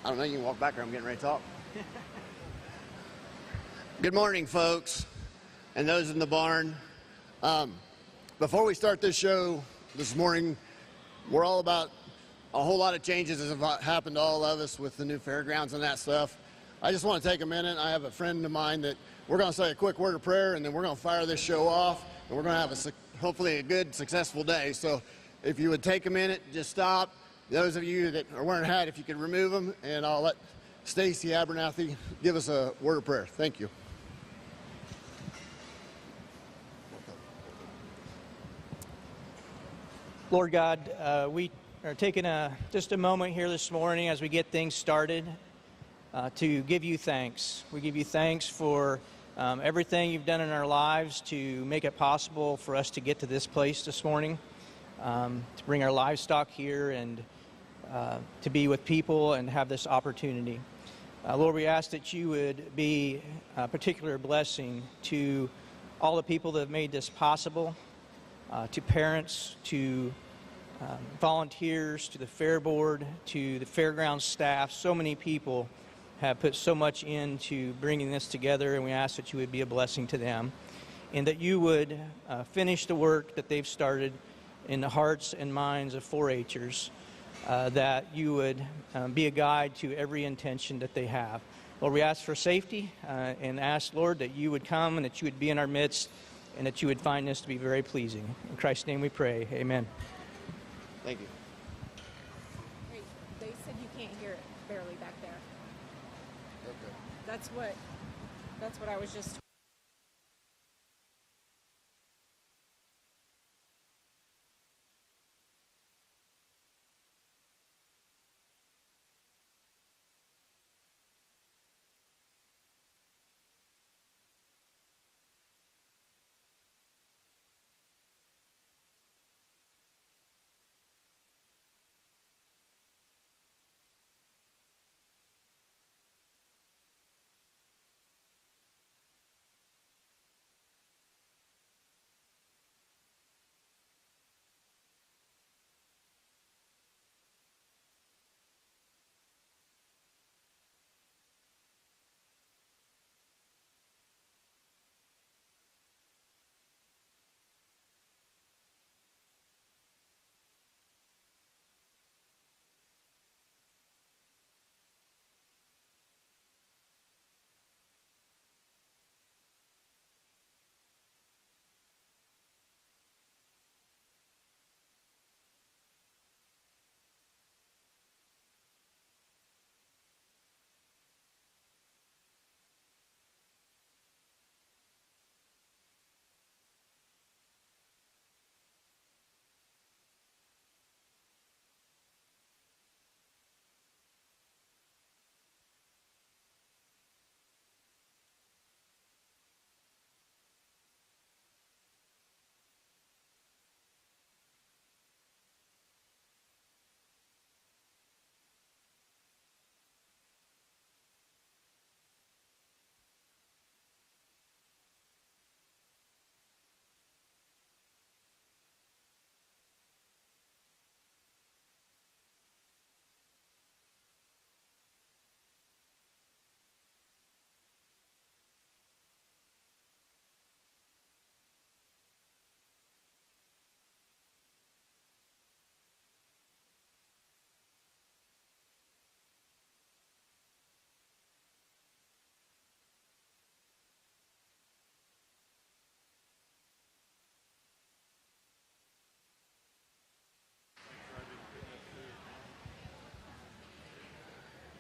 I don't know, you can walk back here, I'm getting ready to talk. Good morning, folks, and those in the barn. Before we start this show this morning, we're all about a whole lot of changes that have happened to all of us with the new fairgrounds and that stuff. I just want to take a minute. I have a friend of mine that we're going to say a quick word of prayer, and then we're going to fire this show off, and we're going to have hopefully a good, successful day. So if you would take a minute, just stop. Those of you that are wearing a hat, if you could remove them, and I'll let Stacy Abernathy give us a word of prayer. Thank you. Lord God, we are taking just a moment here this morning as we get things started to give you thanks. We give you thanks for everything you've done in our lives to make it possible for us to get to this place this morning, to bring our livestock here and to be with people and have this opportunity. Lord, we ask that you would be a particular blessing to all the people that have made this possible, to parents, to volunteers, to the fair board, to the fairgrounds staff. So many people have put so much into bringing this together, and we ask that you would be a blessing to them and that you would finish the work that they've started in the hearts and minds of 4-H'ers, that you would be a guide to every intention that they have. Lord, we ask for safety and ask, Lord, that you would come and that you would be in our midst and that you would find this to be very pleasing. In Christ's name we pray. Amen. Thank you. Hey, they said you can't hear it barely back there. Okay. That's what I was just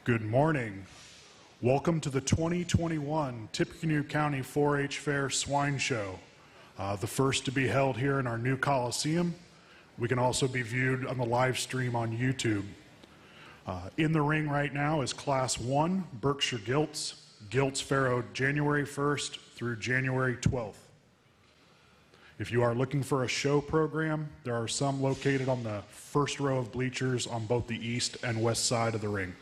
Good morning. Welcome to the 2021 Tippecanoe County 4-H Fair Swine Show, the first to be held here in our new Coliseum. We can also be viewed on the live stream on YouTube. In the ring right now is Class 1 Berkshire Gilts. Gilts farrowed January 1st through January 12th. If you are looking for a show program, there are some located on the first row of bleachers on both the east and west side of the ring.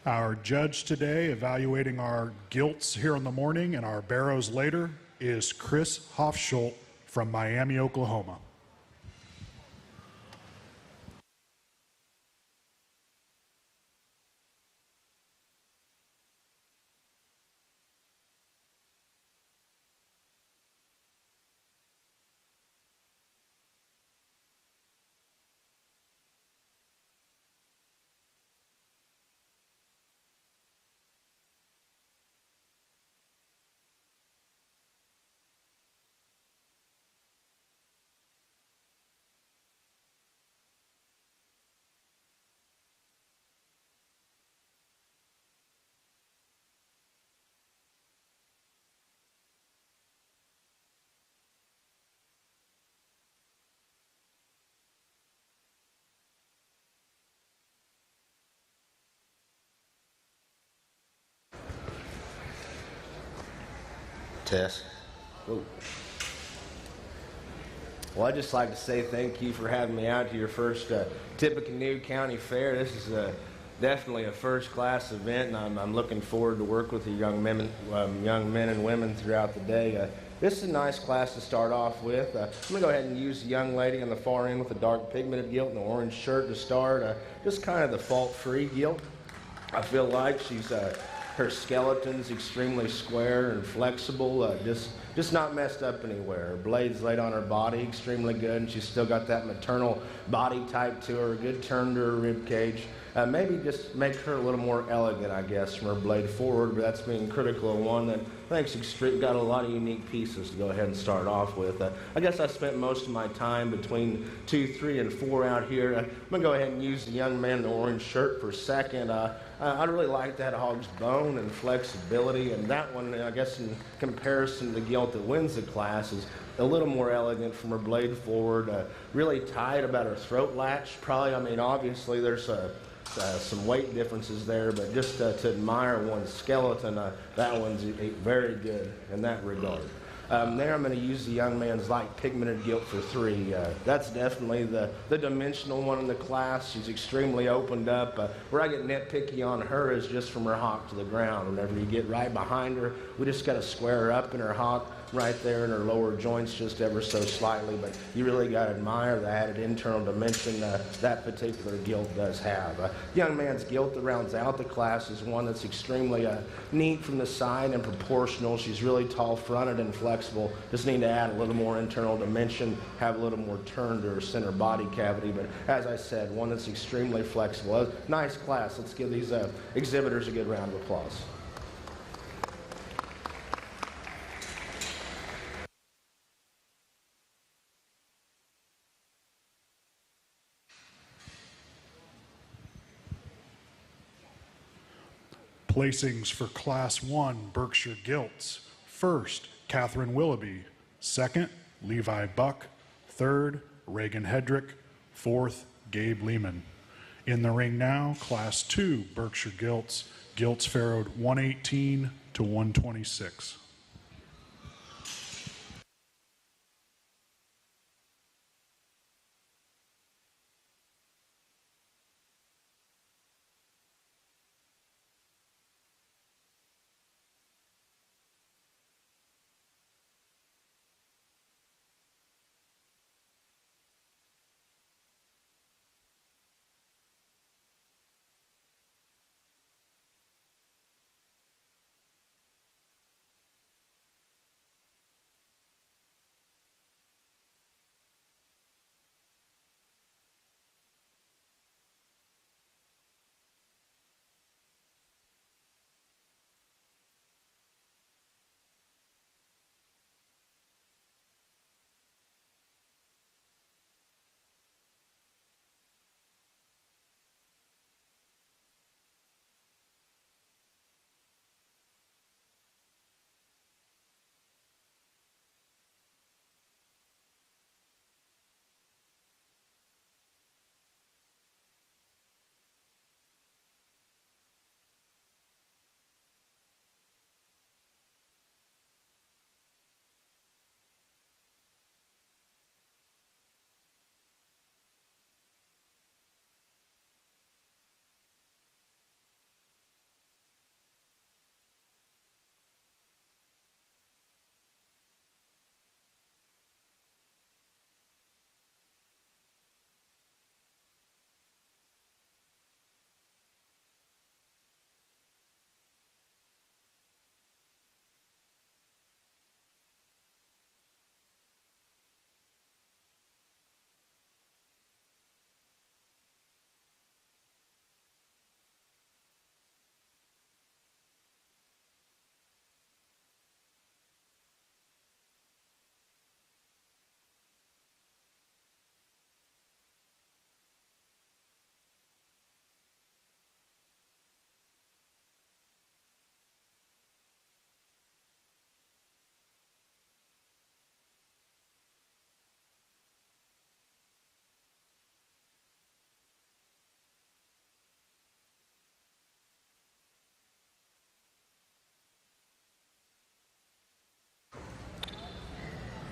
Our judge today, evaluating our Gilts here in the morning and our Barrows later, is Chris Hofschult from Miami, Oklahoma. Test. Whoa. Well, I'd just like to say thank you for having me out to your first Tippecanoe County Fair. This is definitely a first-class event, and I'm looking forward to work with the young men and women throughout the day. This is a nice class to start off with. I'm going to go ahead and use the young lady on the far end with the dark pigmented gilt and the orange shirt to start. Just kind of the fault-free gilt. I feel like she's her skeleton's extremely square and flexible, just not messed up anywhere. Her blade's laid on her body extremely good, and she's still got that maternal body type to her, a good turn to her rib cage. Maybe just make her a little more elegant, I guess, from her blade forward, but that's being critical of one that I think's got a lot of unique pieces to go ahead and start off with. I guess I spent most of my time between 2, 3, and 4 out here. I'm going to go ahead and use the young man in the orange shirt for a second. I really like that hog's bone and flexibility, and that one, I guess, in comparison to the gilt that wins the class, is a little more elegant from her blade forward, really tight about her throat latch. Probably, I mean, obviously there's some weight differences there, but just to admire one's skeleton, that one's very good in that regard. There I'm going to use the young man's light pigmented gilt for 3. That's definitely the dimensional one in the class. She's extremely opened up. Where I get nitpicky on her is just from her hock to the ground. Whenever you get right behind her, we just got to square her up in her hock right there in her lower joints just ever so slightly, but you really got to admire the added internal dimension that particular gilt does have. Young man's gilt that rounds out the class is one that's extremely neat from the side and proportional. She's really tall fronted and flexible. Just need to add a little more internal dimension, have a little more turn to her center body cavity, but as I said, one that's extremely flexible. Nice class. Let's give these exhibitors a good round of applause. Placings for Class 1 Berkshire Gilts. First, Catherine Willoughby. Second, Levi Buck. Third, Reagan Hedrick. Fourth, Gabe Lehman. In the ring now, Class 2 Berkshire Gilts. Gilts farrowed 118 to 126.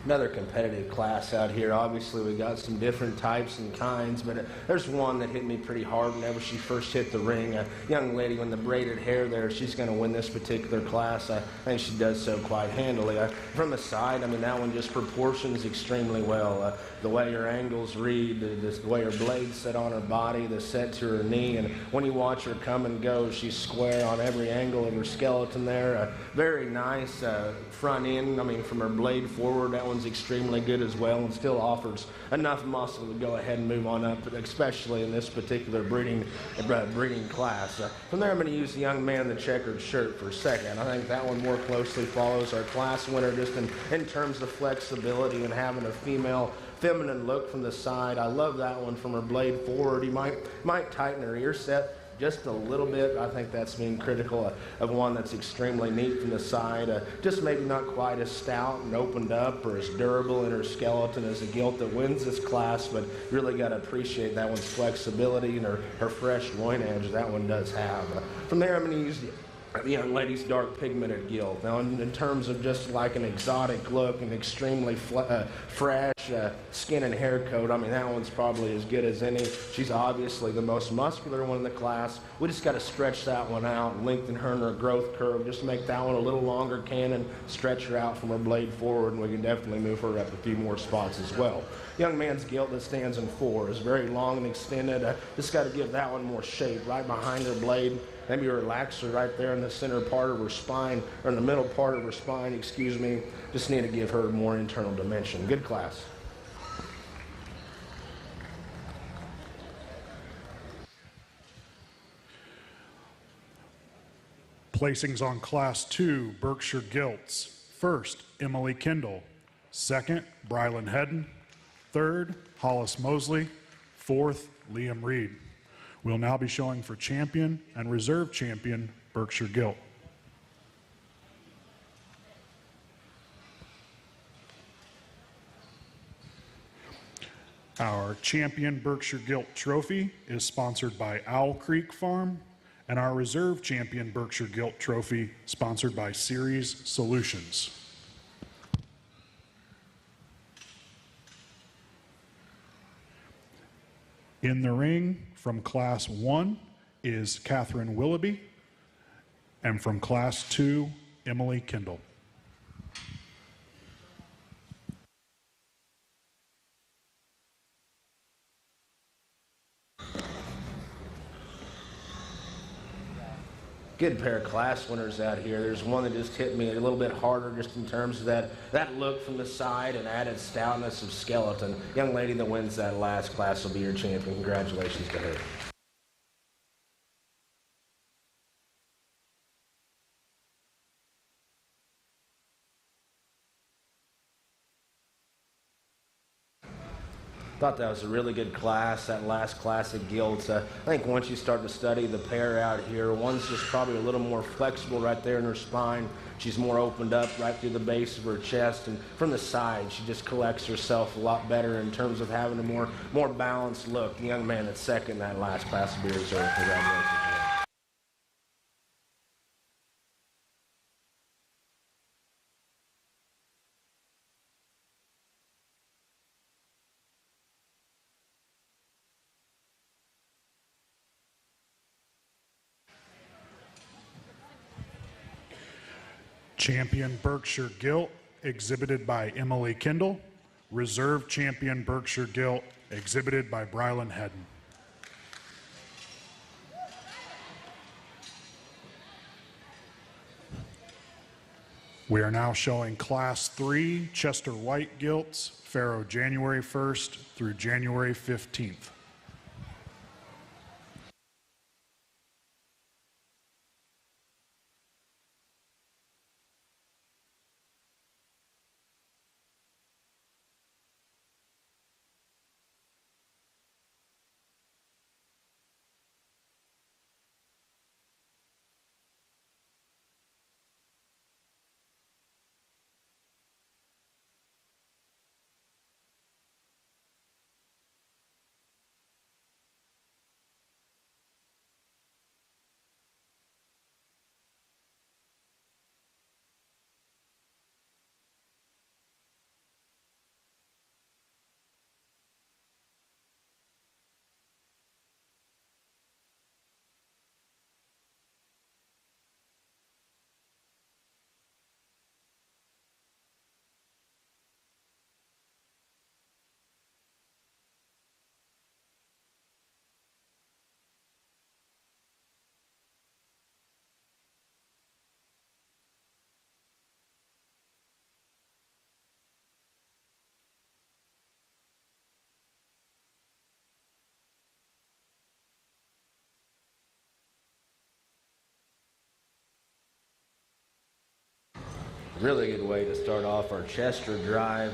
another competitive class out here. Obviously, we got some different types and kinds, but there's one that hit me pretty hard whenever she first hit the ring. A young lady with the braided hair there, she's going to win this particular class. I think she does so quite handily. From the side, I mean, that one just proportions extremely well. The way her angles read, the way her blades set on her body, the set to her knee, and when you watch her come and go, she's square on every angle of her skeleton there. Very nice front end. I mean, from her blade forward, that one's extremely good as well, and still offers enough muscle to go ahead and move on up, especially in this particular breeding class. From there, I'm going to use the young man in the checkered shirt for a second. I think that one more closely follows our class winner just in terms of flexibility and having a feminine look from the side. I love that one from her blade forward. You might tighten her ear set just a little bit. I think that's being critical of one that's extremely neat from the side. Just maybe not quite as stout and opened up or as durable in her skeleton as the Gilt that wins this class, but really got to appreciate that one's flexibility and her fresh loin edge that one does have. From there, I'm going to use the young lady's dark pigmented Gilt. Now, in terms of just like an exotic look and extremely fresh skin and hair coat, I mean, that one's probably as good as any. She's obviously the most muscular one in the class. We just got to stretch that one out, lengthen her in her growth curve, just make that one a little longer cannon, stretch her out from her blade forward, and we can definitely move her up a few more spots as well. Young man's Gilt that stands in 4 is very long and extended. Just got to give that one more shape right behind her blade. Maybe relax her right there in the center part of her spine, or in the middle part of her spine, excuse me. Just need to give her more internal dimension. Good class. Placings on Class 2 Berkshire Gilts. First, Emily Kendall. Second, Brylan Hedden. Third, Hollis Mosley. Fourth, Liam Reed. We'll now be showing for champion and reserve champion Berkshire Gilt. Our champion Berkshire Gilt trophy is sponsored by Owl Creek Farm, and our reserve champion Berkshire Gilt trophy sponsored by Series Solutions. In the ring from Class 1 is Catherine Willoughby, and from Class 2, Emily Kendall. Good pair of class winners out here. There's one that just hit me a little bit harder just in terms of that look from the side and added stoutness of skeleton. Young lady that wins that last class will be your champion. Congratulations to her. Thought that was a really good class, that last class at Gilt. I think once you start to study the pair out here, one's just probably a little more flexible right there in her spine. She's more opened up right through the base of her chest, and from the side, she just collects herself a lot better in terms of having a more balanced look. The young man that's second in that last class will be reserved. Congratulations. Champion Berkshire Gilt, exhibited by Emily Kendall. Reserve champion Berkshire Gilt, exhibited by Brylan Hedden. We are now showing Class 3 Chester White Gilts, Farrow January 1st through January 15th. Really good way to start off our Chester drive.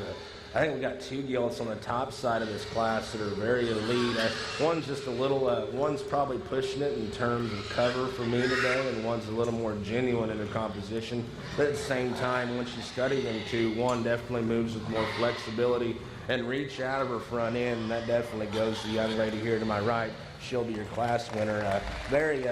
I think we got 2 gilts on the top side of this class that are very elite. One's just a little, one's probably pushing it in terms of cover for me today, and one's a little more genuine in her composition. But at the same time, once you study them two, one definitely moves with more flexibility and reach out of her front end, and that definitely goes to the young lady here to my right. She'll be your class winner. Very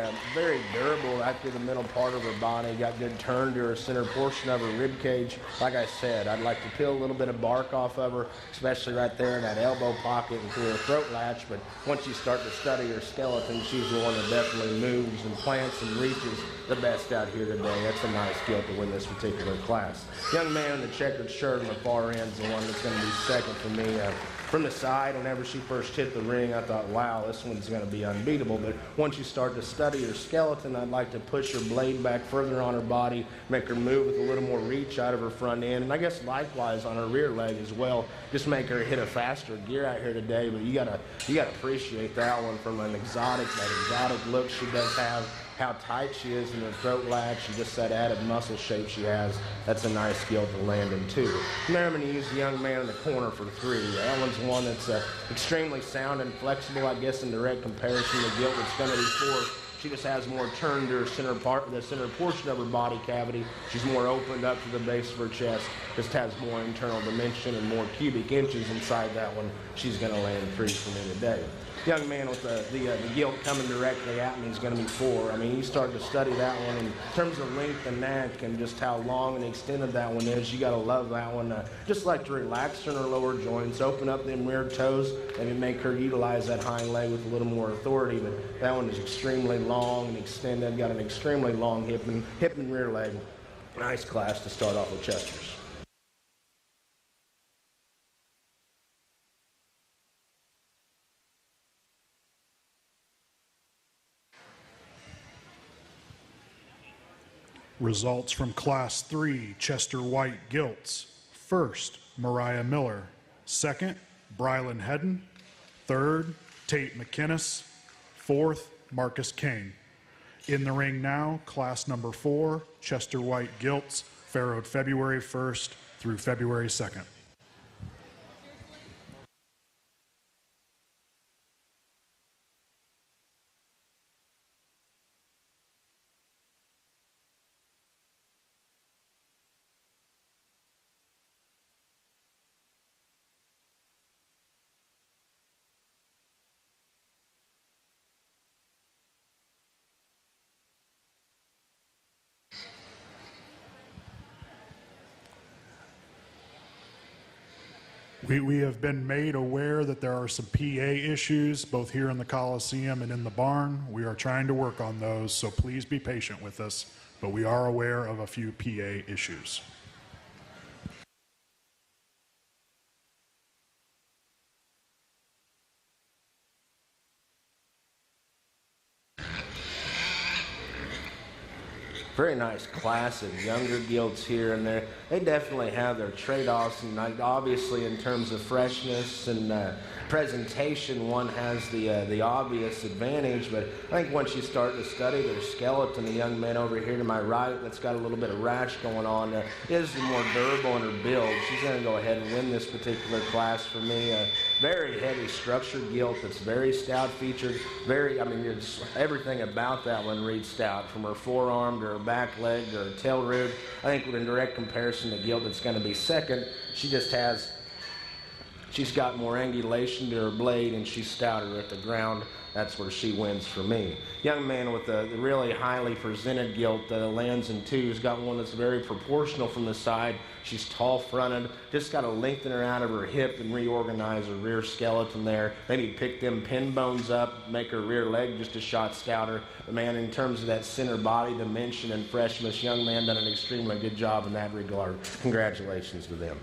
durable right through the middle part of her body. Got good turn to her center portion of her rib cage. Like I said, I'd like to peel a little bit of bark off of her, especially right there in that elbow pocket and through her throat latch. But once you start to study her skeleton, she's the one that definitely moves and plants and reaches the best out here today. That's a nice skill to win this particular class. Young man in the checkered shirt on the far end is the one that's going to be second for me. From the side, whenever she first hit the ring, I thought, wow, this one's going to be unbeatable. But once you start to study her skeleton, I'd like to push her blade back further on her body, make her move with a little more reach out of her front end, and I guess likewise on her rear leg as well. Just make her hit a faster gear out here today. But you gotta appreciate that one from that exotic look she does have. How tight she is in her throat latch and just that added muscle shape she has. That's a nice skill to land in too. And then I'm going to use the young man in the corner for 3. That one's one that's extremely sound and flexible, I guess, in direct comparison to Gilt, that's going to be 4. She just has more turn to her center portion of her body cavity. She's more opened up to the base of her chest. Just has more internal dimension and more cubic inches inside that one. She's going to land 3 for me today. Young man with the gilt coming directly at me is going to be 4. I mean, you start to study that one in terms of length and neck and just how long and extended that one is. You got to love that one. Just like to relax in her lower joints, open up them rear toes, maybe make her utilize that hind leg with a little more authority. But that one is extremely long and extended. Got an extremely long hip and rear leg. Nice class to start off with Chester's. Results from Class 3 Chester White Gilts. First, Mariah Miller. Second, Brylan Hedden. Third, Tate McInnes. Fourth, Marcus Kane. In the ring now, Class number 4 Chester White Gilts, farrowed February 1st through February 2nd. We have been made aware that there are some PA issues both here in the Coliseum and in the barn. We are trying to work on those, so please be patient with us, but we are aware of a few PA issues. Very nice class of younger gilts here and there. They definitely have their trade-offs, and obviously in terms of freshness and presentation, one has the obvious advantage. But I think once you start to study their skeleton, the young man over here to my right that's got a little bit of rash going on is more durable in her build. She's going to go ahead and win this particular class for me. Very heavy structured gilt that's very stout featured. Everything about that one reads stout, from her forearm to her back leg to her tail root. I think in direct comparison to Gilt that's going to be second, she's got more angulation to her blade and she's stouter at the ground. That's where she wins for me. Young man with the really highly presented gilt lands in 2. He's got one that's very proportional from the side. She's tall fronted. Just got to lengthen her out of her hip and reorganize her rear skeleton there. Maybe pick them pin bones up, make her rear leg just a shot stouter. But man, in terms of that center body dimension and freshness, young man done an extremely good job in that regard. Congratulations to them.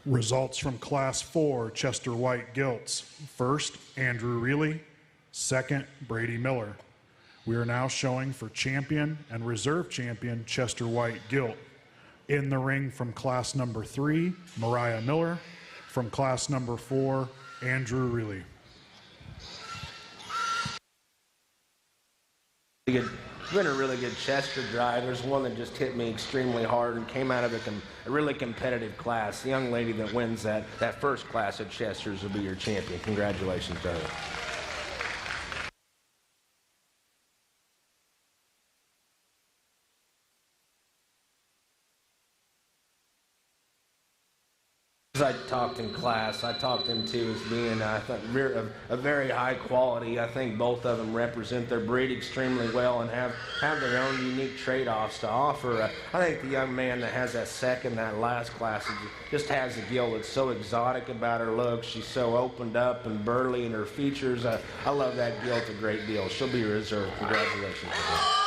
Results from Class 4 Chester White Gilts. First, Andrew Reilly. Second, Brady Miller. We are now showing for champion and reserve champion Chester White Gilt. In the ring from class number 3, Mariah Miller. From class number 4, Andrew Reilly. It's been a really good Chester drive. There's one that just hit me extremely hard and came out of a really competitive class. The young lady that wins that first class at Chester's will be your champion. Congratulations to her. As I talked in class, I talked them to as being, I think, a very high quality. I think both of them represent their breed extremely well and have their own unique trade-offs to offer. I think the young man that has that last class, just has a gilt that's so exotic about her look. She's so opened up and burly in her features. I love that gilt a great deal. She'll be reserved. Congratulations to her.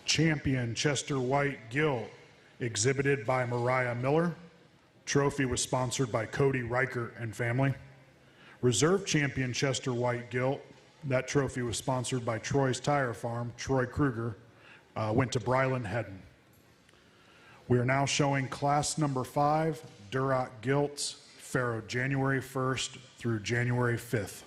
Champion Chester White Gilt, exhibited by Mariah Miller. Trophy was sponsored by Cody Reichert and family. Reserve Champion Chester White Gilt, that trophy was sponsored by Troy's Tire Farm, Troy Kruger, went to Brylan Hedden. We are now showing class number 5, Duroc Gilts, Farrow January 1st through January 5th.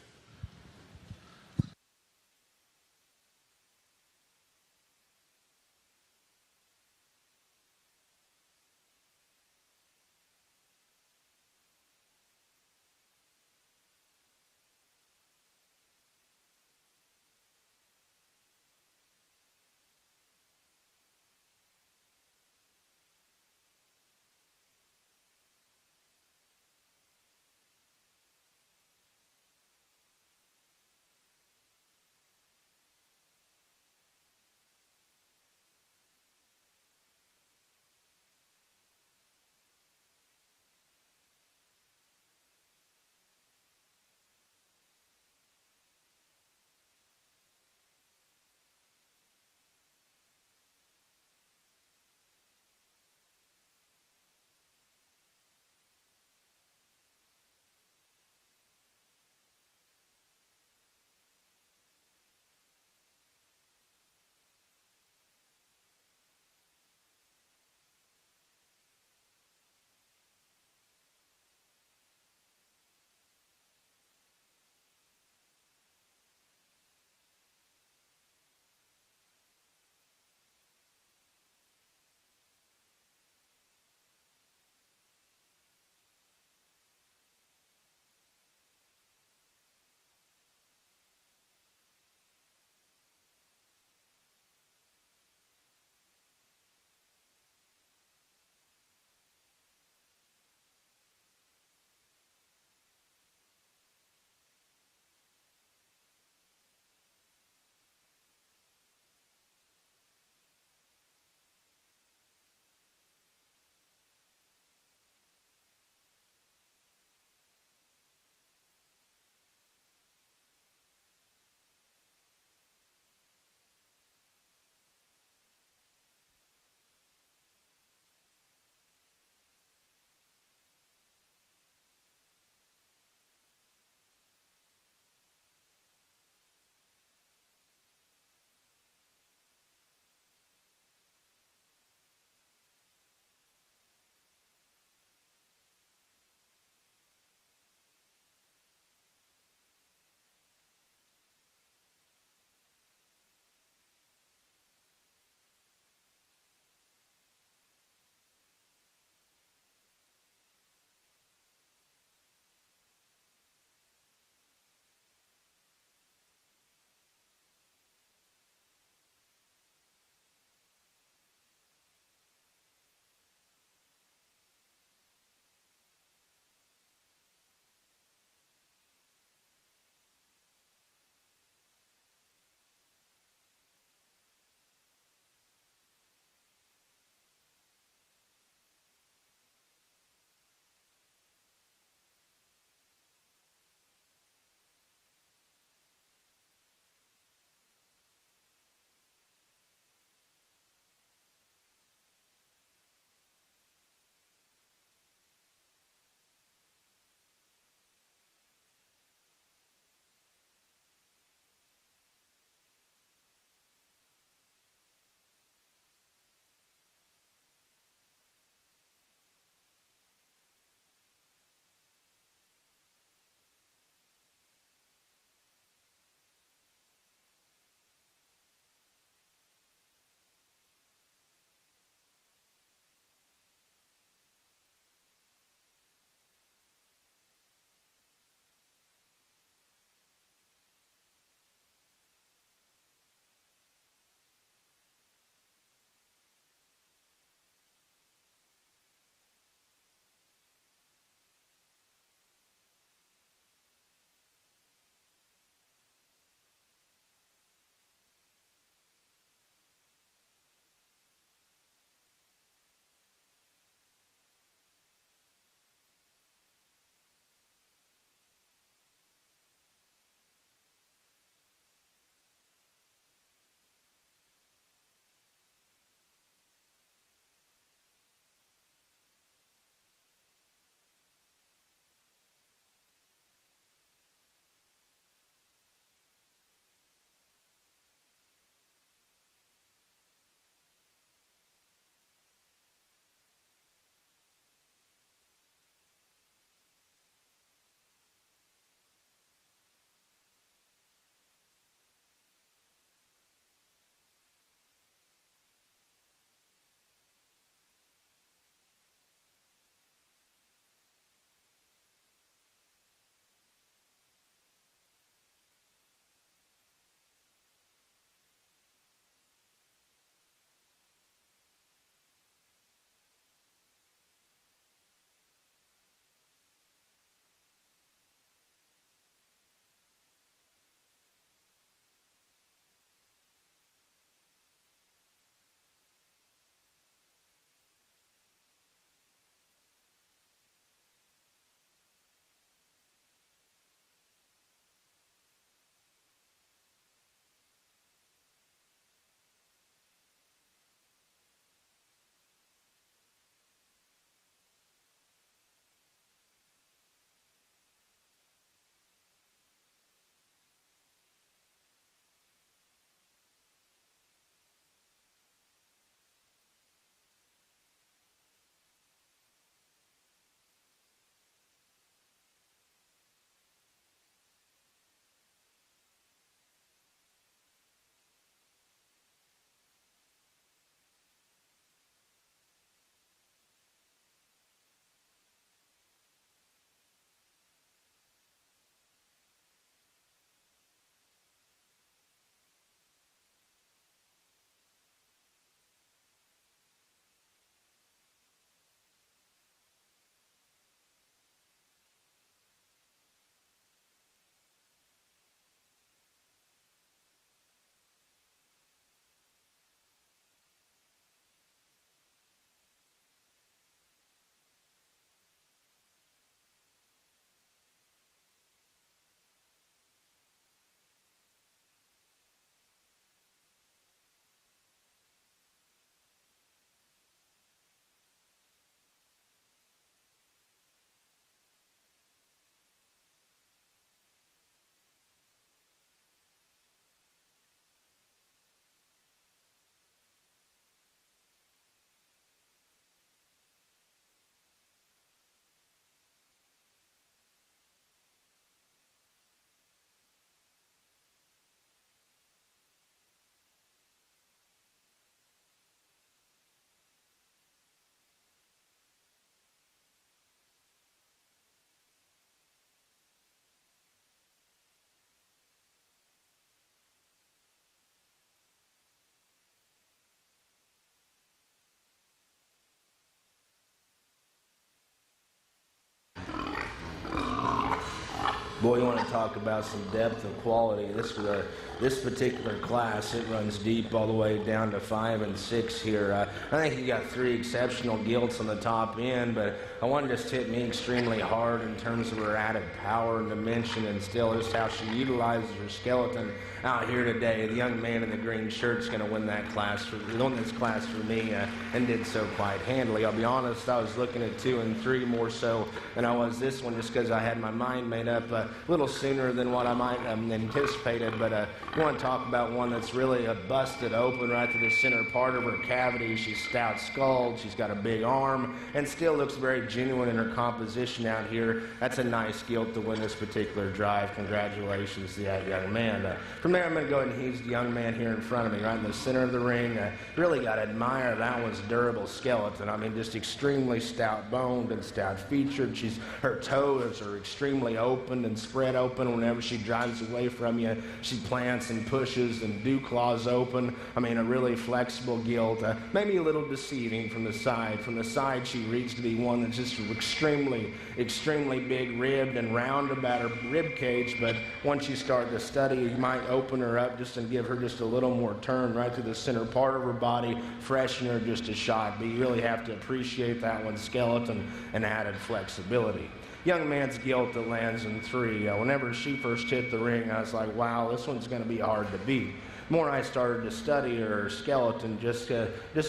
Boy, you want to talk about some depth of quality. This particular class, it runs deep all the way down to 5 and 6 here. I think you got 3 exceptional gilts on the top end, but one just hit me extremely hard in terms of her added power and dimension, and still just how she utilizes her skeleton out here today. The young man in the green shirt's going to win that class, won this class for me, and did so quite handily. I'll be honest, I was looking at 2 and 3 more so than I was this one, just because I had my mind made up a little sooner than what I might have anticipated. But you want to talk about one that's really busted open right to the center part of her cavity. She's stout skulled, she's got a big arm, and still looks very genuine in her composition out here. That's a nice gilt to win this particular drive. Congratulations to that young man. From there, I'm going to go ahead and he's the young man here in front of me, right in the center of the ring. Really got to admire that one's durable skeleton. I mean, just extremely stout boned and stout featured. Her toes are extremely open and spread open. Whenever she drives away from you, she plants and pushes and dew claws open. I mean, a really flexible gilt. Maybe a little deceiving from the side. From the side, she reads to be one that's just extremely, extremely big ribbed and round about her rib cage. But once you start to study, you might open her up just and give her just a little more turn right to the center part of her body, freshen her just a shot. But you really have to appreciate that one's skeleton and added flexibility. Young man's gilt that lands in 3. Whenever she first hit the ring, I was like, wow, this one's going to be hard to beat. The more I started to study her skeleton, just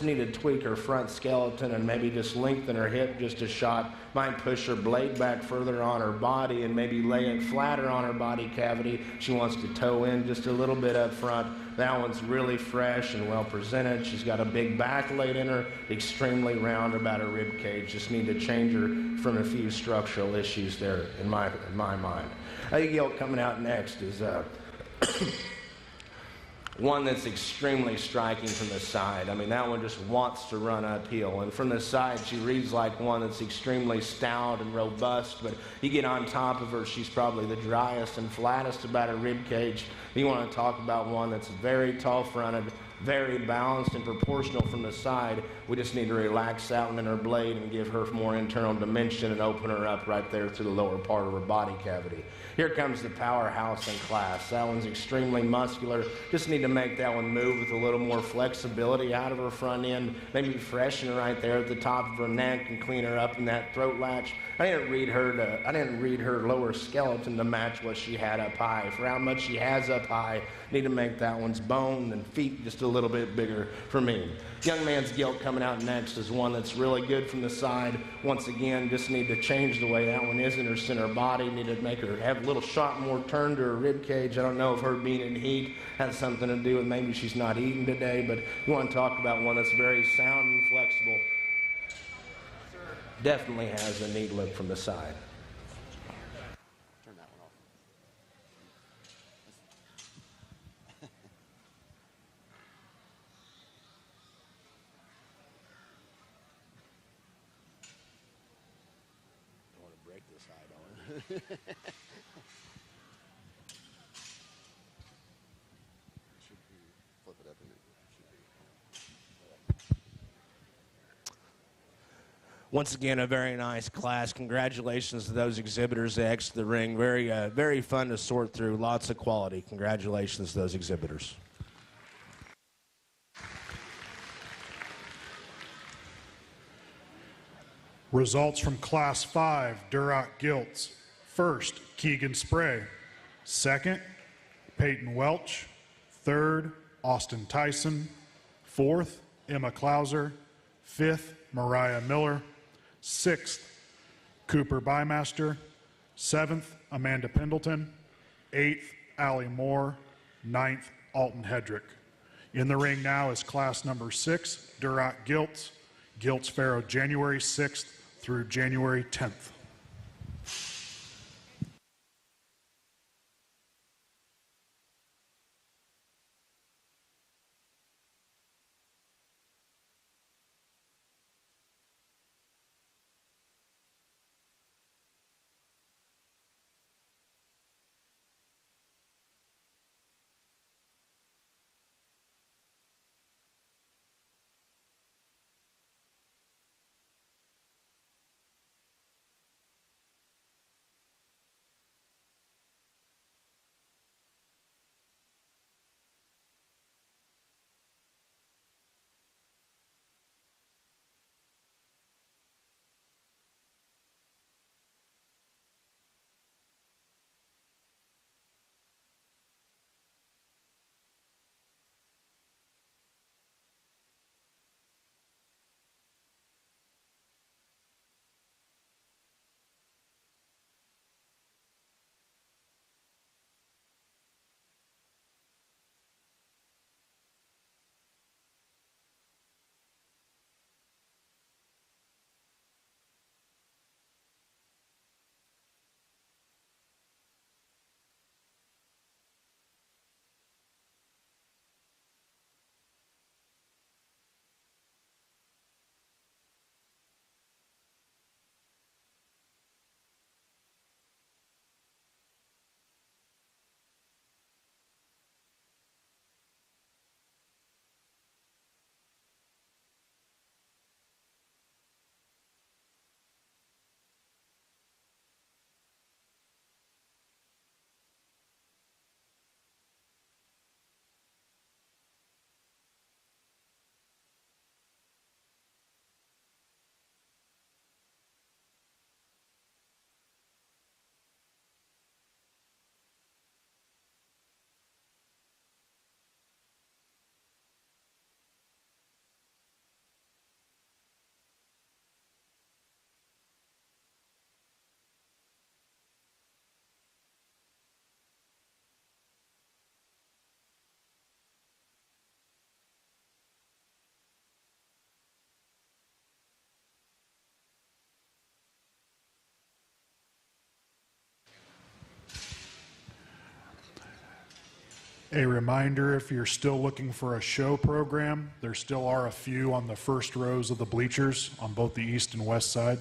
need to tweak her front skeleton and maybe just lengthen her hip just a shot. Might push her blade back further on her body and maybe lay it flatter on her body cavity. She wants to toe in just a little bit up front. That one's really fresh and well presented. She's got a big back laid in her, extremely round about her rib cage. Just need to change her from a few structural issues there in my mind. A gilt coming out next is one that's extremely striking from the side. I mean, that one just wants to run uphill. And from the side, she reads like one that's extremely stout and robust. But you get on top of her, she's probably the driest and flattest about her rib cage. You want to talk about one that's very tall-fronted, very balanced and proportional from the side. We just need to relax that one in her blade and give her more internal dimension and open her up right there to the lower part of her body cavity. Here comes the powerhouse in class. That one's extremely muscular. Just need to make that one move with a little more flexibility out of her front end. Maybe freshen her right there at the top of her neck and clean her up in that throat latch. I didn't read her lower skeleton to match what she had up high. For how much she has up high, need to make that one's bone and feet just a little bit bigger for me. Young man's gilt coming out next is one that's really good from the side. Once again, just need to change the way that one is in her center body. Need to make her have a little shot more turn to her rib cage. I don't know if her being in heat has something to do with maybe she's not eating today, but you want to talk about one that's very sound and flexible. Definitely has a neat look from the side. Turn that one off. Don't want to break this side on. Should be flip it up in it. Should be. Once again, a very nice class. Congratulations to those exhibitors that exit the ring. Very fun to sort through. Lots of quality. Congratulations to those exhibitors. Results from Class 5 Duroc Gilts. First, Keegan Spray. Second, Peyton Welch. Third, Austin Tyson. Fourth, Emma Klauser. Fifth, Mariah Miller. Sixth, Cooper Bymaster. Seventh, Amanda Pendleton. Eighth, Allie Moore. Ninth, Alton Hedrick. In the ring now is class number 6, Duroc Gilts. Gilts Pharaoh January 6th through January 10th. A reminder, if you're still looking for a show program, there still are a few on the first rows of the bleachers on both the east and west sides.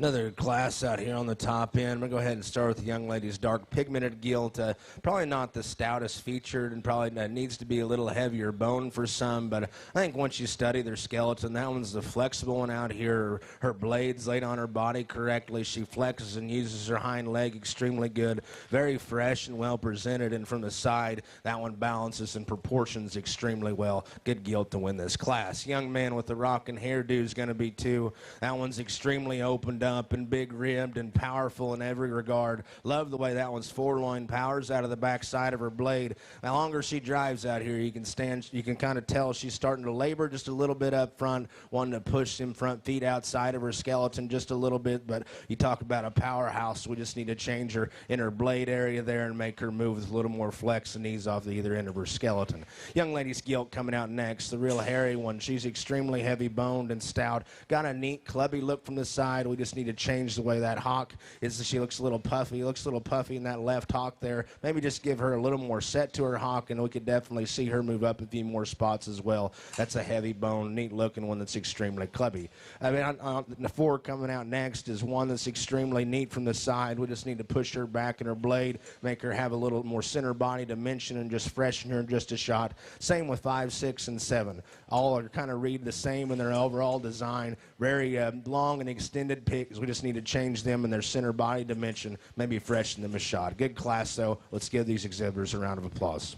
Another class out here on the top end. I'm going to go ahead and start with the young lady's dark pigmented gilt. Probably not the stoutest featured and probably needs to be a little heavier bone for some, but I think once you study their skeleton, that one's the flexible one out here. Her blades laid on her body correctly. She flexes and uses her hind leg extremely good. Very fresh and well presented, and from the side, that one balances and proportions extremely well. Good gilt to win this class. Young man with the rockin' hairdo is going to be 2. That one's extremely opened up and big ribbed and powerful in every regard. Love the way that one's foreloin powers out of the back side of her blade. The longer she drives out here, you can kind of tell she's starting to labor just a little bit up front, wanting to push them front feet outside of her skeleton just a little bit, but you talk about a powerhouse. We just need to change her in her blade area there and make her move with a little more flex and ease off the either end of her skeleton. Young lady's gilt coming out next, the real hairy one. She's extremely heavy boned and stout. Got a neat clubby look from the side. We just need to change the way that hock is. She looks a little puffy. Looks a little puffy in that left hock there. Maybe just give her a little more set to her hock, and we could definitely see her move up a few more spots as well. That's a heavy bone, neat looking one that's extremely clubby. I mean, the 4 coming out next is one that's extremely neat from the side. We just need to push her back in her blade, make her have a little more center body dimension, and just freshen her just a shot. Same with 5, 6, and 7. All are kind of read the same in their overall design. Very long and extended picks. We just need to change them in their center body dimension, maybe freshen them a shot. Good class, though. Let's give these exhibitors a round of applause.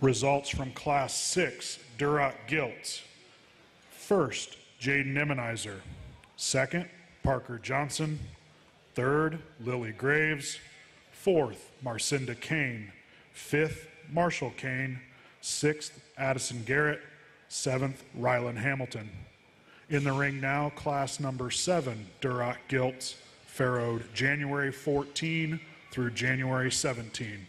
Results from Class 6 Duroc Gilt. First, Jaden Emmenizer. Second, Parker Johnson. Third, Lily Graves. Fourth, Marcinda Kane. Fifth, Marshall Kane. Sixth, Addison Garrett. Seventh, Rylan Hamilton. In the ring now, class number 7 Duroc Gilt, farrowed January 14 through January 17.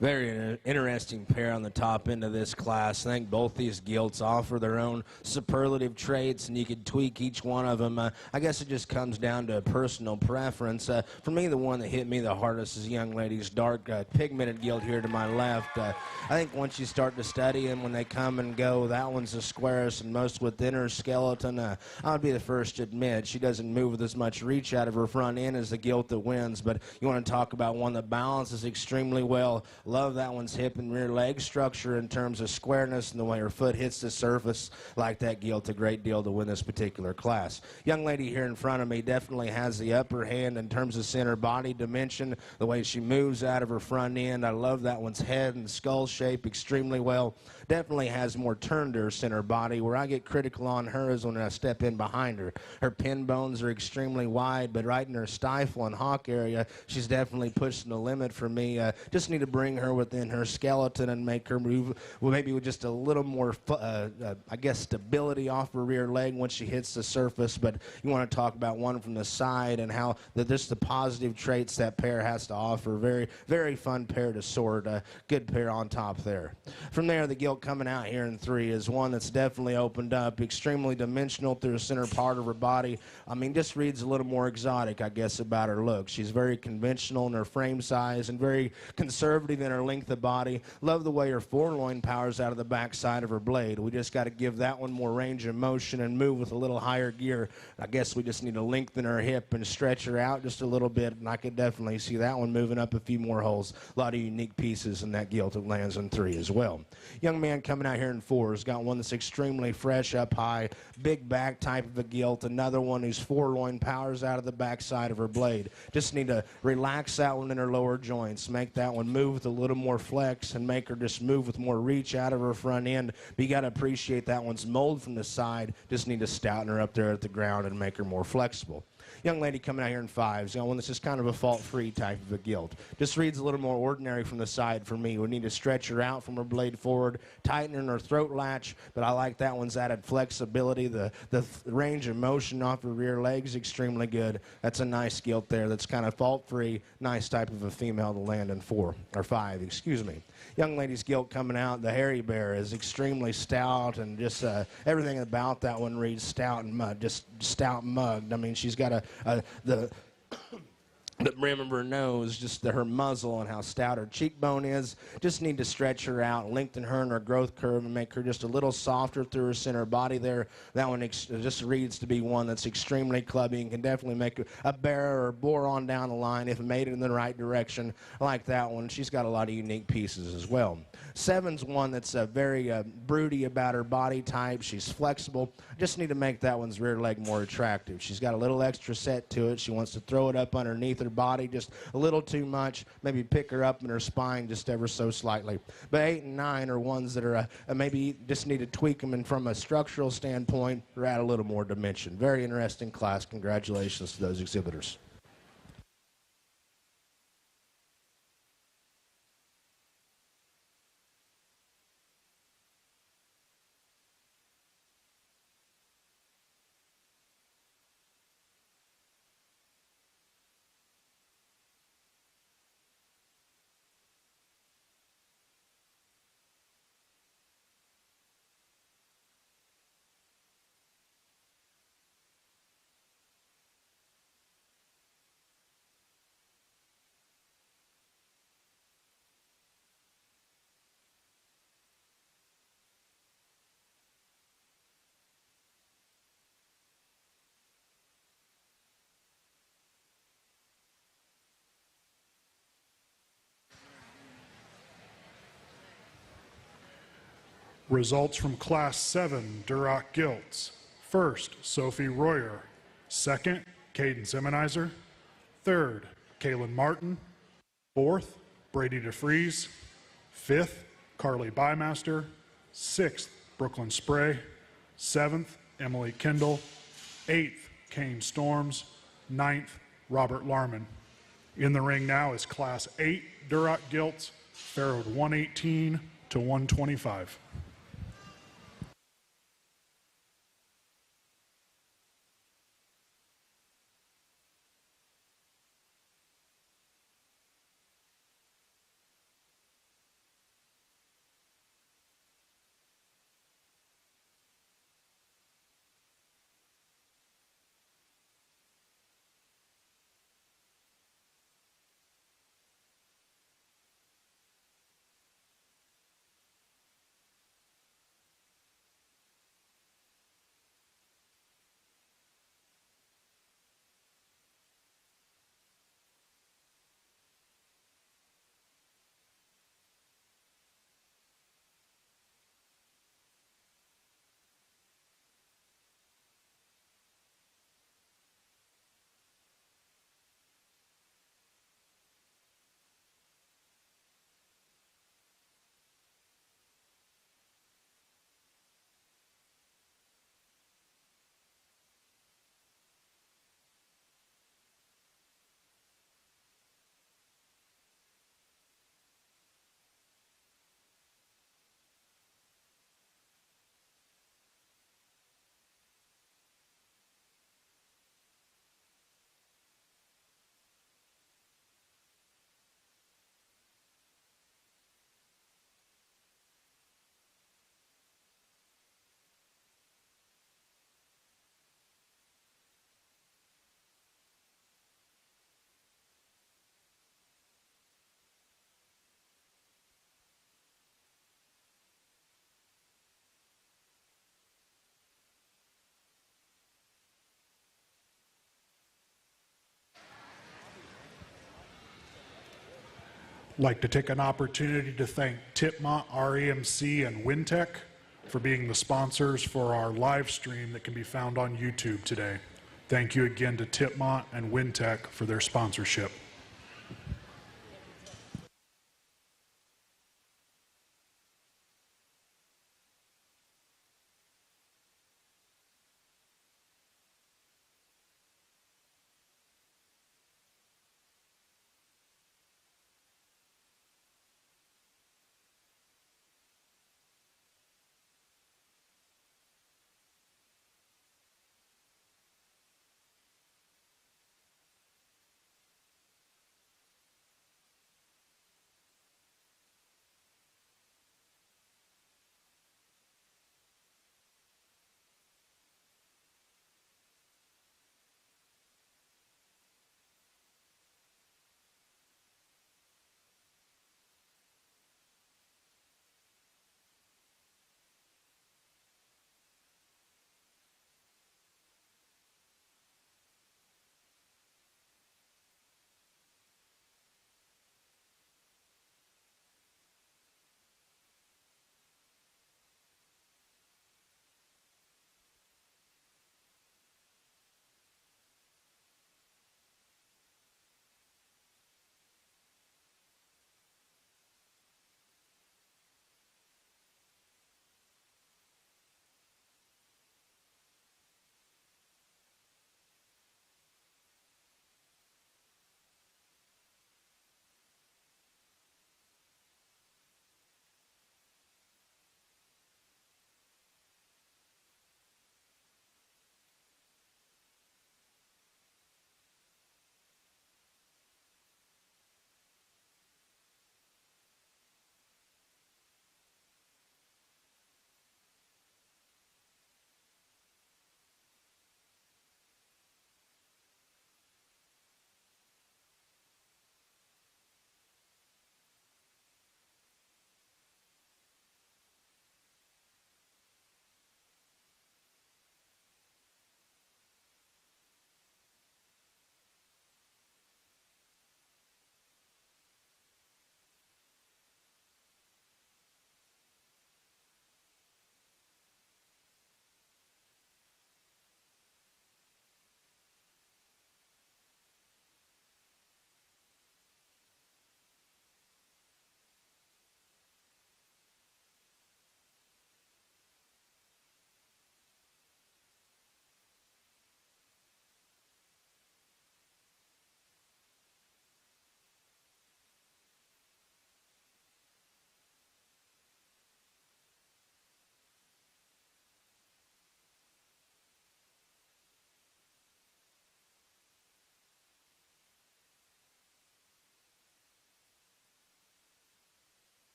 Very interesting pair on the top end of this class. I think both these gilts offer their own superlative traits, and you could tweak each one of them. I guess it just comes down to personal preference. For me, the one that hit me the hardest is young lady's dark pigmented gilt here to my left. I think once you start to study them, when they come and go, that one's the squarest and most within her skeleton. I would be the first to admit she doesn't move with as much reach out of her front end as the gilt that wins, but you want to talk about one that balances extremely well. Love that one's hip and rear leg structure in terms of squareness and the way her foot hits the surface. Like that gilt a great deal to win this particular class. Young lady here in front of me definitely has the upper hand in terms of center body dimension, the way she moves out of her front end. I love that one's head and skull shape extremely well. Definitely has more turn to her center body. Where I get critical on her is when I step in behind her. Her pin bones are extremely wide, but right in her stifle and hock area, she's definitely pushing the limit for me. Just need to bring her within her skeleton and make her move, well, maybe with just a little more, I guess, stability off her rear leg once she hits the surface. But you want to talk about one from the side and how just the positive traits that pair has to offer. Very, very fun pair to sort. Good pair on top there. From there, the gilt coming out here in 3 is one that's definitely opened up, extremely dimensional through the center part of her body. I mean, just reads a little more exotic, I guess, about her look. She's very conventional in her frame size and very conservative in her length of body. Love the way her foreloin powers out of the back side of her blade. We just got to give that one more range of motion and move with a little higher gear. I guess we just need to lengthen her hip and stretch her out just a little bit, and I could definitely see that one moving up a few more holes. A lot of unique pieces in that gilt that lands in 3 as well. Young man coming out here in 4 has got one that's extremely fresh up high, big back type of a gilt. Another one whose foreloin powers out of the back side of her blade. Just need to relax that one in her lower joints, make that one move with a little more flex and make her just move with more reach out of her front end. But you got to appreciate that one's mold from the side. Just need to stouten her up there at the ground and make her more flexible. Young lady coming out here in 5s, one that's just kind of a fault-free type of a gilt. Just reads a little more ordinary from the side for me. We need to stretch her out from her blade forward, tighten her in her throat latch, but I like that one's added flexibility. The range of motion off her rear legs extremely good. That's a nice gilt there that's kind of fault-free, nice type of a female to land in 4, or 5, excuse me. Young lady's gilt coming out, the hairy bear, is extremely stout, and just everything about that one reads stout and mud, just stout mugged. I mean, she's got the rim of her nose, just her muzzle and how stout her cheekbone is. Just need to stretch her out, lengthen her in her growth curve, and make her just a little softer through her center body there. That one just reads to be one that's extremely clubby and can definitely make a bear or bore on down the line if it made it in the right direction. I like that one. She's got a lot of unique pieces as well. 7's one that's very broody about her body type. She's flexible. Just need to make that one's rear leg more attractive. She's got a little extra set to it. She wants to throw it up underneath her body just a little too much. Maybe pick her up in her spine just ever so slightly. But 8 and 9 are ones that are maybe just need to tweak them, and from a structural standpoint, or add a little more dimension. Very interesting class. Congratulations to those exhibitors. Results from Class 7 Duroc Gilts. First, Sophie Royer. Second, Caden Semenizer. Third, Kaylin Martin. Fourth, Brady DeFries. Fifth, Carly Bymaster. Sixth, Brooklyn Spray. Seventh, Emily Kendall. Eighth, Kane Storms. Ninth, Robert Larman. In the ring now is Class 8 Duroc Gilts, farrowed 118 to 125. like to take an opportunity to thank Tipmont, REMC, and Wintech for being the sponsors for our live stream that can be found on YouTube today. Thank you again to Tipmont and Wintech for their sponsorship.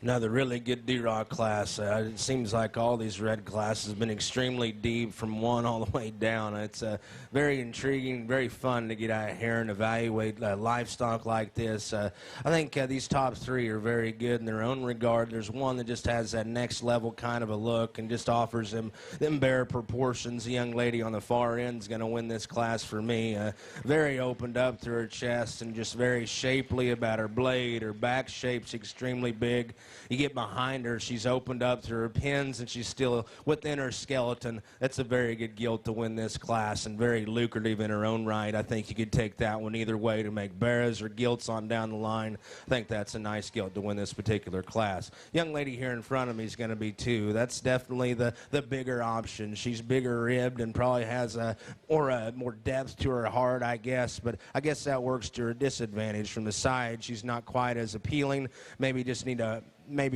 Another really good Duroc class. It seems like all these red classes have been extremely deep from one all the way down. It's very intriguing, very fun to get out here and evaluate livestock like this. I think these top three are very good in their own regard. There's one that just has that next level kind of a look and just offers them bare proportions. The young lady on the far end is going to win this class for me. Very opened up through her chest and just very shapely about her blade. Her back shape's extremely big. You get behind her, she's opened up through her pins, and she's still within her skeleton. That's a very good gilt to win this class, and very lucrative in her own right. I think you could take that one either way to make Barrows or gilts on down the line. I think that's a nice gilt to win this particular class. Young lady here in front of me is going to be 2. That's definitely the bigger option. She's bigger ribbed and probably has more depth to her heart, I guess, but I guess that works to her disadvantage. From the side, she's not quite as appealing. Maybe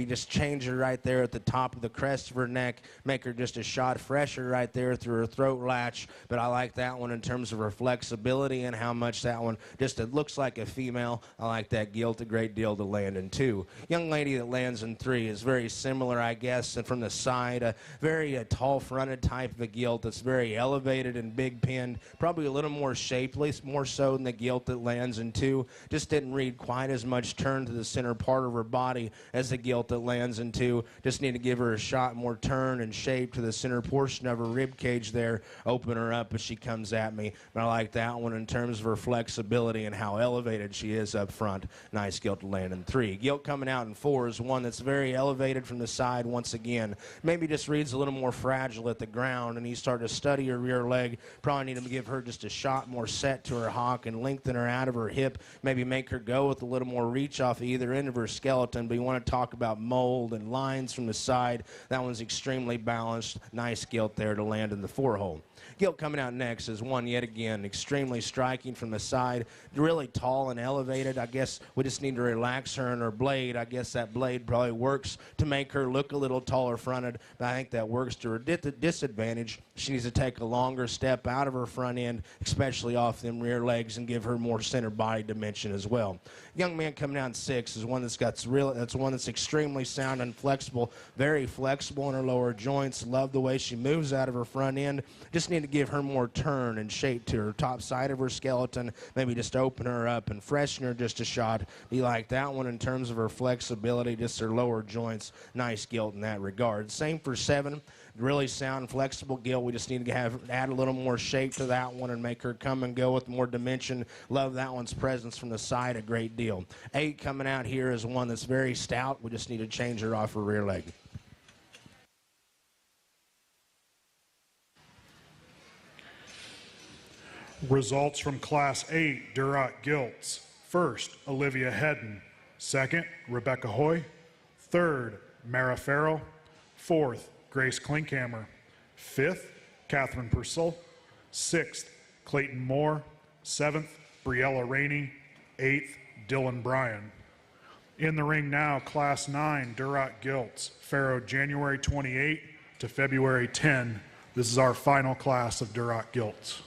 just change her right there at the top of the crest of her neck, make her just a shot fresher right there through her throat latch. But I like that one in terms of her flexibility and how much that one just it looks like a female. I like that gilt a great deal to land in 2. Young lady that lands in 3 is very similar, I guess, and from the side, a very tall fronted type of a gilt that's very elevated and big pinned, probably a little more shapely, more so than the gilt that lands in 2. Just didn't read quite as much turn to the center part of her body as the gilt that lands in 2. Just need to give her a shot more turn and shape to the center portion of her rib cage there, open her up as she comes at me. But I like that one in terms of her flexibility and how elevated she is up front. Nice gilt to land in 3. Gilt coming out in 4 is one that's very elevated from the side once again. Maybe just reads a little more fragile at the ground, and you start to study her rear leg. Probably need to give her just a shot more set to her hock and lengthen her out of her hip. Maybe make her go with a little more reach off either end of her skeleton. But you want to talk about mold and lines from the side. That one's extremely balanced. Nice gilt there to land in the 4-hole. Gilt coming out next is one yet again extremely striking from the side, really tall and elevated. I guess we just need to relax her in her blade. I guess that blade probably works to make her look a little taller fronted, but I think that works to her disadvantage. She needs to take a longer step out of her front end, especially off them rear legs, and give her more center body dimension as well. Young man coming out in 6 is one that's one that's extremely sound and flexible, very flexible in her lower joints. Love the way she moves out of her front end. Just need to give her more turn and shape to her top side of her skeleton. Maybe just open her up and freshen her just a shot. Be like that one in terms of her flexibility, just her lower joints. Nice gilt in that regard. Same for 7. Really sound, flexible gilt. We just need to add a little more shape to that one and make her come and go with more dimension. Love that one's presence from the side a great deal. 8 coming out here is one that's very stout. We just need to change her off her rear leg. Results from Class 8 Duroc gilts. First, Olivia Hedden. Second, Rebecca Hoy. Third, Mara Farrell. Fourth, Grace Klinkhammer. Fifth, Catherine Purcell. Sixth, Clayton Moore. Seventh, Briella Rainey. Eighth, Dylan Bryan. In the ring now, Class 9 Duroc gilts. Farrow January 28 to February 10. This is our final class of Duroc gilts.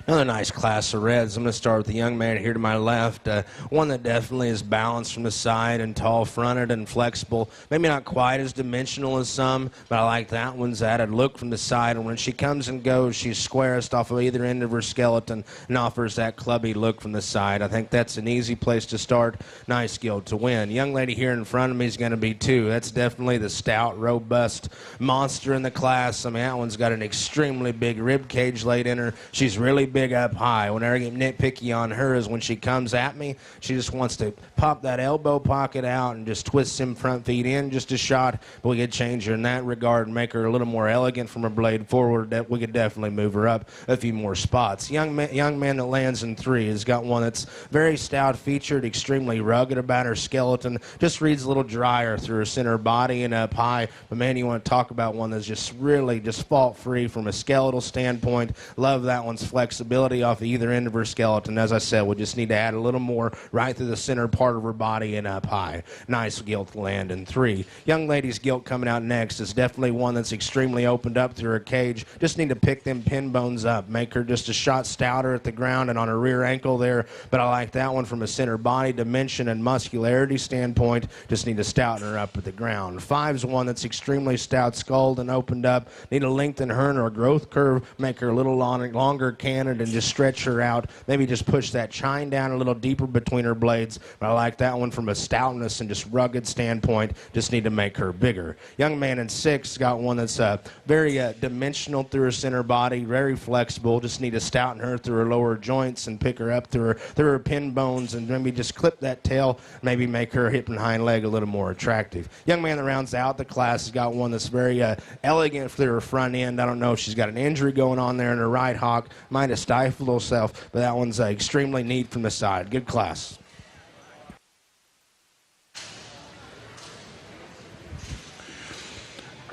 Another nice class of reds. I'm going to start with the young man here to my left. One that definitely is balanced from the side and tall-fronted and flexible. Maybe not quite as dimensional as some, but I like that one's added look from the side. And when she comes and goes, she's squarest off of either end of her skeleton and offers that clubby look from the side. I think that's an easy place to start. Nice Gilt to win. Young lady here in front of me is going to be 2. That's definitely the stout, robust monster in the class. I mean, that one's got an extremely big rib cage laid in her. She's really big up high. Whenever I get nitpicky on her is when she comes at me, she just wants to pop that elbow pocket out and just twist them front feet in just a shot. But we could change her in that regard and make her a little more elegant from her blade forward. That we could definitely move her up a few more spots. Young man that lands in 3 has got one that's very stout featured, extremely rugged about her skeleton. Just reads a little drier through her center body and up high. But man, you want to talk about one that's just really just fault free from a skeletal standpoint. Love that one's flexibility off either end of her skeleton. As I said, we just need to add a little more right through the center part of her body and up high. Nice Gilt land in 3. Young lady's Gilt coming out next is definitely one that's extremely opened up through her cage. Just need to pick them pin bones up, make her just a shot stouter at the ground and on her rear ankle there. But I like that one from a center body dimension and muscularity standpoint. Just need to stouten her up at the ground. 5's one that's extremely stout skulled and opened up. Need to lengthen her in her growth curve, make her a little longer canted and just stretch her out. Maybe just push that chine down a little deeper between her blades. But I like that one from a stoutness and just rugged standpoint. Just need to make her bigger. Young man in 6 got one that's very dimensional through her center body, very flexible. Just need to stouten her through her lower joints and pick her up through her pin bones and maybe just clip that tail, maybe make her hip and hind leg a little more attractive. Young man that rounds out the class has got one that's very elegant through her front end. I don't know if she's got an injury going on there in her right hock. Might have stifled herself, but that one's extremely neat from the side. Good class.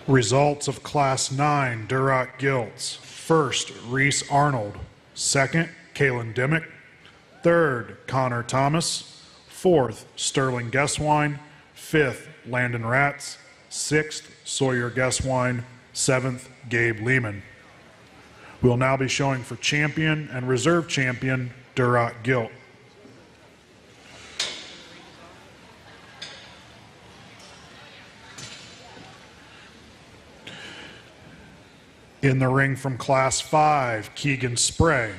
Results of Class 9 Duroc Gilts. First, Reese Arnold. Second, Kalen Dimmick. Third, Connor Thomas. Fourth, Sterling Guesswine. Fifth, Landon Ratz. Sixth, Sawyer Guesswine. Seventh, Gabe Lehman. We'll now be showing for champion and reserve champion Duroc Gilt. In the ring from Class 5, Keegan Spray.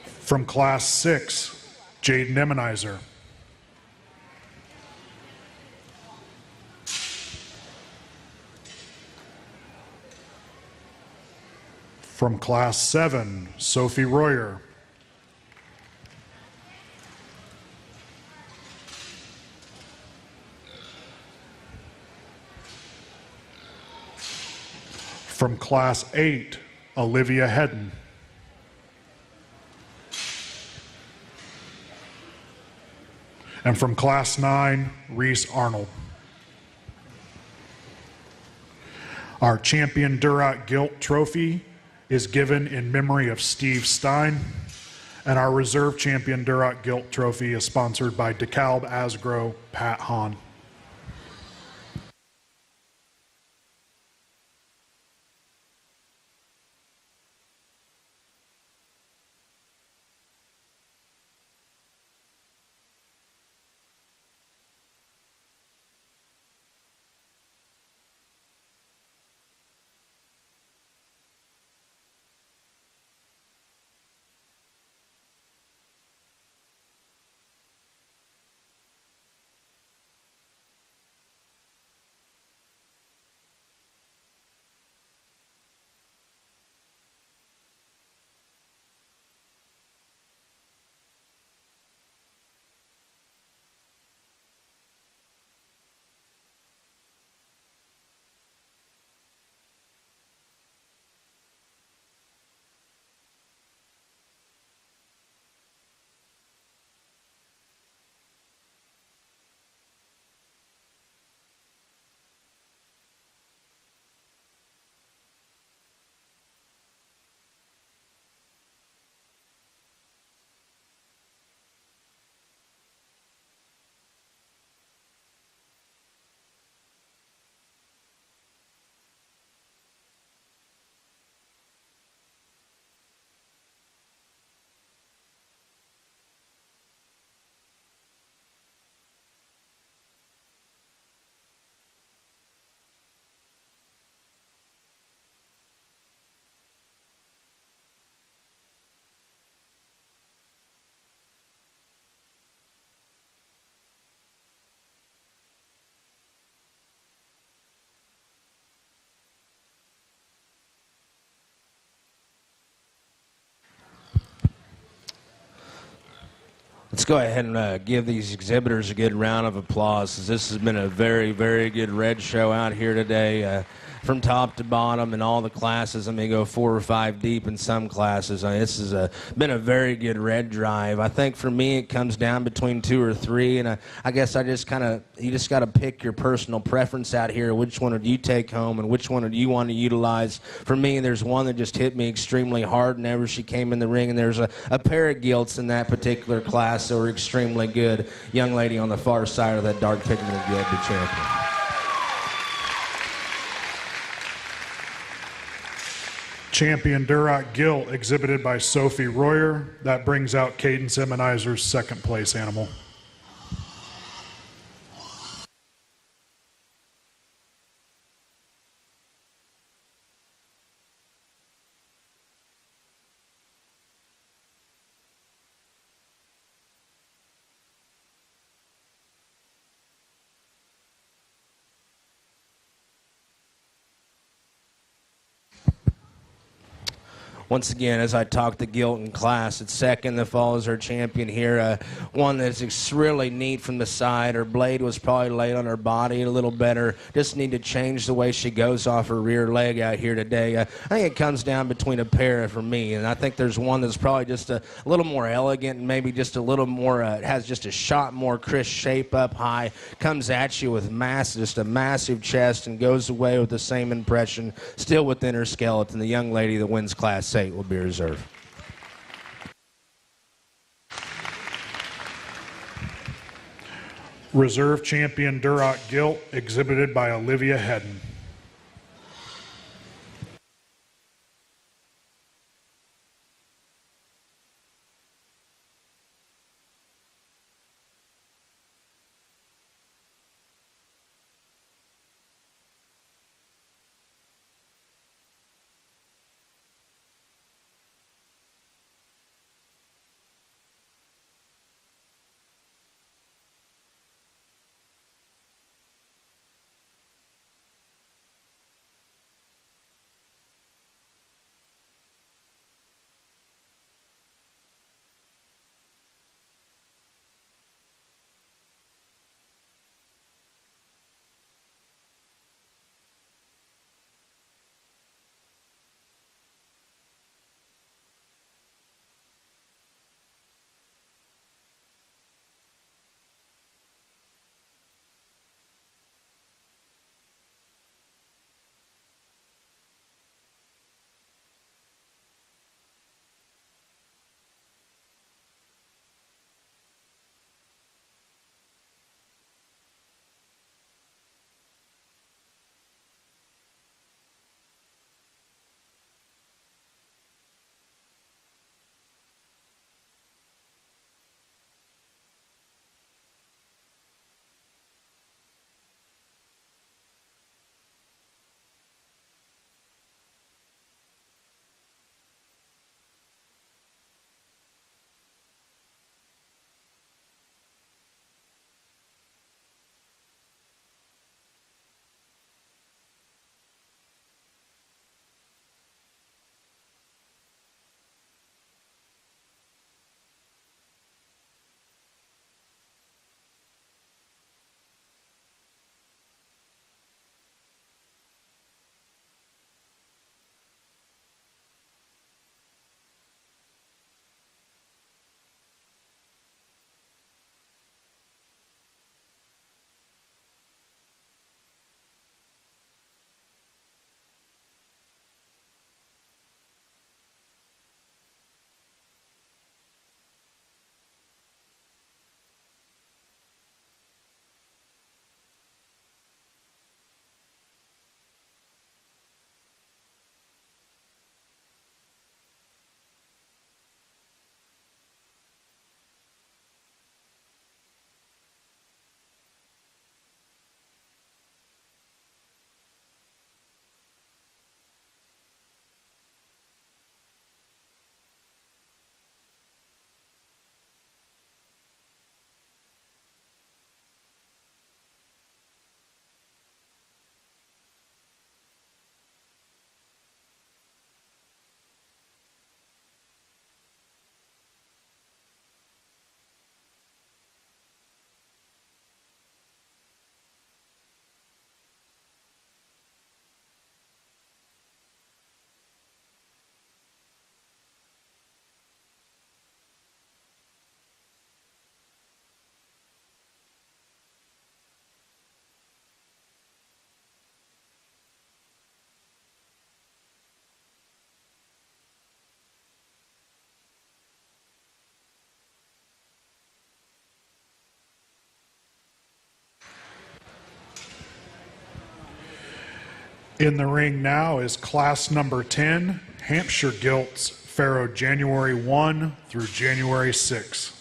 From Class 6, Jaden Emmenizer. From Class 7, Sophie Royer. From Class 8, Olivia Hedden. And from Class 9, Reese Arnold. Our champion Duroc Gilt trophy is given in memory of Steve Stein, and our reserve champion Duroc Gilt trophy is sponsored by DeKalb Asgrow Pat Hahn. go ahead and give these exhibitors a good round of applause, 'cause this has been a very, very good red show out here today. From top to bottom in all the classes. I mean, go 4 or 5 deep in some classes. I mean, this has been a very good red drive. I think for me it comes down between 2 or 3, and I guess you just got to pick your personal preference out here. Which one would you take home, and which one do you want to utilize? For me, there's one that just hit me extremely hard whenever she came in the ring, and there's a pair of Gilts in that particular class that were extremely good. Young lady on the far side of that dark pigmented Gilt, the champion. Champion Duroc Gilt, exhibited by Sophie Royer. That brings out Cadence Emanizer's second place animal. Once again, as I talked to Gilt in class, it's second that follows her champion here. One that's really neat from the side. Her blade was probably laid on her body a little better. Just need to change the way she goes off her rear leg out here today. I think it comes down between a pair for me, and I think there's one that's probably just a little more elegant and maybe just a little more, has just a shot more crisp shape up high, comes at you with just a massive chest and goes away with the same impression, still within her skeleton. The young lady that wins Class 8 will be reserved. Reserve champion Duroc Gilt, exhibited by Olivia Hedden. In the ring now is class number 10, Hampshire Gilts, Pharaoh January 1 through January 6.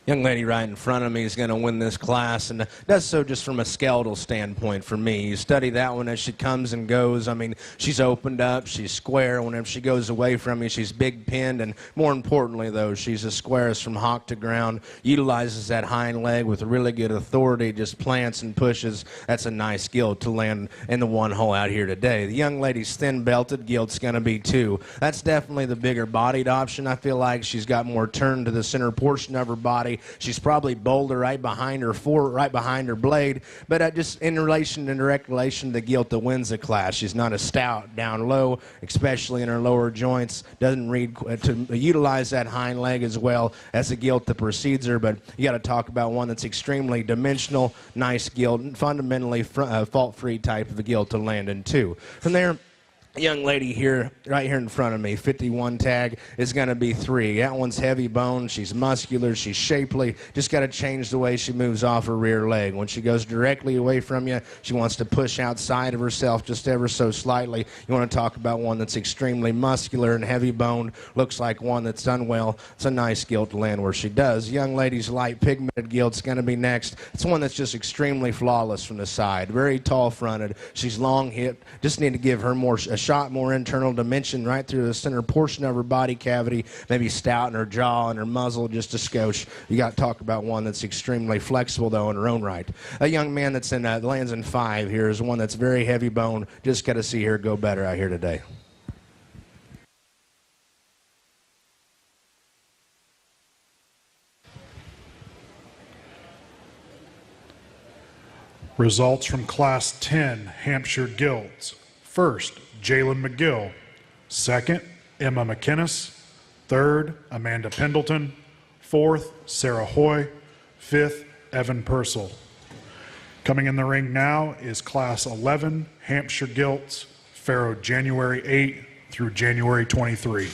Young lady right in front of me is going to win this class, and does so just from a skeletal standpoint for me. You study that one as she comes and goes. I mean, she's opened up, she's square. Whenever she goes away from you, she's big pinned, and more importantly, though, she's as square as from hock to ground. Utilizes that hind leg with really good authority, just plants and pushes. That's a nice gilt to land in the one hole out here today. The young lady's thin belted, gilt's going to be 2. That's definitely the bigger bodied option. I feel like she's got more turn to the center portion of her body. She's probably bolder right behind her right behind her blade, but just in direct relation to the gilt that wins the class. She's not as stout down low, especially in her lower joints. Doesn't read to utilize that hind leg as well as a gilt that precedes her, but you got to talk about one that's extremely dimensional, nice gilt, and fundamentally fault-free type of a gilt to land in 2. From there, young lady here, right here in front of me, 51 tag, is going to be 3. That one's heavy bone. She's muscular. She's shapely. Just got to change the way she moves off her rear leg. When she goes directly away from you, she wants to push outside of herself just ever so slightly. You want to talk about one that's extremely muscular and heavy boned. Looks like one that's done well. It's a nice gilt to land where she does. Young lady's light pigmented gilt's going to be next. It's one that's just extremely flawless from the side. Very tall fronted. She's long hipped. Just need to give her a shot, more internal dimension right through the center portion of her body cavity, maybe stout in her jaw and her muzzle just a skosh. You got to talk about one that's extremely flexible, though, in her own right. A young man that's lands in 5 here is one that's very heavy bone. Just got to see her go better out here today. Results from Class 10 Hampshire Gilts. First, Jalen McGill. Second, Emma McInnes. Third, Amanda Pendleton. Fourth, Sarah Hoy. Fifth, Evan Purcell. Coming in the ring now is Class 11 Hampshire Gilts, Pharaoh January 8 through January 23.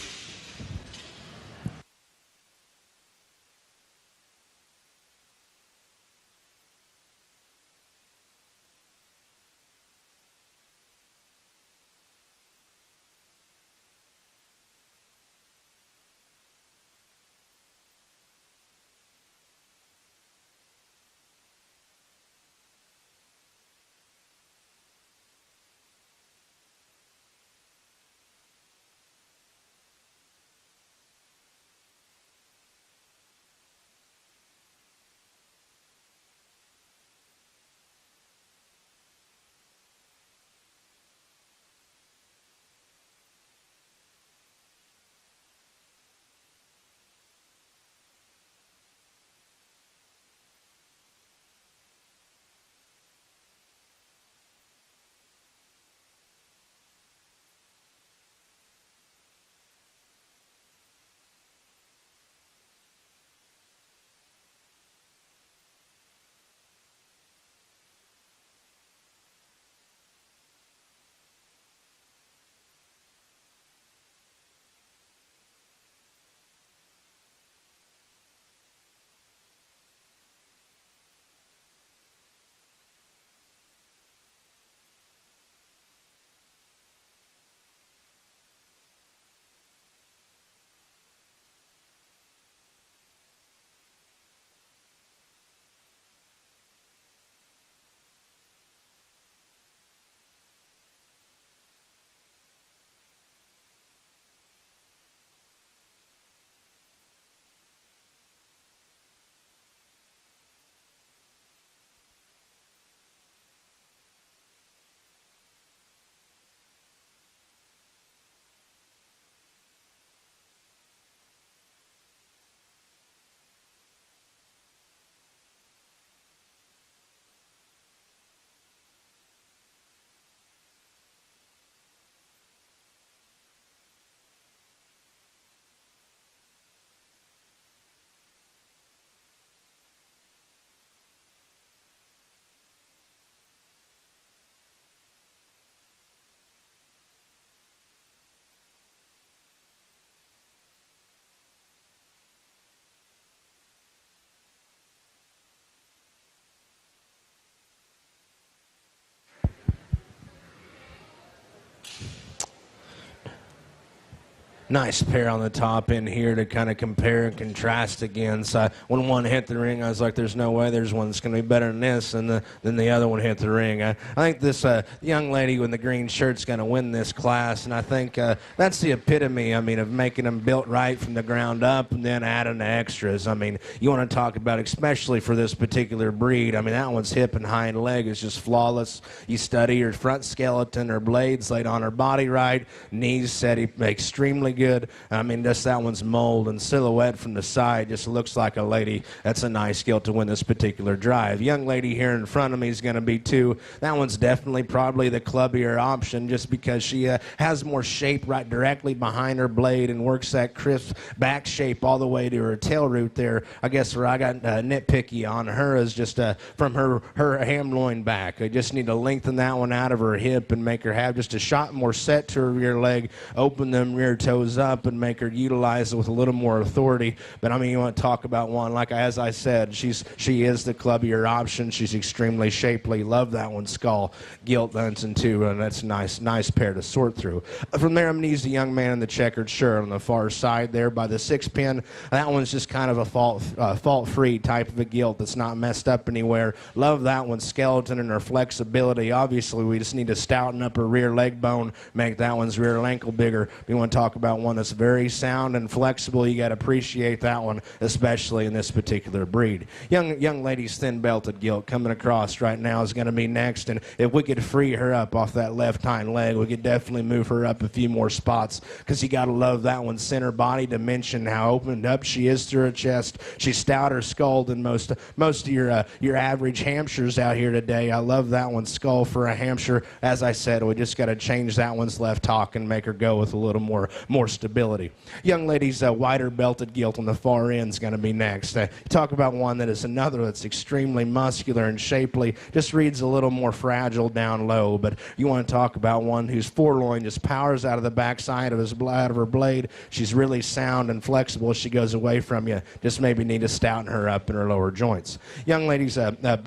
nice pair on the top end here to kind of compare and contrast against. When one hit the ring, I was like, there's no way there's one that's going to be better than this, and then the other one hit the ring. I think this young lady with the green shirt's going to win this class, and I think that's the epitome, I mean, of making them built right from the ground up and then adding the extras. I mean, you want to talk about, especially for this particular breed, I mean, that one's hip and hind leg is just flawless. You study her front skeleton, her blades laid on her body right, knees set extremely good. I mean, just that one's mold and silhouette from the side just looks like a lady. That's a nice Gilt to win this particular drive. Young lady here in front of me is going to be 2. That one's definitely probably the clubbier option just because she has more shape right directly behind her blade and works that crisp back shape all the way to her tail root there. I guess where I got nitpicky on her is just from her ham loin back. I just need to lengthen that one out of her hip and make her have just a shot more set to her rear leg, open them rear toes up and make her utilize it with a little more authority. But I mean, you want to talk about one, like as I said, she is the clubbier option. She's extremely shapely. Love that one, skull. Gilt Lunson too, and that's a nice pair to sort through. From there, I'm going to use the young man in the checkered shirt on the far side there by the 6-pin. That one's just kind of a fault-free type of a Gilt that's not messed up anywhere. Love that one's skeleton and her flexibility. Obviously, we just need to stouten up her rear leg bone, make that one's rear ankle bigger. If you want to talk about one that's very sound and flexible, you got to appreciate that one, especially in this particular breed. Young lady's thin-belted Gilt coming across right now is going to be next, and if we could free her up off that left hind leg, we could definitely move her up a few more spots because you got to love that one's center body dimension, how opened up she is through her chest. She's stouter skull than most of your average Hampshires out here today. I love that one's skull for a Hampshire. As I said, we just got to change that one's left hock and make her go with a little more stability. Young lady's wider belted Gilt on the far end is going to be next. You talk about one that is another that's extremely muscular and shapely, just reads a little more fragile down low, but you want to talk about one whose foreloin just powers out of the backside of her blade. She's really sound and flexible as she goes away from you. Just maybe need to stouten her up in her lower joints. Young lady's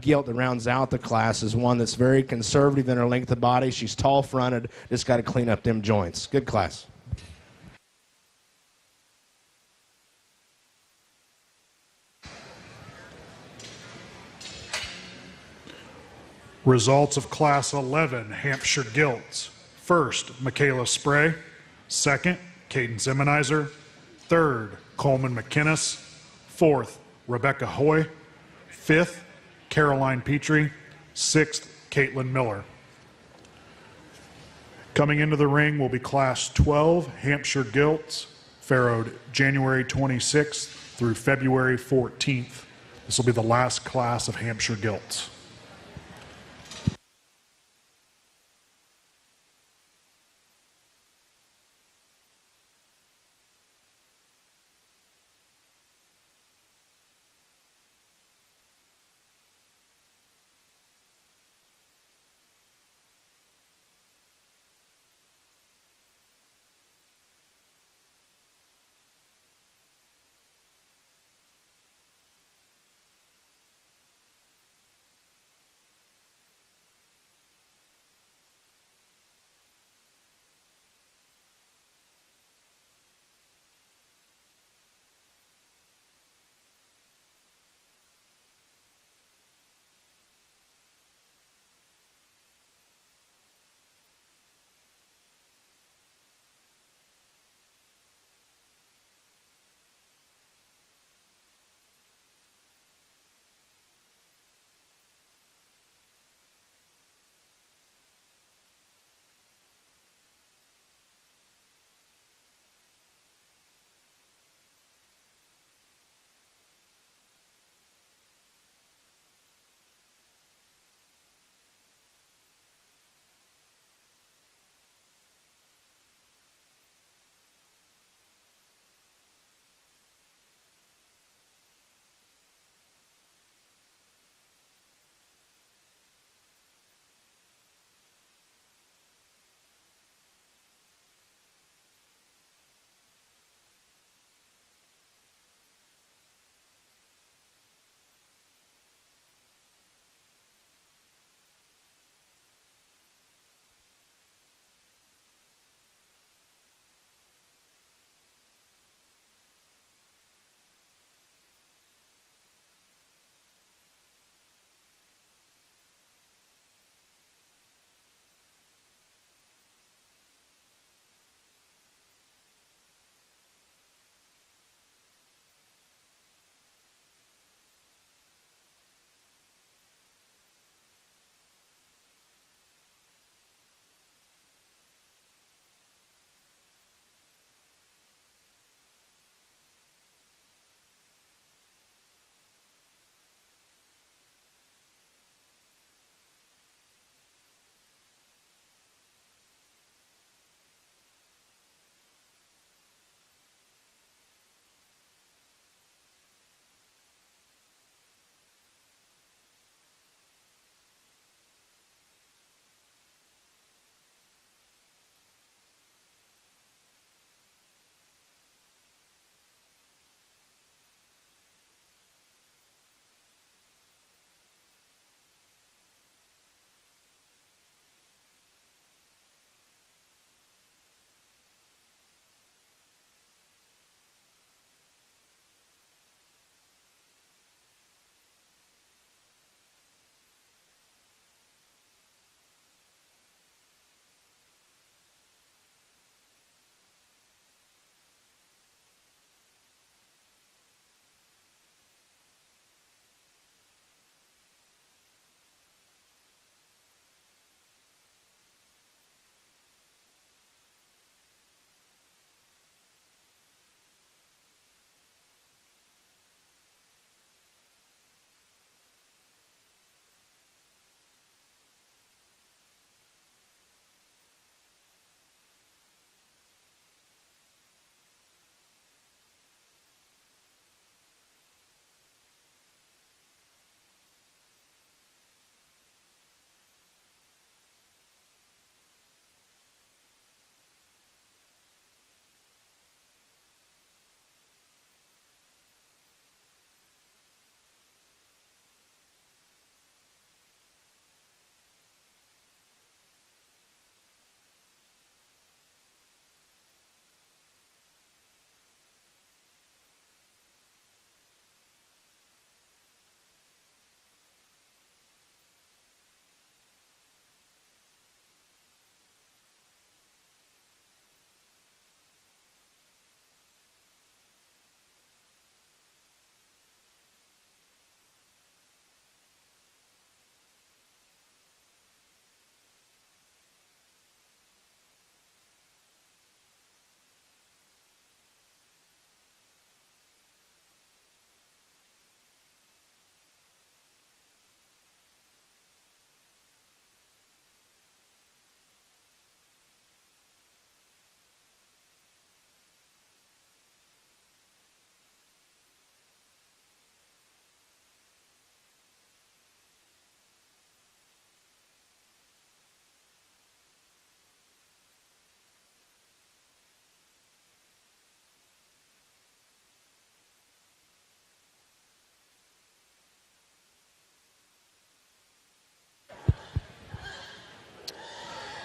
Gilt that rounds out the class is one that's very conservative in her length of body. She's tall fronted, just got to clean up them joints. Good class. Results of Class 11 Hampshire Gilts. First, Michaela Spray. Second, Cadence Emmenizer. Third, Coleman McInnes. Fourth, Rebecca Hoy. Fifth, Caroline Petrie. Sixth, Caitlin Miller. Coming into the ring will be Class 12 Hampshire Gilts, farrowed January 26th through February 14th. This will be the last class of Hampshire Gilts.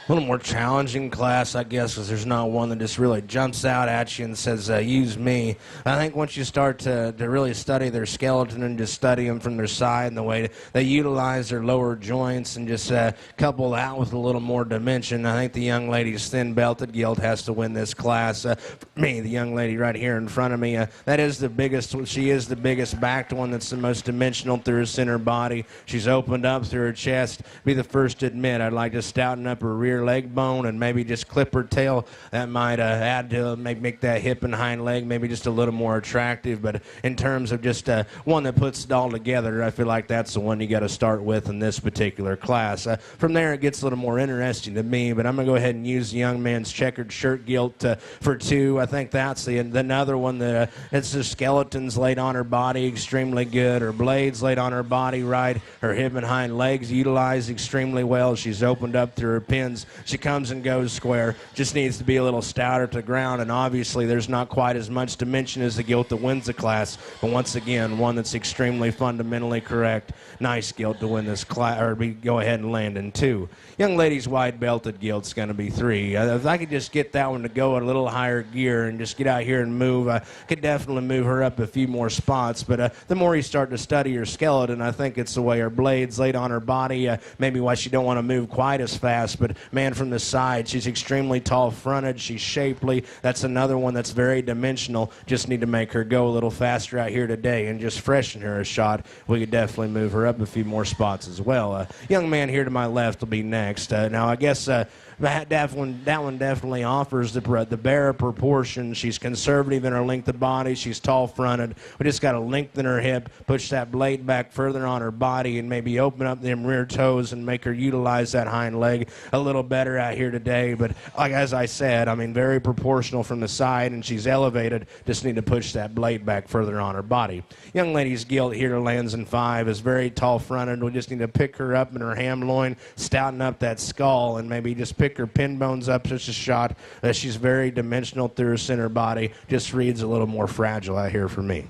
A little more challenging class, I guess, because there's not one that just really jumps out at you and says, use me. I think once you start to really study their skeleton and just study them from their side and the way they utilize their lower joints and just couple that with a little more dimension, I think the young lady's thin-belted gilt has to win this class. For me, the young lady right here in front of me, that is the biggest, she is the biggest backed one that's the most dimensional through her center body. She's opened up through her chest. Be the first to admit, I'd like to stouten up her rear leg bone and maybe just clip her tail. That might add to make that hip and hind leg maybe just a little more attractive. But in terms of just one that puts it all together, I feel like that's the one you got to start with in this particular class. From there, it gets a little more interesting to me, but I'm going to go ahead and use the young man's checkered shirt gilt for 2. I think that's another one that it's the skeletons laid on her body extremely good. Her blades laid on her body right. Her hip and hind legs utilized extremely well. She's opened up through her pins. She comes and goes square. Just needs to be a little stouter to the ground, and obviously there's not quite as much dimension as the gilt that wins the class, but once again, one that's extremely fundamentally correct. Nice gilt to win this class, or go ahead and land in 2. Young lady's wide belted gilt's going to be 3. If I could just get that one to go a little higher gear and just get out here and move, I could definitely move her up a few more spots, but the more you start to study her skeleton, I think it's the way her blades laid on her body, maybe why she don't want to move quite as fast, but man, from the side, she's extremely tall fronted, she's shapely. That's another one that's very dimensional. Just need to make her go a little faster out here today and just freshen her a shot. We could definitely move her up a few more spots as well. Young man here to my left will be next. Now, I guess that one definitely offers the better proportion. She's conservative in her length of body. She's tall fronted. We just got to lengthen her hip, push that blade back further on her body, and maybe open up them rear toes and make her utilize that hind leg a little better out here today. But like as I said, I mean, very proportional from the side, and she's elevated. Just need to push that blade back further on her body. Young lady's gilt here lands in 5. Is very tall fronted. We just need to pick her up in her ham loin, stouten up that skull, and maybe just pick her pin bones up such a shot that she's very dimensional through her center body. Just reads a little more fragile out here for me.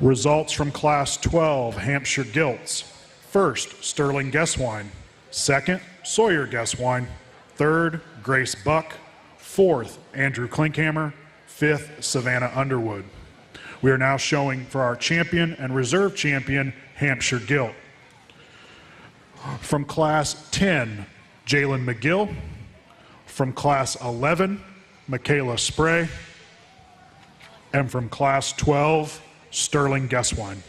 Results from Class 12 Hampshire Gilts. First, Sterling Guesswine. Second, Sawyer Guesswine. Third, Grace Buck. Fourth, Andrew Klinkhammer. Fifth, Savannah Underwood. We are now showing for our champion and reserve champion, Hampshire Gilt. From Class 10, Jalen McGill. From Class 11, Michaela Spray. And from Class 12, Sterling Guesswine.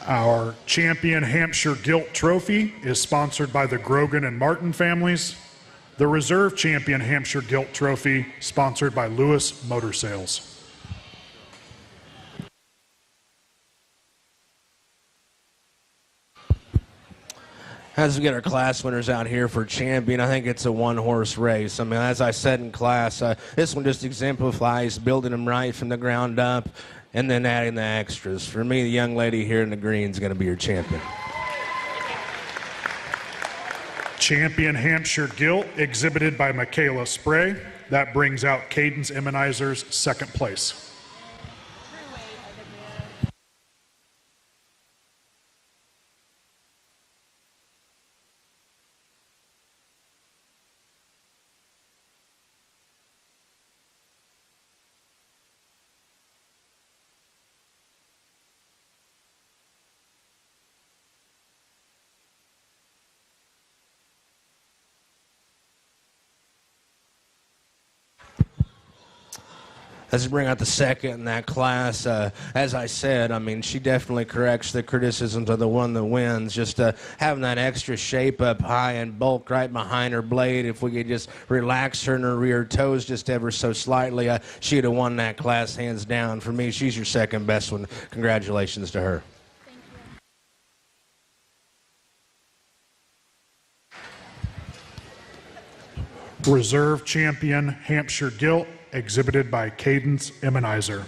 Our champion Hampshire Gilt trophy is sponsored by the Grogan and Martin families. The reserve champion Hampshire Gilt trophy sponsored by Lewis Motor Sales. As we get our class winners out here for champion, I think it's a one-horse race. I mean, as I said in class, this one just exemplifies building them right from the ground up and then adding the extras. For me, the young lady here in the green is going to be your champion. Champion Hampshire Gilt, exhibited by Michaela Spray. That brings out Cadence Immunizer's second place. As we bring out the second in that class, as I said, I mean, she definitely corrects the criticisms of the one that wins. Just having that extra shape up high and bulk right behind her blade. If we could just relax her in her rear toes just ever so slightly, she'd have won that class hands down. For me, she's your second best one. Congratulations to her. Reserve champion Hampshire Gilt, exhibited by Cadence Immunizer.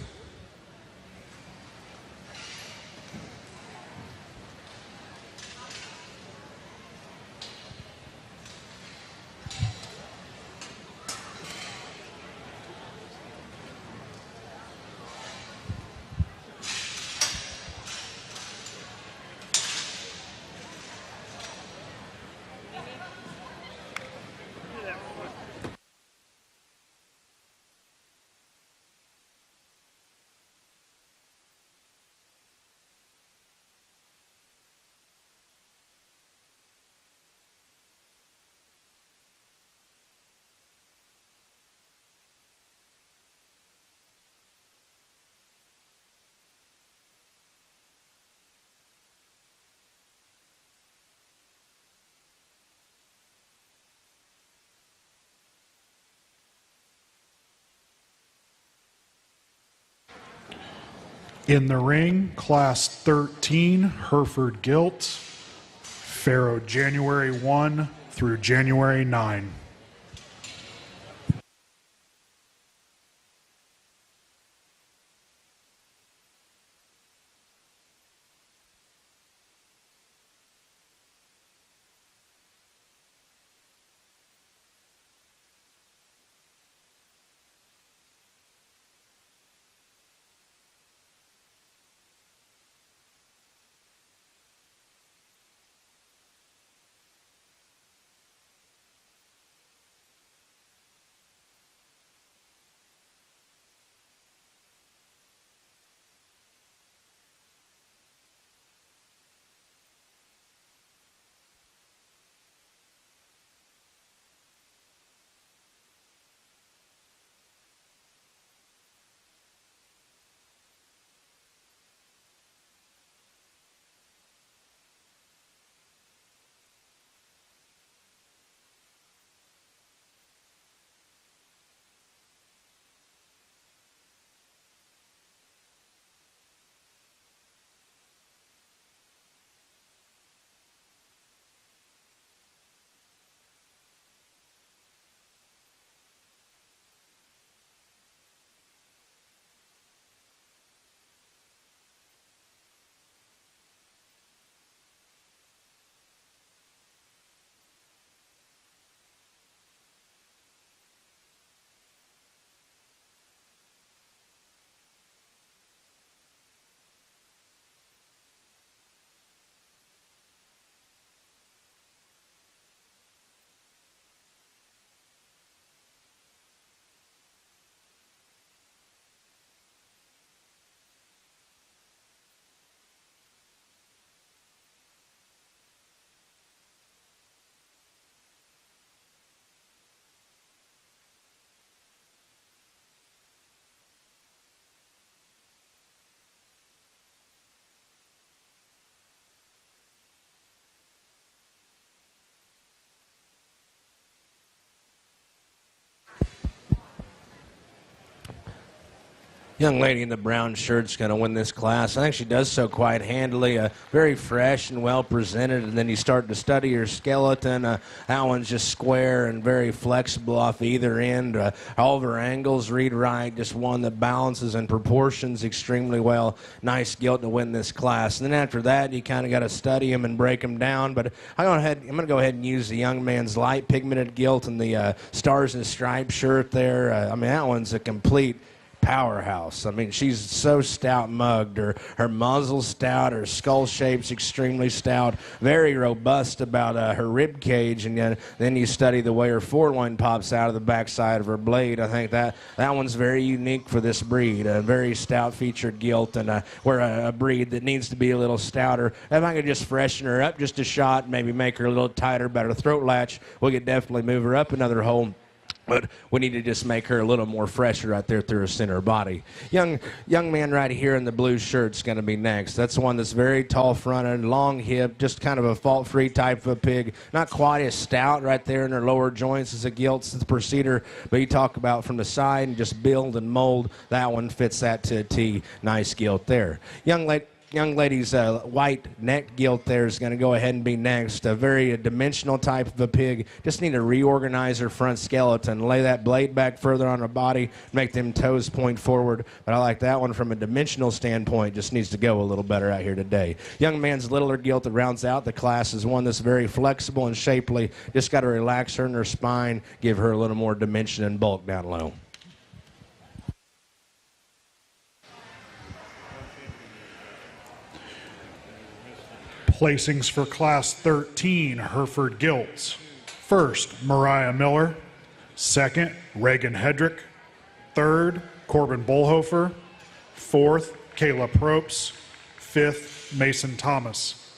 In the ring, Class 13, Hereford Gilt, Farrow January 1 through January 9. Young lady in the brown shirt's going to win this class. I think she does so quite handily, very fresh and well presented. And then you start to study her skeleton. That one's just square and very flexible off either end. All of her angles read right. Just one that balances and proportions extremely well. Nice gilt to win this class. And then after that, you kind of got to study them and break them down. But I'm going to go ahead and use the young man's light pigmented gilt and the stars and stripes shirt there. I mean, that one's a complete powerhouse. I mean, she's so stout mugged. Her muzzle's stout, her skull shape's extremely stout, very robust about her rib cage, and then you study the way her foreloin pops out of the backside of her blade. I think that one's very unique for this breed, a very stout featured gilt, and we're a breed that needs to be a little stouter. If I could just freshen her up just a shot, maybe make her a little tighter, better throat latch, we could definitely move her up another hole. But we need to just make her a little more fresher right there through her center body. Young man right here in the blue shirt's going to be next. That's the one that's very tall-fronted, long hip, just kind of a fault-free type of a pig. Not quite as stout right there in her lower joints as a Gilt's the Procedure, but you talk about from the side and just build and mold. That one fits that to a T. Nice gilt there. Young lady. young lady's white neck gilt there is going to go ahead and be next. A very dimensional type of a pig. Just need to reorganize her front skeleton, lay that blade back further on her body, make them toes point forward. But I like that one from a dimensional standpoint. Just needs to go a little better out here today. Young man's littler gilt that rounds out the class is one that's very flexible and shapely. Just got to relax her in her spine, give her a little more dimension and bulk down low. Placings for Class 13 Hereford Gilts. First, Mariah Miller. Second, Reagan Hedrick. Third, Corbin Bullhofer. Fourth, Kayla Propes. Fifth, Mason Thomas.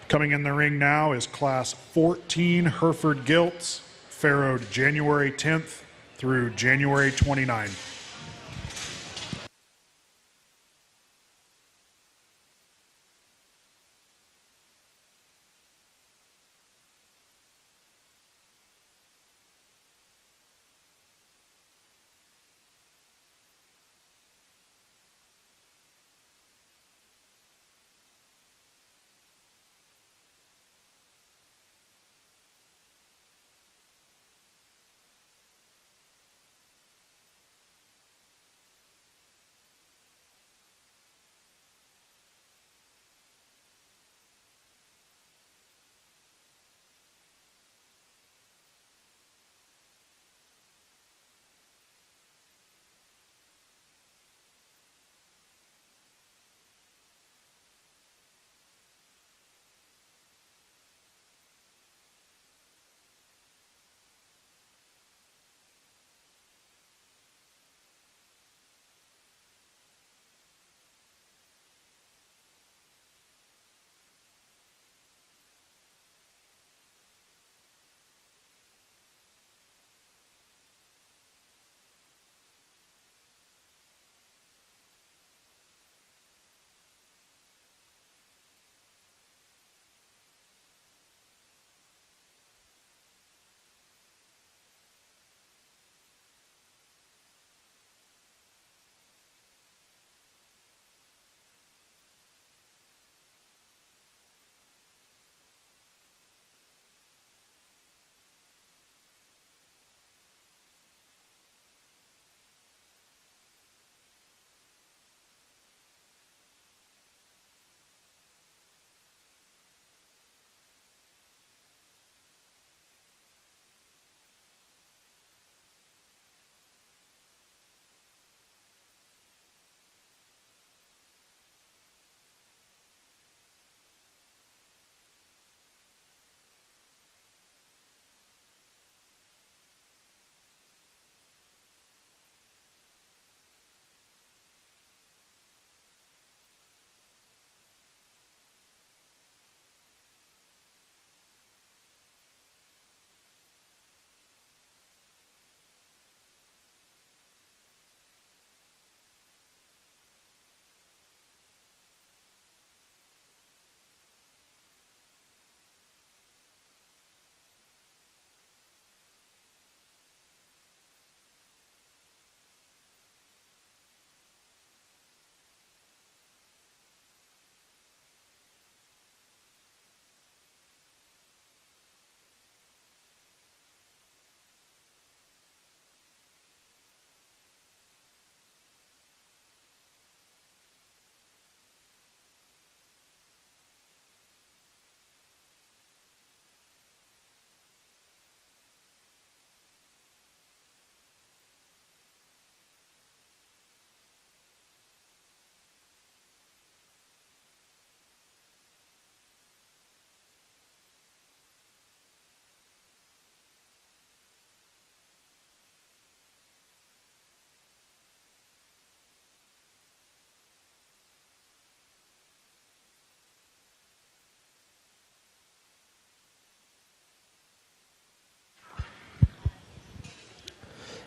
Coming in the ring now is Class 14 Hereford Gilts, farrowed January 10th through January 29th.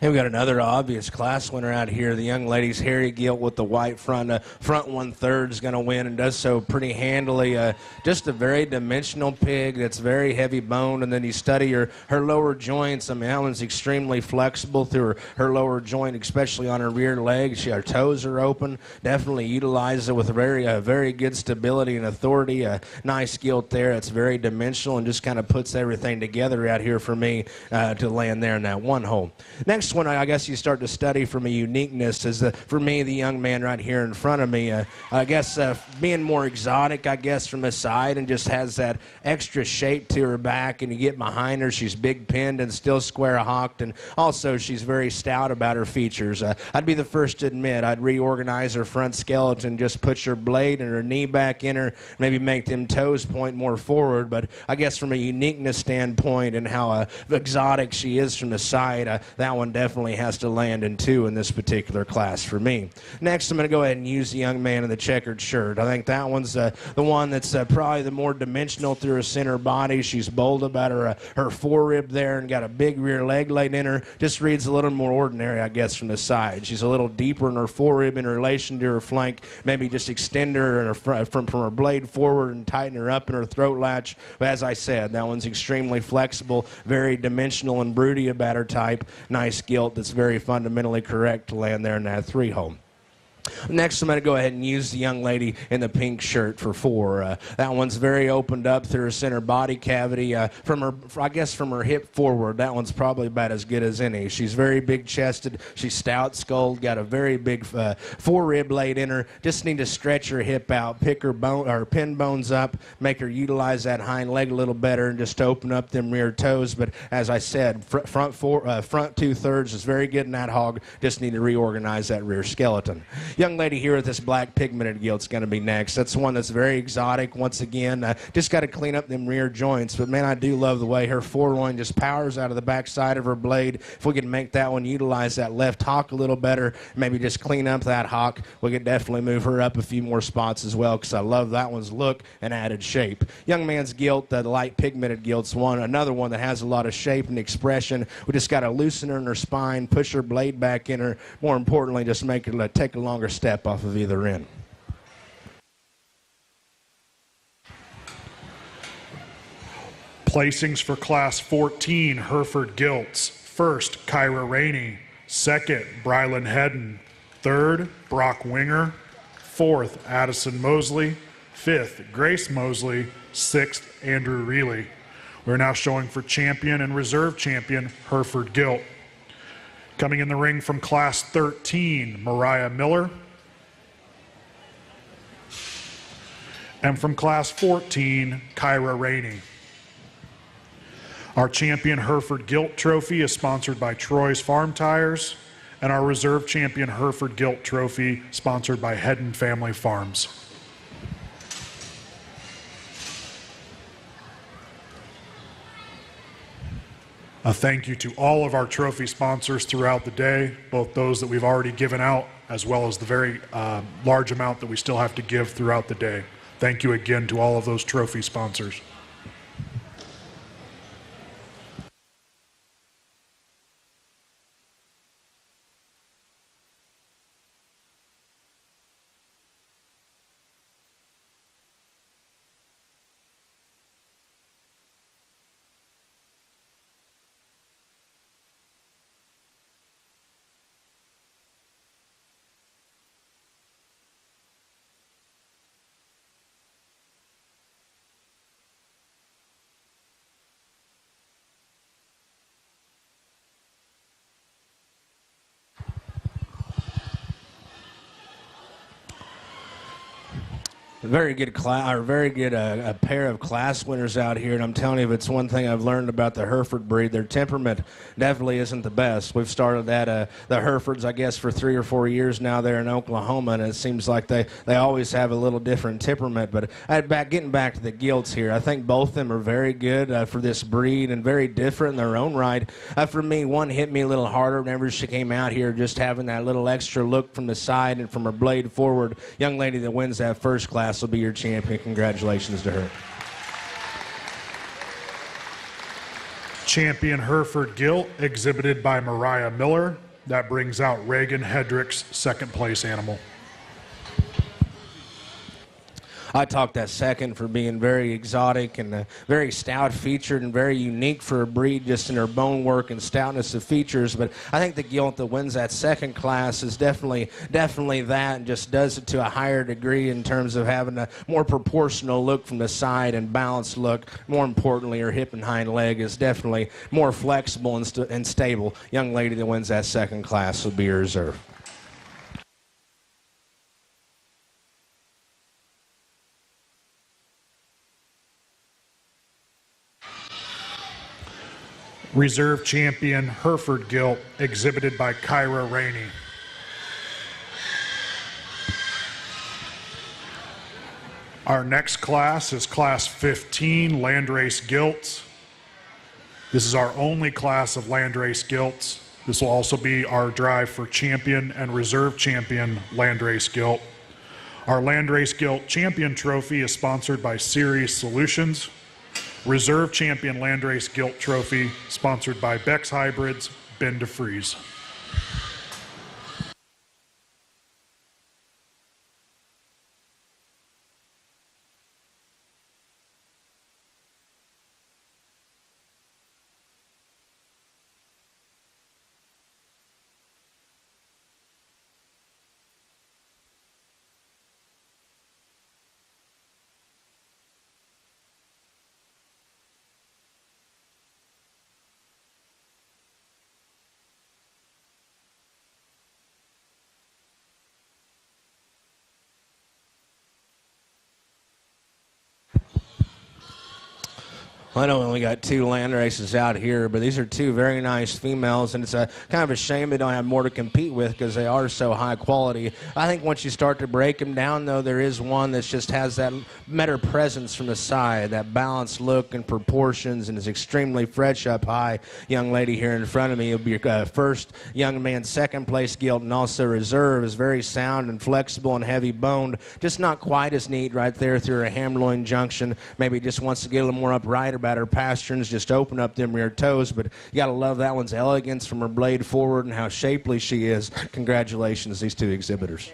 And we got another obvious class winner out here. The young lady's Harry Gilt with the white front. Front 1/3 is going to win and does so pretty handily. Just a very dimensional pig that's very heavy boned. And then you study her lower joints. I mean, that one's extremely flexible through her lower joint, especially on her rear legs. Her toes are open. Definitely utilizes it with very good stability and authority. Nice Gilt there. It's very dimensional and just kind of puts everything together out here for me to land there in that one hole. Next one, I guess you start to study from a uniqueness is, for me, the young man right here in front of me. I guess being more exotic, I guess, from the side and just has that extra shape to her back. And you get behind her, she's big pinned and still square hocked. And also, she's very stout about her features. I'd be the first to admit I'd reorganize her front skeleton, just put her blade and her knee back in her, maybe make them toes point more forward. But I guess from a uniqueness standpoint and how exotic she is from the side, that one definitely has to land in 2 in this particular class for me. Next, I'm going to go ahead and use the young man in the checkered shirt. I think that one's the one that's probably the more dimensional through her center body. She's bold about her forerib there and got a big rear leg laid in her. Just reads a little more ordinary, I guess, from the side. She's a little deeper in her forerib in relation to her flank. Maybe just extend her in her from her blade forward and tighten her up in her throat latch. But as I said, that one's extremely flexible, very dimensional and broody about her type. Nice Gilt that's very fundamentally correct to land there in that 3 hole. Next, I'm going to go ahead and use the young lady in the pink shirt for 4. That one's very opened up through her center body cavity. From her hip forward, that one's probably about as good as any. She's very big-chested. She's stout-skulled, got a very big forerib laid in her. Just need to stretch her hip out, pick her pin bones up, make her utilize that hind leg a little better, and just open up them rear toes. But as I said, front 2/3 is very good in that hog. Just need to reorganize that rear skeleton. Young lady here with this black pigmented Gilt's going to be next. That's one that's very exotic. Once again, just got to clean up them rear joints. But, man, I do love the way her foreloin just powers out of the back side of her blade. If we can make that one utilize that left hock a little better, maybe just clean up that hock, we could definitely move her up a few more spots as well because I love that one's look and added shape. Young man's Gilt, the light pigmented Gilt's another one that has a lot of shape and expression. We just got to loosen her in her spine, push her blade back in her. More importantly, just make her take a longer step off of either end. Placings for Class 14, Hereford Gilts. First, Kyra Rainey. Second, Brylan Hedden. Third, Brock Winger. Fourth, Addison Mosley. Fifth, Grace Mosley. Sixth, Andrew Reilly. We're now showing for champion and reserve champion, Hereford Gilt. Coming in the ring from Class 13, Mariah Miller. And from Class 14, Kyra Rainey. Our champion Hereford Gilt trophy is sponsored by Troy's Farm Tires, and our reserve champion Hereford Gilt trophy sponsored by Hedden Family Farms. A thank you to all of our trophy sponsors throughout the day, both those that we've already given out, as well as the very large amount that we still have to give throughout the day. Thank you again to all of those trophy sponsors. Very good a pair of class winners out here, and I'm telling you, if it's one thing I've learned about the Hereford breed, their temperament definitely isn't the best. We've started the Herefords, I guess, for 3 or 4 years now there in Oklahoma, and it seems like they always have a little different temperament. But getting back to the Gilts here, I think both of them are very good for this breed and very different in their own right. For me, one hit me a little harder whenever she came out here, just having that little extra look from the side and from her blade forward. Young lady that wins that first class will be your champion. Congratulations to her. Champion Hereford Gilt, exhibited by Mariah Miller. That brings out Reagan Hedrick's second place animal. I talked that second for being very exotic and very stout featured and very unique for a breed just in her bone work and stoutness of features. But I think the gilt that wins that second class is definitely that, and just does it to a higher degree in terms of having a more proportional look from the side and balanced look. More importantly, her hip and hind leg is definitely more flexible and stable. Young lady that wins that second class will be a reserve. Reserve champion Hereford Gilt, exhibited by Kyra Rainey. Our next class is Class 15, Landrace Gilts. This is our only class of Landrace Gilts. This will also be our drive for champion and reserve champion Landrace Gilt. Our Landrace Gilt champion trophy is sponsored by Series Solutions. Reserve champion Landrace Gilt trophy sponsored by Beck's Hybrids, Ben DeFries. I know we only got 2 land races out here, but these are 2 very nice females, and it's a kind of a shame they don't have more to compete with because they are so high quality. I think once you start to break them down, though, there is one that just has that better presence from the side, that balanced look and proportions, and is extremely fresh up high. Young lady here in front of me will be your first young man second place gilt and also reserve. Is very sound and flexible and heavy boned, just not quite as neat right there through her hamloin junction. Maybe just wants to get a little more upright about her pasterns, just open up them rear toes, but you got to love that one's elegance from her blade forward and how shapely she is. Congratulations, these 2 exhibitors.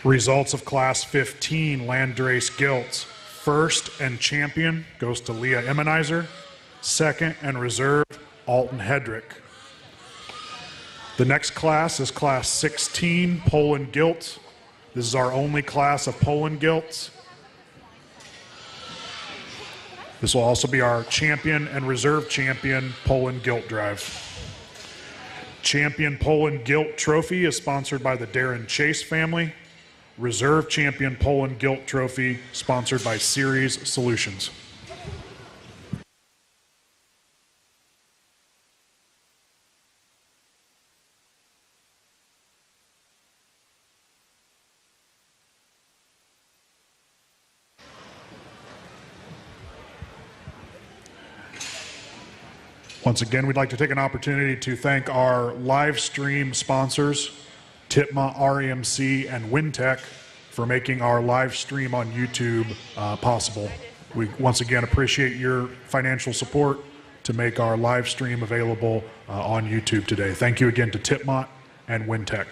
Results of Class 15 Landrace Gilts. First and champion goes to Leah Emmenizer. Second and reserve, Alton Hedrick. The next class is Class 16 Poland Gilt. This is our only class of Poland Gilts. This will also be our champion and reserve champion Poland Gilt drive. Champion Poland Gilt trophy is sponsored by the Darren Chase family. Reserve champion Poland Gilt trophy sponsored by Series Solutions. Once again, we'd like to take an opportunity to thank our live stream sponsors, Titma, REMC, and Wintech, for making our live stream on YouTube possible. We once again appreciate your financial support to make our live stream available on YouTube today. Thank you again to Titma and Wintech.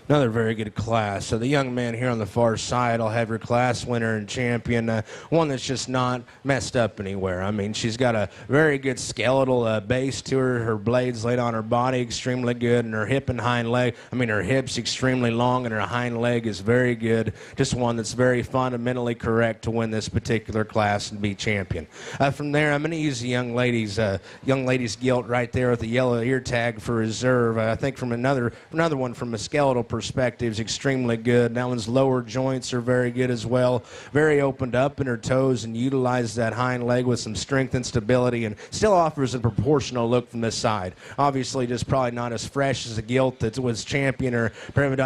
Another very good class. So the young man here on the far side will have your class winner and champion, one that's just not messed up anywhere. I mean, she's got a very good skeletal base to her. Her blades laid on her body extremely good, and her hip and hind leg, her hip's extremely long, and her hind leg is very good. Just one that's very fundamentally correct to win this particular class and be champion. From there, I'm going to use the young ladies gilt right there with the yellow ear tag for reserve. I think from another one from a skeletal perspective is extremely good. That one's lower joints are very good as well. Very opened up in her toes and utilizes that hind leg with some strength and stability, and still offers a proportional look from this side. Obviously, just probably not as fresh as a gilt that was champion, or probably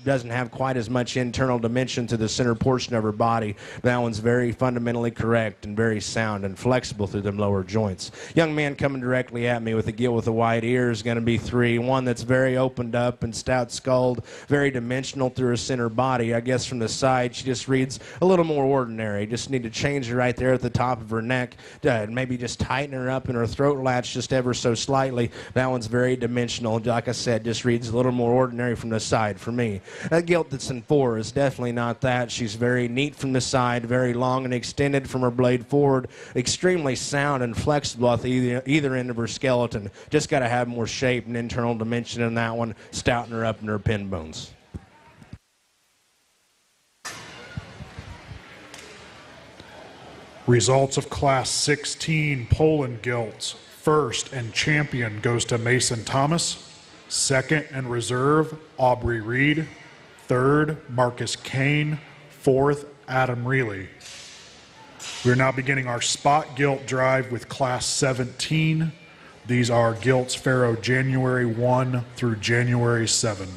doesn't have quite as much internal dimension to the center portion of her body. That one's very fundamentally correct and very sound and flexible through them lower joints. Young man coming directly at me with a gilt with the wide ear is going to be 3. One that's very opened up and stout skulled, very dimensional through her center body. I guess from the side she just reads a little more ordinary. Just need to change her right there at the top of her neck, maybe just tighten her up in her throat latch just ever so slightly. That one's very dimensional. Like I said, just reads a little more ordinary from the side for me. That gilt that's in 4 is definitely not that. She's very neat from the side, very long and extended from her blade forward, extremely sound and flexible at either end of her skeleton. Just got to have more shape and internal dimension in that one, stouting her up in her pin bones. Results of Class 16 Poland Gilts. First and champion goes to Mason Thomas. Second and reserve, Aubrey Reed. Third, Marcus Kane. Fourth, Adam Reilly. We're now beginning our spot gilt drive with Class 17. These are gilts Pharaoh January 1 through January 7.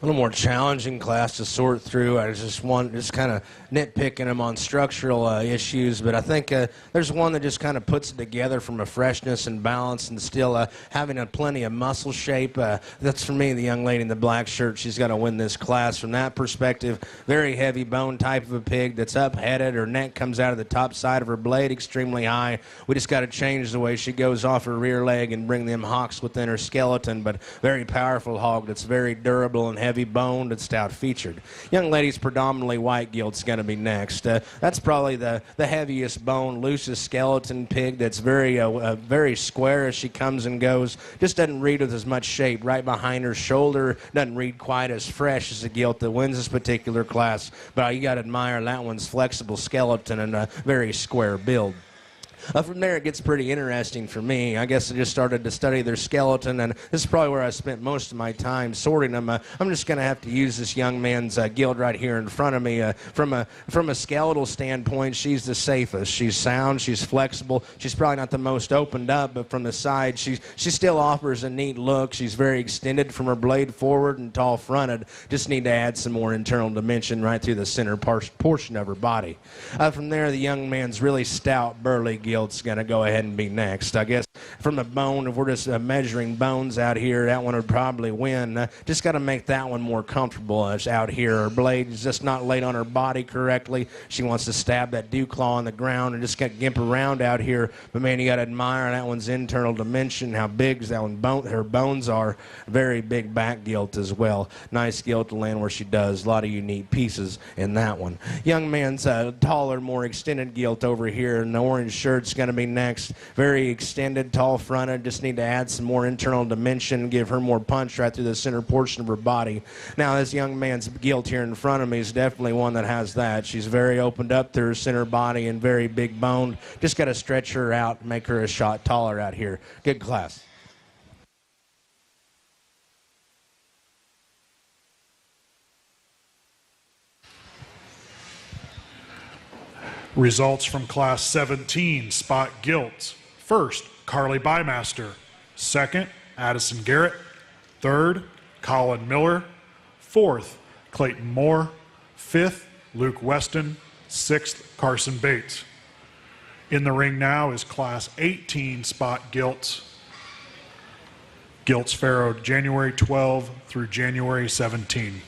A little more challenging class to sort through. I just kind of nitpicking them on structural issues, but I think there's one that just kind of puts it together from a freshness and balance, and still having a plenty of muscle shape. That's for me, the young lady in the black shirt. She's got to win this class from that perspective. Very heavy bone type of a pig that's up-headed. Her neck comes out of the top side of her blade extremely high. We just got to change the way she goes off her rear leg and bring them hocks within her skeleton, but very powerful hog that's very durable and heavy boned and stout featured. Young lady's predominantly white gilt's going to be next. That's probably the heaviest bone, loosest skeleton pig that's very square as she comes and goes. Just doesn't read with as much shape. Right behind her shoulder, doesn't read quite as fresh as the gilt that wins this particular class. But you got to admire that one's flexible skeleton and a very square build. From there, it gets pretty interesting for me. I guess I just started to study their skeleton, and this is probably where I spent most of my time sorting them. I'm just going to have to use this young man's gilt right here in front of me. From a skeletal standpoint, she's the safest. She's sound. She's flexible. She's probably not the most opened up, but from the side, she still offers a neat look. She's very extended from her blade forward and tall fronted. Just need to add some more internal dimension right through the center portion of her body. From there, the young man's really stout, burly gilt. Gilt's going to go ahead and be next. I guess from the bone, if we're just measuring bones out here, that one would probably win. Just got to make that one more comfortable as out here. Her blade is just not laid on her body correctly. She wants to stab that dew claw on the ground and just got gimp around out here. But man, you got to admire that one's internal dimension, how big that one her bones are. Very big back gilt as well. Nice gilt to land where she does. A lot of unique pieces in that one. Young man's taller, more extended gilt over here, and the orange shirt's going to be next. Very extended, tall fronted. Just need to add some more internal dimension, give her more punch right through the center portion of her body. Now, this young man's gilt here in front of me is definitely one that has that. She's very opened up through her center body and very big boned. Just got to stretch her out and make her a shot taller out here. Good class. Results from Class 17 Spot Gilt. First, Carly Bymaster. Second, Addison Garrett. Third, Colin Miller. Fourth, Clayton Moore. Fifth, Luke Weston. Sixth, Carson Bates. In the ring now is Class 18 Spot Gilt. Gilts farrowed January 12 through January 17.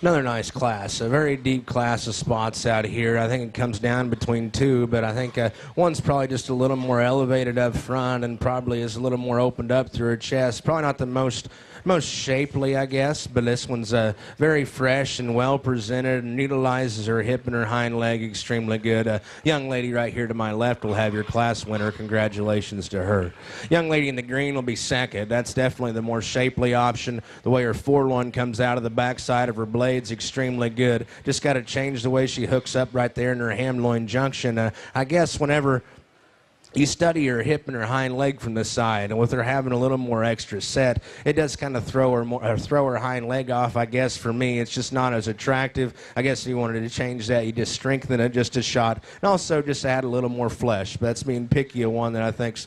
Another nice class, a very deep class of spots out here. I think it comes down between two, but I think one's probably just a little more elevated up front and probably is a little more opened up through her chest. Probably not the most shapely, I guess, but this one's very fresh and well presented and utilizes her hip and her hind leg extremely good. Young lady right here to my left will have your class winner. Congratulations to her. Young lady in the green will be second. That's definitely the more shapely option. The way her foreloin comes out of the backside of her blade's extremely good. Just got to change the way she hooks up right there in her ham-loin junction. I guess whenever you study her hip and her hind leg from the side, and with her having a little more extra set, it does kind of throw her hind leg off. I guess for me, it's just not as attractive. I guess if you wanted to change that, you just strengthen it just a shot, and also just add a little more flesh. But that's being picky of one that I think's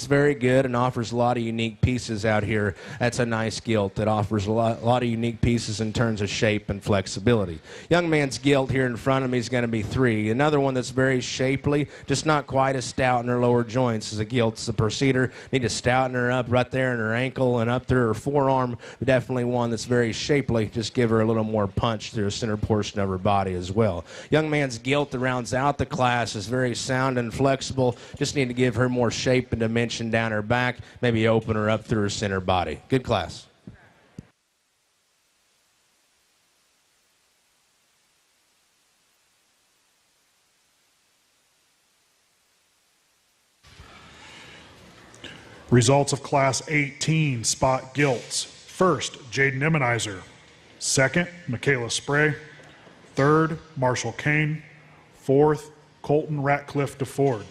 very good and offers a lot of unique pieces out here. That's a nice gilt that offers a lot of unique pieces in terms of shape and flexibility. Young man's gilt here in front of me is going to be 3. Another one that's very shapely, just not quite as stout in her lower joints as a gilt. It's the procedure. Need to stouten her up right there in her ankle and up through her forearm. Definitely one that's very shapely. Just give her a little more punch through the center portion of her body as well. Young man's gilt that rounds out the class is very sound and flexible. Just need to give her more shape and dimension down her back. Maybe open her up through her center body. Good class. Results of Class 18 spot gilts. First, Jaden Emmenizer. Second, Michaela Spray. Third, Marshall Kane. Fourth, Colton Ratcliffe DeFord.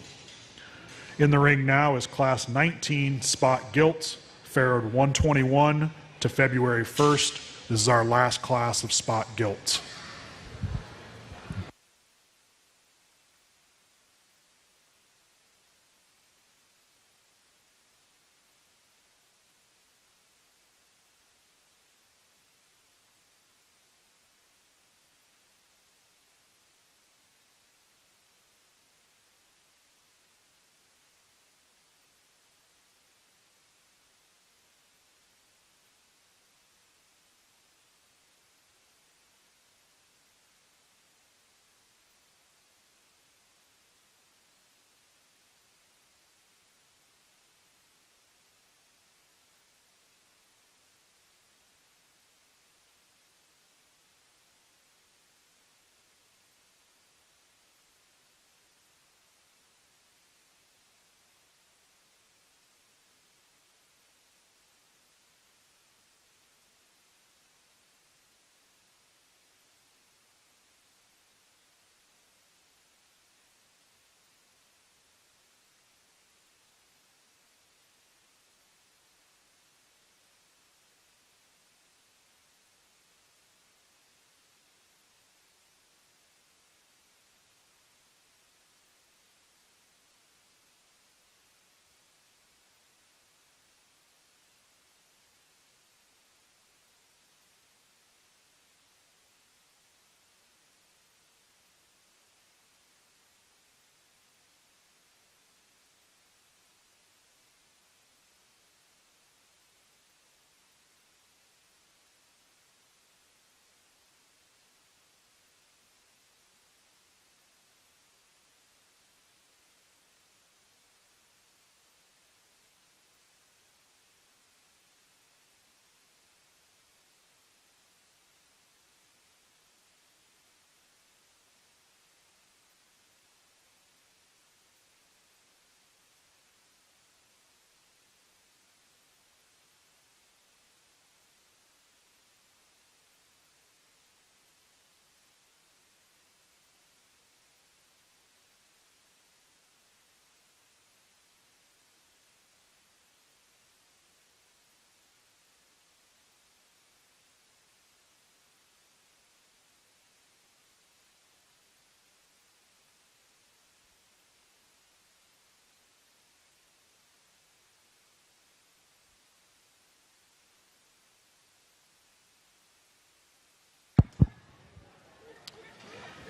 In the ring now is Class 19 spot gilts, fared 121 to February 1st. This is our last class of spot gilts.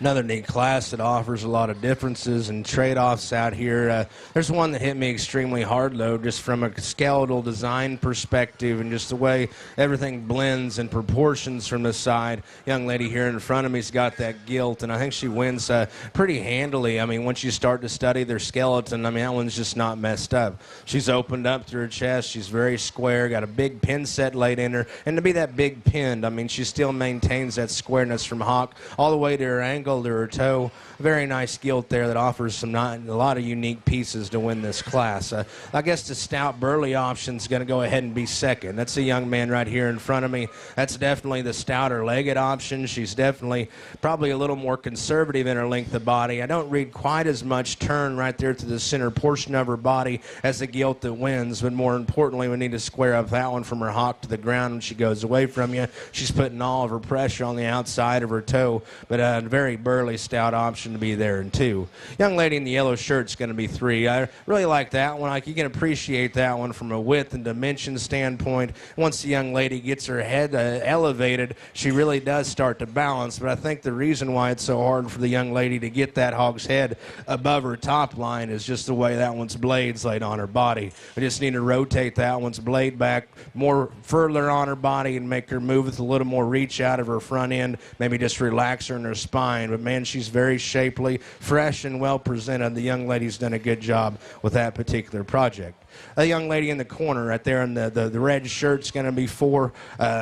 Another neat class that offers a lot of differences and trade-offs out here. There's one that hit me extremely hard, though, just from a skeletal design perspective and just the way everything blends and proportions from the side. Young lady here in front of me's got that Gilt, and I think she wins pretty handily. I mean, once you start to study their skeleton, I mean, that one's just not messed up. She's opened up through her chest. She's very square, got a big pin set laid in her, and to be that big pinned, I mean, she still maintains that squareness from hock all the way to her ankle, to her toe. Very nice Gilt there that offers a lot of unique pieces to win this class. I guess the stout burly option's going to go ahead and be second. That's a young man right here in front of me. That's definitely the stouter legged option. She's definitely probably a little more conservative in her length of body. I don't read quite as much turn right there to the center portion of her body as the Gilt that wins, but more importantly, we need to square up that one from her hock to the ground when she goes away from you. She's putting all of her pressure on the outside of her toe, but a very burly stout option to be there in 2. Young lady in the yellow shirt's going to be 3. I really like that one. Like, you can appreciate that one from a width and dimension standpoint. Once the young lady gets her head elevated, she really does start to balance, but I think the reason why it's so hard for the young lady to get that hog's head above her top line is just the way that one's blade's laid on her body. We just need to rotate that one's blade back more further on her body and make her move with a little more reach out of her front end, maybe just relax her in her spine. But man, she's very shapely, fresh, and well presented. The young lady's done a good job with that particular project. A young lady in the corner right there in the red shirt's going to be 4.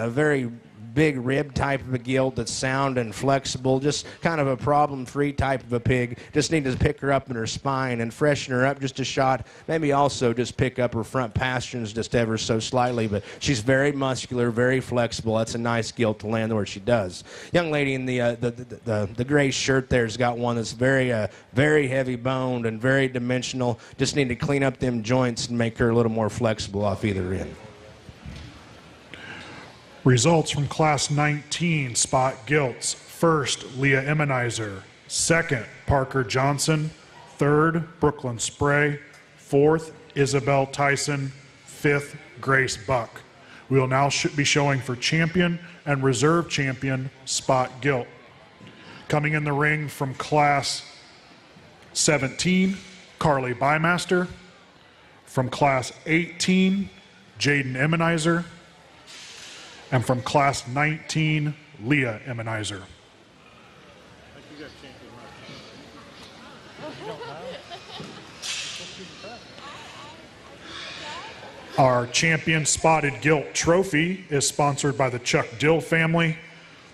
Very big rib type of a Gilt that's sound and flexible, just kind of a problem-free type of a pig. Just need to pick her up in her spine and freshen her up just a shot. Maybe also just pick up her front pasterns just ever so slightly, but she's very muscular, very flexible. That's a nice Gilt to land where she does. Young lady in the gray shirt there's got one that's very heavy boned and very dimensional. Just need to clean up them joints and make her a little more flexible off either end. Results from Class 19 Spot Gilts. First, Leah Emmenizer. Second, Parker Johnson. Third, Brooklyn Spray. Fourth, Isabel Tyson. Fifth, Grace Buck. We will now be showing for champion and reserve champion Spot Gilt. Coming in the ring from Class 17, Carly Bymaster. From Class 18, Jaden Emmenizer. And from Class 19, Leah Emmenizer. Our champion spotted Gilt trophy is sponsored by the Chuck Dill family.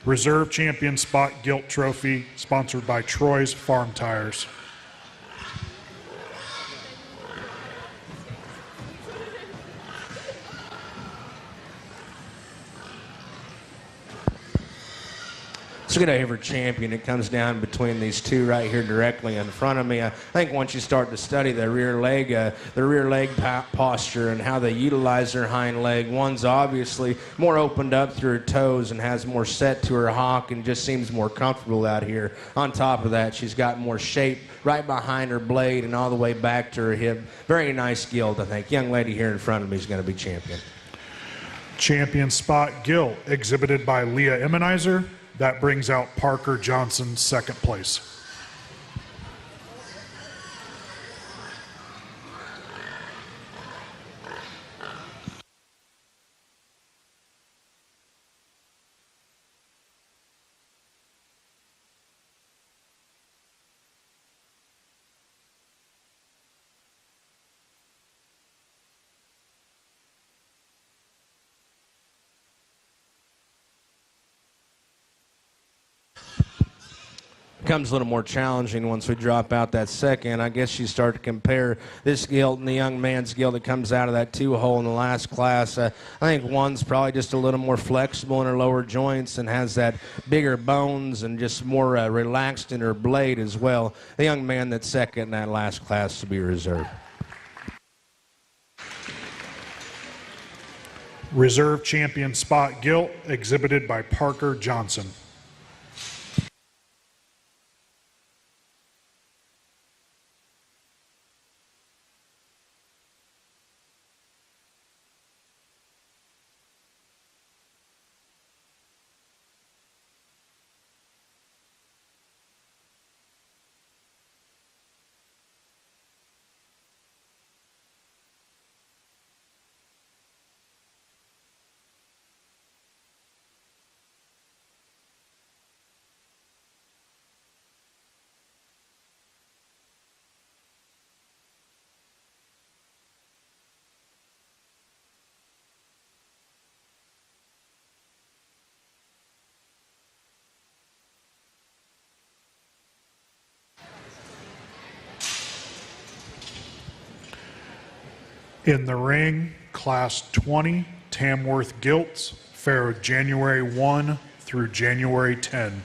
Reserve champion spot Gilt trophy sponsored by Troy's Farm Tires. So get a champion. It comes down between these two right here directly in front of me. I think once you start to study the rear leg posture and how they utilize their hind leg, one's obviously more opened up through her toes and has more set to her hock and just seems more comfortable out here. On top of that, she's got more shape right behind her blade and all the way back to her hip. Very nice Gilt, I think. Young lady here in front of me is going to be champion. Champion spot Gilt, exhibited by Leah Emmenizer. That brings out Parker Johnson, second place. Becomes a little more challenging once we drop out that second. I guess you start to compare this Gilt and the young man's Gilt that comes out of that 2-hole in the last class. I think one's probably just a little more flexible in her lower joints and has that bigger bones and just more relaxed in her blade as well. The young man that's second in that last class to be reserved. Reserve champion spot Gilt, exhibited by Parker Johnson. In the ring, Class 20, Tamworth Gilts, Pharaoh January 1 through January 10.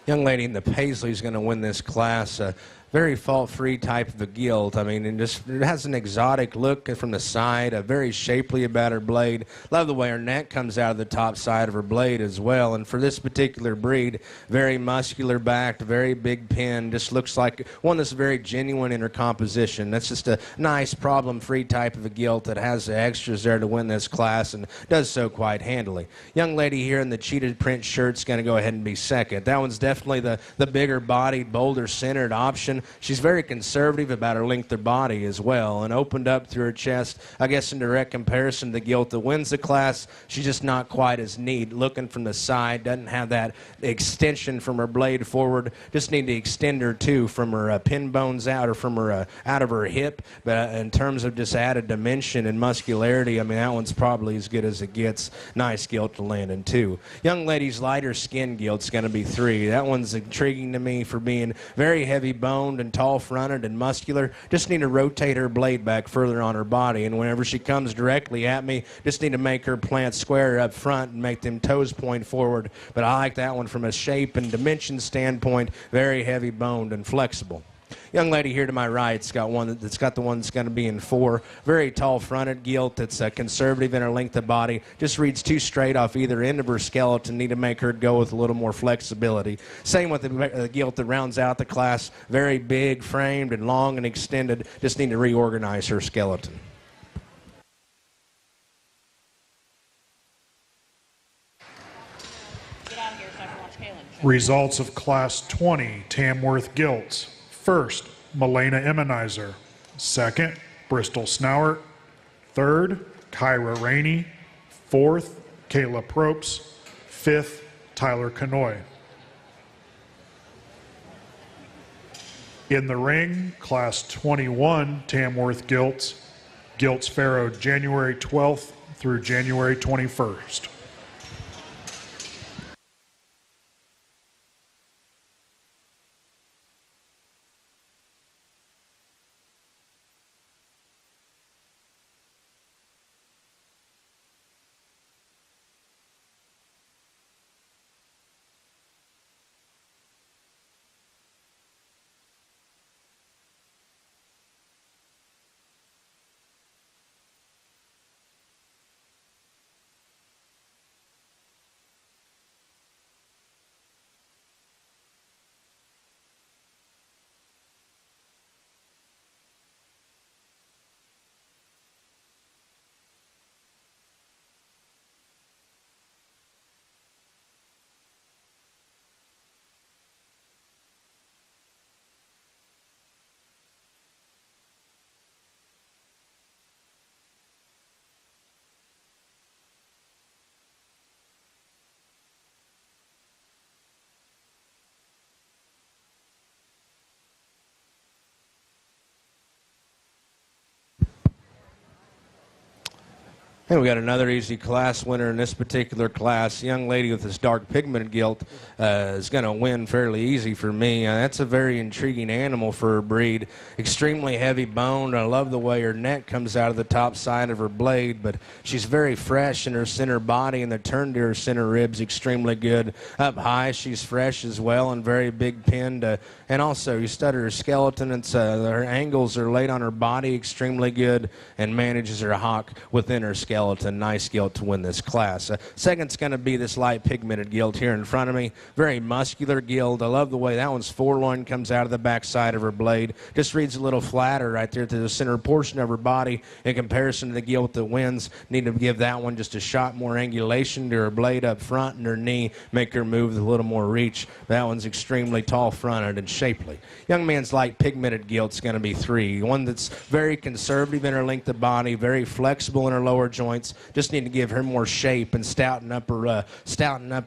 Young lady in the Paisley is going to win this class. Very fault-free type of a gilt. I mean, it has an exotic look from the side, very shapely about her blade. Love the way her neck comes out of the top side of her blade as well. And for this particular breed, very muscular backed, very big pin. Just looks like one that's very genuine in her composition. That's just a nice problem-free type of a gilt that has the extras there to win this class and does so quite handily. Young lady here in the cheetah print shirt's going to go ahead and be second. That one's definitely the bigger-bodied, bolder-centered option. She's very conservative about her length of body as well, and opened up through her chest, I guess in direct comparison to the gilt that wins the class. She's just not quite as neat looking from the side, doesn't have that extension from her blade forward. Just need to extend her too from her pin bones out, or from her out of her hip. But in terms of just added dimension and muscularity, I mean, that one's probably as good as it gets. Nice gilt to land in too. Young lady's lighter skin gilt's going to be 3. That one's intriguing to me for being very heavy boned and tall fronted and muscular. Just need to rotate her blade back further on her body, and whenever she comes directly at me, just need to make her plant square up front and make them toes point forward. But I like that one from a shape and dimension standpoint. Very heavy boned and flexible. Young lady here to my right's got one that's got the one that's going to be in 4. Very tall fronted gilt that's conservative in her length of body. Just reads too straight off either end of her skeleton. Need to make her go with a little more flexibility. Same with the gilt that rounds out the class. Very big framed and long and extended. Just need to reorganize her skeleton. Results of Class 20 Tamworth Gilts. First, Milena Emmenizer. Second, Bristol Snowart. Third, Kyra Rainey. Fourth, Kayla Propes. Fifth, Tyler Canoy. In the ring, Class 21 Tamworth Gilts. Gilts Pharaoh January 12th through January 21st. And we got another easy class winner in this particular class. A young lady with this dark pigmented gilt is going to win fairly easy for me. That's a very intriguing animal for her breed. Extremely heavy boned. I love the way her neck comes out of the top side of her blade, but she's very fresh in her center body, and the turn to her center ribs extremely good. Up high, she's fresh as well and very big pinned. And also, you study her skeleton. It's her angles are laid on her body extremely good, and manages her hock within her skeleton. Nice gilt to win this class. Second's going to be this light pigmented gilt here in front of me. Very muscular gilt. I love the way that one's foreloin comes out of the back side of her blade. Just reads a little flatter right there to the center portion of her body in comparison to the gilt that wins. Need to give that one just a shot more angulation to her blade up front and her knee. Make her move with a little more reach. That one's extremely tall fronted and shapely. Young man's light pigmented gilt's going to be 3. One that's very conservative in her length of body, very flexible in her lower joints. Just need to give her more shape and stouten up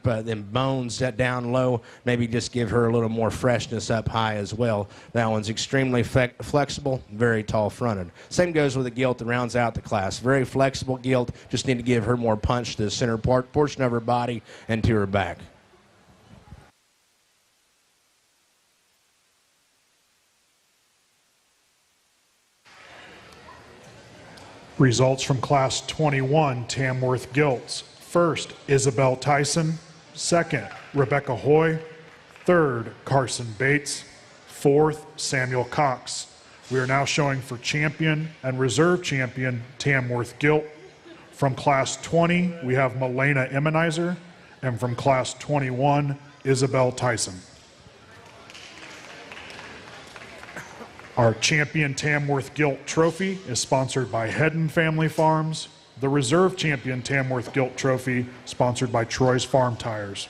them bones down low. Maybe just give her a little more freshness up high as well. That one's extremely flexible, very tall fronted. Same goes with the gilt that rounds out the class. Very flexible gilt. Just need to give her more punch to the center portion of her body and to her back. Results from Class 21 Tamworth Gilts. First, Isabel Tyson. Second, Rebecca Hoy. Third, Carson Bates. Fourth, Samuel Cox. We are now showing for champion and reserve champion Tamworth Gilt. From Class 20, we have Milena Emmenizer. And from Class 21, Isabel Tyson. Our champion Tamworth Gilt Trophy is sponsored by Hedden Family Farms. The reserve champion Tamworth Gilt Trophy sponsored by Troy's Farm Tires.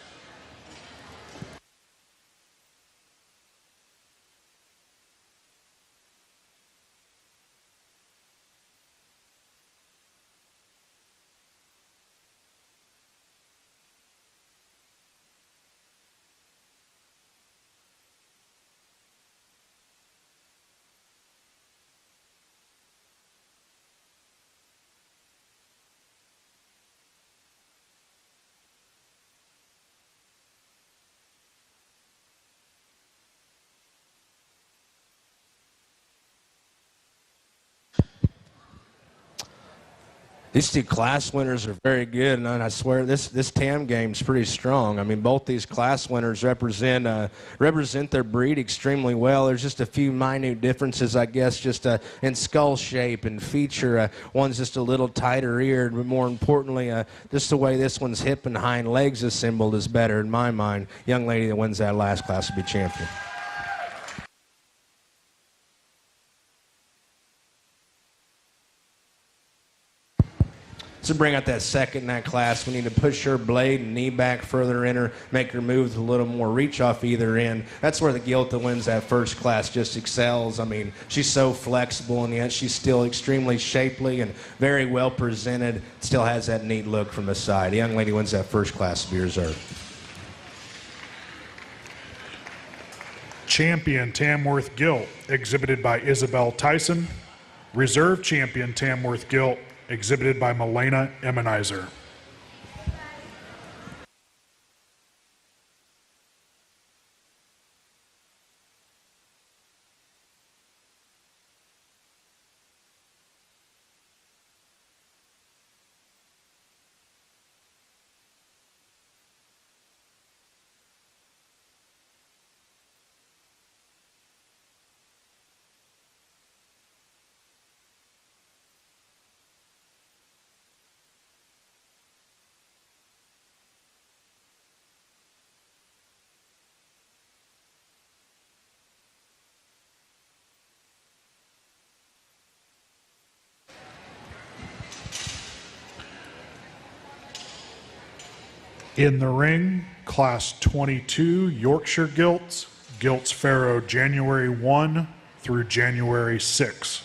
These two class winners are very good, and I swear this TAM game's pretty strong. I mean, both these class winners represent their breed extremely well. There's just a few minute differences, I guess, just in skull shape and feature. One's just a little tighter eared, but more importantly, just the way this one's hip and hind legs assembled is better in my mind. Young lady that wins that last class will be champion. To bring out that second in that class, we need to push her blade and knee back further in her, make her move with a little more reach off either end. That's where the gilt that wins that first class just excels. I mean, she's so flexible, and yet she's still extremely shapely and very well presented. Still has that neat look from the side. The young lady wins that first class to be reserved. Champion Tamworth Gilt, exhibited by Isabel Tyson. Reserve champion Tamworth Gilt, exhibited by Milena Emmenizer. In the ring, Class 22 Yorkshire Gilts, Gilts Pharaoh January 1 through January 6.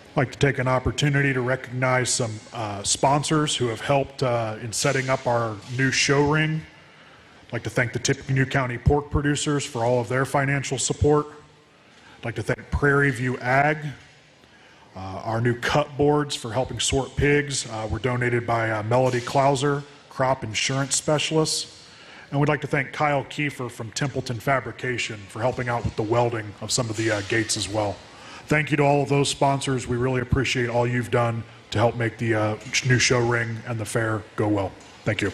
I'd like to take an opportunity to recognize some sponsors who have helped in setting up our new show ring. I'd like to thank the Tippecanoe County pork producers for all of their financial support. I'd like to thank Prairie View Ag. Our new cut boards for helping sort pigs were donated by Melody Klauser, crop insurance specialist. And we'd like to thank Kyle Kiefer from Templeton Fabrication for helping out with the welding of some of the gates as well. Thank you to all of those sponsors. We really appreciate all you've done to help make the new show ring and the fair go well. Thank you.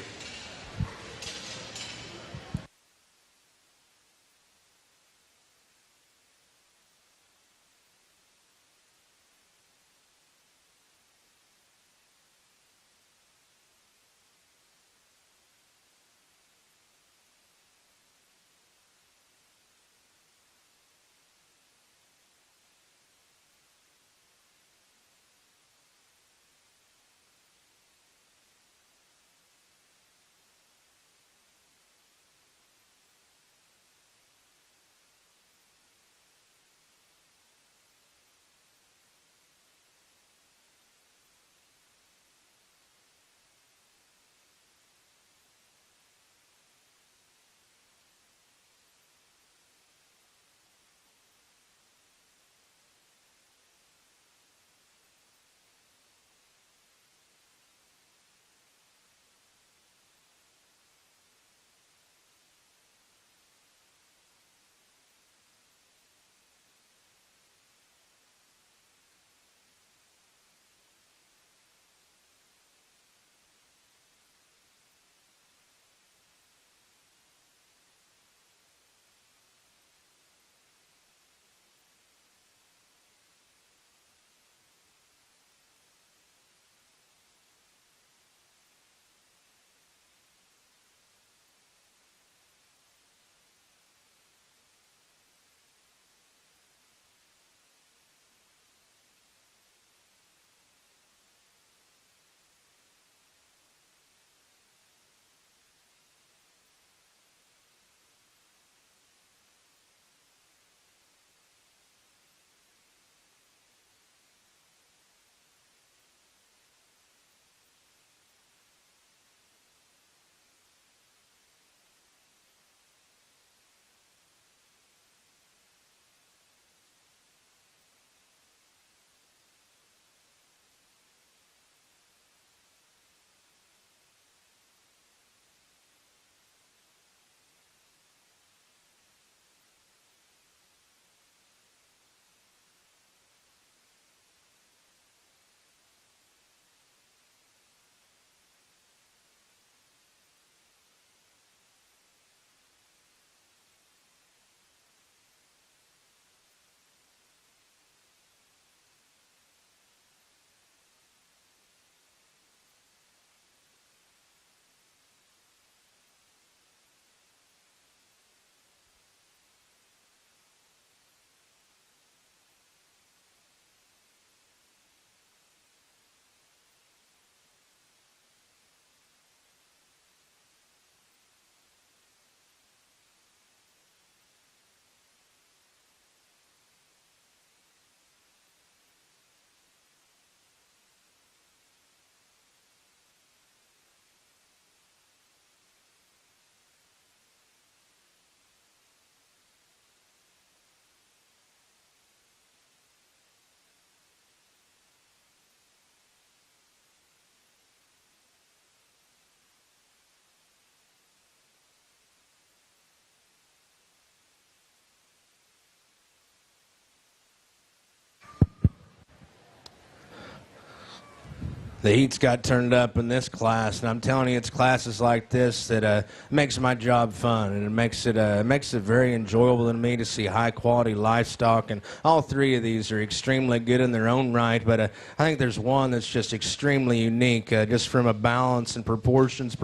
The heat's got turned up in this class, and I'm telling you, it's classes like this that makes my job fun, and it makes it very enjoyable to me to see high-quality livestock. And all three of these are extremely good in their own right, but I think there's one that's just extremely unique, just from a balance and proportions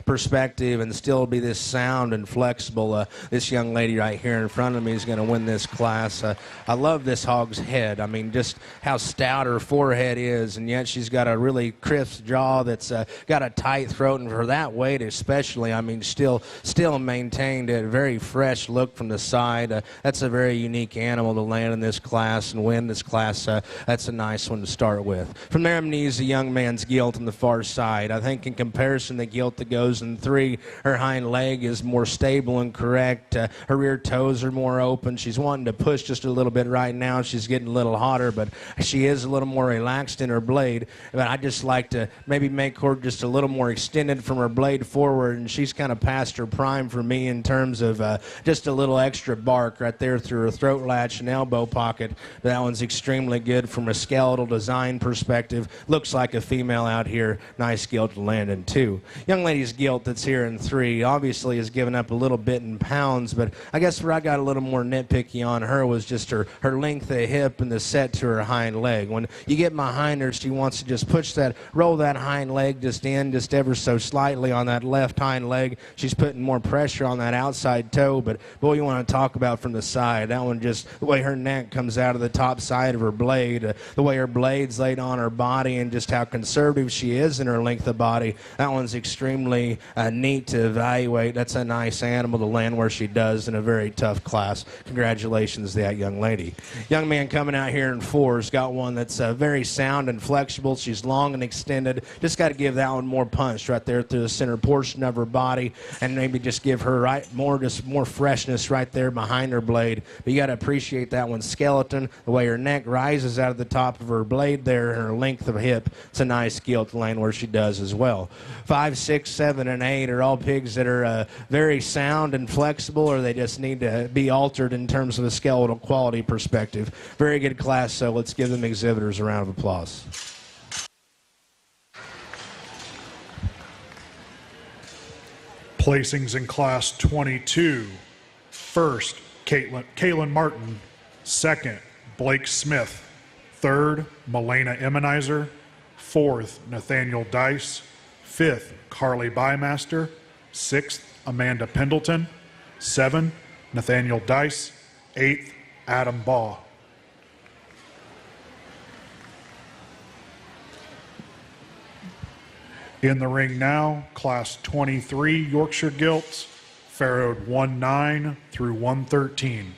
perspective, and still be this sound and flexible. This young lady right here in front of me is going to win this class. I love this hog's head. I mean, just how stout her forehead is, and yet she's got a really really crisp jaw that's got a tight throat, and for that weight especially, I mean, still maintained a very fresh look from the side. That's a very unique animal to land in this class and win this class. That's a nice one to start with. From there, I'm going to use the young man's Gilt on the far side. I think in comparison, the Gilt that goes in 3, her hind leg is more stable and correct. Her rear toes are more open. She's wanting to push just a little bit right now. She's getting a little hotter, but she is a little more relaxed in her blade. But I just like to maybe make her just a little more extended from her blade forward, and she's kind of past her prime for me in terms of just a little extra bark right there through her throat latch and elbow pocket. That one's extremely good from a skeletal design perspective. Looks like a female out here. Nice Gilt to land in 2. Young lady's Gilt that's here in 3 obviously has given up a little bit in pounds, but I guess where I got a little more nitpicky on her was just her length of hip and the set to her hind leg. When you get behind her, she wants to just roll that hind leg just ever so slightly on that left hind leg. She's putting more pressure on that outside toe, but boy, you want to talk about from the side. That one just, the way her neck comes out of the top side of her blade, the way her blade's laid on her body, and just how conservative she is in her length of body. That one's extremely neat to evaluate. That's a nice animal to land where she does in a very tough class. Congratulations to that young lady. Young man coming out here in 4's got one that's very sound and flexible. She's long and extended. Just got to give that one more punch right there through the center portion of her body, and maybe just give her more freshness right there behind her blade. But you got to appreciate that one's skeleton, the way her neck rises out of the top of her blade there, and her length of hip. It's a nice Gilt to land where she does as well. 5, 6, 7, and 8 are all pigs that are very sound and flexible, or they just need to be altered in terms of a skeletal quality perspective. Very good class, so let's give them exhibitors a round of applause. Placings in Class 22. First, Caitlin Martin. Second, Blake Smith. Third, Milena Emmenizer. Fourth, Nathaniel Dice. Fifth, Carly Bymaster. Sixth, Amanda Pendleton. 7, Nathaniel Dice. 8th, Adam Baugh. In the ring now, Class 23 Yorkshire Gilts, farrowed 1-9 through 113.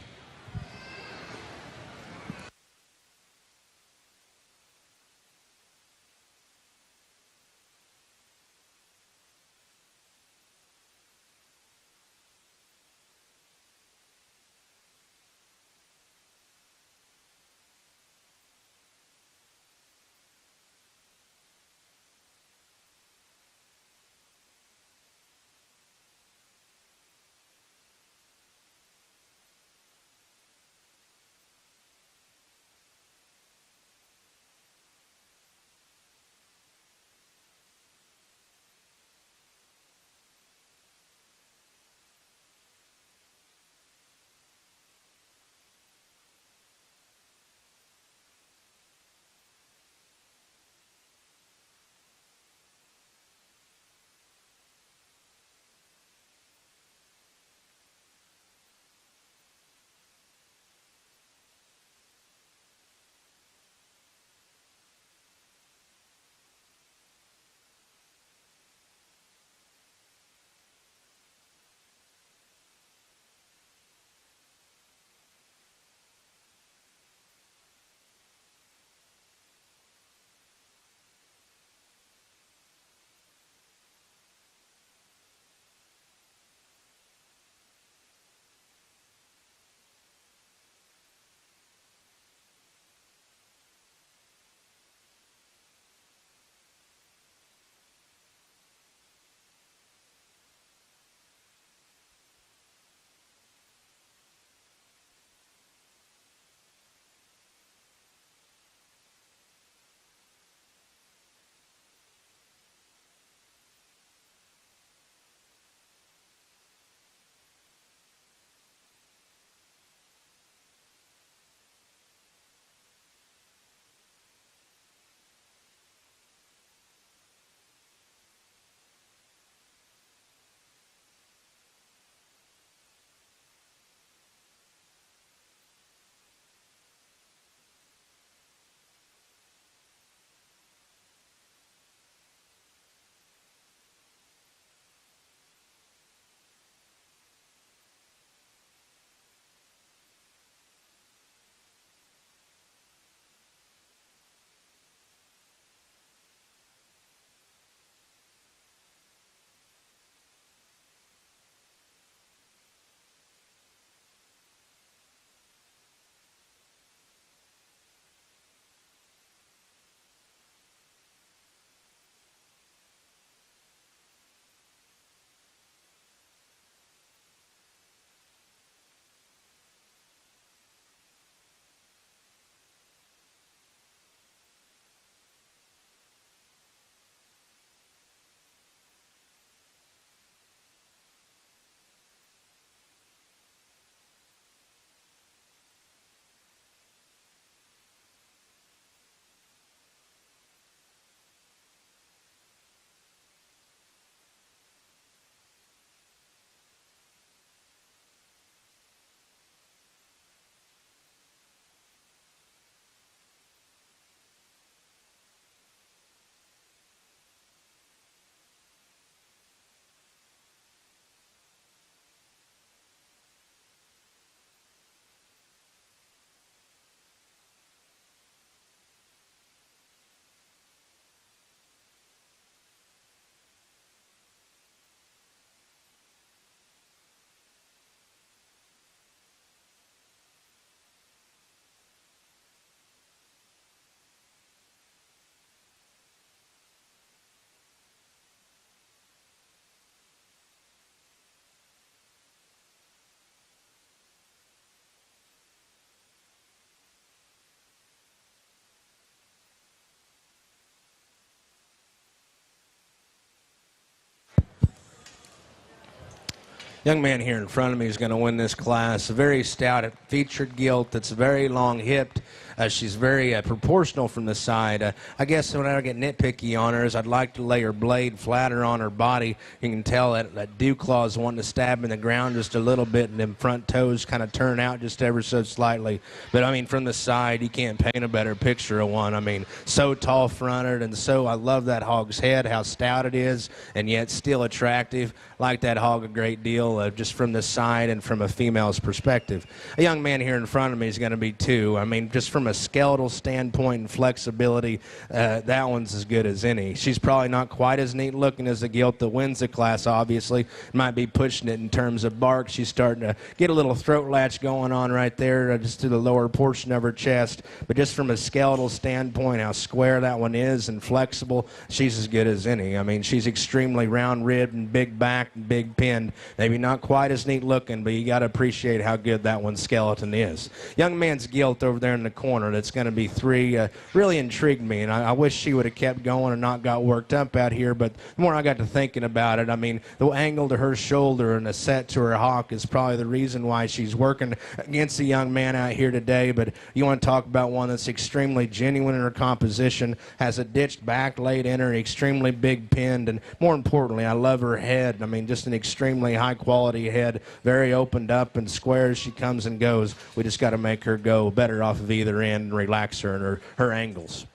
Young man here in front of me is going to win this class. A very stout, featured gilt that's very long-hipped. She's very proportional from the side. I guess when I get nitpicky on her is I'd like to lay her blade flatter on her body. You can tell that dew claw is wanting to stab in the ground just a little bit, and them front toes kind of turn out just ever so slightly. But, I mean, from the side, you can't paint a better picture of one. I mean, so tall-fronted, and so I love that hog's head, how stout it is, and yet still attractive. Like that hog a great deal, just from the side and from a female's perspective. A young man here in front of me is going to be two. I mean, just from a skeletal standpoint and flexibility, that one's as good as any. She's probably not quite as neat looking as the gilt that wins the class, obviously. Might be pushing it in terms of bark. She's starting to get a little throat latch going on right there, just to the lower portion of her chest. But just from a skeletal standpoint, how square that one is and flexible, she's as good as any. I mean, she's extremely round-ribbed and big back and big pinned. Maybe not quite as neat looking, but you got to appreciate how good that one's skeleton is. Young man's gilt over there in the corner that's going to be three really intrigued me, and I wish she would have kept going and not got worked up out here, but the more I got to thinking about it, I mean, the angle to her shoulder and the set to her hock is probably the reason why she's working against the young man out here today. But you want to talk about one that's extremely genuine in her composition, has a ditched back laid in her, extremely big pinned, and more importantly, I love her head. I mean, just an extremely high quality head, very opened up and square as she comes and goes. We just got to make her go better off of either end and relax her and her angles.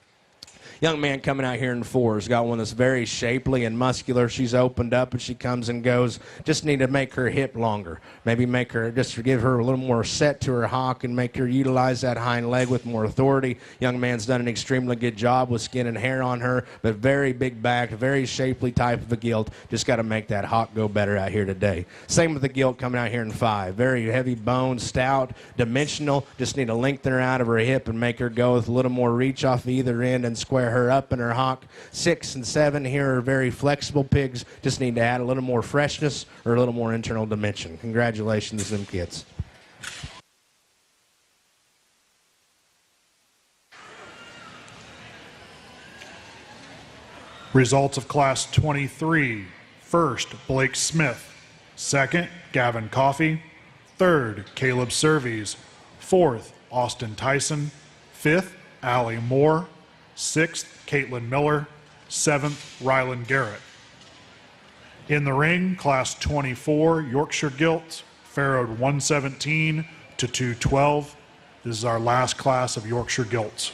Young man coming out here in four has got one that's very shapely and muscular. She's opened up and she comes and goes. Just need to make her hip longer. Maybe make her, just give her a little more set to her hock and make her utilize that hind leg with more authority. Young man's done an extremely good job with skin and hair on her, but very big back, very shapely type of a gilt. Just got to make that hock go better out here today. Same with the gilt coming out here in five. Very heavy bone, stout, dimensional. Just need to lengthen her out of her hip and make her go with a little more reach off either end and square her up in her hock. 6 and 7 here are very flexible pigs. Just need to add a little more freshness or a little more internal dimension. Congratulations, them kids. Results of Class 23. First, Blake Smith. Second, Gavin Coffey. Third, Caleb Surveys. Fourth, Austin Tyson. Fifth, Allie Moore. Sixth, Caitlin Miller. Seventh, Rylan Garrett. In the ring, Class 24, Yorkshire Gilt, farrowed 117 to 212. This is our last class of Yorkshire Gilts.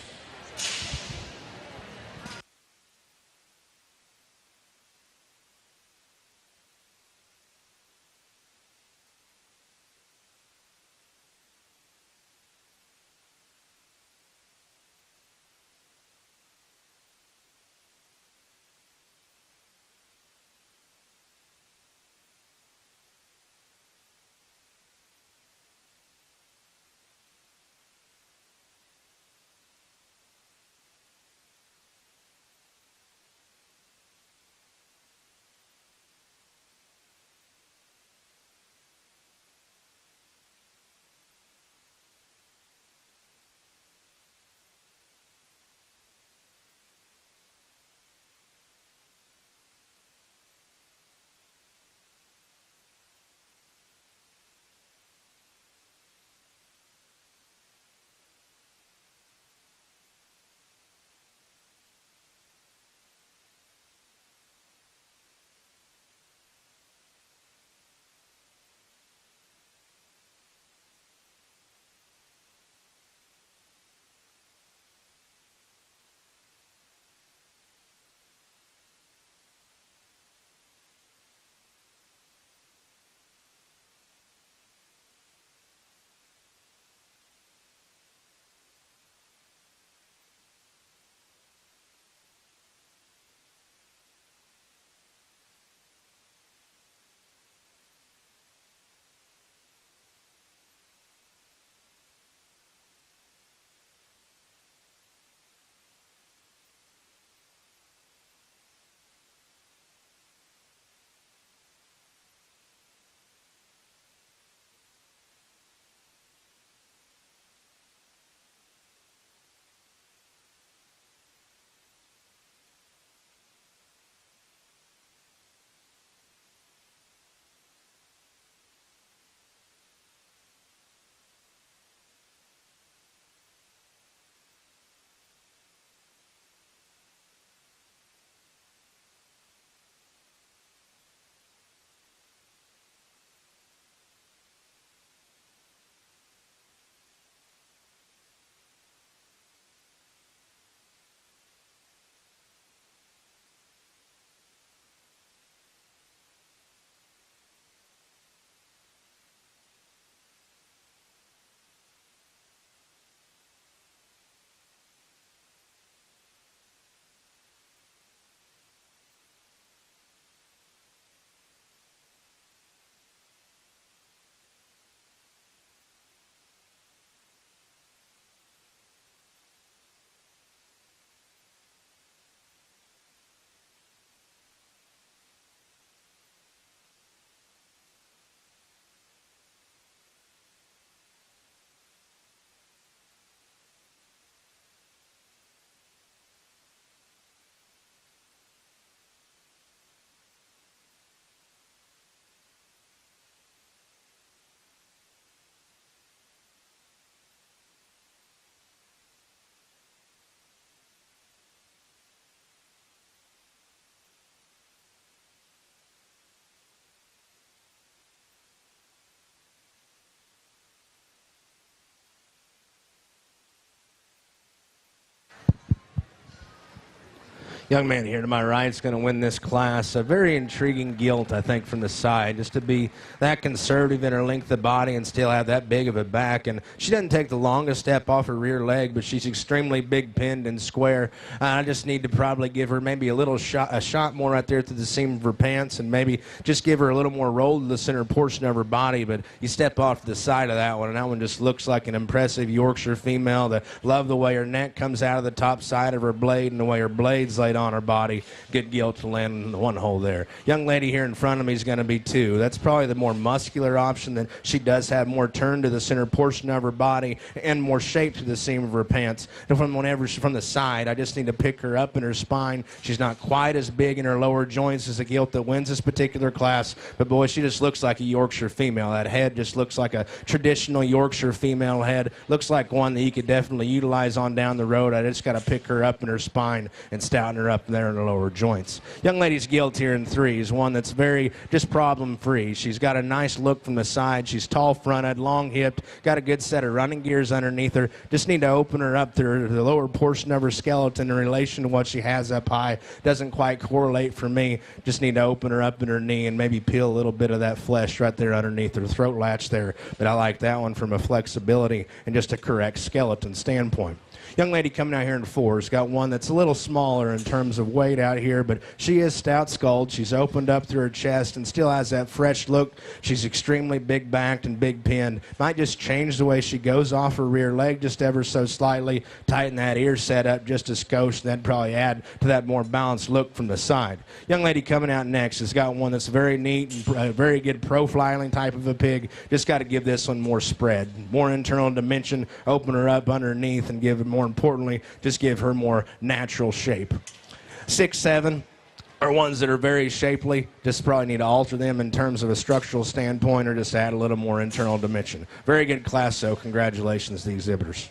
Young man here to my right is going to win this class. A very intriguing gilt, I think, from the side, just to be that conservative in her length of body and still have that big of a back. And she doesn't take the longest step off her rear leg, but she's extremely big pinned and square. I just need to probably give her maybe a shot more right there through the seam of her pants, and maybe just give her a little more roll to the center portion of her body. But you step off to the side of that one, and that one just looks like an impressive Yorkshire female. Love the way her neck comes out of the top side of her blade and the way her blade's laid on her body. Good gilt to land in the one hole there. Young lady here in front of me is going to be 2. That's probably the more muscular option. That she does have more turn to the center portion of her body and more shape to the seam of her pants. And whenever she's from the side, I just need to pick her up in her spine. She's not quite as big in her lower joints as a gilt that wins this particular class, but boy, she just looks like a Yorkshire female. That head just looks like a traditional Yorkshire female head. Looks like one that you could definitely utilize on down the road. I just got to pick her up in her spine and stouten her up there in the lower joints. Young lady's gilt here in 3 is one that's very just problem-free. She's got a nice look from the side. She's tall-fronted, long-hipped, got a good set of running gears underneath her. Just need to open her up to the lower portion of her skeleton in relation to what she has up high. Doesn't quite correlate for me. Just need to open her up in her knee and maybe peel a little bit of that flesh right there underneath her throat latch there. But I like that one from a flexibility and just a correct skeleton standpoint. Young lady coming out here in 4 has got one that's a little smaller in terms of weight out here, but she is stout-skulled. She's opened up through her chest and still has that fresh look. She's extremely big-backed and big-pinned. Might just change the way she goes off her rear leg just ever so slightly, tighten that ear set up just a skosh, and then probably add to that more balanced look from the side. Young lady coming out next has got one that's very neat and very good profiling type of a pig. Just got to give this one more spread, more internal dimension, open her up underneath, and give it more importantly, just give her more natural shape. 6, 7 are ones that are very shapely. Just probably need to alter them in terms of a structural standpoint or just add a little more internal dimension. Very good class, so congratulations to the exhibitors.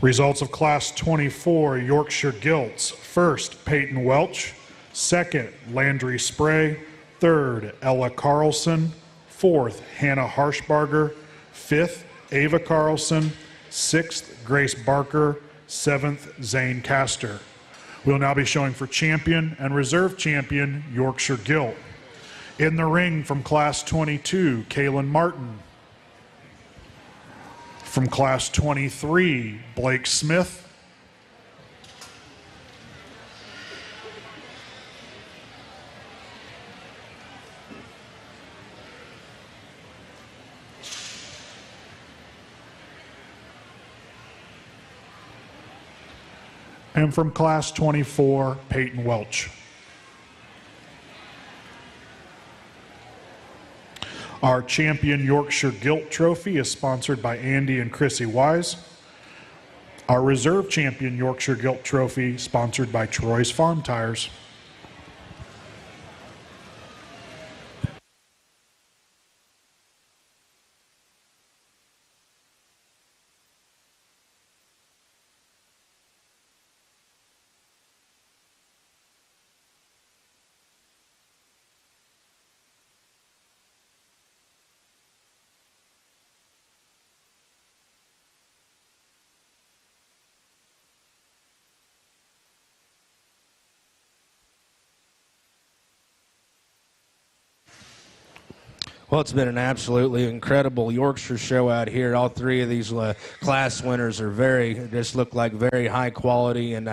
Results of Class 24 Yorkshire Gilts. First, Peyton Welch. Second, Landry Spray. Third, Ella Carlson. Fourth, Hannah Harshbarger. Fifth, Ava Carlson. Sixth, Grace Barker. Seventh, Zane Castor. We'll now be showing for champion and reserve champion Yorkshire Gilt. In the ring from Class 22, Kaylin Martin. From Class 23, Blake Smith. And from Class 24, Peyton Welch. Our champion Yorkshire Gilt trophy is sponsored by Andy and Chrissy Wise. Our reserve champion Yorkshire Gilt trophy sponsored by Troy's Farm Tires. Well, it's been an absolutely incredible Yorkshire show out here. All 3 of these class winners are just look like very high quality and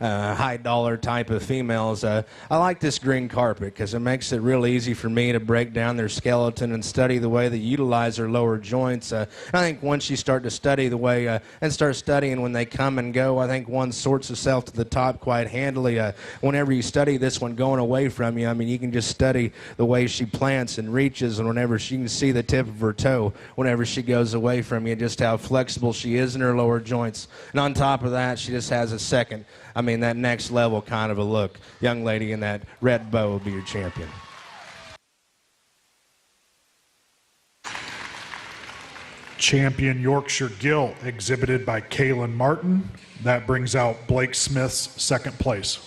high dollar type of females. I like this green carpet because it makes it real easy for me to break down their skeleton and study the way they utilize their lower joints. I think once you start to study the way and start studying when they come and go, I think one sorts itself to the top quite handily. Whenever you study this one going away from you, I mean, you can just study the way she plants and reaches, and whenever she can see the tip of her toe whenever she goes away from you, just how flexible she is in her lower joints. And on top of that, she just has that next level kind of a look. Young lady in that red bow will be your champion. Champion Yorkshire Gilt exhibited by Kaylin Martin. That brings out Blake Smith's second place.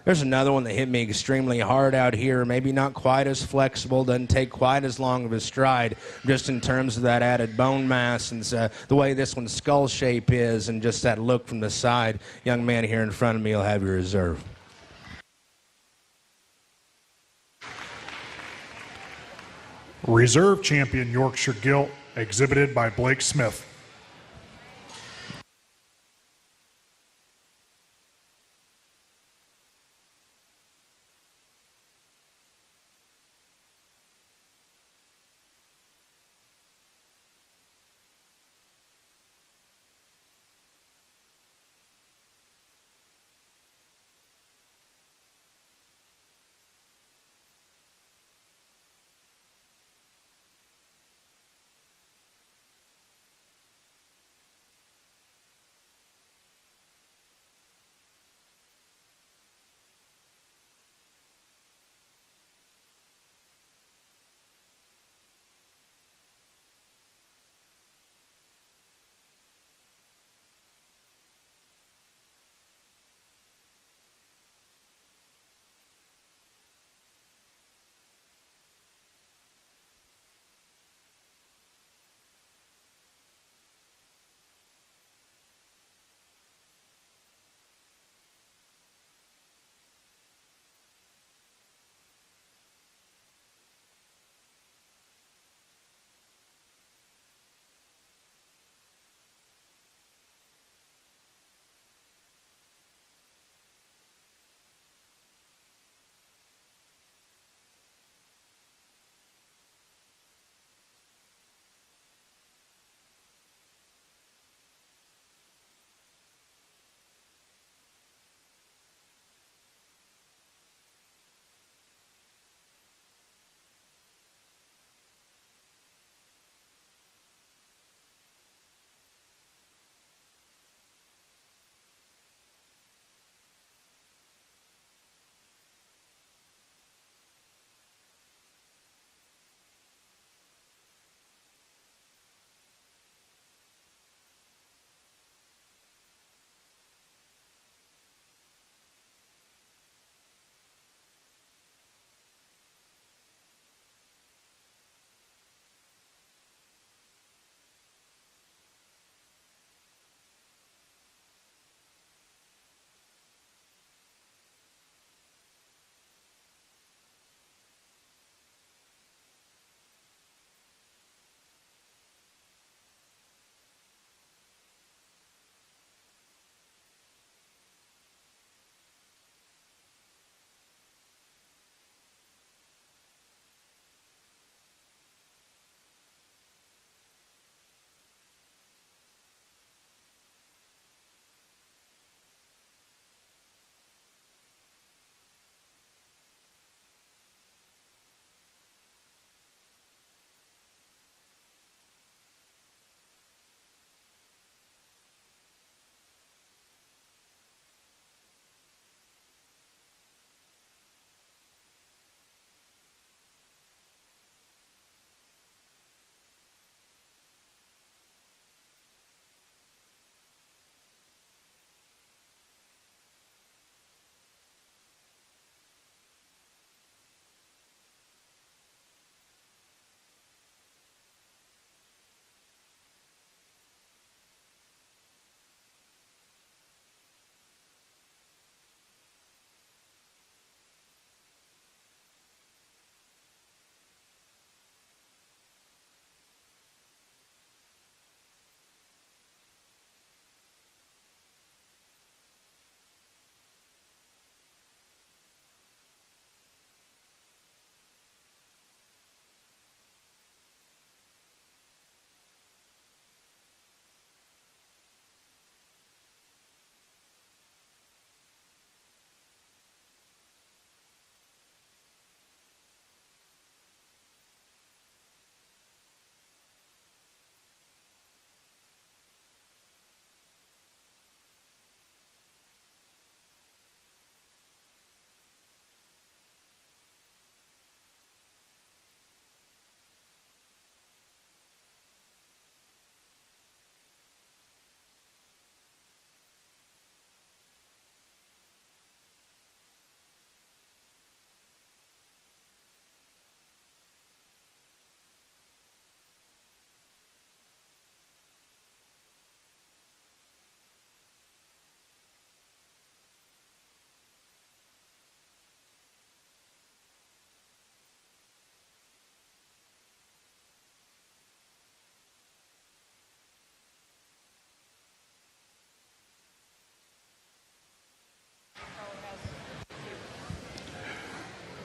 There's another one that hit me extremely hard out here. Maybe not quite as flexible, doesn't take quite as long of a stride, just in terms of that added bone mass and the way this one's skull shape is and just that look from the side. Young man here in front of me will have your reserve. Reserve champion Yorkshire Gilt, exhibited by Blake Smith.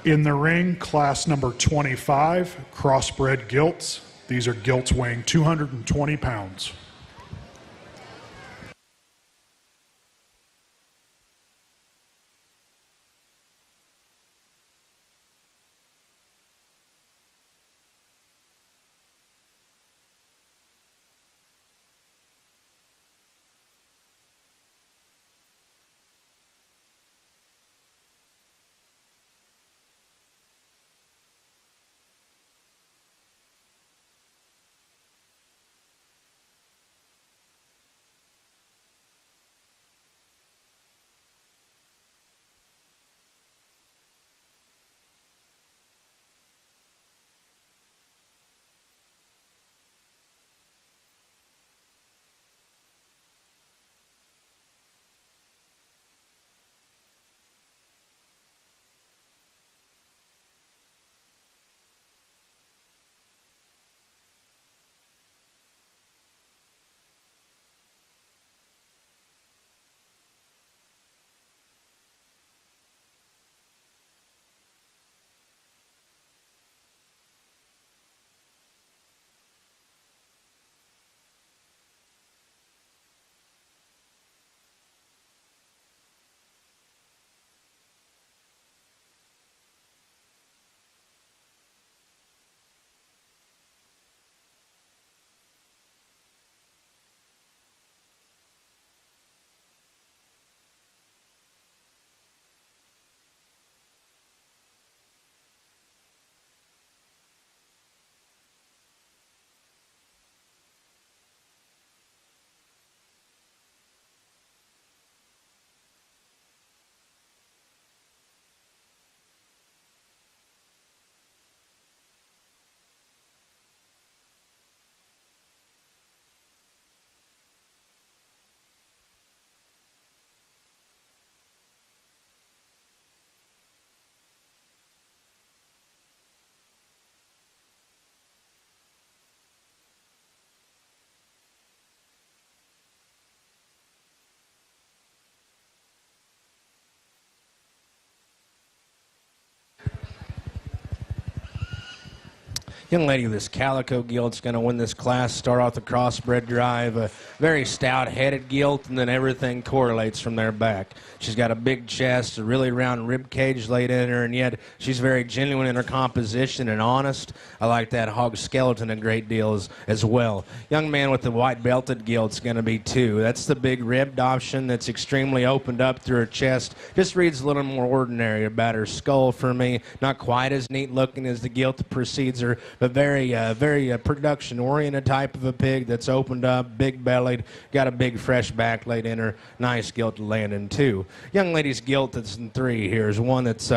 In the ring, class number 25, Crossbred Gilts. These are gilts weighing 220 pounds. Young lady with this calico gilt's going to win this class. Start off the crossbred drive. A very stout-headed gilt, and then everything correlates from there back. She's got a big chest, a really round rib cage laid in her, and yet she's very genuine in her composition and honest. I like that hog skeleton a great deal as well. Young man with the white belted gilt's going to be 2. That's the big ribbed option that's extremely opened up through her chest. Just reads a little more ordinary about her skull for me. Not quite as neat looking as the gilt that precedes her, but very production-oriented type of a pig that's opened up, big-bellied, got a big fresh back laid in her. Nice gilt to land in 2. Young lady's gilt that's in 3 here is one that's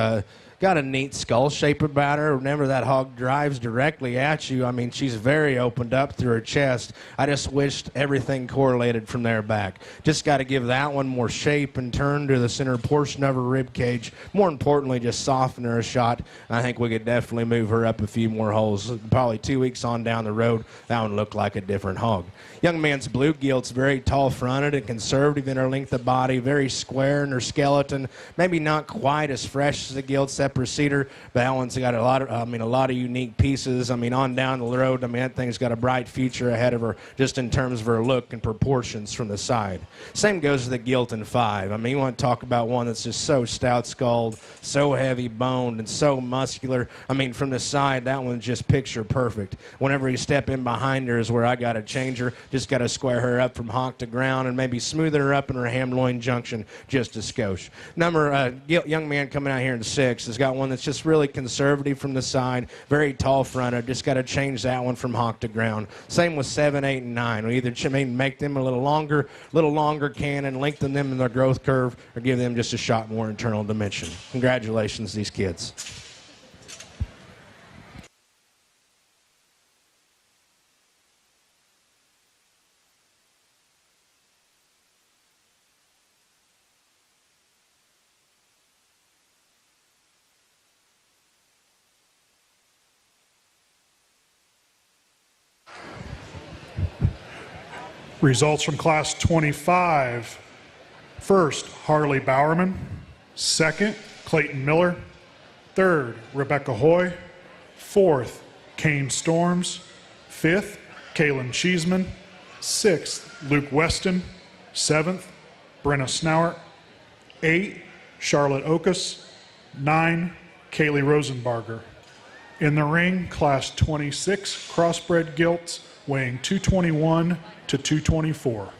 got a neat skull shape about her. Whenever that hog drives directly at you, I mean, she's very opened up through her chest. I just wished everything correlated from there back. Just got to give that one more shape and turn to the center portion of her rib cage. More importantly, just soften her a shot. I think we could definitely move her up a few more holes. Probably 2 weeks on down the road, that one looked like a different hog. Young man's blue gilt's very tall-fronted and conservative in her length of body, very square in her skeleton. Maybe not quite as fresh as the gilts that precede her, but that one's got a lot of unique pieces. I mean, on down the road, I mean, that thing's got a bright future ahead of her, just in terms of her look and proportions from the side. Same goes to the gilt in 5. I mean, you want to talk about one that's just so stout-skulled, so heavy-boned, and so muscular. I mean, from the side, that one's just picture perfect. Whenever you step in behind her is where I got to change her. Just got to square her up from hock to ground and maybe smooth her up in her ham-loin junction just a skosh. Young man coming out here in 6 has got one that's just really conservative from the side, very tall-fronted. Just got to change that one from hock to ground. Same with 7, 8, and 9. We either make them a little longer can and lengthen them in their growth curve, or give them just a shot more internal dimension. Congratulations, these kids. Results from class 25. First, Harley Bowerman. Second, Clayton Miller. Third, Rebecca Hoy. Fourth, Kane Storms. Fifth, Kaylin Cheeseman. Sixth, Luke Weston. Seventh, Brenna Snowart. 8, Charlotte Okus. 9, Kaylee Rosenbarger. In the ring, Class 26 Crossbred Gilts, weighing 221 to 224.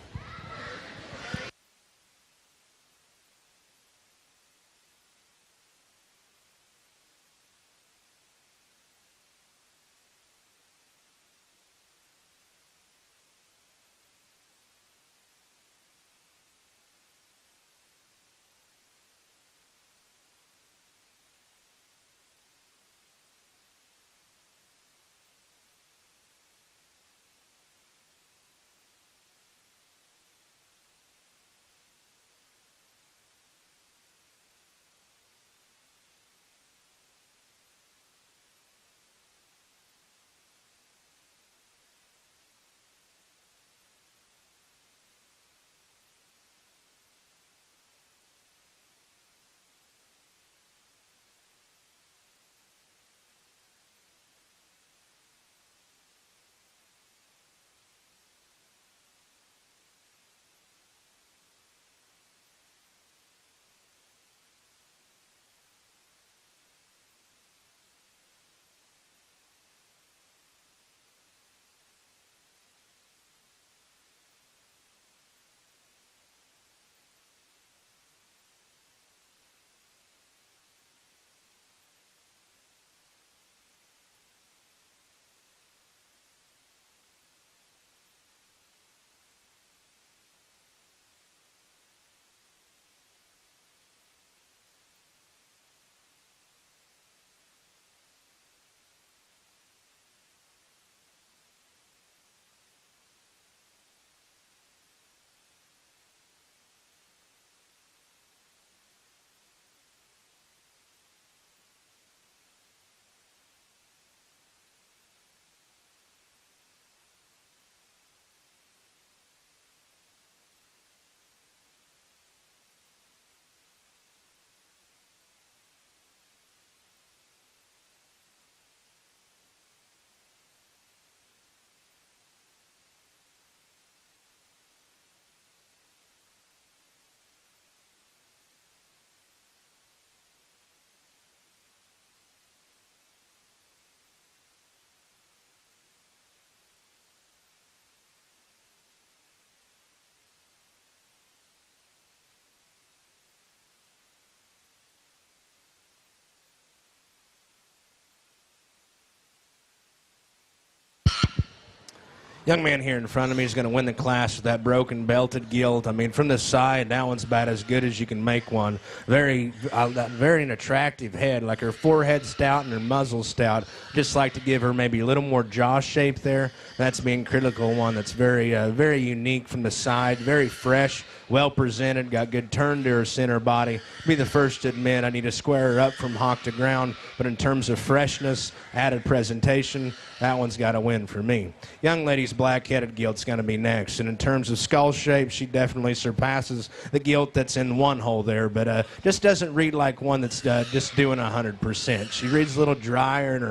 Young man here in front of me is going to win the class with that broken belted gilt. I mean, from the side, that one's about as good as you can make one. Very an attractive head, like her forehead stout and her muzzle stout. Just like to give her maybe a little more jaw shape there. That's being critical one. That's very unique from the side, very fresh, well presented, got good turn to her center body. Be the first to admit I need to square her up from hock to ground, but in terms of freshness, added presentation, that one's got to win for me. Young lady's black-headed gilt's going to be next, and in terms of skull shape, she definitely surpasses the gilt that's in one hole there, but just doesn't read like one that's just doing 100%. She reads a little drier in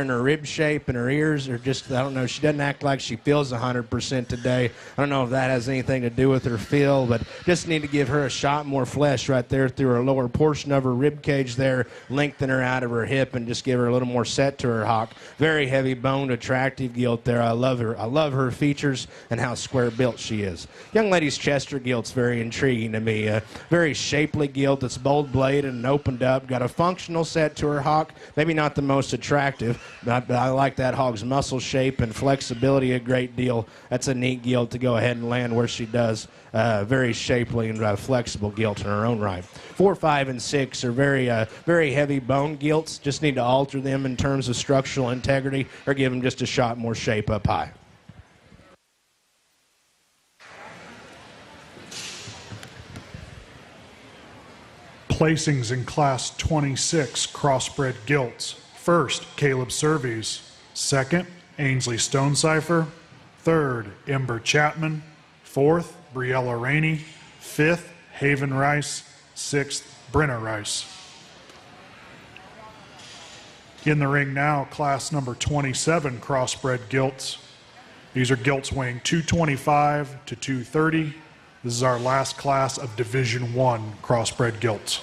her rib shape, and her ears are just, I don't know, she doesn't act like she feels 100% today. I don't know if that has anything to do with her feel, but just need to give her a shot more flesh right there through her lower portion of her rib cage there, lengthen her out of her hip, and just give her a little more set to her hock. Very heavy boned, attractive gilt there. I love her features and how square built she is. Young lady's Chester gilt's very intriguing to me. Very shapely gilt that's bold bladed and opened up. Got a functional set to her hock. Maybe not the most attractive, but I like that hog's muscle shape and flexibility a great deal. That's a neat gilt to go ahead and land where she does. Very shapely and flexible gilt in her own right. 4, 5, and 6 are very heavy bone gilts. Just need to alter them in terms of structural integrity or give them just a shot more shape up high. Placings in Class 26 Crossbred Gilts. First, Caleb Surveys. Second, Ainsley Stonecipher. Third, Ember Chapman. Fourth, Briella Rainey. Fifth, Haven Rice. Sixth, Brenna Rice. In the ring now, class number 27 Crossbred Gilts. These are gilts weighing 225 to 230. This is our last class of Division 1 Crossbred Gilts.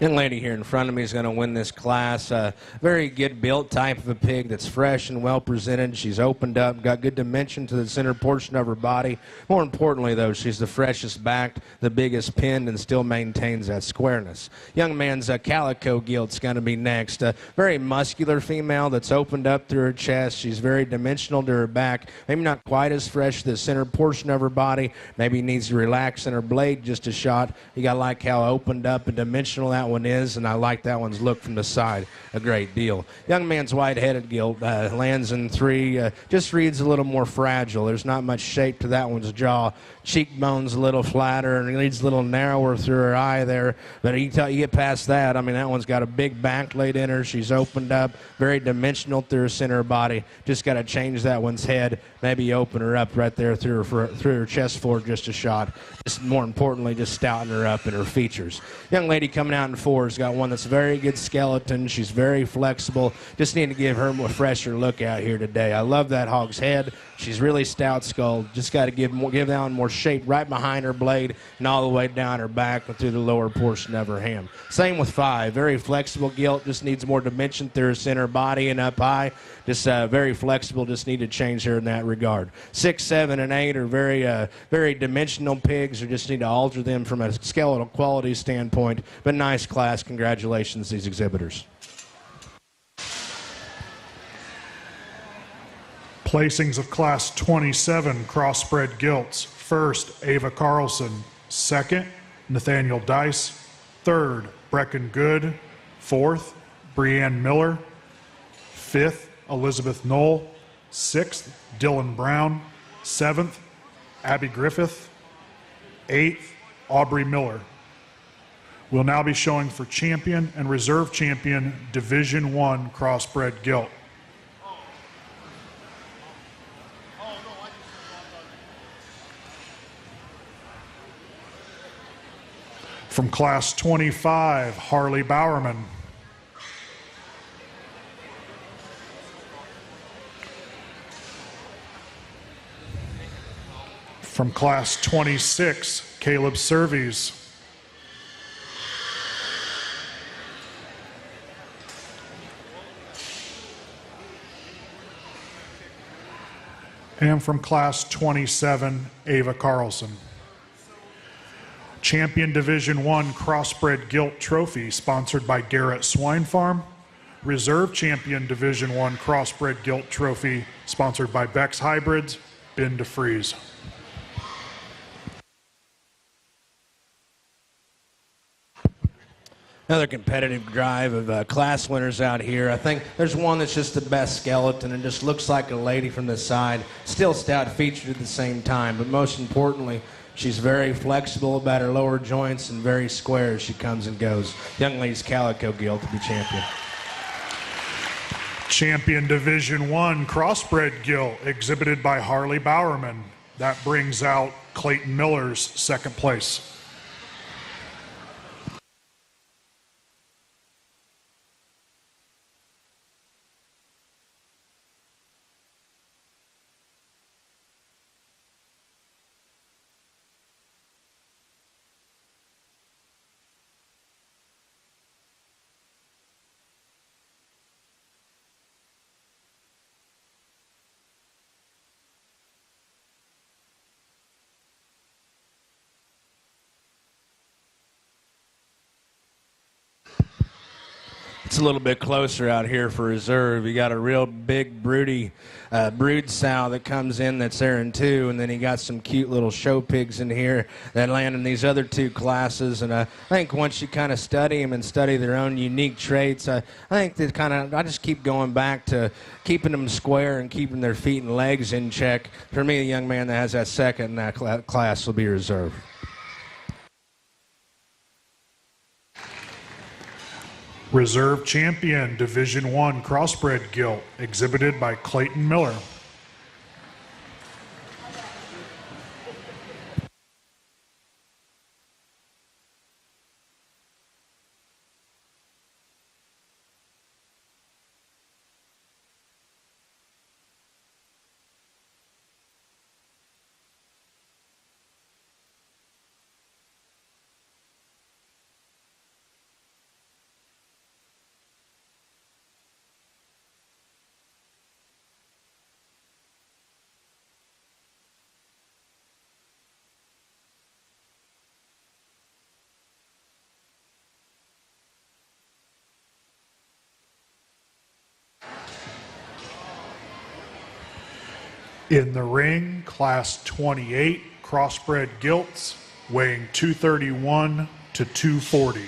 Young lady here in front of me is going to win this class. Very good built type of a pig that's fresh and well presented. She's opened up, got good dimension to the center portion of her body. More importantly, though, she's the freshest backed, the biggest pinned, and still maintains that squareness. Young man's Calico Gilt's going to be next. A very muscular female that's opened up through her chest. She's very dimensional to her back. Maybe not quite as fresh to the center portion of her body. Maybe needs to relax in her blade just a shot. You got to like how opened up and dimensional that one is, and I like that one's look from the side a great deal. Young man's white-headed Gilt lands in 3, just reads a little more fragile. There's not much shape to that one's jaw. Cheekbones a little flatter, and it leads a little narrower through her eye there, but you get past that, I mean, that one's got a big back laid in her. She's opened up, very dimensional through her center body. Just got to change that one's head, maybe open her up right there through her chest floor just a shot. Just more importantly, just stouten her up in her features. Young lady coming out in 4 has got one that's very good skeleton. She's very flexible. Just need to give her a fresher look out here today. I love that hog's head. She's really stout skulled. Just got to give that one more shape right behind her blade and all the way down her back and through the lower portion of her ham. Same with 5. Very flexible Gilt. Just needs more dimension through her center body and up high. Just very flexible. Just need to change her in that regard. 6, 7, and 8 are very dimensional pigs. We just need to alter them from a skeletal quality standpoint. But nice class. Congratulations, these exhibitors. Placings of Class 27 Crossbred Gilts. First, Ava Carlson. Second, Nathaniel Dice. Third, Brecken Good. Fourth, Brianne Miller. Fifth, Elizabeth Knoll. Sixth, Dylan Brown. Seventh, Abby Griffith. Eighth, Aubrey Miller. We'll now be showing for champion and reserve champion Division I Crossbred Gilt. From Class 25, Harley Bowerman. From Class 26, Caleb Serves. And from Class 27, Ava Carlson. Champion Division I Crossbred Gilt Trophy, sponsored by Garrett Swine Farm. Reserve Champion Division I Crossbred Gilt Trophy, sponsored by Beck's Hybrids, Ben DeFries. Another competitive drive of class winners out here. I think there's one that's just the best skeleton and just looks like a lady from the side. Still stout featured at the same time, but most importantly, she's very flexible about her lower joints and very square as she comes and goes. Young lady's Calico Gilt to be champion. Champion Division I Crossbred Gilt, exhibited by Harley Bowerman. That brings out Clayton Miller's second place. It's a little bit closer out here for reserve. You got a real big broody brood sow that comes in that's there in 2, and then you got some cute little show pigs in here that land in these other 2 classes. And I think once you kind of study them and study their own unique traits, I think that I just keep going back to keeping them square and keeping their feet and legs in check. For me, the young man that has that second in that class will be reserved. Reserve Champion Division I Crossbred Gilt, exhibited by Clayton Miller. In the ring, Class 28 Crossbred Gilts, weighing 231 to 240.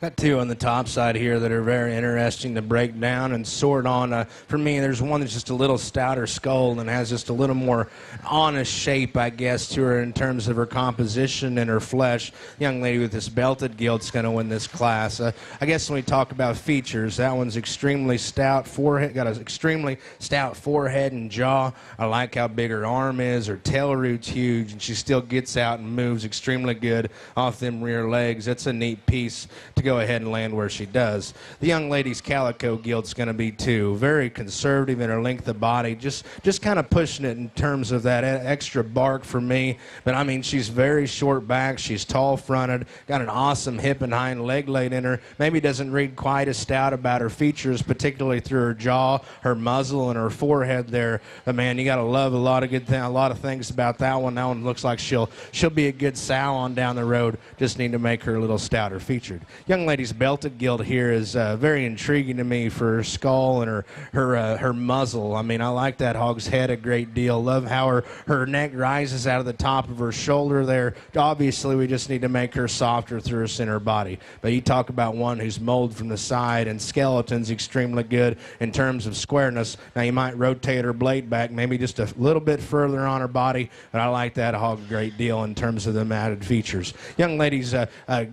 Got two on the top side here that are very interesting to break down and sort on. For me, there's one that's just a little stouter skull and has just a little more honest shape, I guess, to her in terms of her composition and her flesh. Young lady with this belted gilt's going to win this class. I guess when we talk about features, that one's extremely stout forehead, got an extremely stout forehead and jaw. I like how big her arm is. Her tail root's huge, and she still gets out and moves extremely good off them rear legs. That's a neat piece to go go ahead and land where she does. The young lady's calico gilt's going to be too. Very conservative in her length of body, just kind of pushing it in terms of that extra bark for me. But I mean, she's very short back, she's tall fronted, got an awesome hip and hind leg laid in her. Maybe doesn't read quite as stout about her features, particularly through her jaw, her muzzle, and her forehead there. But man, you got to love a lot of things about that one. That one looks like she'll be a good sow on down the road. Just need to make her a little stouter featured. Young lady's belted gilt here is very intriguing to me for her skull and her muzzle. I mean, I like that hog's head a great deal. Love how her neck rises out of the top of her shoulder there. Obviously, we just need to make her softer through her center body. But you talk about one who's molded from the side, and skeleton's extremely good in terms of squareness. Now, you might rotate her blade back maybe just a little bit further on her body, but I like that hog a great deal in terms of the added features. Young lady's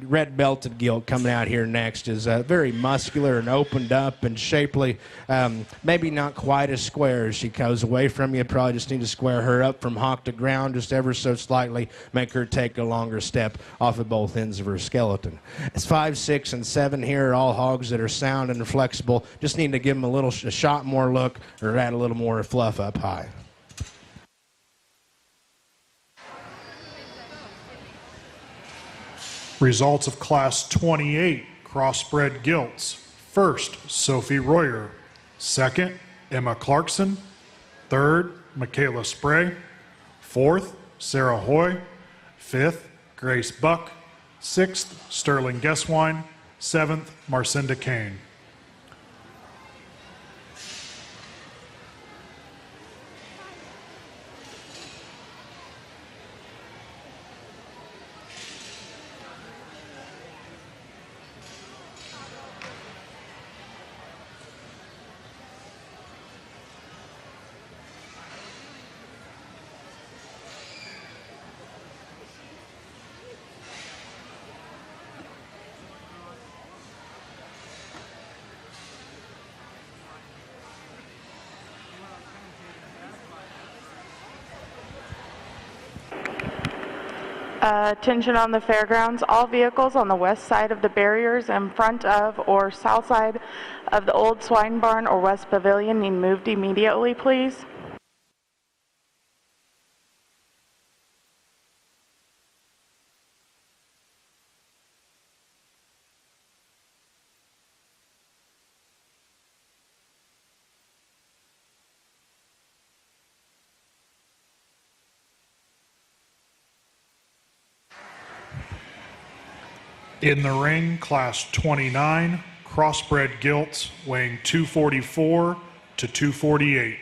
red belted gilt coming out here next is very muscular and opened up and shapely. Maybe not quite as square as she goes away from you. Probably just need to square her up from hock to ground just ever so slightly, make her take a longer step off of both ends of her skeleton. It's 5, 6, and 7 here are all hogs that are sound and flexible. Just need to give them a shot more look or add a little more fluff up high. Results of Class 28 Crossbred Gilts. First, Sophie Royer. Second, Emma Clarkson. Third, Michaela Spray. Fourth, Sarah Hoy. Fifth, Grace Buck. Sixth, Sterling Guesswine. Seventh, Marcinda Kane. Attention on the fairgrounds. All vehicles on the west side of the barriers in front of or south side of the old swine barn or west pavilion need moved immediately, please. In the ring, Class 29, Crossbred Gilts, weighing 244 to 248.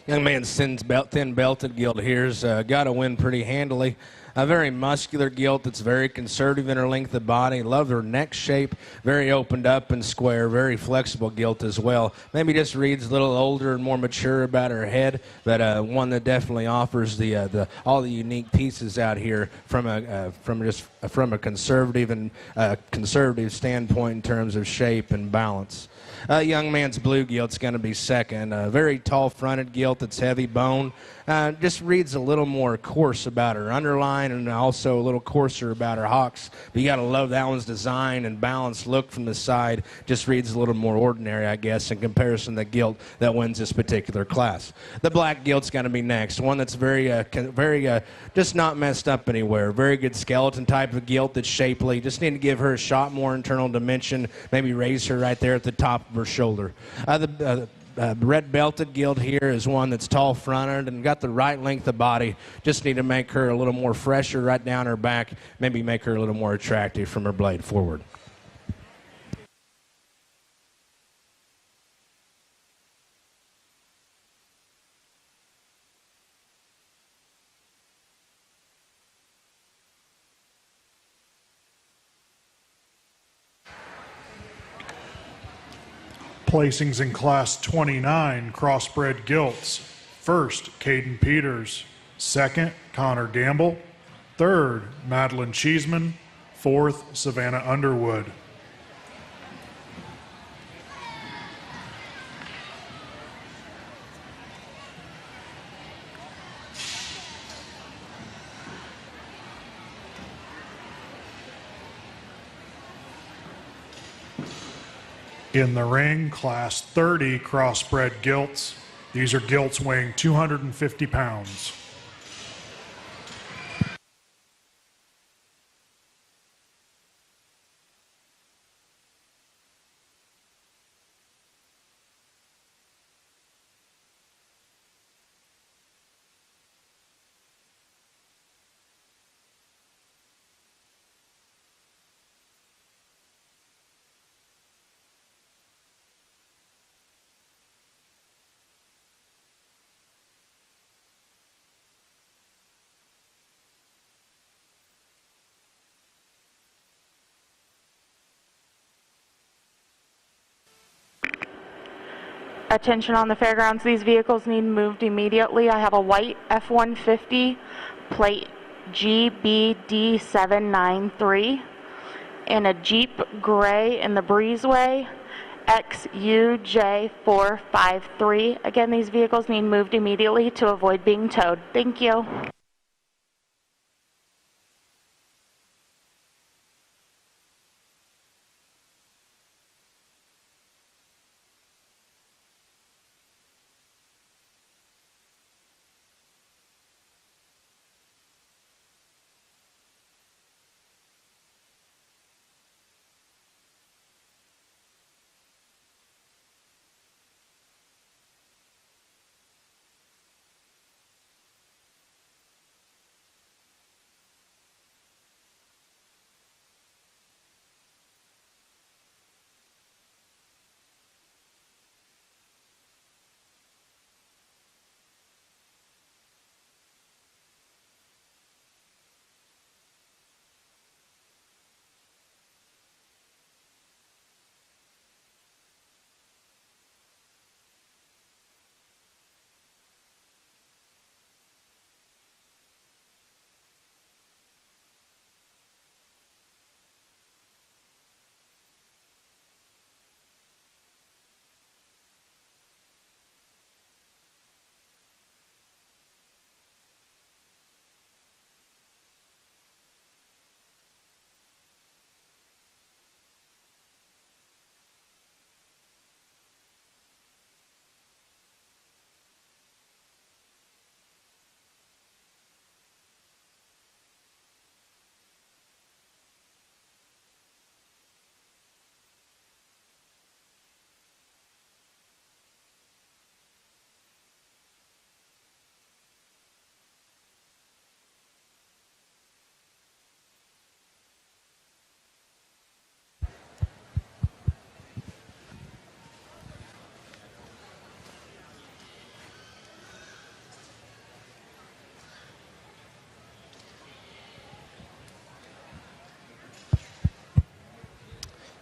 Young man's thin belted gilt here's got to win pretty handily. A very muscular gilt that's very conservative in her length of body. Love her neck shape, very opened up and square, very flexible gilt as well. Maybe just reads a little older and more mature about her head, but one that definitely offers all the unique pieces out here from a conservative and conservative standpoint in terms of shape and balance. Young man's blue gilt's going to be second. Very tall fronted gilt that's heavy bone. Just reads a little more coarse about her underline and also a little coarser about her hocks. But you got to love that one's design and balanced look from the side. Just reads a little more ordinary, I guess, in comparison to the gilt that wins this particular class. The black gilt's going to be next. One that's very just not messed up anywhere. Very good skeleton type of gilt that's shapely. Just need to give her a shot more internal dimension. Maybe raise her right there at the top of her shoulder. The red belted gilt here is one that's tall fronted and got the right length of body. Just need to make her a little more fresher right down her back. Maybe make her a little more attractive from her blade forward. Placings in Class 29 Crossbred Gilts. First, Caden Peters. Second, Connor Gamble. Third, Madeline Cheeseman. Fourth, Savannah Underwood. In the ring, Class 30 Crossbred Gilts. These are gilts weighing 250 pounds. Attention on the fairgrounds, these vehicles need moved immediately. I have a white F-150, plate GBD793, and a Jeep gray in the breezeway, XUJ453. Again, these vehicles need moved immediately to avoid being towed. Thank you.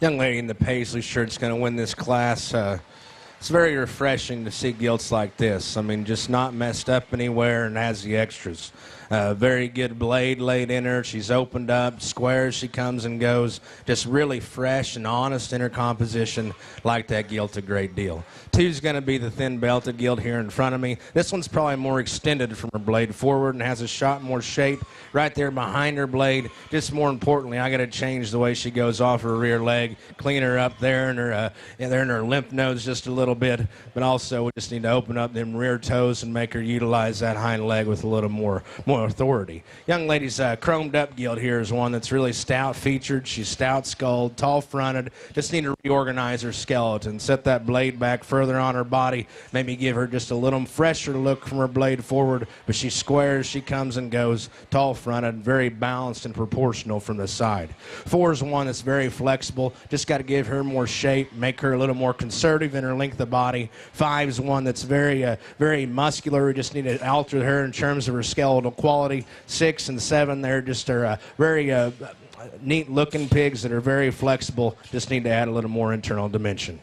Young lady in the paisley shirt's going to win this class. It's very refreshing to see gilts like this. I mean, just not messed up anywhere and has the extras. Very good blade laid in her. She's opened up, square as she comes and goes. Just really fresh and honest in her composition. Like that gilt a great deal. Two's going to be the thin belted gilt here in front of me. This one's probably more extended from her blade forward and has a shot more shape right there behind her blade. Just more importantly, I got to change the way she goes off her rear leg, clean her up there in her lymph nodes just a little bit, but also we just need to open up them rear toes and make her utilize that hind leg with a little more authority. Young lady's chromed up gilt here is one that's really stout featured. She's stout skulled, tall fronted. Just need to reorganize her skeleton, set that blade back further on her body, maybe give her just a little fresher look from her blade forward, but she squares, she comes and goes, tall fronted, very balanced and proportional from the side. 4 is one that's very flexible, just got to give her more shape, make her a little more conservative in her length of body. 5 is one that's very muscular. We just need to alter her in terms of her skeletal quality. 6 and 7, they're just very neat looking pigs that are very flexible, just need to add a little more internal dimension.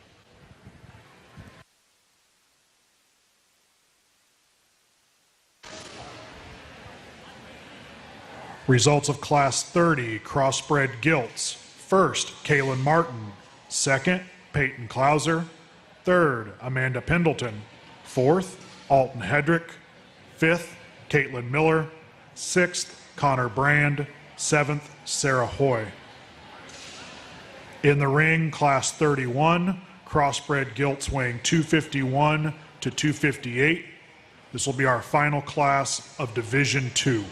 Results of Class 30 Crossbred Gilts. First, Kaylin Martin. Second, Peyton Klauser. Third, Amanda Pendleton. Fourth, Alton Hedrick. Fifth, Caitlin Miller. Sixth, Connor Brand. Seventh, Sarah Hoy. In the ring, Class 31, Crossbred Gilts weighing 251 to 258. This will be our final class of Division 2.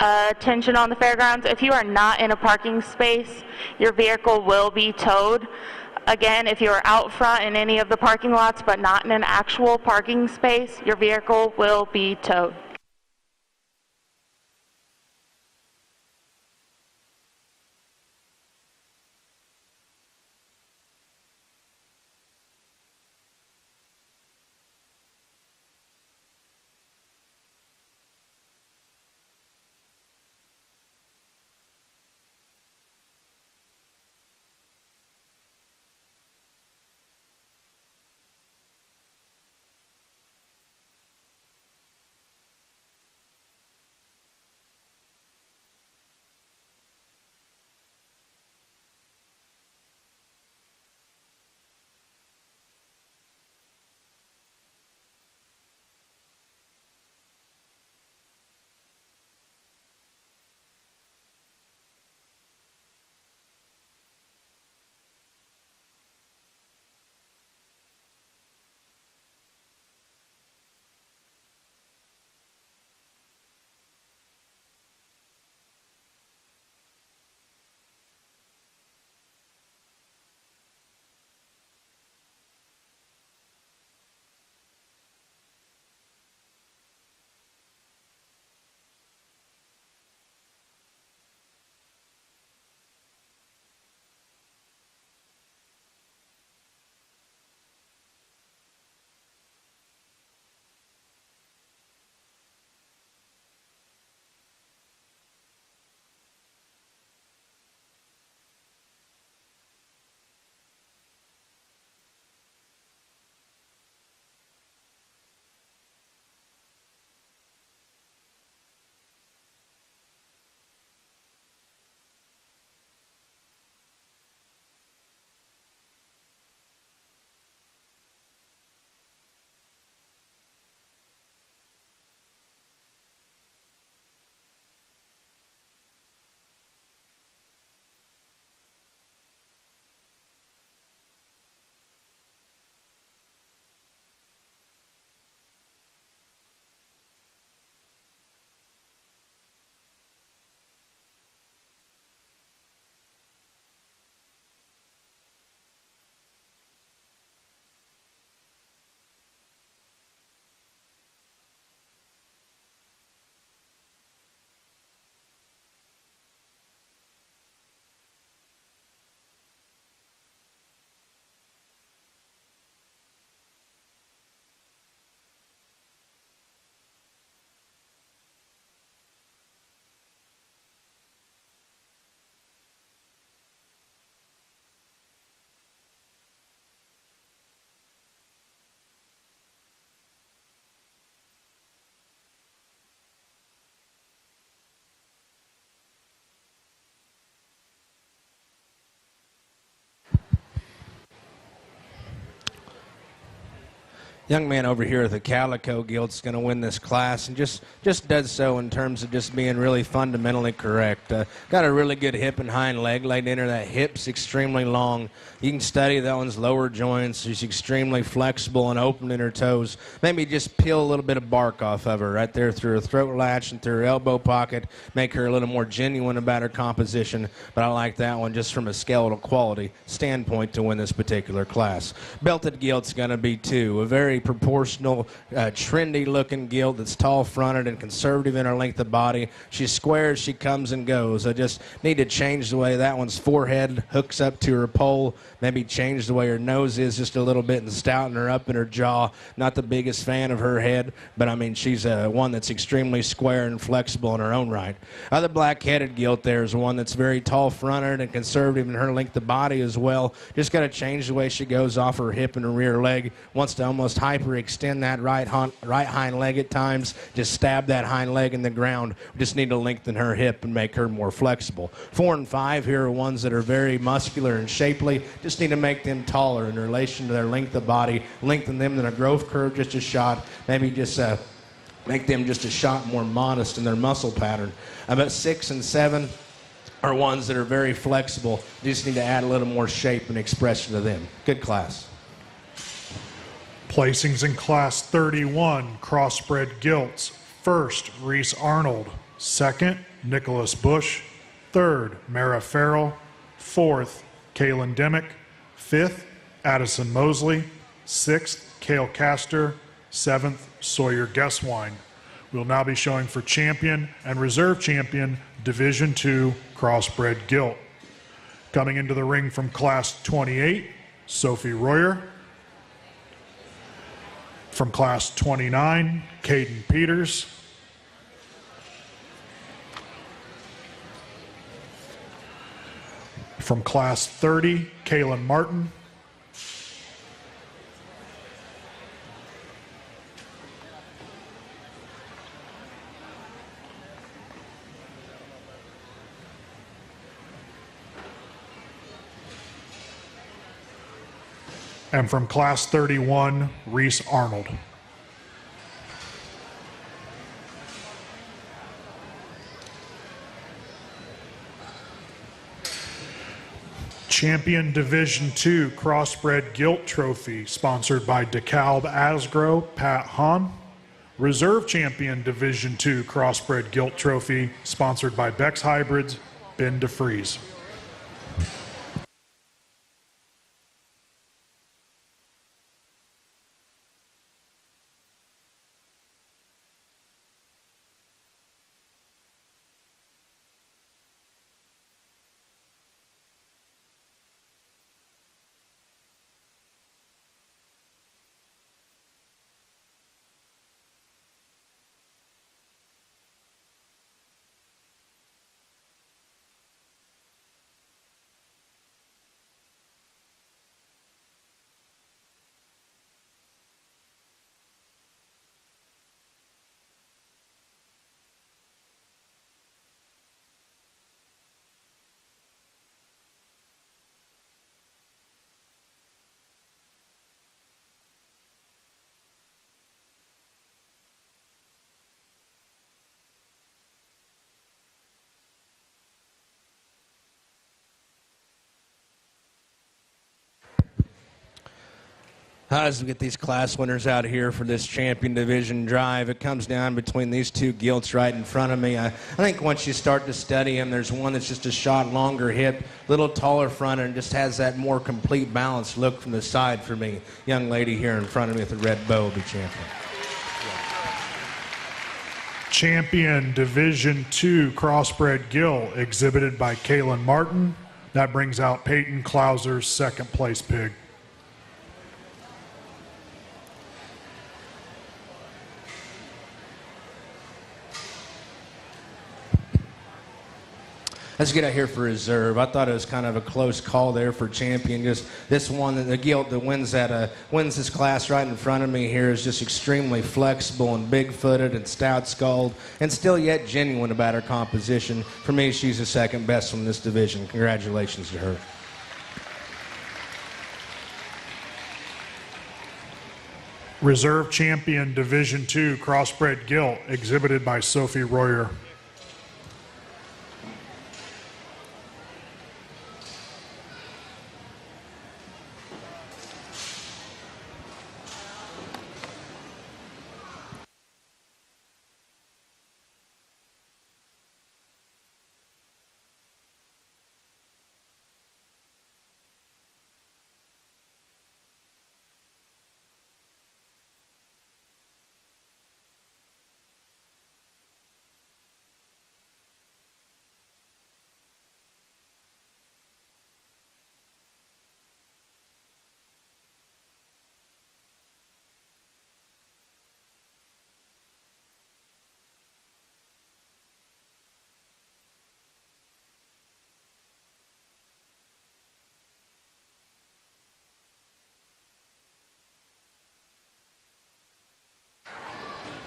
Attention on the fairgrounds. If you are not in a parking space, your vehicle will be towed. Again, if you are out front in any of the parking lots but not in an actual parking space, your vehicle will be towed. Young man over here at the Calico Gilt's going to win this class, and just does so in terms of just being really fundamentally correct. Got a really good hip and hind leg laid in her. That hip's extremely long. You can study that one's lower joints. She's extremely flexible and open in her toes. Maybe just peel a little bit of bark off of her right there through her throat latch and through her elbow pocket. Make her a little more genuine about her composition. But I like that one just from a skeletal quality standpoint to win this particular class. Belted Gilt's going to be 2. A very proportional, trendy-looking gilt that's tall-fronted and conservative in her length of body. She's square as she comes and goes. I just need to change the way that one's forehead hooks up to her pole. Maybe change the way her nose is just a little bit and stouten her up in her jaw. Not the biggest fan of her head, but I mean, she's one that's extremely square and flexible in her own right. Other black-headed gilt there is one that's very tall-fronted and conservative in her length of body as well. Just got to change the way she goes off her hip and her rear leg. Wants to almost hyperextend that right hind leg at times. Just stab that hind leg in the ground. We just need to lengthen her hip and make her more flexible. 4 and 5 here are ones that are very muscular and shapely. Just need to make them taller in relation to their length of body. Lengthen them in a growth curve just a shot. Maybe just make them just a shot more modest in their muscle pattern. About 6 and 7 are ones that are very flexible. You just need to add a little more shape and expression to them. Good class. Placings in Class 31, Crossbred Gilts. First, Reese Arnold. Second, Nicholas Bush. Third, Mara Farrell. Fourth, Kaylin Demick. Fifth, Addison Mosley. Sixth, Cale Castor. Seventh, Sawyer Guesswine. We'll now be showing for champion and reserve champion Division II Crossbred Gilt. Coming into the ring from Class 28, Sophie Royer. From Class 29, Caden Peters. From Class 30, Kaylin Martin. And from Class 31, Reese Arnold. Champion Division II Crossbred Gilt Trophy, sponsored by DeKalb Asgrow, Pat Hahn. Reserve Champion Division II Crossbred Gilt Trophy, sponsored by Beck's Hybrids, Ben DeFries. As we get these class winners out here for this champion division drive, it comes down between these two gilts right in front of me. I think once you start to study them, there's one that's just a shot longer hip, a little taller front, and just has that more complete balanced look from the side for me. Young lady here in front of me with the red bow will be champion. Champion Division II Crossbred Gilt, exhibited by Kaylin Martin. That brings out Peyton Clauser's second place pig. Let's get out here for reserve. I thought it was kind of a close call there for champion. Just this one, the gilt that wins this class right in front of me here is just extremely flexible and big-footed and stout-skulled and still yet genuine about her composition. For me, she's the second best from this division. Congratulations to her. Reserve Champion Division II Crossbred Gilt, exhibited by Sophie Royer.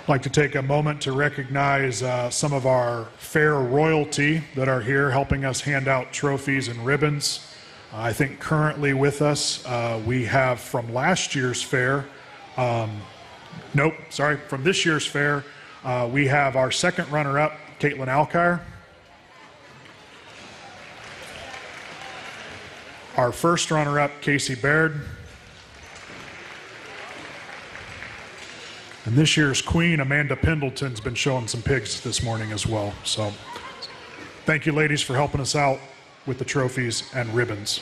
I'd like to take a moment to recognize some of our fair royalty that are here helping us hand out trophies and ribbons. I think currently with us, we have from last year's fair, from this year's fair, we have our second runner-up, Caitlin Alkire. Our first runner-up, Casey Baird. And this year's queen, Amanda Pendleton's been showing some pigs this morning as well. So thank you, ladies, for helping us out with the trophies and ribbons.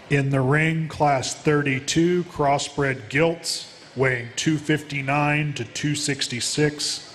In the ring, class 32, crossbred gilts, weighing 259 to 266.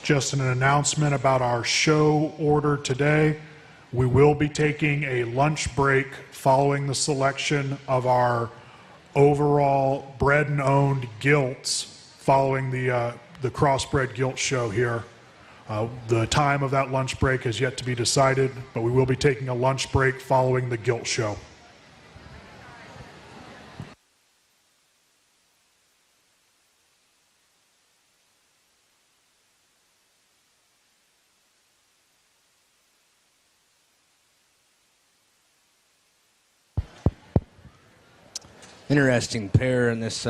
Just an announcement about our show order today. We will be taking a lunch break following the selection of our overall bred and owned gilts following the Crossbred Gilt show here. The time of that lunch break is yet to be decided, but we will be taking a lunch break following the Gilt show. Interesting pair in this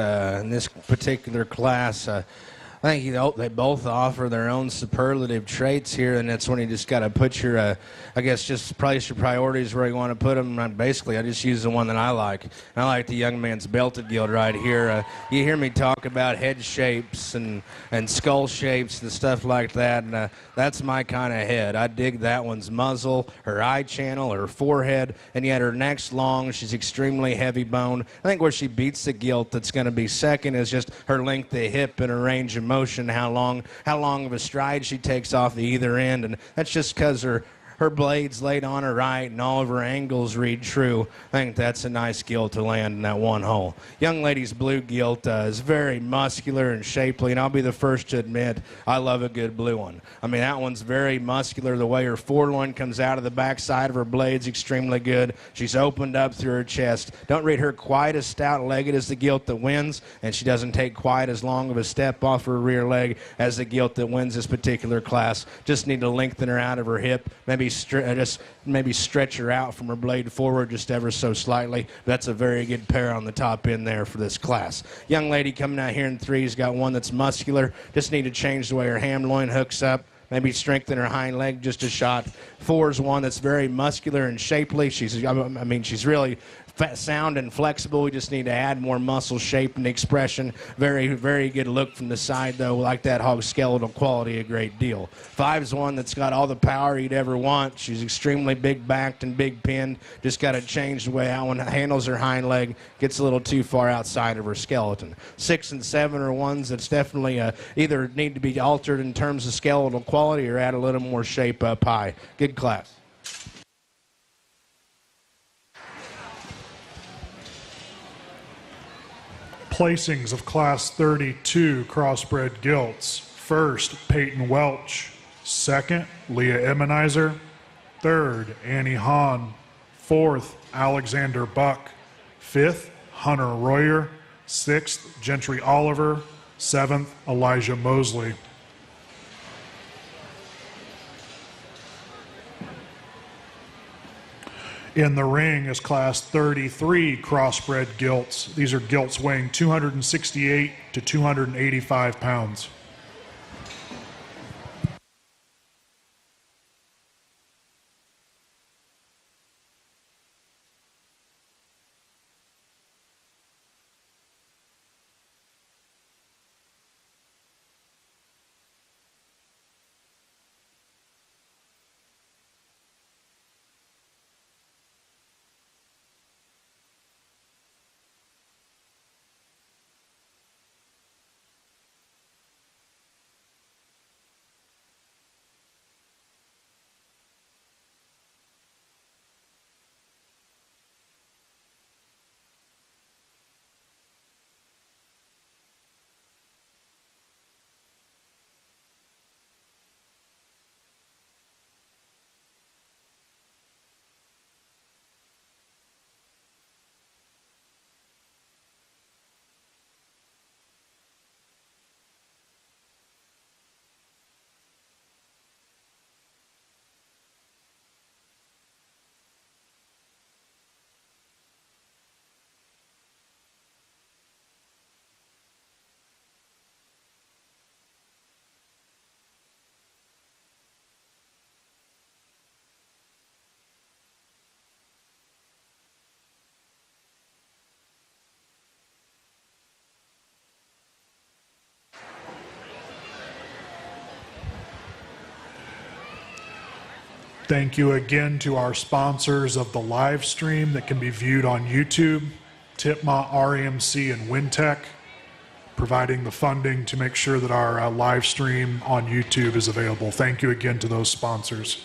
particular class. I think they both offer their own superlative traits here, and that's when you just got to put your, I guess, just place your priorities where you want to put them. And basically, I just use the one that I like. I like the young man's belted gilt right here. You hear me talk about head shapes and skull shapes and stuff like that, and that's my kind of head. I dig that one's muzzle, her eye channel, her forehead, and yet her neck's long. She's extremely heavy boned. I think where she beats the gilt that's going to be second is just her length of hip and her range of motion, how long of a stride she takes off the either end, and that's just because her blade's laid on her right and all of her angles read true. I think that's a nice gilt to land in that one hole. Young lady's blue gilt is very muscular and shapely, and I'll be the first to admit I love a good blue one. I mean, that one's very muscular. The way her foreloin comes out of the backside of her blade's extremely good. She's opened up through her chest. Don't read her quite as stout-legged as the gilt that wins, and she doesn't take quite as long of a step off her rear leg as the gilt that wins this particular class. Just need to lengthen her out of her hip, maybe stretch her out from her blade forward just ever so slightly. That's a very good pair on the top end there for this class. Young lady coming out here in 3's got one that's muscular. Just need to change the way her ham loin hooks up. Maybe strengthen her hind leg just a shot. 4's one that's very muscular and shapely. She's really sound and flexible. We just need to add more muscle shape and expression. Very, very good look from the side, though. Like that hog skeletal quality a great deal. 5's one that's got all the power you'd ever want. She's extremely big backed and big pinned. Just got to change the way that one handles her hind leg. Gets a little too far outside of her skeleton. 6 and 7 are ones that's definitely either need to be altered in terms of skeletal quality or add a little more shape up high. Good class. Placings of Class 32 Crossbred Gilts. First, Peyton Welch. Second, Leah Emmenizer. Third, Annie Hahn. Fourth, Alexander Buck. Fifth, Hunter Royer. Sixth, Gentry Oliver. Seventh, Elijah Mosley. In the ring is Class 33 Crossbred Gilts. These are gilts weighing 268 to 285 pounds. Thank you again to our sponsors of the live stream that can be viewed on YouTube, Tipma, REMC, and Wintech. providing the funding to make sure that our live stream on YouTube is available. Thank you again to those sponsors.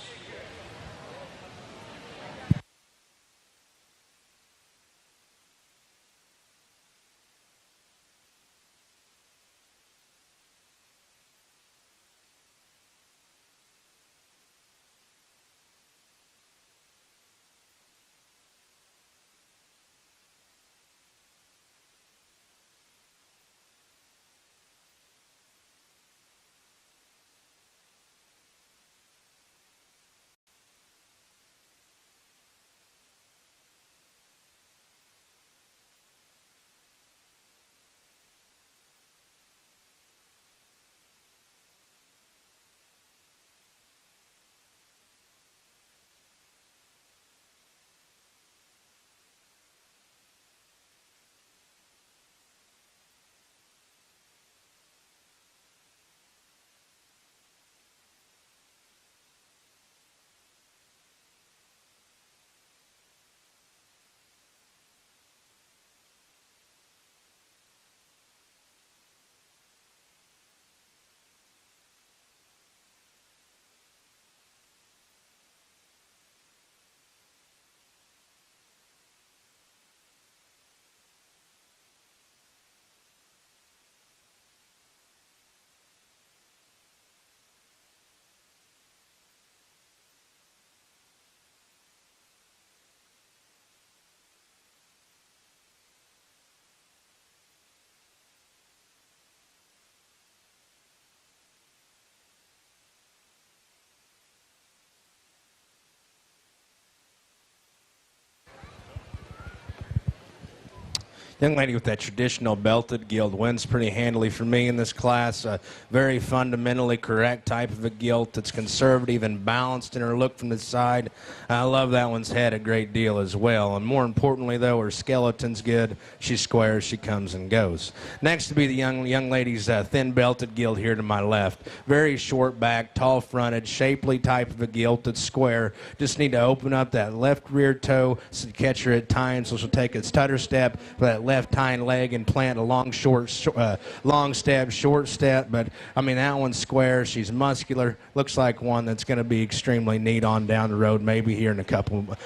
Young lady with that traditional belted gilt wins pretty handily for me in this class. A very fundamentally correct type of a gilt that's conservative and balanced in her look from the side. I love that one's head a great deal as well. And more importantly, though, her skeleton's good. She's square, she comes and goes. Next to be the young lady's thin belted gilt here to my left. Very short back, tall fronted, shapely type of a gilt that's square. Just need to open up that left rear toe to catch her at times, so she'll take a stutter step for that left hind leg and plant a long step, short step. But I mean, that one's square. She's muscular. Looks like one that's going to be extremely neat on down the road, maybe here in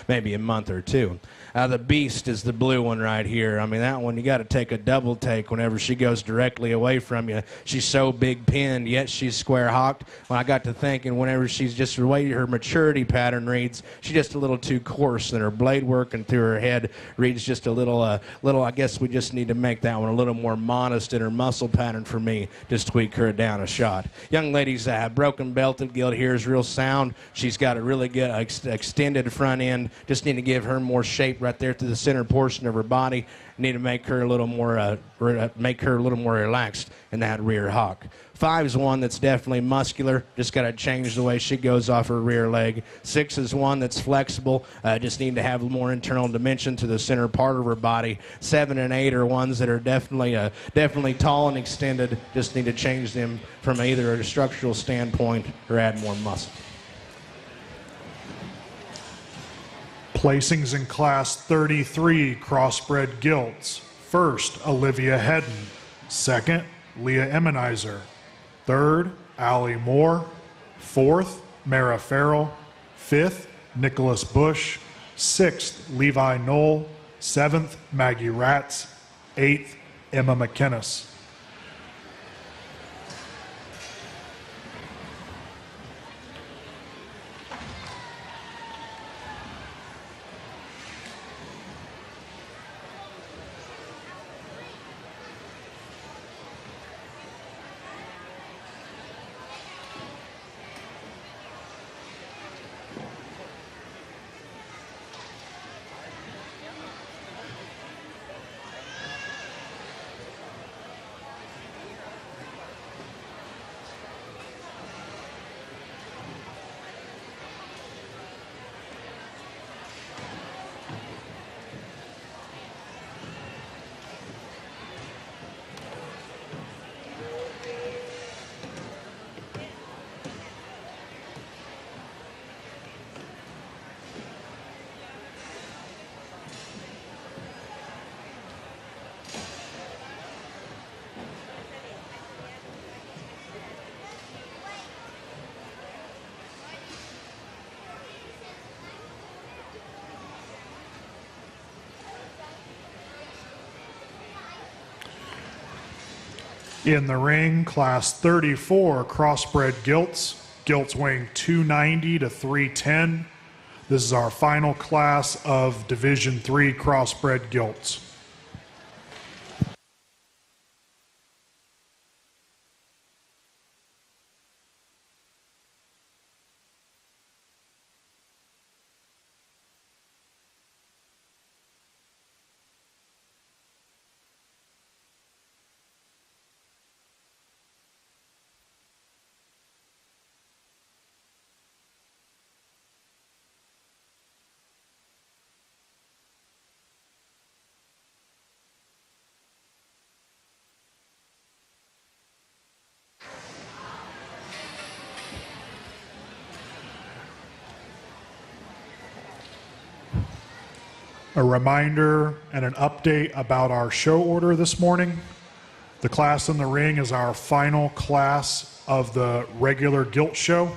maybe a month or two. The beast is the blue one right here. I mean, that one, you got to take a double take whenever she goes directly away from you. She's so big pinned, yet she's square hawked. When I got to thinking, whenever she's just the way her maturity pattern reads, she's just a little too coarse, and her blade work and through her head reads just a little, I guess we just need to make that one a little more modest in her muscle pattern for me, just tweak her down a shot. Young lady's broken belted gilt here is real sound. She's got a really good extended front end. Just need to give her more shape right there to the center portion of her body. Need to make her a little more relaxed in that rear hawk. 5 is one that's definitely muscular. Just got to change the way she goes off her rear leg. 6 is one that's flexible. Just need to have more internal dimension to the center part of her body. 7 and 8 are ones that are definitely tall and extended. Just need to change them from either a structural standpoint or add more muscle. Placings in Class 33 Crossbred Gilts. First, Olivia Hedden. Second, Leah Emmenizer. Third, Allie Moore. Fourth, Mara Farrell. Fifth, Nicholas Bush. Sixth, Levi Knoll. Seventh, Maggie Ratz. Eighth, Emma McKinnis. In the ring, class 34 crossbred gilts. Gilts weighing 290 to 310. This is our final class of Division 3 crossbred gilts. A reminder and an update about our show order this morning. The class in the ring is our final class of the regular gilt show.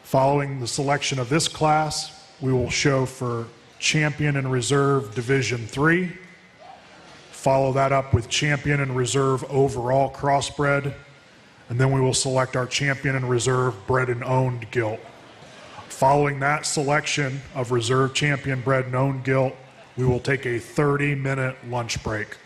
Following the selection of this class, we will show for Champion and Reserve Division 3. Follow that up with Champion and Reserve Overall Crossbred. And then we will select our Champion and Reserve Bred and Owned gilt. Following that selection of Reserve Champion Bred and Owned gilt, we will take a 30-minute lunch break.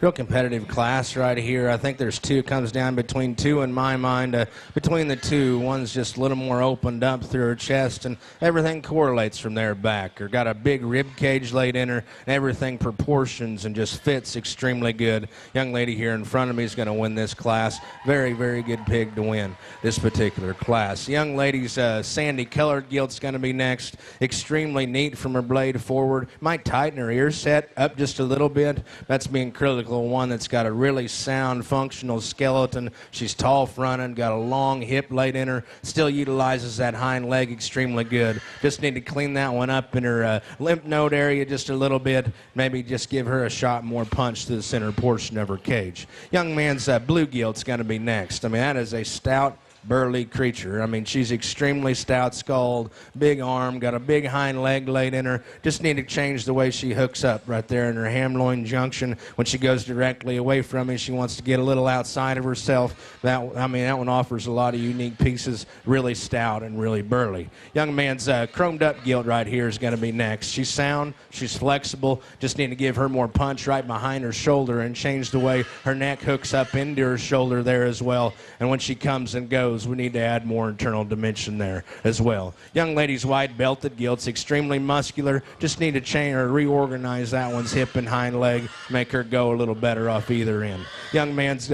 Real competitive class right here. I think there's two. Comes down between two in my mind. Between the two, one's just a little more opened up through her chest, and everything correlates from there back. Her got a big rib cage laid in her, and everything proportions and just fits extremely good. Young lady here in front of me is going to win this class. Very, very good pig to win this particular class. Young lady's sandy colored gilt's going to be next. Extremely neat from her blade forward. Might tighten her ear set up just a little bit. That's being critical. One that's got a really sound functional skeleton. She's tall fronted, got a long hip laid in her, still utilizes that hind leg extremely good. Just need to clean that one up in her lymph node area just a little bit. Maybe just give her a shot more punch to the center portion of her cage. Young man's blue gilt's going to be next. I mean, that is a stout burly creature. I mean, she's extremely stout-skulled, big arm, got a big hind leg laid in her. Just need to change the way she hooks up right there in her ham-loin junction. When she goes directly away from me, she wants to get a little outside of herself. That one offers a lot of unique pieces, really stout and really burly. Young man's chromed up gilt right here is going to be next. She's sound, she's flexible, just need to give her more punch right behind her shoulder and change the way her neck hooks up into her shoulder there as well. And when she comes and goes, we need to add more internal dimension there as well. Young lady's wide belted gilt's extremely muscular, just need to change or reorganize that one's hip and hind leg, make her go a little better off either end. Young man's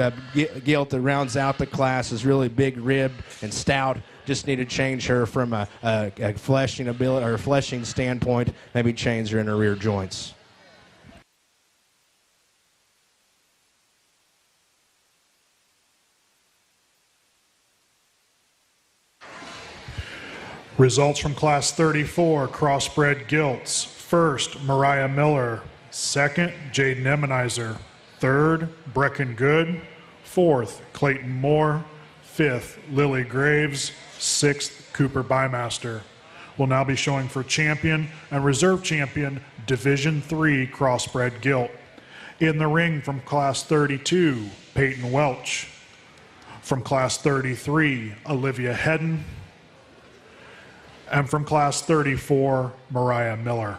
gilt that rounds out the class is really big ribbed and stout. Just need to change her from a fleshing ability or a fleshing standpoint, maybe change her in her rear joints. Results from Class 34, Crossbred Gilts. First, Mariah Miller. Second, Jaden Emmenizer. Third, Brecken Good. Fourth, Clayton Moore. Fifth, Lily Graves. Sixth, Cooper Bymaster. Will now be showing for champion and reserve champion Division III Crossbred Gilt. In the ring from Class 32, Peyton Welch. From Class 33, Olivia Hedden. And from Class 34, Mariah Miller.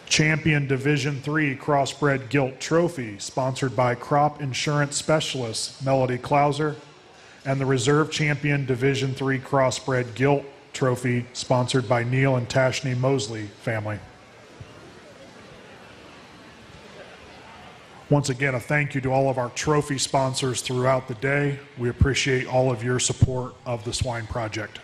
Champion Division III Crossbred Gilt Trophy, sponsored by Crop Insurance Specialist Melody Klauser, and the Reserve Champion Division III Crossbred Gilt Trophy, sponsored by Neil and Tashney Mosley family. Once again, a thank you to all of our trophy sponsors throughout the day. We appreciate all of your support of the Swine Project.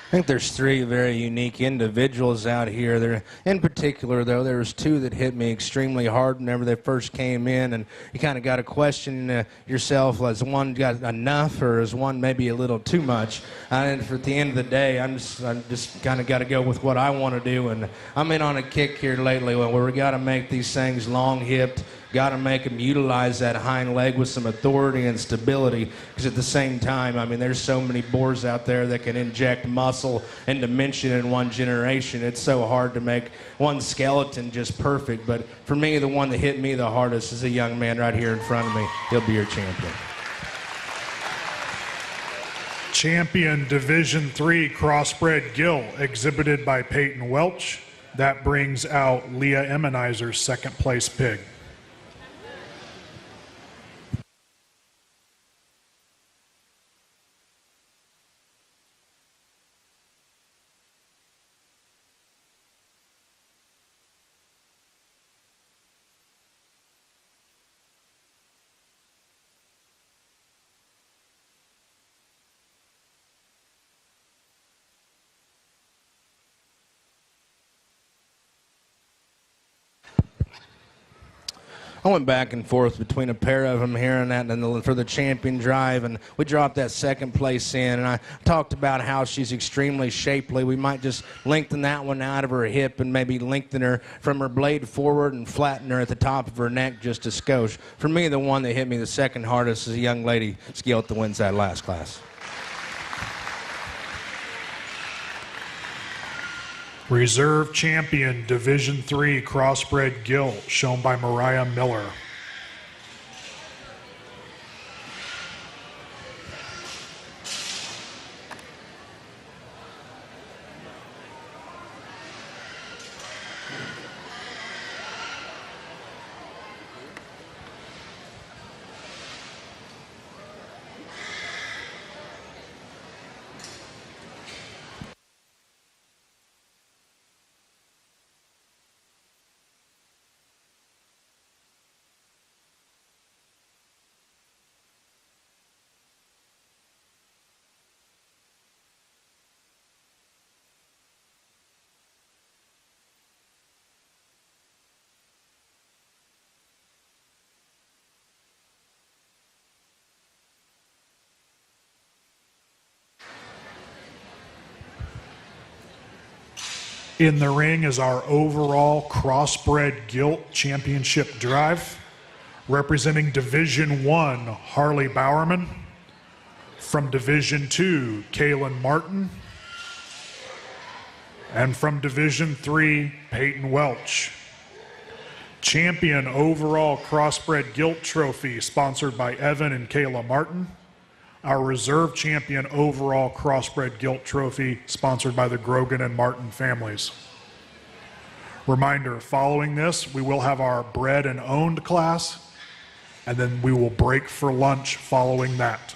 I think there's three very unique individuals out here. There, in particular, though, there was two that hit me extremely hard whenever they first came in, and you kind of got to question yourself: has one got enough, or is one maybe a little too much? And at the end of the day, I'm just kind of got to go with what I want to do. And I'm in on a kick here lately where we got to make these things long-hipped. Got to make them utilize that hind leg with some authority and stability, because at the same time, I mean, there's so many boars out there that can inject muscle and dimension in one generation. It's so hard to make one skeleton just perfect. But for me, the one that hit me the hardest is a young man right here in front of me. He'll be your champion. Champion Division III Crossbred Gilt, exhibited by Peyton Welch. That brings out Leah Emmenizer's second place pig. I went back and forth between a pair of them here and that, and for the champion drive, and we dropped that second place in. And I talked about how she's extremely shapely. We might just lengthen that one out of her hip and maybe lengthen her from her blade forward and flatten her at the top of her neck just a skosh. For me, the one that hit me the second hardest is a young lady, Gilt, that wins that last class. Reserve Champion Division III Crossbred Gilt, shown by Mariah Miller. In the ring is our overall Crossbred Gilt Championship drive. Representing Division I, Harley Bowerman. From Division II, Kaylin Martin. And from Division III, Peyton Welch. Champion overall Crossbred Gilt Trophy, sponsored by Evan and Kayla Martin. Our reserve champion overall Crossbred Gilt Trophy, sponsored by the Grogan and Martin families. Reminder, following this, we will have our bred and owned class, and then we will break for lunch following that.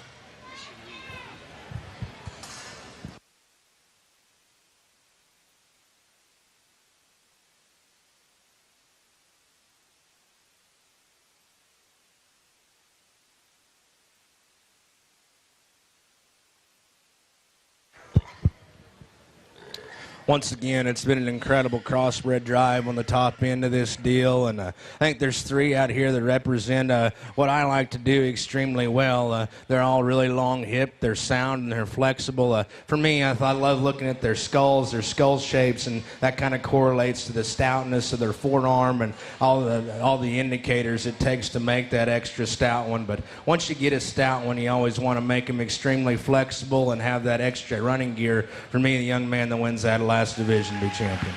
Once again, it's been an incredible crossbred drive on the top end of this deal, and I think there's three out here that represent what I like to do extremely well. They're all really long hip, they're sound, and they're flexible. For me, I love looking at their skull shapes, and that kind of correlates to the stoutness of their forearm and all the indicators it takes to make that extra stout one. But once you get a stout one, you always want to make them extremely flexible and have that extra running gear. For me, the young man that wins that last division be champion.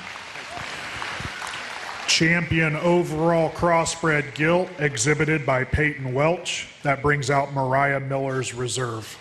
Champion overall Crossbred Gilt, exhibited by Peyton Welch. That brings out Mariah Miller's reserve.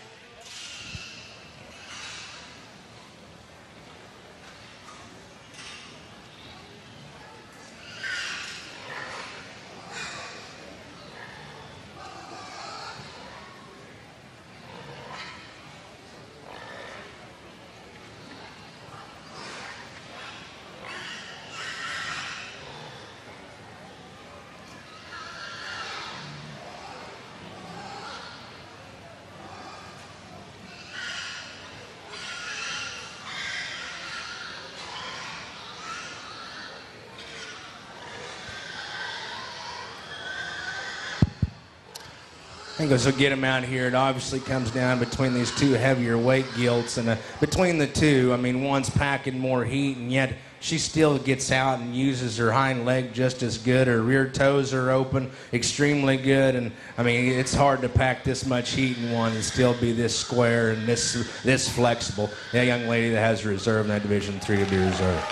I think as we get them out here, it obviously comes down between these two heavier weight gilts, and between the two, I mean, one's packing more heat, and yet she still gets out and uses her hind leg just as good. Her rear toes are open extremely good, and I mean, it's hard to pack this much heat in one and still be this square and this flexible. That young lady that has reserve in that Division III to be reserved.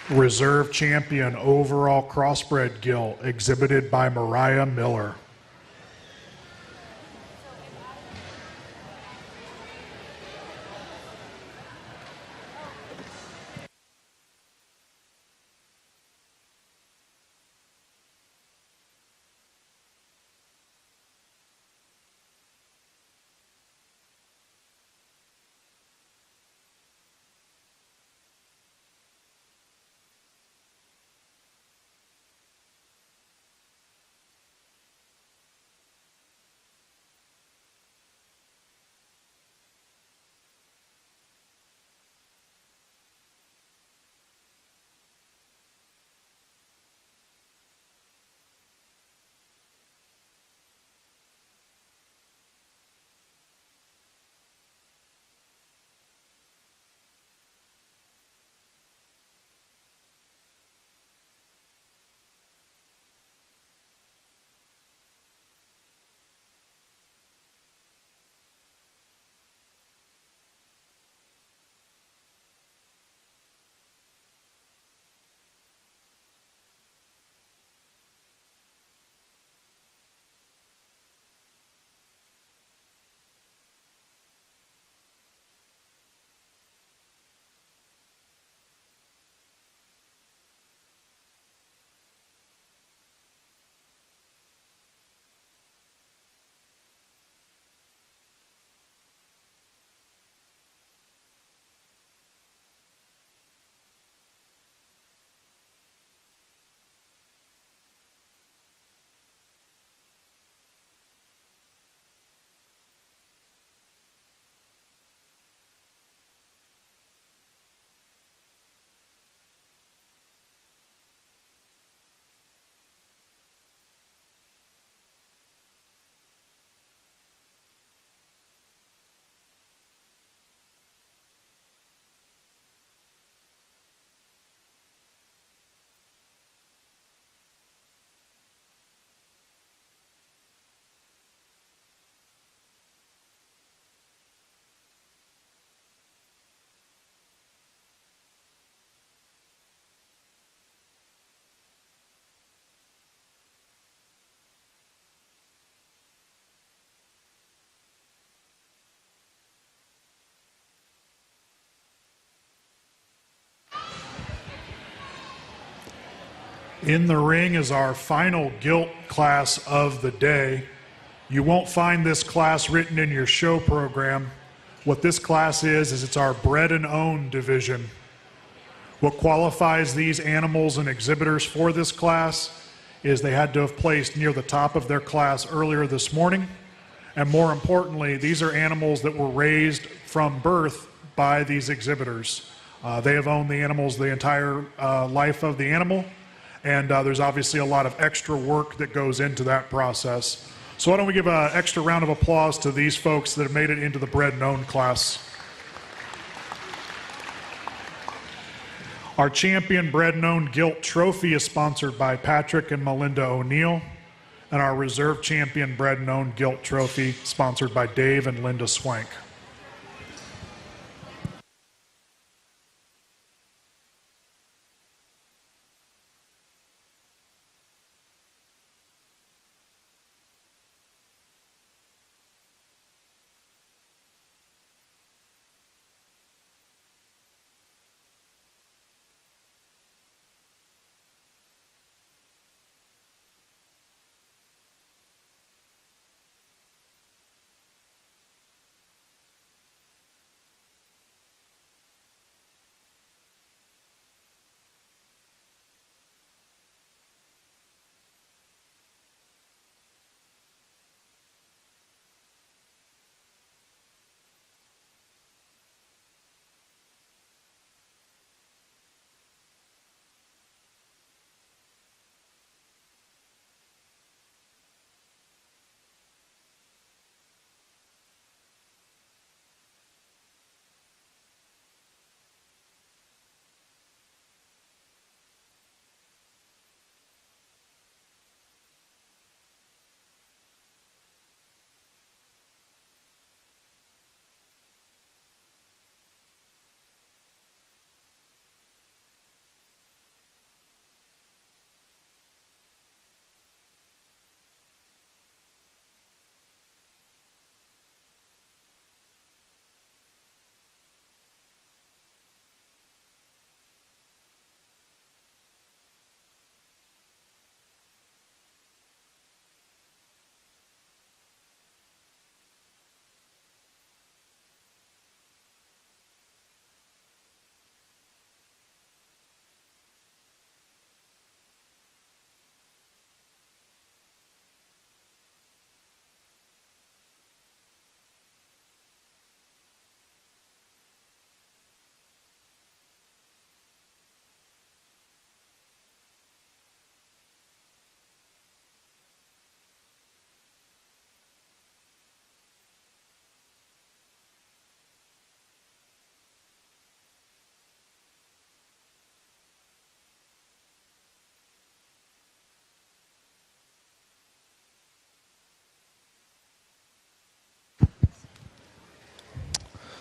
Reserve champion overall Crossbred Gilt, exhibited by Mariah Miller. In the ring is our final Gilt class of the day. You won't find this class written in your show program. What this class is it's our bred and owned division. What qualifies these animals and exhibitors for this class is they had to have placed near the top of their class earlier this morning. And more importantly, these are animals that were raised from birth by these exhibitors. They have owned the animals the entire life of the animal, and there's obviously a lot of extra work that goes into that process. So why don't we give an extra round of applause to these folks that have made it into the bred and owned class. Our champion bred and owned Gilt trophy is sponsored by Patrick and Melinda O'Neill, and our reserve champion bred and owned Gilt trophy sponsored by Dave and Linda Swank.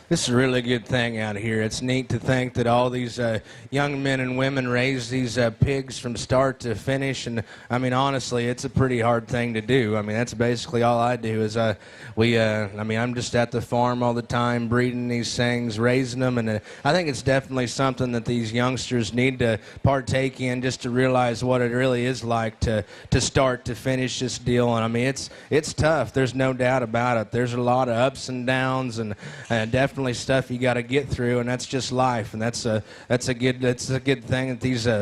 This is a really good thing out here. It's neat to think that all these young men and women raise these pigs from start to finish. And I mean, honestly, it's a pretty hard thing to do. I mean, that's basically all I do is I mean, I'm just at the farm all the time, breeding these things, raising them. And I think it's definitely something that these youngsters need to partake in just to realize what it really is like to start to finish this deal. And I mean, it's tough. There's no doubt about it. There's a lot of ups and downs, and definitely stuff you got to get through, and that's just life. And that's a good thing that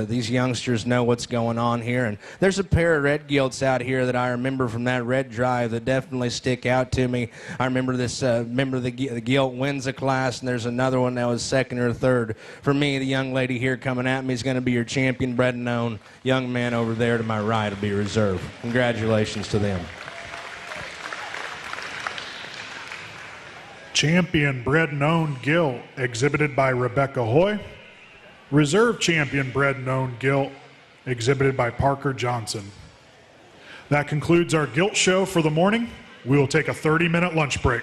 these youngsters know what's going on here. And there's a pair of red gilts out here that I remember from that red drive that definitely stick out to me. I remember the gilt wins a class, and there's another one that was second or third. For me, the young lady here coming at me is going to be your champion bred and owned. Young man over there to my right will be reserve. Congratulations to them. Champion bred and owned Gilt, exhibited by Rebecca Hoy. Reserve champion bred and owned Gilt, exhibited by Parker Johnson. That concludes our Gilt show for the morning. We will take a 30-minute lunch break.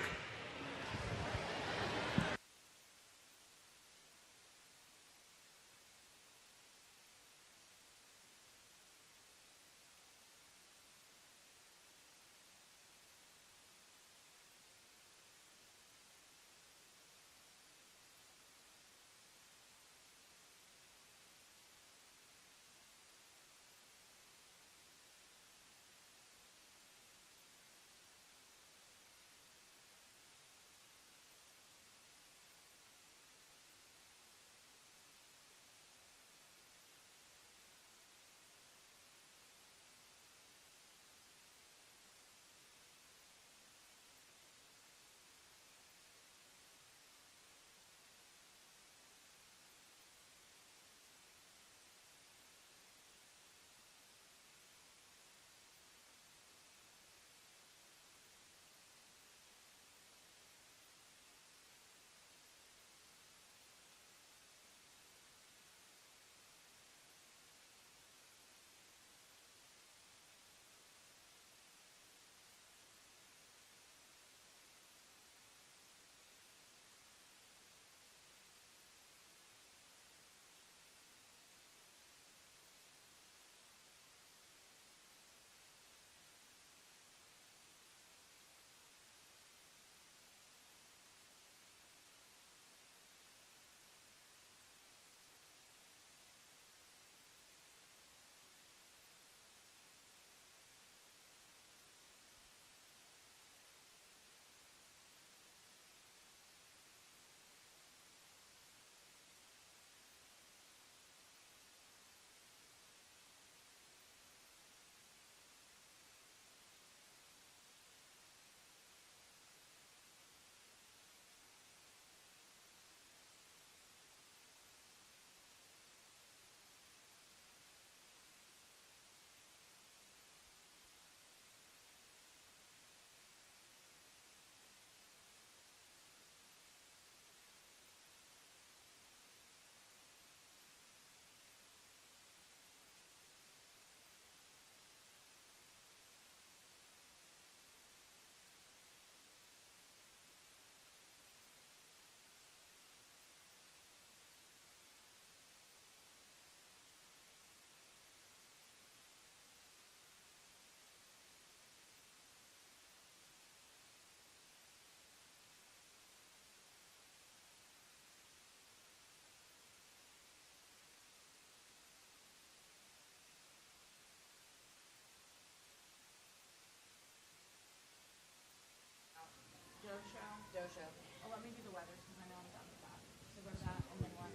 show. Oh, let me do the weather because I know I'm done with that. So go to that and then what?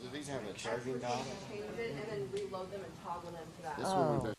Do these have a charging knob? Change it and then reload them and toggle them to that. This one would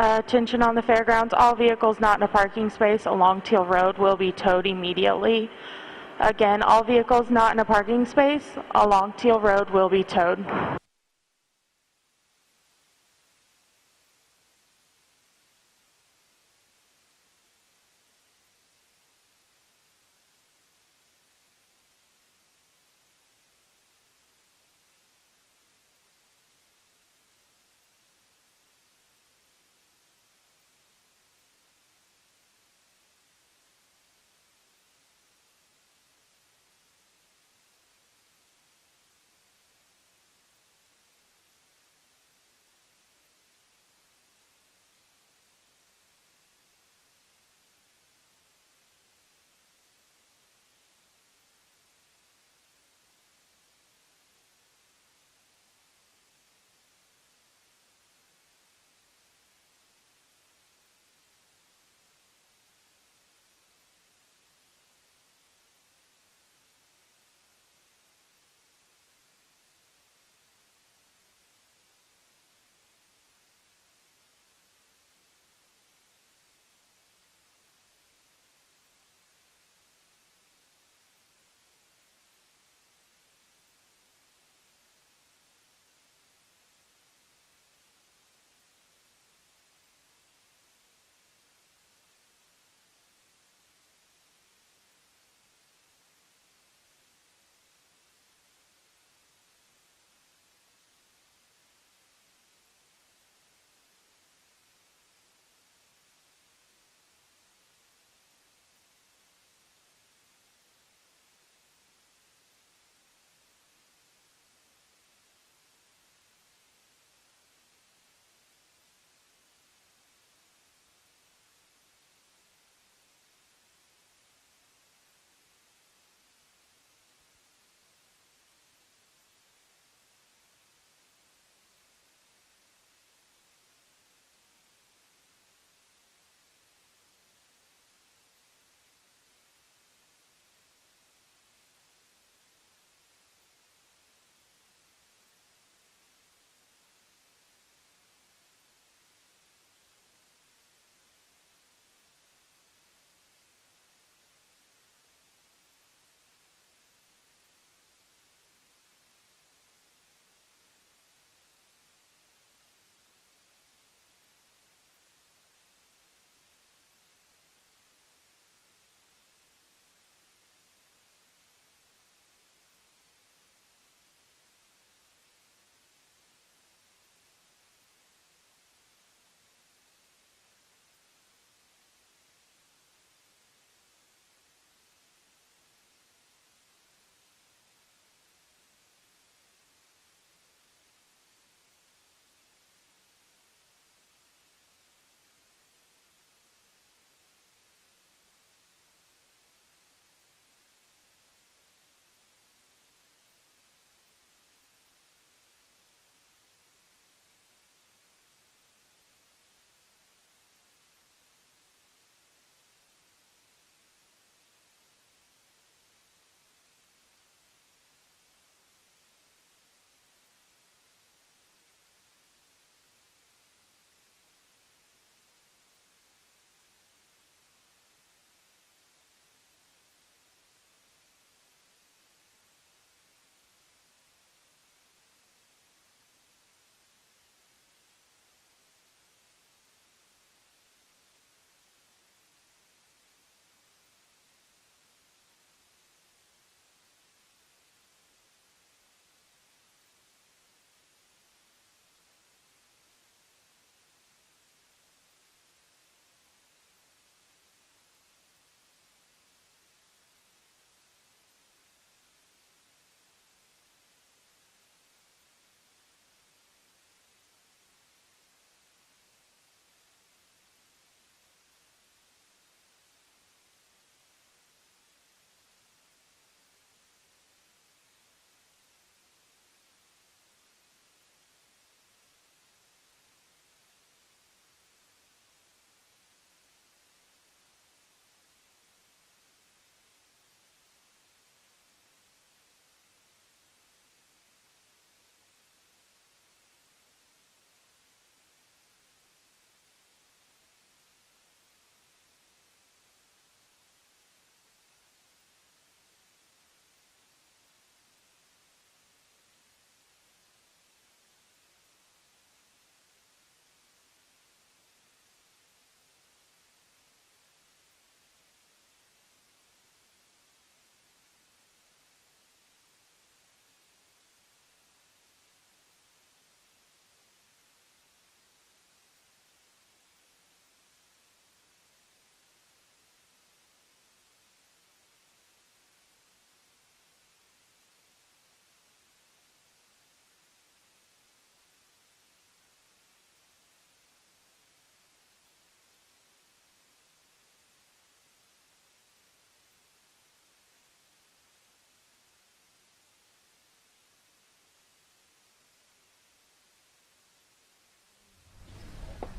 Attention on the fairgrounds, all vehicles not in a parking space along Teal Road will be towed immediately. Again, all vehicles not in a parking space along Teal Road will be towed.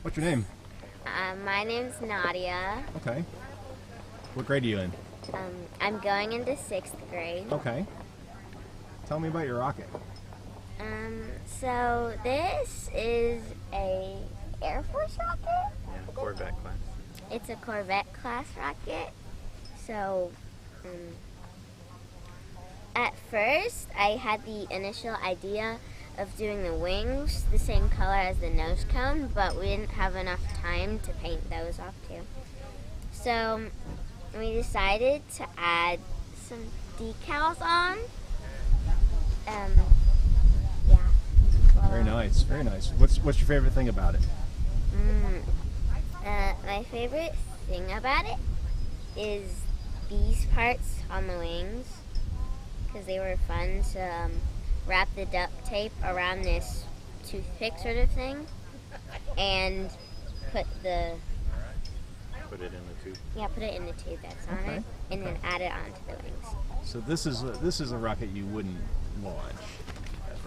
What's your name? My name's Nadia. Okay. What grade are you in? I'm going into 6th grade. Okay. Tell me about your rocket. So this is a Air Force rocket? Yeah, Corvette class. It's a Corvette class rocket. So, at first I had the initial idea of doing the wings the same color as the nose cone, but we didn't have enough time to paint those off too. So we decided to add some decals on. Yeah. Very nice, very nice. What's your favorite thing about it? My favorite thing about it is these parts on the wings, because they were fun to wrap the duct tape around this toothpick sort of thing and put it in the tube. Yeah, put it in the tube that's on it, and then add it onto the wings. So this is a rocket you wouldn't launch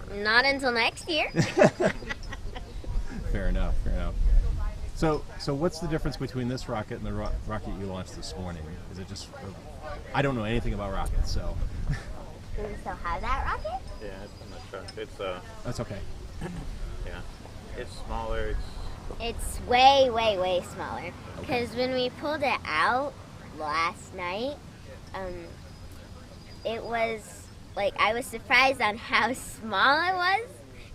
ever. Not until next year. Fair enough, fair enough. So what's the difference between this rocket and the rocket you launched this morning? Is it just, I don't know anything about rockets, so. Do we still have that rocket? Yeah, I'm not sure. It's That's okay. yeah, it's smaller. It's way, way, way smaller. Because when we pulled it out last night, it was like, I was surprised on how small it was,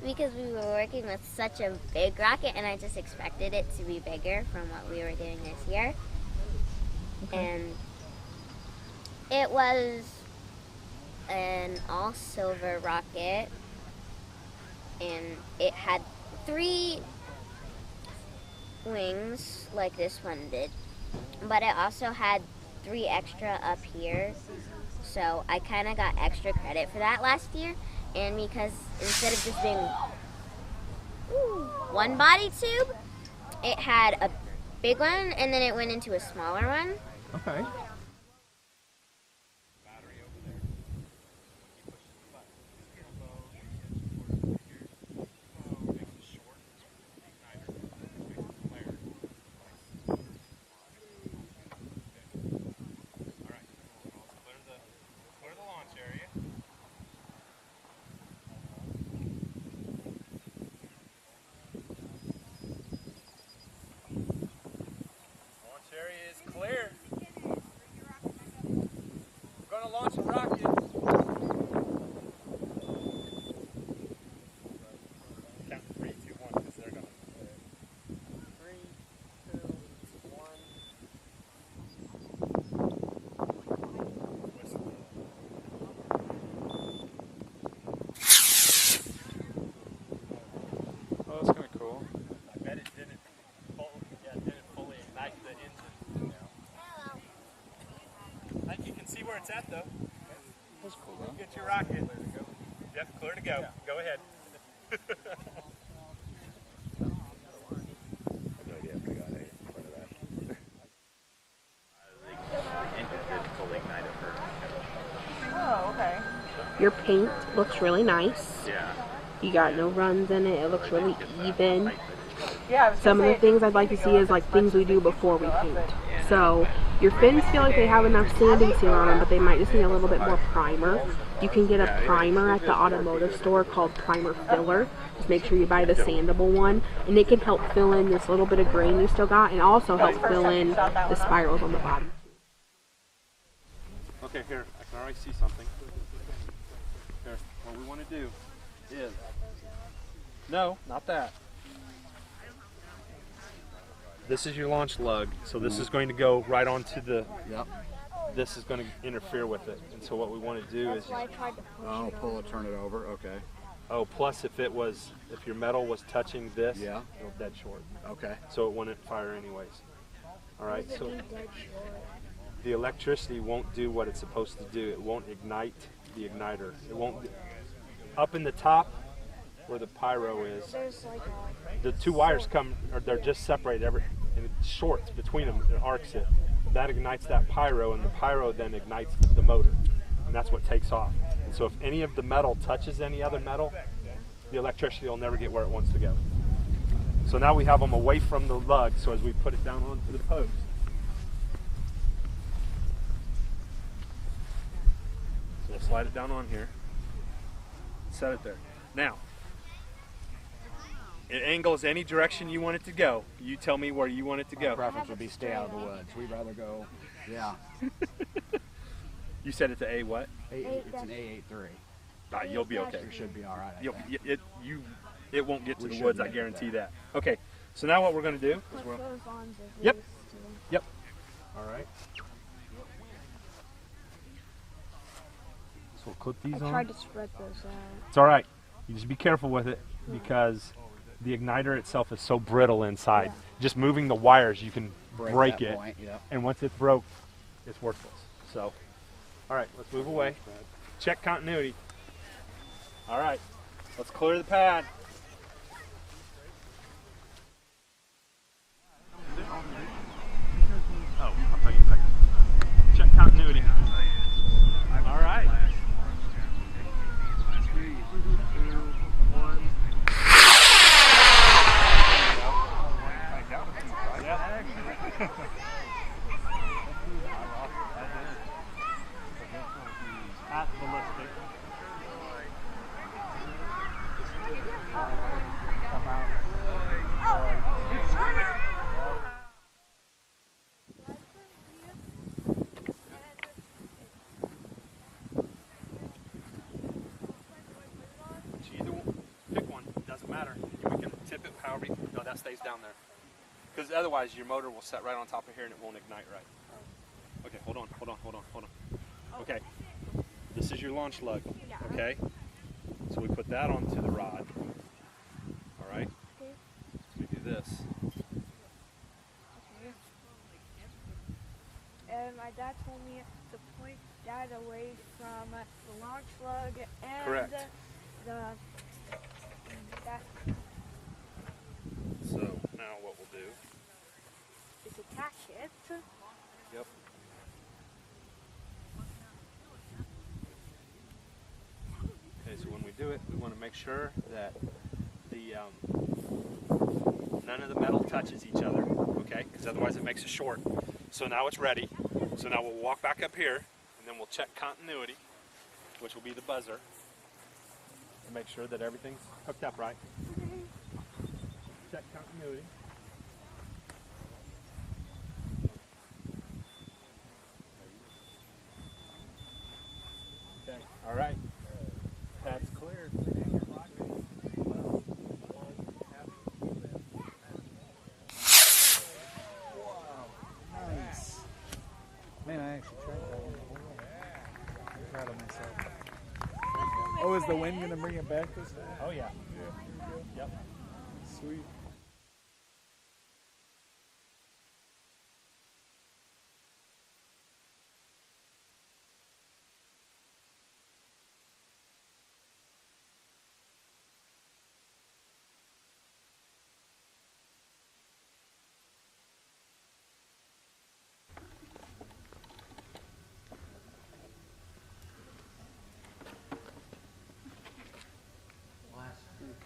because we were working with such a big rocket, and I just expected it to be bigger from what we were doing this year. And it was an all-silver rocket, and it had 3 wings like this one did, but it also had 3 extra up here, so I kind of got extra credit for that last year. And because instead of just being one body tube, it had a big one, and then it went into a smaller one. Okay. Clear. We're going to launch a rocket. Count 3, 2, 1, because they're going to. 3, 2, 1. Oh, that's kind of cool. I bet it didn't fully ignite the engine. I think you can see where it's at, though. That's cool, huh? Get your rocket. Yep, clear to go. Yeah. Go ahead. Oh, okay. Your paint looks really nice. Yeah. You got no runs in it. It looks really even. Yeah. Some of the things I'd like to see is like things we do before we paint. So your fins feel like they have enough sanding seal on them, but they might just need a little bit more primer. You can get a primer at the automotive store called Primer Filler. Just make sure you buy the sandable one, and it can help fill in this little bit of grain you still got, and also help fill in the spirals on the bottom. Okay, here. I can already see something. Here. What we want to do is... No, not that. This is your launch lug, so this is going to go right onto the... Yep. This is going to interfere with it, and so what we want to do is... pull it, turn it over, okay. Oh, plus if your metal was touching this, yeah, it'll dead short. Okay. So it wouldn't fire anyways. All right, so the electricity won't do what it's supposed to do. It won't ignite the igniter. It won't... Up in the top, where the pyro is, the 2 wires come, or they're just separated, and it shorts between them, it arcs it. That ignites that pyro, and the pyro then ignites the motor, and that's what takes off. And so if any of the metal touches any other metal, the electricity will never get where it wants to go. So now we have them away from the lug, so as we put it down onto the post. So we'll slide it down on here, set it there. Now, it angles any direction you want it to go. You tell me where you want it to go. My preference would be stay out of the woods. We'd rather go, yeah. You said it's an A what? It's an A83. You'll be okay. You should be all right. It won't get to the woods, I guarantee that. Okay, so now what we're going to do is Yep. All right. So we'll clip these on. I tried to spread those out. It's all right. You just be careful with it because the igniter itself is so brittle inside. Yeah. Just moving the wires, you can break that it. point, yep. And once it's broke, it's worthless. So, all right, let's move away. Check continuity. All right, let's clear the pad. Oh, I'll tell you in a second. Check continuity. All right. 3, 2, 1. That's ballistic. Pick one, doesn't matter. We can tip it however you, no, that stays down there. Because otherwise your motor will set right on top of here and it won't ignite right. Okay, hold on. Okay, this is your launch lug, okay? So we put that onto the rod, all right? So we do this. And my dad told me to point that away from the launch lug and Correct. that So now what we'll do is attach it. Yep. Okay, so when we do it, we want to make sure that the none of the metal touches each other, okay? Because otherwise it makes it short. So now it's ready. So now we'll walk back up here, and then we'll check continuity, which will be the buzzer, to make sure that everything's hooked up right. Check continuity. Okay, all right. That's cleared. Nice. Man, I actually tried that one. I'm proud of myself. Oh, is the wind going to bring it back this time? Oh, yeah. Yep. Sweet.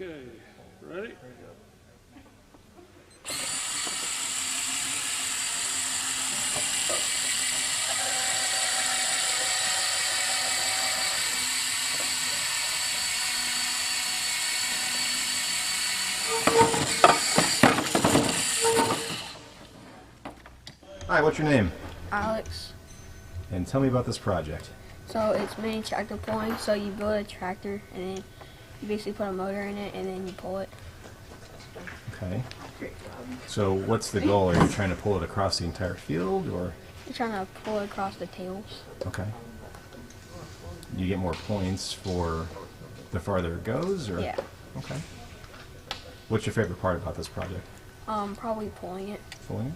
Okay, ready? Hi, what's your name? Alex. And tell me about this project. So it's mini tractor pulling. So you build a tractor and then you basically put a motor in it and then you pull it. Okay. So what's the goal? Are you trying to pull it across the entire field, or? You're trying to pull it across the tails. Okay. You get more points for the farther it goes, or? Yeah. Okay. What's your favorite part about this project? Probably pulling it. Pulling it?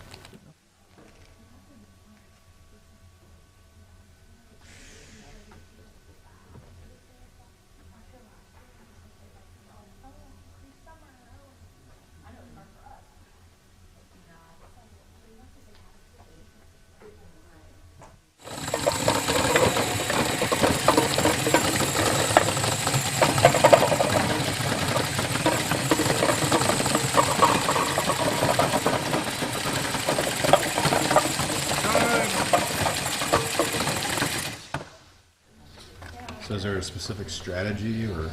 is there a specific strategy or?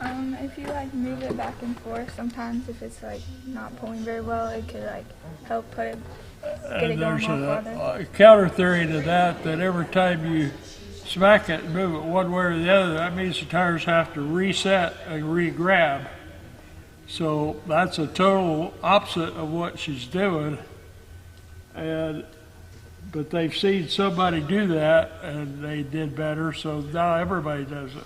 If you like move it back and forth, sometimes if it's like not pulling very well, it could like help put it, get it going more farther. A counter theory to that, that every time you smack it and move it one way or the other, that means the tires have to reset and re-grab. So that's a total opposite of what she's doing. But they've seen somebody do that and they did better, so now everybody does it.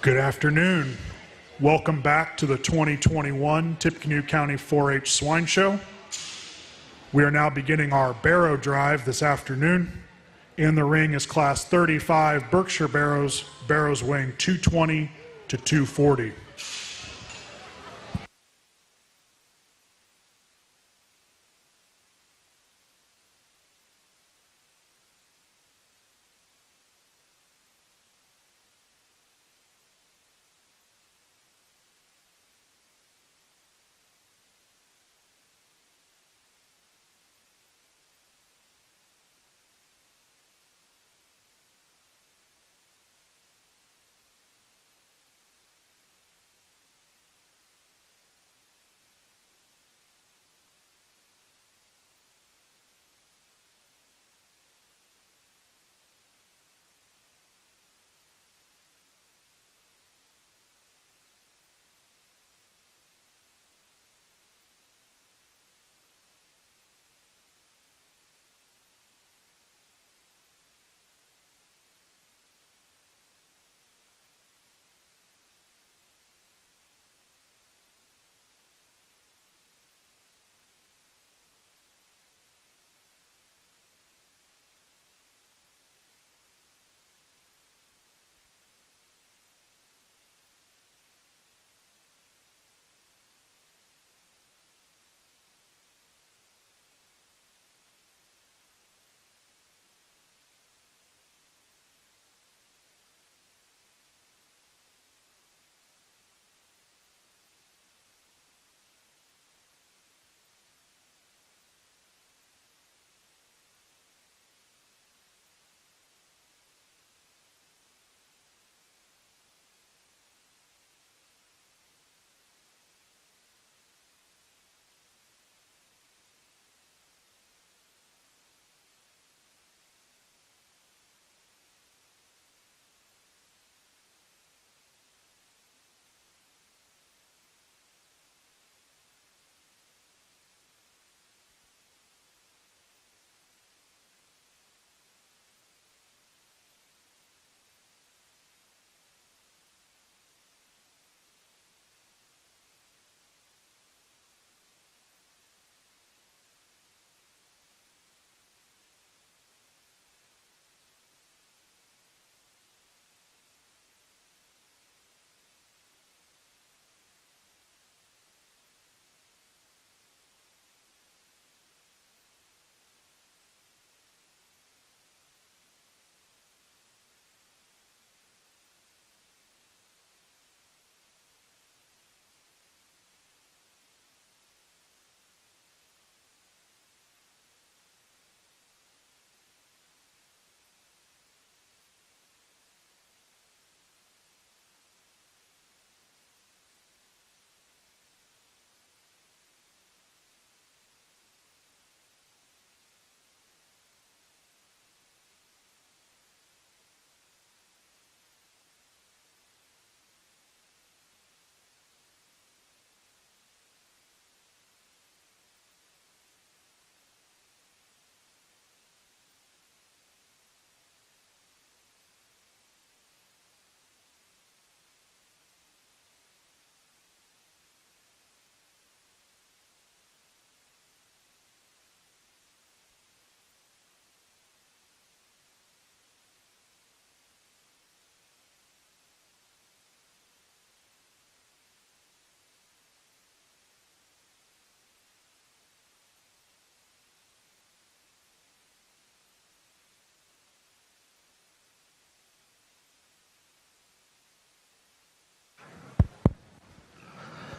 Good afternoon. Welcome back to the 2021 Tippecanoe County 4-H Swine Show. We are now beginning our Barrow drive this afternoon. In the ring is Class 35 Berkshire Barrows, barrows weighing 220 to 240.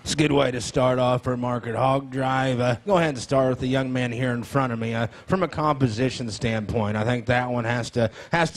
It's a good way to start off our market hog drive. Go ahead and start with the young man here in front of me. From a composition standpoint, I think that one has to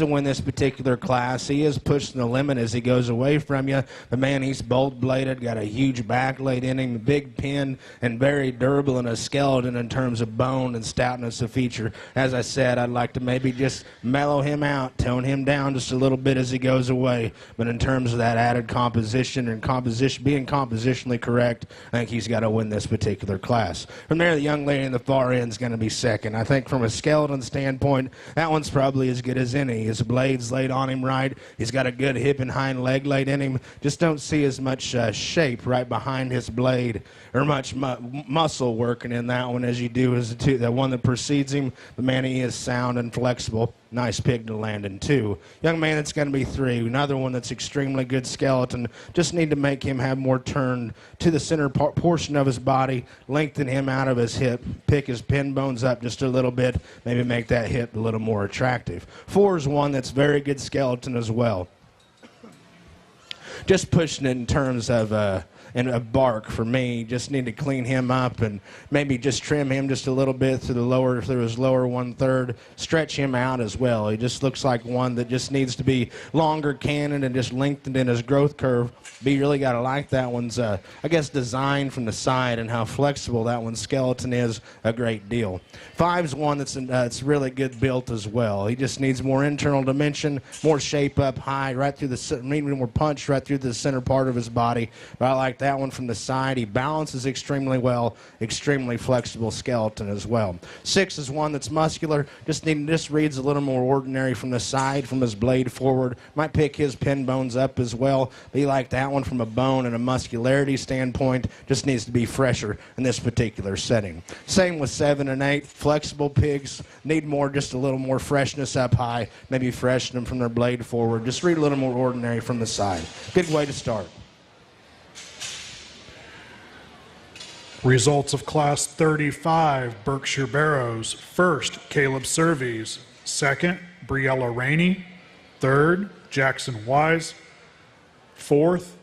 win this particular class. He is pushing the limit as he goes away from you. The man, he's bolt-bladed, got a huge back laid in him, big pin, and very durable and a skeleton in terms of bone and stoutness of feature. As I said, I'd like to maybe just mellow him out, tone him down just a little bit as he goes away. But in terms of that added composition and being compositionally correct, correct, I think he's got to win this particular class. From there, the young lady in the far end is going to be second. I think from a skeleton standpoint, that one's probably as good as any. His blade's laid on him right. He's got a good hip and hind leg laid in him. Just don't see as much shape right behind his blade or much muscle working in that one as you do as the one that precedes him. The man, he is sound and flexible. Nice pig to land in 2. Young man, that's going to be 3. Another one that's extremely good skeleton. Just need to make him have more turn to the center portion of his body, lengthen him out of his hip, pick his pin bones up just a little bit, maybe make that hip a little more attractive. 4 is one that's very good skeleton as well. Just pushing it in terms of and a bark for me. Just need to clean him up and maybe just trim him just a little bit through his lower 1/3. Stretch him out as well. He just looks like one that just needs to be longer cannon and just lengthened in his growth curve. But you really got to like that one's, I guess, design from the side and how flexible that one's skeleton is a great deal. 5's one that's really good built as well. He just needs more internal dimension, more shape up high, right through the, more punch right through the center part of his body. But I like that one from the side. He balances extremely well, extremely flexible skeleton as well. 6 is one that's muscular, just reads a little more ordinary from the side, from his blade forward. Might pick his pin bones up as well. But you like that one from a bone and a muscularity standpoint, just needs to be fresher in this particular setting. Same with 7 and 8. Flexible pigs need more, just a little more freshness up high, maybe freshen them from their blade forward. Just read a little more ordinary from the side. Good way to start. Results of Class 35, Berkshire Barrows. First, Caleb Surveys. Second, Briella Rainey. Third, Jackson Wise. Fourth,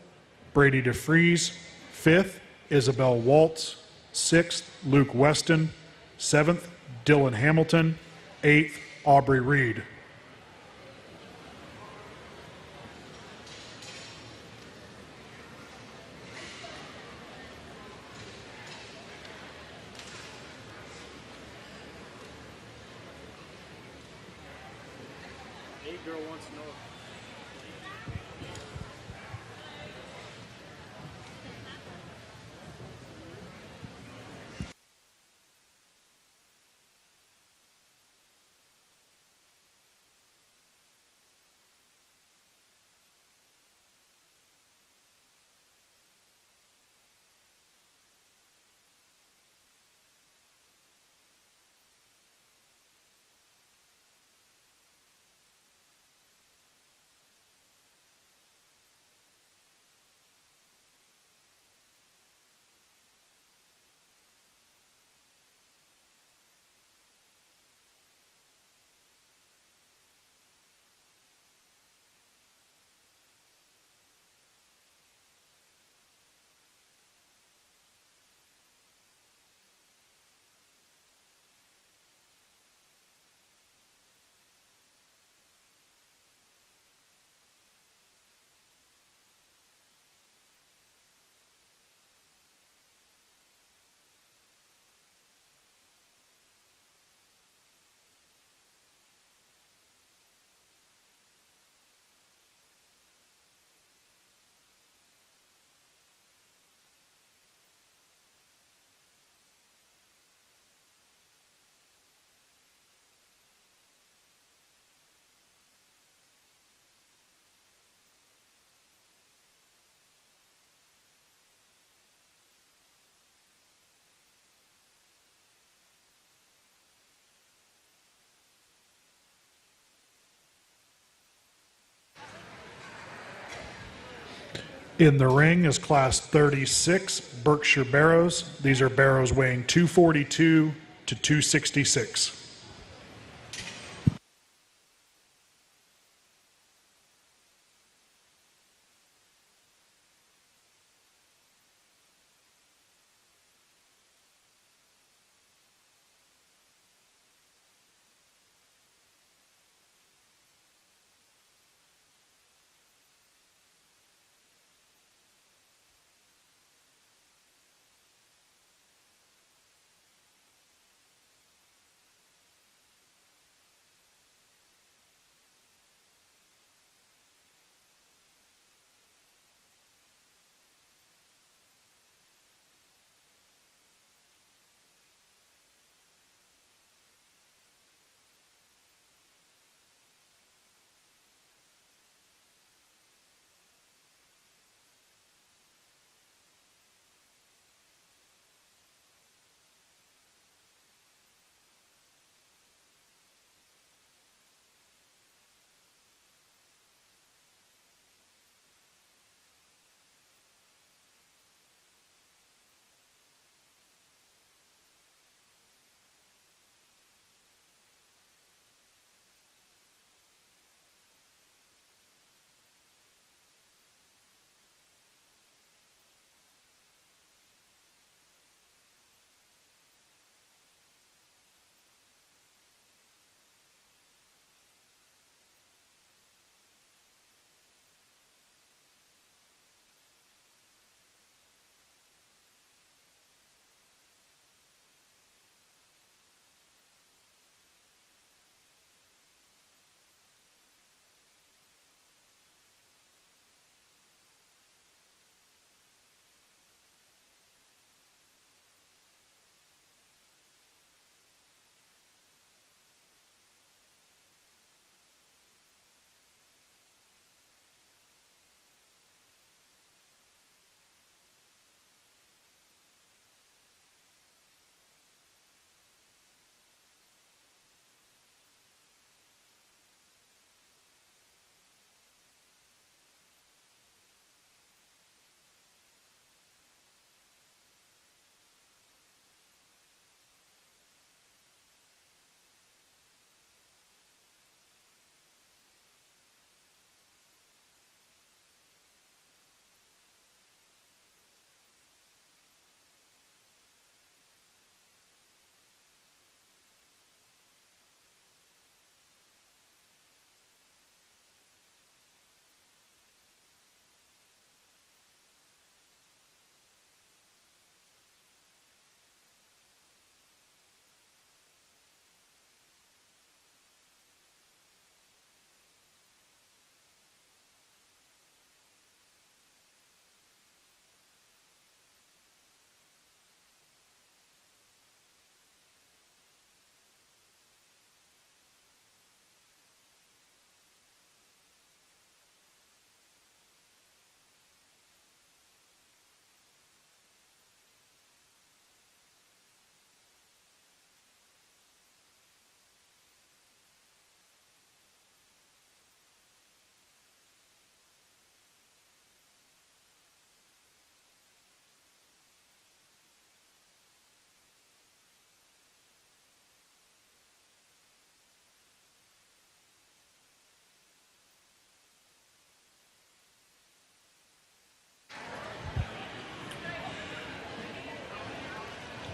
Brady DeFries. Fifth, Isabel Waltz. Sixth, Luke Weston. Seventh, Dylan Hamilton. Eighth, Aubrey Reed. Girl wants to know. In the ring is Class 36, Berkshire Barrows. These are barrows weighing 242 to 266.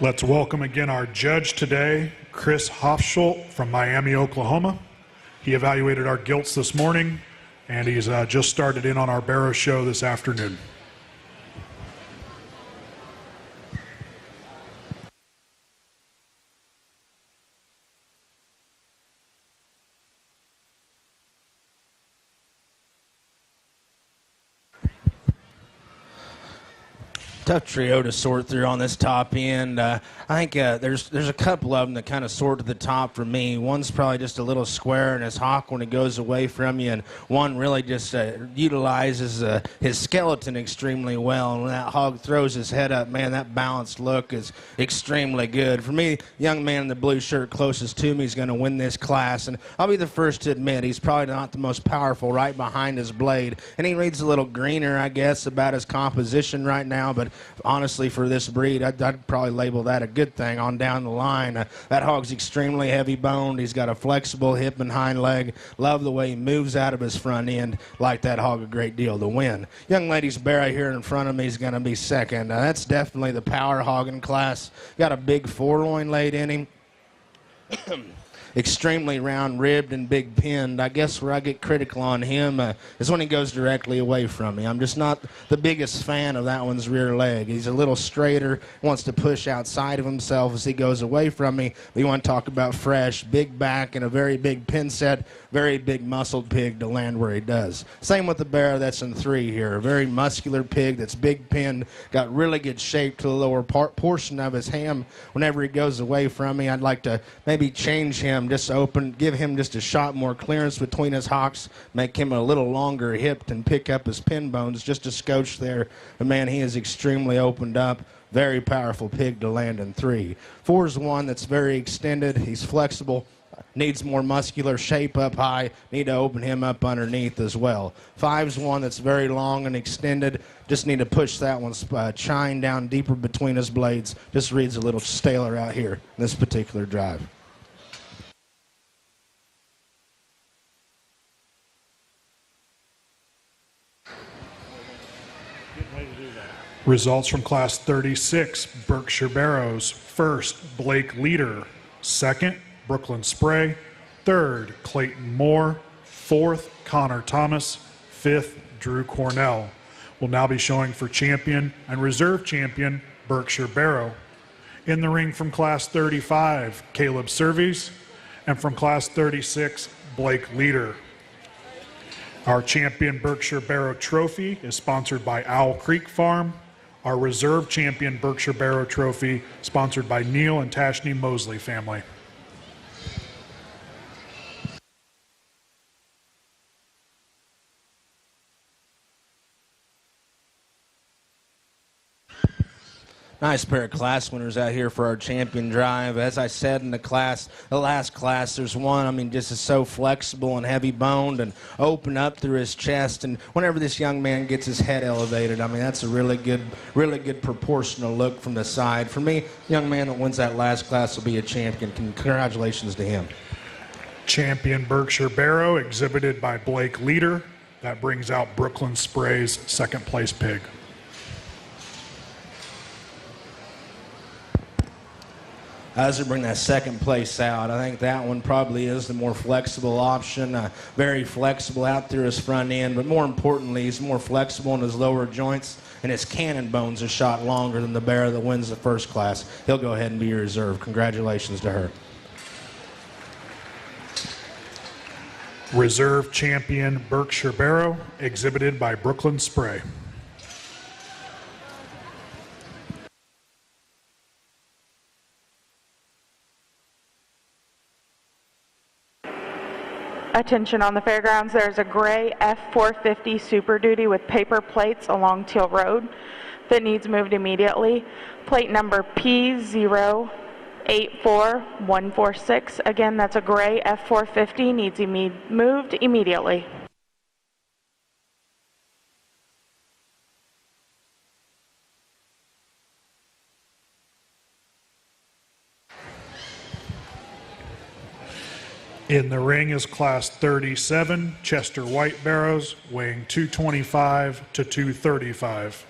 Let's welcome again our judge today, Chris Hofschult from Miami, Oklahoma. He evaluated our gilts this morning, and he's just started in on our Barrow show this afternoon. Tough trio to sort through on this top end. I think there's a couple of them that kind of sort to the top for me. One's probably just a little square in his hock when it goes away from you, and one really just utilizes his skeleton extremely well. And when that hog throws his head up, man, that balanced look is extremely good. For me, young man in the blue shirt closest to me is going to win this class, and I'll be the first to admit he's probably not the most powerful right behind his blade, and he reads a little greener, I guess, about his composition right now, but honestly, for this breed, I'd probably label that a good thing on down the line. That hog's extremely heavy boned. He's got a flexible hip and hind leg. Love the way he moves out of his front end. Like that hog a great deal to win. Young lady's Barrow here in front of me is going to be second. That's definitely the power hogging class. Got a big foreloin laid in him. Extremely round ribbed and big pinned. I guess where I get critical on him is when he goes directly away from me. I'm just not the biggest fan of that one's rear leg. He's a little straighter, wants to push outside of himself as he goes away from me. We want to talk about fresh, big back and a very big pin set, very big muscled pig to land where he does. Same with the Barrow that's in 3 here. A very muscular pig that's big pinned, got really good shape to the lower portion of his ham. Whenever he goes away from me, I'd like to maybe change him, just open, give him just a shot more clearance between his hocks, make him a little longer hipped and pick up his pin bones just a scotch there. But man, he is extremely opened up. Very powerful pig to land in 3. 4 is one that's very extended. He's flexible. Needs more muscular shape up high. Need to open him up underneath as well. 5's one that's very long and extended. Just need to push that one's chine down deeper between his blades. Just reads a little staler out here in this particular drive. Results from Class 36, Berkshire Barrows. First, Blake Leader. Second, Brooklyn Spray. Third, Clayton Moore. Fourth, Connor Thomas. Fifth, Drew Cornell. Will now be showing for champion and reserve champion, Berkshire Barrow. In the ring from Class 35, Caleb Surveys. And from Class 36, Blake Leader. Our champion Berkshire Barrow trophy is sponsored by Owl Creek Farm. Our reserve champion Berkshire Barrow trophy sponsored by Neil and Tashney Mosley family. Nice pair of class winners out here for our champion drive. As I said in the last class, there's one, I mean, just is so flexible and heavy boned and open up through his chest. And whenever this young man gets his head elevated, I mean, that's a really good proportional look from the side. For me, young man that wins that last class will be a champion. Congratulations to him. Champion Berkshire Barrow exhibited by Blake Leader. That brings out Brooklyn Spray's second place pig. As we bring that second place out, I think that one probably is the more flexible option. Very flexible out through his front end, but more importantly, he's more flexible in his lower joints, and his cannon bones are shot longer than the Barrow that wins the first class. He'll go ahead and be your reserve. Congratulations to her. Reserve champion Berkshire Barrow, exhibited by Brooklyn Spray. Attention on the fairgrounds, there's a gray F450 Super Duty with paper plates along Teal Road that needs moved immediately. Plate number P084146. Again, that's a gray F450, needs moved immediately. In the ring is Class 37, Chester White Barrows, weighing 225 to 235.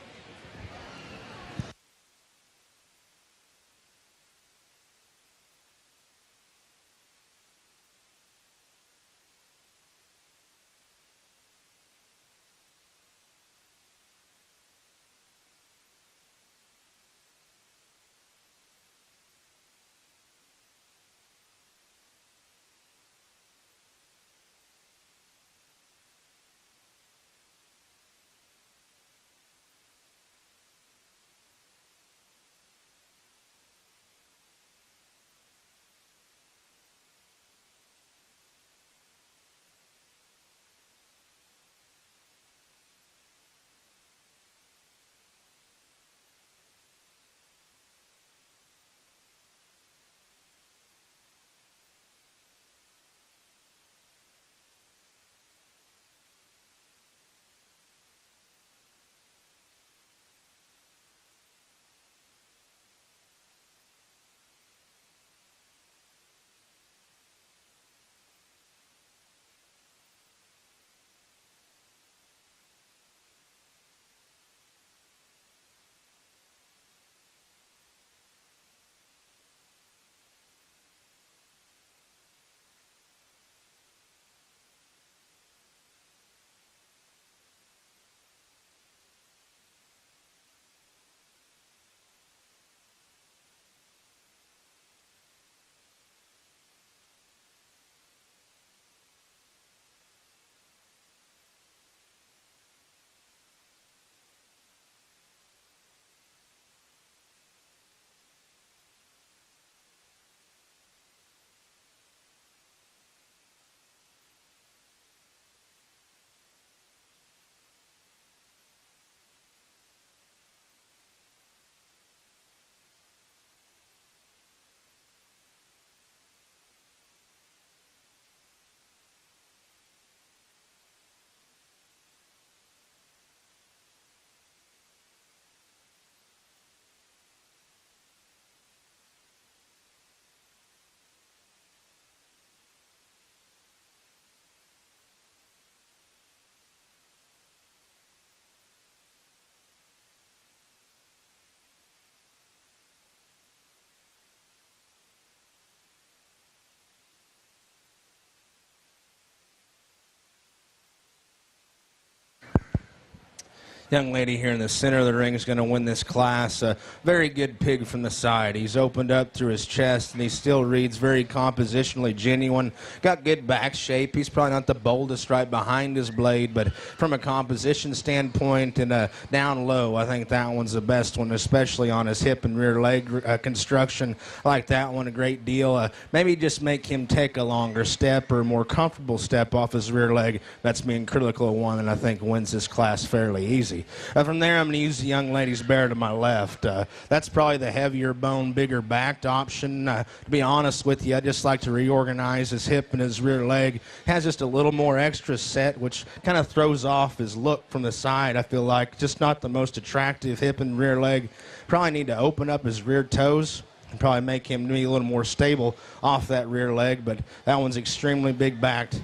Young lady here in the center of the ring is going to win this class. A very good pig from the side. He's opened up through his chest, and he still reads very compositionally genuine. Got good back shape. He's probably not the boldest right behind his blade, but from a composition standpoint and down low, I think that one's the best one, especially on his hip and rear leg construction. I like that one a great deal. Maybe just make him take a longer step or a more comfortable step off his rear leg. That's being critical of one, and I think wins this class fairly easy. From there, I'm going to use the young lady's bear to my left. That's probably the heavier bone, bigger backed option. To be honest with you, I just like to reorganize his hip and his rear leg. Has just a little more extra set, which kind of throws off his look from the side. I feel like just not the most attractive hip and rear leg. Probably need to open up his rear toes and probably make him be a little more stable off that rear leg, but that one's extremely big backed.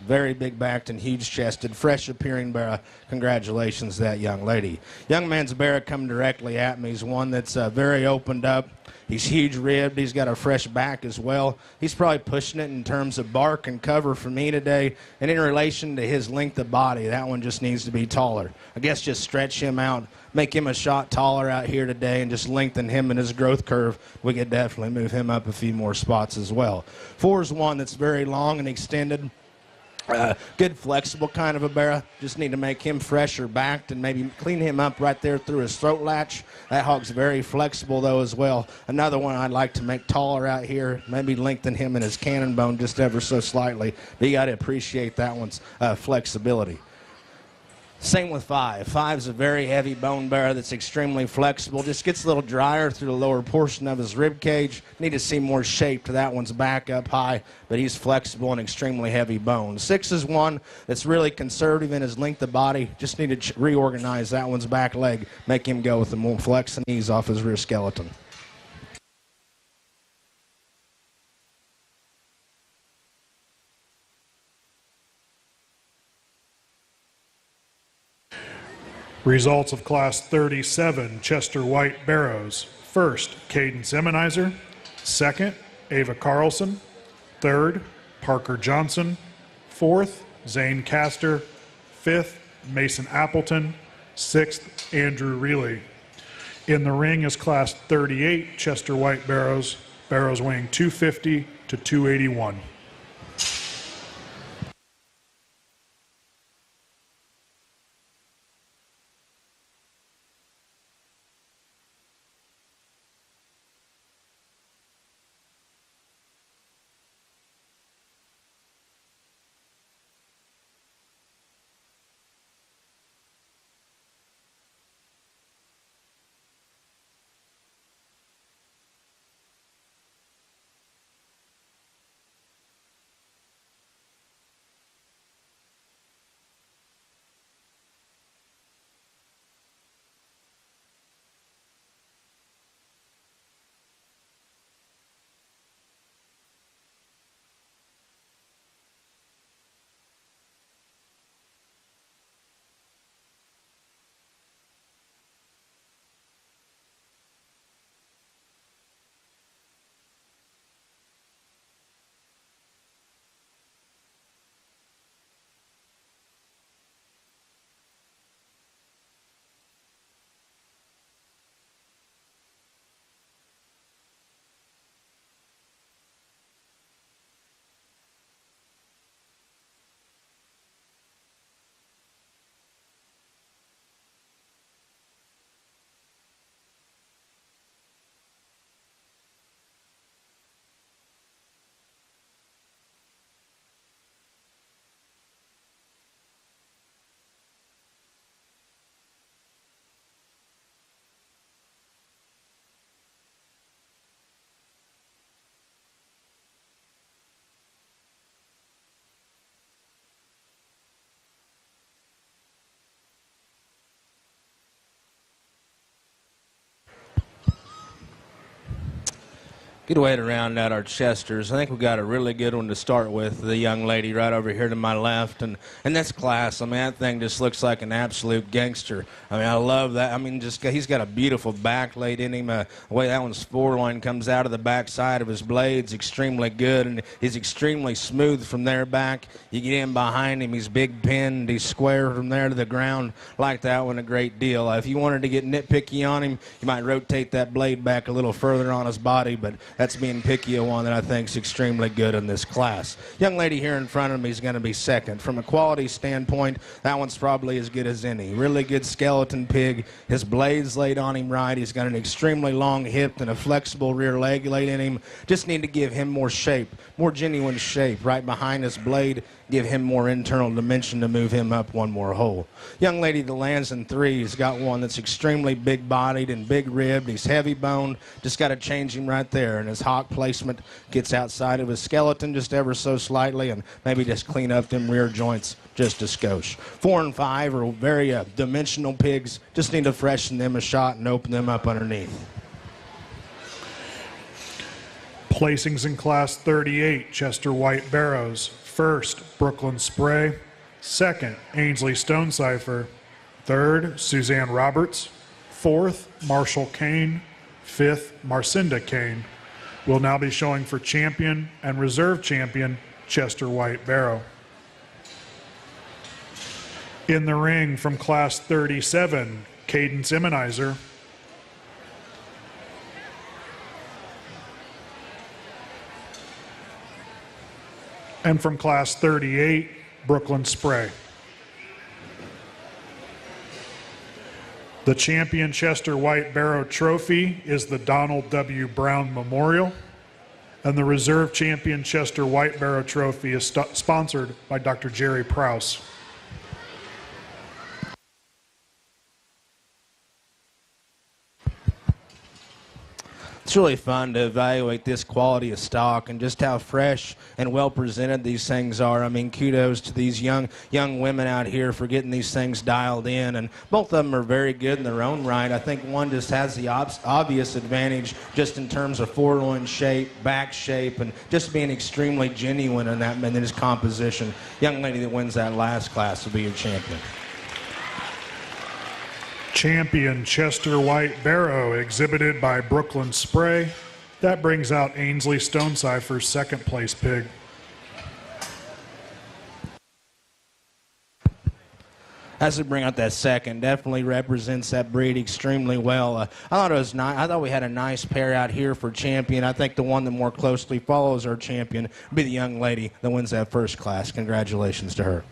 Very big backed and huge chested, fresh appearing bear. Congratulations to that young lady. Young man's bear coming directly at me. He's one that's very opened up. He's huge ribbed. He's got a fresh back as well. He's probably pushing it in terms of bark and cover for me today. And in relation to his length of body, that one just needs to be taller. I guess just stretch him out, make him a shot taller out here today, and just lengthen him and his growth curve. We could definitely move him up a few more spots as well. 4 is one that's very long and extended. Good flexible kind of a bear. Just need to make him fresher backed and maybe clean him up right there through his throat latch. That hog's very flexible though as well. Another one I'd like to make taller out here, maybe lengthen him in his cannon bone just ever so slightly. But you got to appreciate that one's flexibility. Same with 5. 5's a very heavy bone bear that's extremely flexible. Just gets a little drier through the lower portion of his rib cage. Need to see more shape to that one's back up high, but he's flexible and extremely heavy bone. 6 is one that's really conservative in his length of body. Just need to reorganize that one's back leg, make him go with the more flex and ease off his rear skeleton. Results of Class 37 Chester White Barrows. First, Caden Semenizer. Second, Ava Carlson. Third, Parker Johnson. Fourth, Zane Castor. Fifth, Mason Appleton. Sixth, Andrew Reilly. In the ring is Class 38 Chester White Barrows. Barrows weighing 250 to 281. Good way to round out our Chesters. I think we got a really good one to start with. The young lady right over here to my left, and that's class. I mean, that thing just looks like an absolute gangster. I mean, I love that. I mean, just he's got a beautiful back laid in him. The way that one's foreloin comes out of the back side of his blade's extremely good, and he's extremely smooth from there back. You get in behind him, he's big pinned, he's square from there to the ground. Like that one a great deal. If you wanted to get nitpicky on him, you might rotate that blade back a little further on his body, but that's being picky a one that I think is extremely good in this class. Young lady here in front of me is going to be second. From a quality standpoint, that one's probably as good as any. Really good skeleton pig. His blade's laid on him right. He's got an extremely long hip and a flexible rear leg laid in him. Just need to give him more shape, more genuine shape right behind his blade. Give him more internal dimension to move him up one more hole. Young lady that lands in three has got one that's extremely big-bodied and big-ribbed. He's heavy-boned. Just got to change him right there. And his hock placement gets outside of his skeleton just ever so slightly, and maybe just clean up them rear joints just a skosh. 4 and 5 are very dimensional pigs. Just need to freshen them a shot and open them up underneath. Placings in Class 38, Chester White Barrows. First, Brooklyn Spray. Second, Ainsley Stonecipher. Third, Suzanne Roberts. Fourth, Marshall Kane. Fifth, Marcinda Kane. Will now be showing for champion and reserve champion, Chester White Barrow. In the ring from Class 37, Cadence Immunizer. And from Class 38, Brooklyn Spray. The champion Chester White Barrow Trophy is the Donald W. Brown Memorial, and the reserve champion Chester White Barrow Trophy is sponsored by Dr. Jerry Prowse. It's really fun to evaluate this quality of stock and just how fresh and well presented these things are. I mean, kudos to these young women out here for getting these things dialed in, and both of them are very good in their own right. I think one just has the obvious advantage just in terms of foreloin shape, back shape, and just being extremely genuine in that in his composition. Young lady that wins that last class will be your champion. Champion Chester White Barrow, exhibited by Brooklyn Spray. That brings out Ainsley Stonecipher's second place pig. As we bring out that second, definitely represents that breed extremely well. I thought it was nice. I thought we had a nice pair out here for champion. I think the one that more closely follows our champion would be the young lady that wins that first class. Congratulations to her.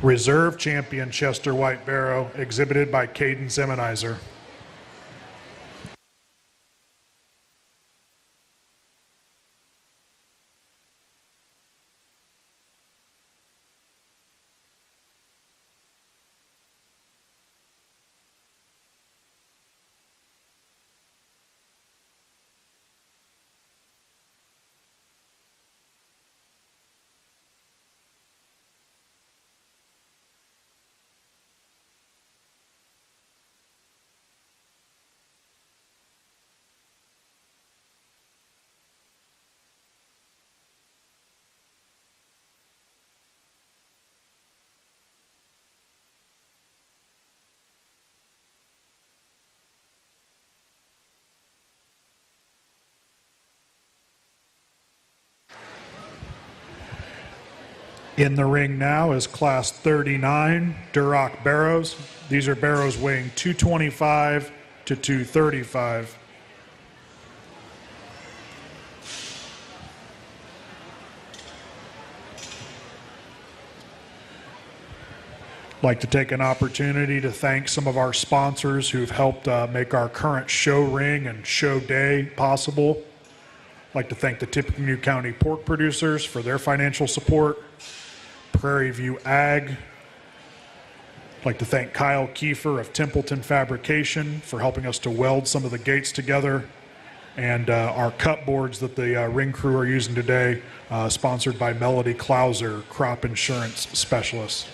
Reserve champion Chester White Barrow, exhibited by Cadence Immunizer. In the ring now is Class 39 Duroc Barrows. These are barrows weighing 225 to 235. I'd like to take an opportunity to thank some of our sponsors who've helped make our current show ring and show day possible. I'd like to thank the Tippecanoe County pork producers for their financial support. Prairie View Ag. I'd like to thank Kyle Kiefer of Templeton Fabrication for helping us to weld some of the gates together, and our cut boards that the ring crew are using today, sponsored by Melody Klauser, Crop Insurance Specialist.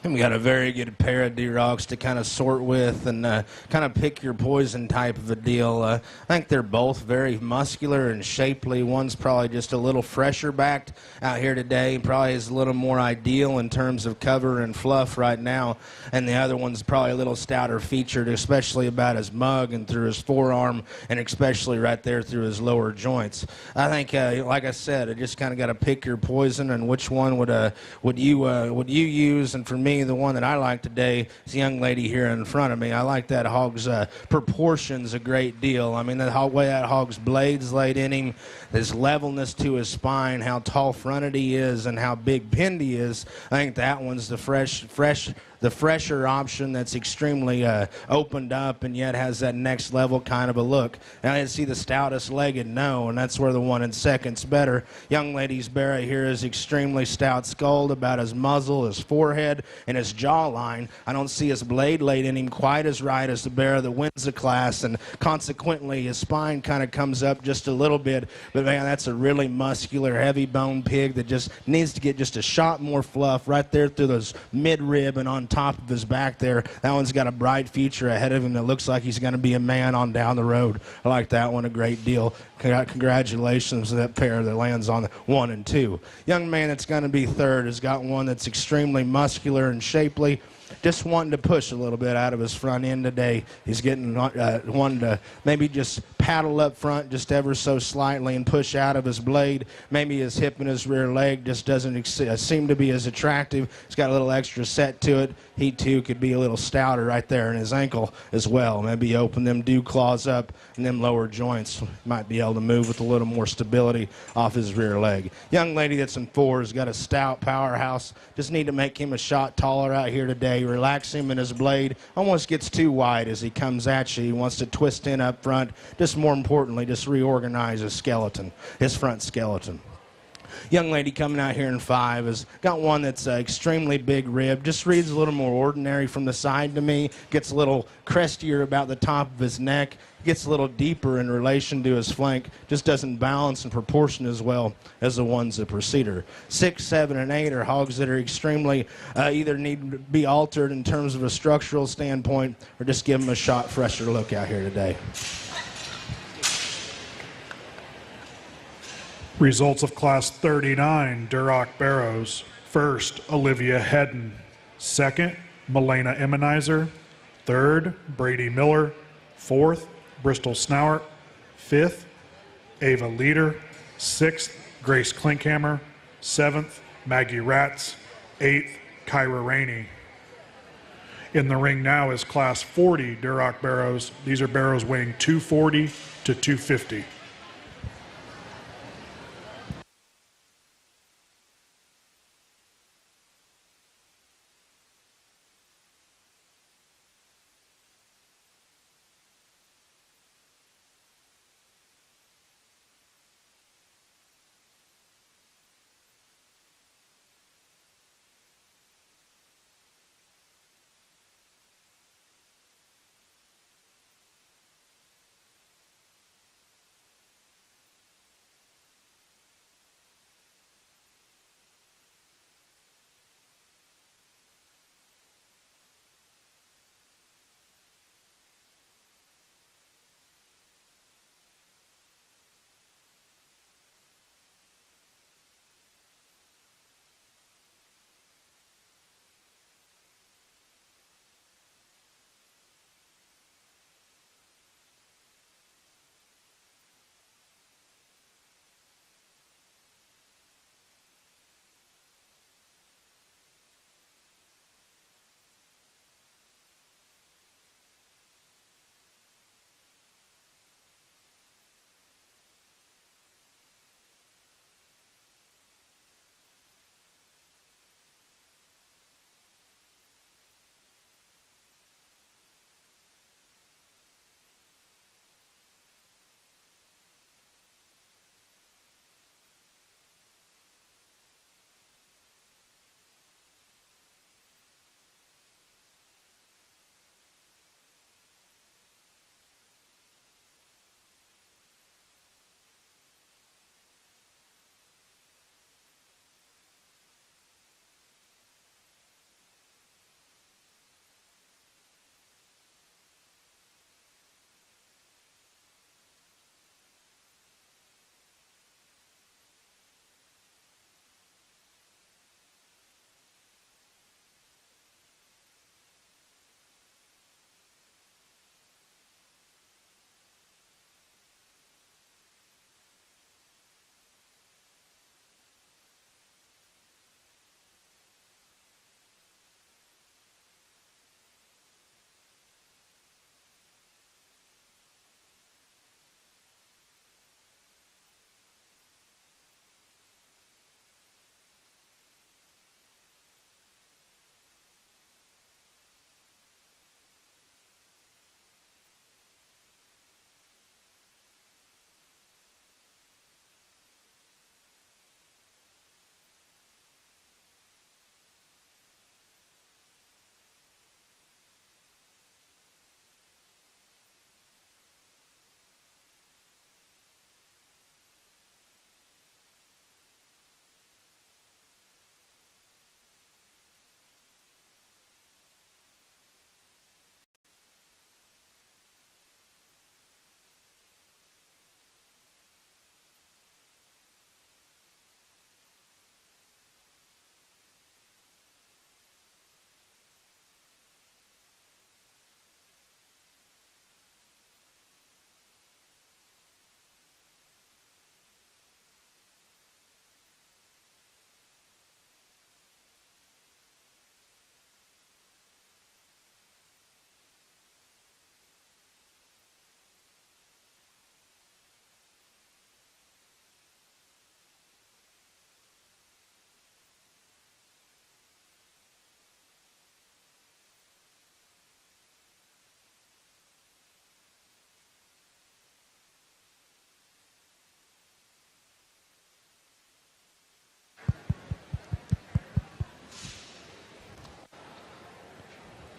And we got a very good pair of Durocs to kind of sort with and kind of pick your poison type of a deal. I think they're both very muscular and shapely. One's probably just a little fresher backed out here today, probably is a little more ideal in terms of cover and fluff right now. And the other one's probably a little stouter featured, especially about his mug and through his forearm, and especially right there through his lower joints. I think, like I said, I just kind of got to pick your poison and which one would you use. And for me, the one that I like today is the young lady here in front of me. I like that hog's proportions a great deal. I mean, the way that hog's blades laid in him, his levelness to his spine, how tall fronted he is, and how big pinned he is. I think that one's the fresher option that's extremely opened up and yet has that next level kind of a look. And I didn't see the stoutest legged, no, and that's where the one in second's better. Young lady's Barrow here is extremely stout skulled about his muzzle, his forehead, and his jawline. I don't see his blade laid in him quite as right as the Barrow that wins the class, and consequently his spine kind of comes up just a little bit. But man, that's a really muscular, heavy bone pig that just needs to get just a shot more fluff right there through those mid-rib and on top of his back there. That one's got a bright future ahead of him that looks like he's going to be a man on down the road. I like that one a great deal. Congratulations to that pair that lands on 1 and 2. Young man that's going to be third has got one that's extremely muscular and shapely. Just wanting to push a little bit out of his front end today. He's getting wanting to maybe just paddle up front just ever so slightly and push out of his blade. Maybe his hip and his rear leg just doesn't seem to be as attractive. He's got a little extra set to it. He too could be a little stouter right there in his ankle as well. Maybe open them dew claws up and them lower joints. Might be able to move with a little more stability off his rear leg. Young lady that's in 4 has got a stout powerhouse. Just need to make him a shot taller out here today. Relax him in his blade. Almost gets too wide as he comes at you. He wants to twist in up front. Just more importantly, just reorganize his skeleton, his front skeleton. Young lady coming out here in 5 has got one that's extremely big rib. Just reads a little more ordinary from the side to me. Gets a little crestier about the top of his neck. Gets a little deeper in relation to his flank. Just doesn't balance and proportion as well as the ones that precede her. 6, 7, and 8 are hogs that are extremely either need to be altered in terms of a structural standpoint or just give them a shot fresher look out here today. Results of Class 39 Duroc Barrows. First, Olivia Hedden. Second, Milena Emmenizer. Third, Brady Miller. Fourth, Bristol Snowart. Fifth, Ava Leader. Sixth, Grace Klinkhammer. Seventh, Maggie Ratz. Eighth, Kyra Rainey. In the ring now is Class 40 Duroc Barrows. These are barrows weighing 240 to 250.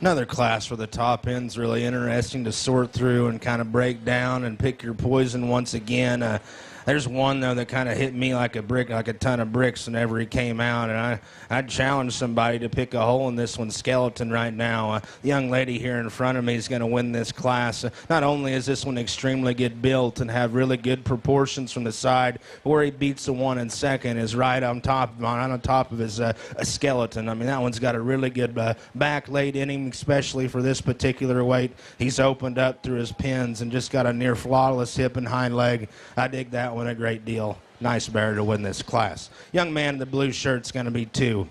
Another class where the top end's really interesting to sort through and kind of break down and pick your poison once again. There's one, though, that kind of hit me like a brick, like a ton of bricks whenever he came out, and I'd challenge somebody to pick a hole in this one skeleton right now. The young lady here in front of me is going to win this class. Not only is this one extremely good built and have really good proportions from the side, but where he beats the one in second is right on top of his a skeleton. I mean, that one's got a really good back laid in him, especially for this particular weight. He's opened up through his pins and just got a near flawless hip and hind leg. I dig that one a great deal. Nice bear to win this class. Young man in the blue shirt's going to be 2.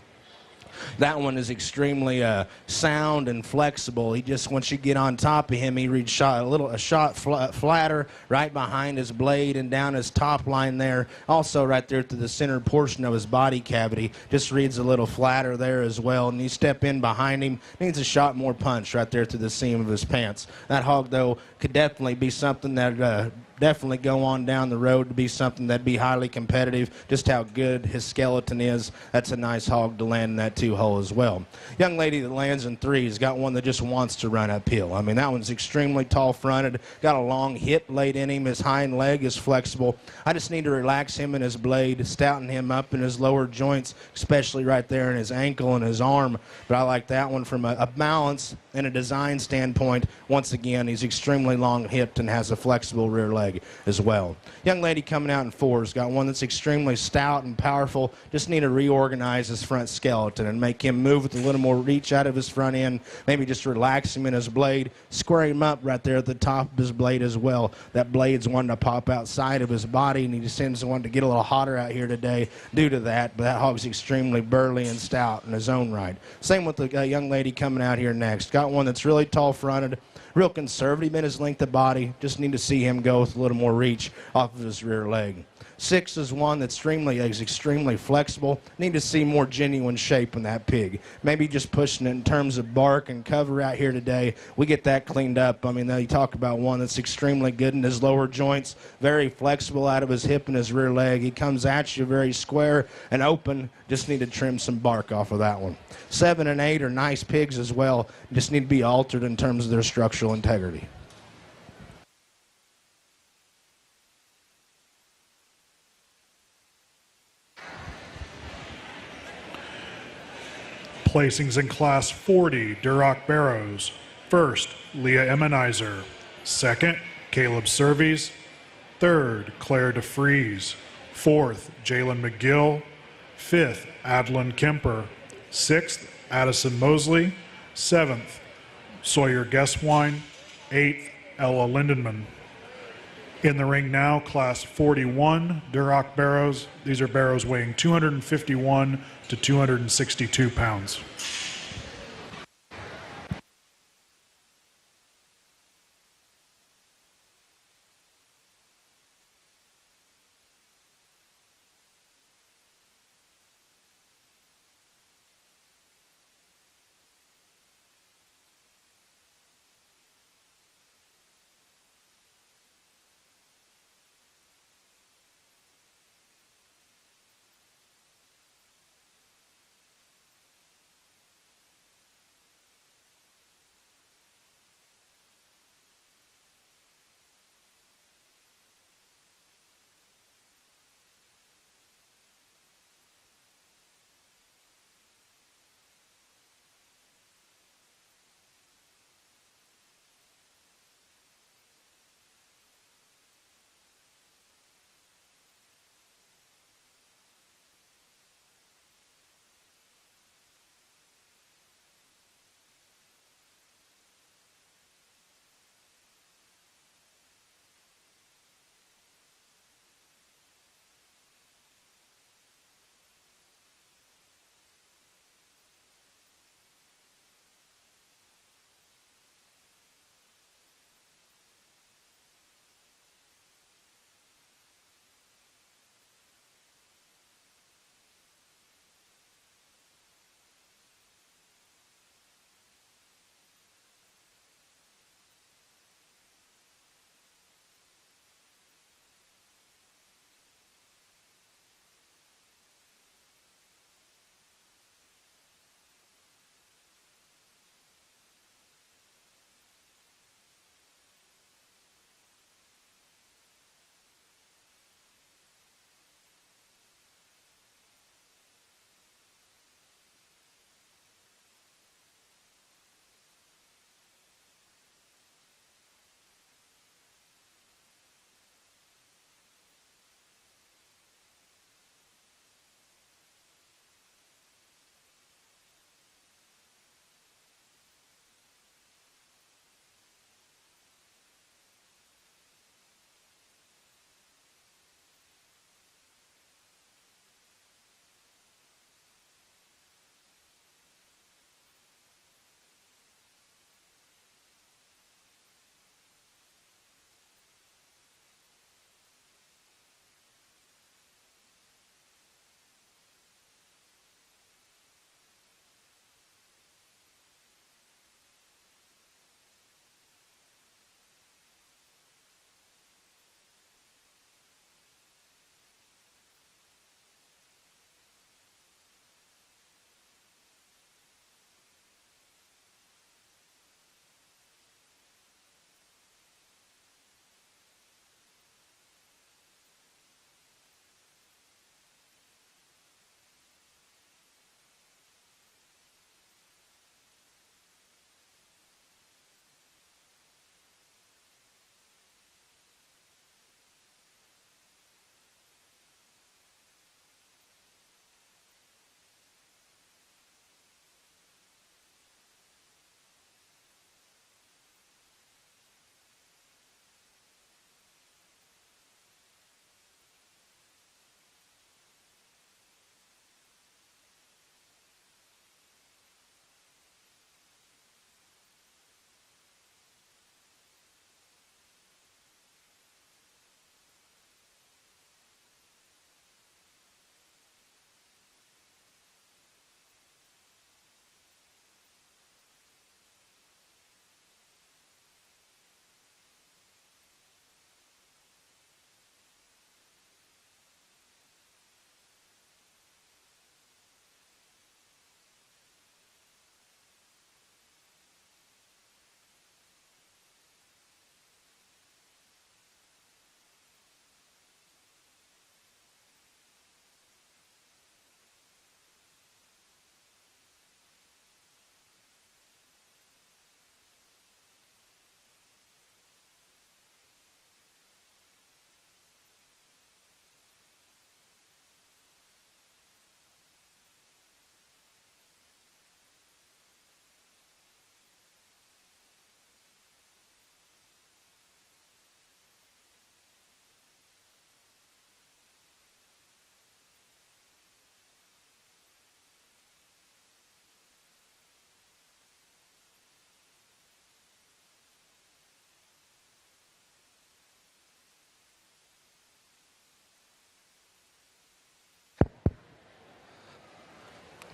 That one is extremely sound and flexible. He just, once you get on top of him, he reads a shot flatter right behind his blade and down his top line there. Also right there to the center portion of his body cavity. Just reads a little flatter there as well. And you step in behind him, needs a shot more punch right there to the seam of his pants. That hog, though, could definitely be something that definitely go on down the road to be something that'd be highly competitive. Just how good his skeleton is. That's a nice hog to land in that 2-hole as well. Young lady that lands in 3 has got one that just wants to run uphill. I mean, that one's extremely tall fronted, got a long hip laid in him. His hind leg is flexible. I just need to relax him in his blade, stouten him up in his lower joints, especially right there in his ankle and his arm. But I like that one from a balance and a design standpoint. Once again, he's extremely long hipped and has a flexible rear leg as well. Young lady coming out in 4's got one that's extremely stout and powerful. Just need to reorganize his front skeleton and make him move with a little more reach out of his front end. Maybe just relax him in his blade, square him up right there at the top of his blade as well. That blade's wanting to pop outside of his body, and he just seems to want to get a little hotter out here today due to that. But that hog's extremely burly and stout in his own right. Same with the young lady coming out here next. Got one that's really tall fronted, real conservative in his length of body. Just need to see him go with a little more reach off of his rear leg. 6 is one that's extremely flexible. Need to see more genuine shape in that pig. Maybe just pushing it in terms of bark and cover out here today. We get that cleaned up. I mean, you talk about one that's extremely good in his lower joints, very flexible out of his hip and his rear leg. He comes at you very square and open. Just need to trim some bark off of that one. 7 and 8 are nice pigs as well. Just need to be altered in terms of their structural integrity. Placings in Class 40, Duroc Barrows. First, Leah Emmenizer. Second, Caleb Serves. Third, Claire DeFries. Fourth, Jalen McGill. Fifth, Adlin Kemper. Sixth, Addison Mosley. Seventh, Sawyer Guesswine. Eighth, Ella Lindenman. In the ring now, Class 41, Duroc Barrows. These are barrows weighing 251 to 262 pounds.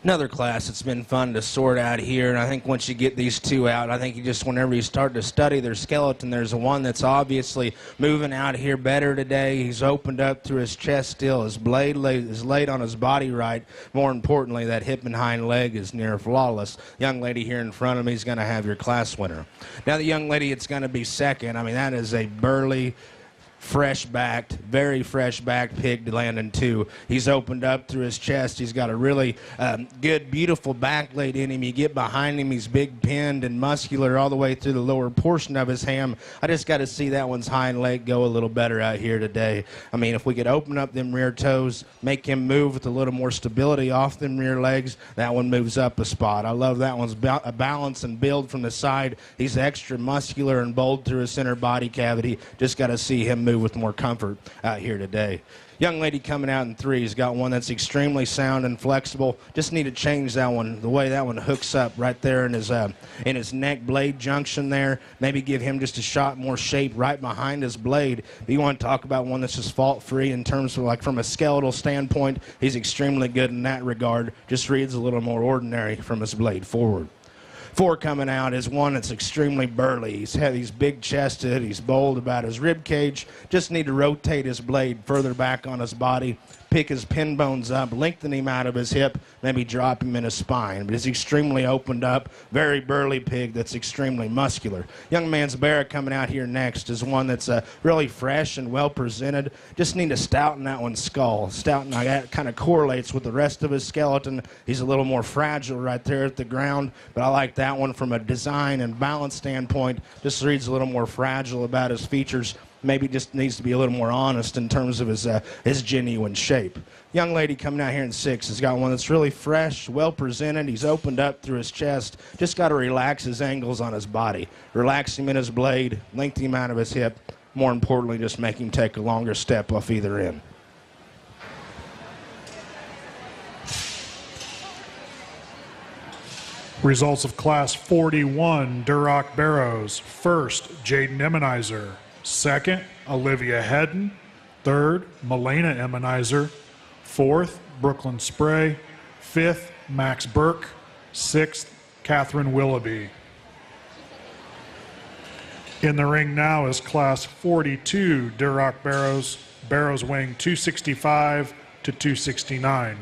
Another class that's been fun to sort out here, and I think once you get these two out, I think whenever you start to study their skeleton, there's one that's obviously moving out here better today. He's opened up through his chest still. His blade is laid on his body right. More importantly, that hip and hind leg is near flawless. Young lady here in front of me is going to have your class winner. Now the young lady that's going to be second, I mean, that is a burly, fresh-backed, very fresh-backed pig to Landon 2. He's opened up through his chest. He's got a really good, beautiful back laid in him. You get behind him, he's big pinned and muscular all the way through the lower portion of his ham. I just got to see that one's hind leg go a little better out here today. I mean, if we could open up them rear toes, make him move with a little more stability off them rear legs, that one moves up a spot. I love that one's balance and build from the side. He's extra muscular and bold through his center body cavity. Just got to see him move with more comfort out here today. Young lady coming out in 3 has got one that's extremely sound and flexible. Just need to change that one, the way that one hooks up right there in his neck blade junction there. Maybe give him just a shot more shape right behind his blade. But you want to talk about one that's just fault-free in terms of, like, from a skeletal standpoint, he's extremely good in that regard. Just reads a little more ordinary from his blade forward. 4 coming out is one that's extremely burly. He's big chested. He's bold about his rib cage. Just need to rotate his blade further back on his body, pick his pin bones up, lengthen him out of his hip, maybe drop him in his spine. But he's extremely opened up, very burly pig that's extremely muscular. Young man's Barrow coming out here next is one that's really fresh and well presented. Just need to stouten that one's skull. Stouten that kind of correlates with the rest of his skeleton. He's a little more fragile right there at the ground, but I like that one from a design and balance standpoint. Just reads a little more fragile about his features. Maybe just needs to be a little more honest in terms of his genuine shape. Young lady coming out here in 6 has got one that's really fresh, well presented. He's opened up through his chest. Just got to relax his angles on his body. Relax him in his blade, lengthen him out of his hip. More importantly, just make him take a longer step off either end. Results of Class 41, Duroc Barrows. First, Jaden Emmenizer. Second, Olivia Hedden. Third, Milena Emmenizer. Fourth, Brooklyn Spray. Fifth, Max Burke. Sixth, Catherine Willoughby. In the ring now is Class 42, Duroc Barrows. Barrows weighing 265 to 269.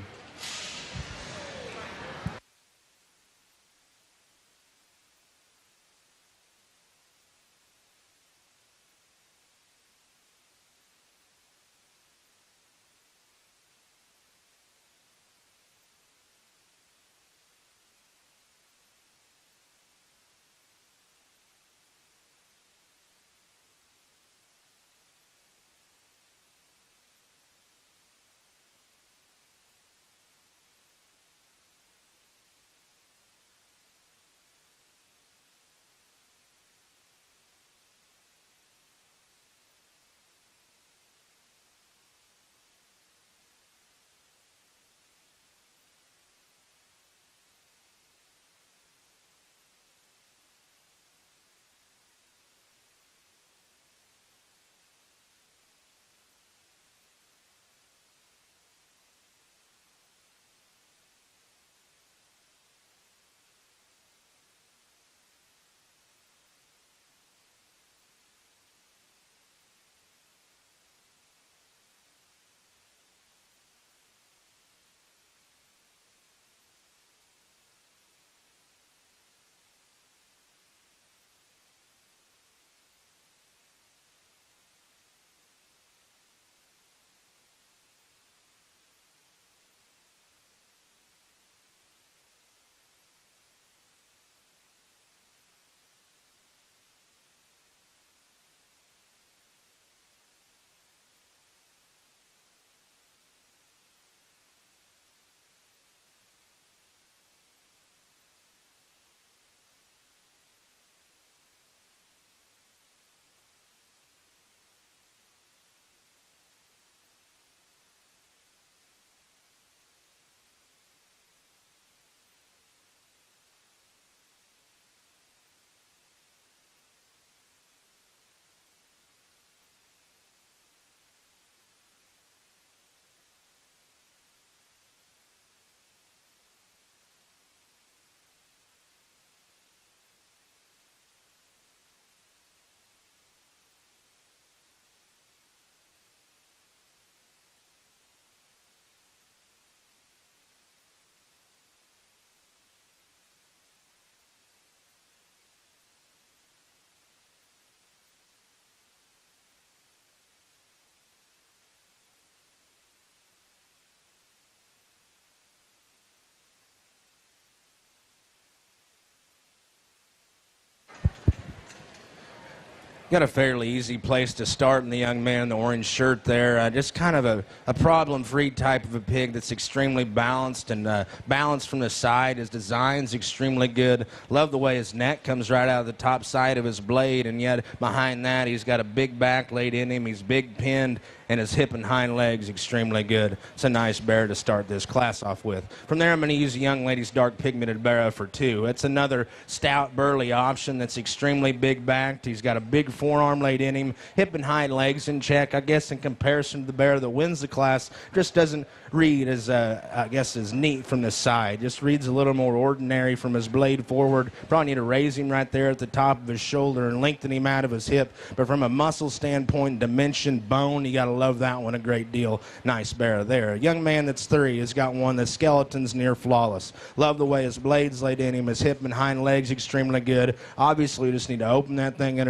Got a fairly easy place to start in the young man in the orange shirt there. Just kind of a problem-free type of a pig that's extremely balanced and balanced from the side. His design's extremely good. Love the way his neck comes right out of the top side of his blade, and yet behind that he's got a big back laid in him. He's big pinned, and his hip and hind legs extremely good. It's a nice bear to start this class off with. From there, I'm going to use a young lady's dark pigmented Barrow for 2. It's another stout, burly option that's extremely big backed. He's got a big forearm laid in him, hip and hind legs in check. I guess in comparison to the bear that wins the class, just doesn't read as, I guess, as neat from the side. Just reads a little more ordinary from his blade forward. Probably need to raise him right there at the top of his shoulder and lengthen him out of his hip. But from a muscle standpoint, dimension, bone, you got to love that one a great deal. Nice bear there. A young man that's 3 has got one that's skeleton's near flawless. Love the way his blade's laid in him. His hip and hind legs extremely good. Obviously, we just need to open that thing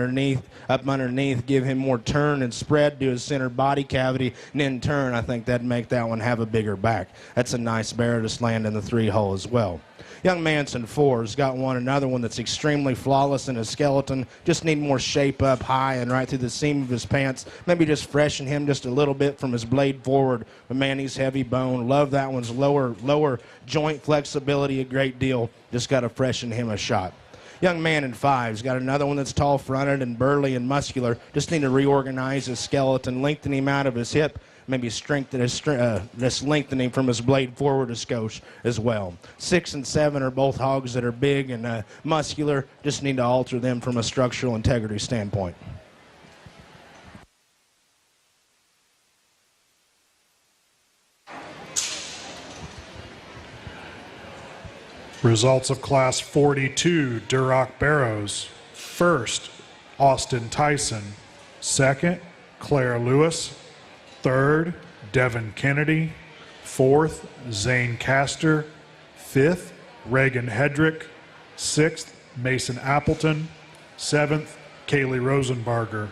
up underneath, give him more turn and spread to his center body cavity, and in turn, I think that'd make that one have a bigger back. That's a nice bear to land in the 3 hole as well. Young Manson 4's got another one that's extremely flawless in his skeleton. Just need more shape up high and right through the seam of his pants. Maybe just freshen him just a little bit from his blade forward. But man, he's heavy bone. Love that one's lower joint flexibility a great deal. Just got to freshen him a shot. Young man in 5's got another one that's tall-fronted and burly and muscular. Just need to reorganize his skeleton, lengthen him out of his hip, maybe strengthen this lengthening from his blade forward a skosh as well. 6 and 7 are both hogs that are big and muscular. Just need to alter them from a structural integrity standpoint. Results of Class 42 Duroc Barrows. First, Austin Tyson. Second, Claire Lewis. Third, Devin Kennedy. Fourth, Zane Castor. Fifth, Reagan Hedrick. Sixth, Mason Appleton. Seventh, Kaylee Rosenbarger.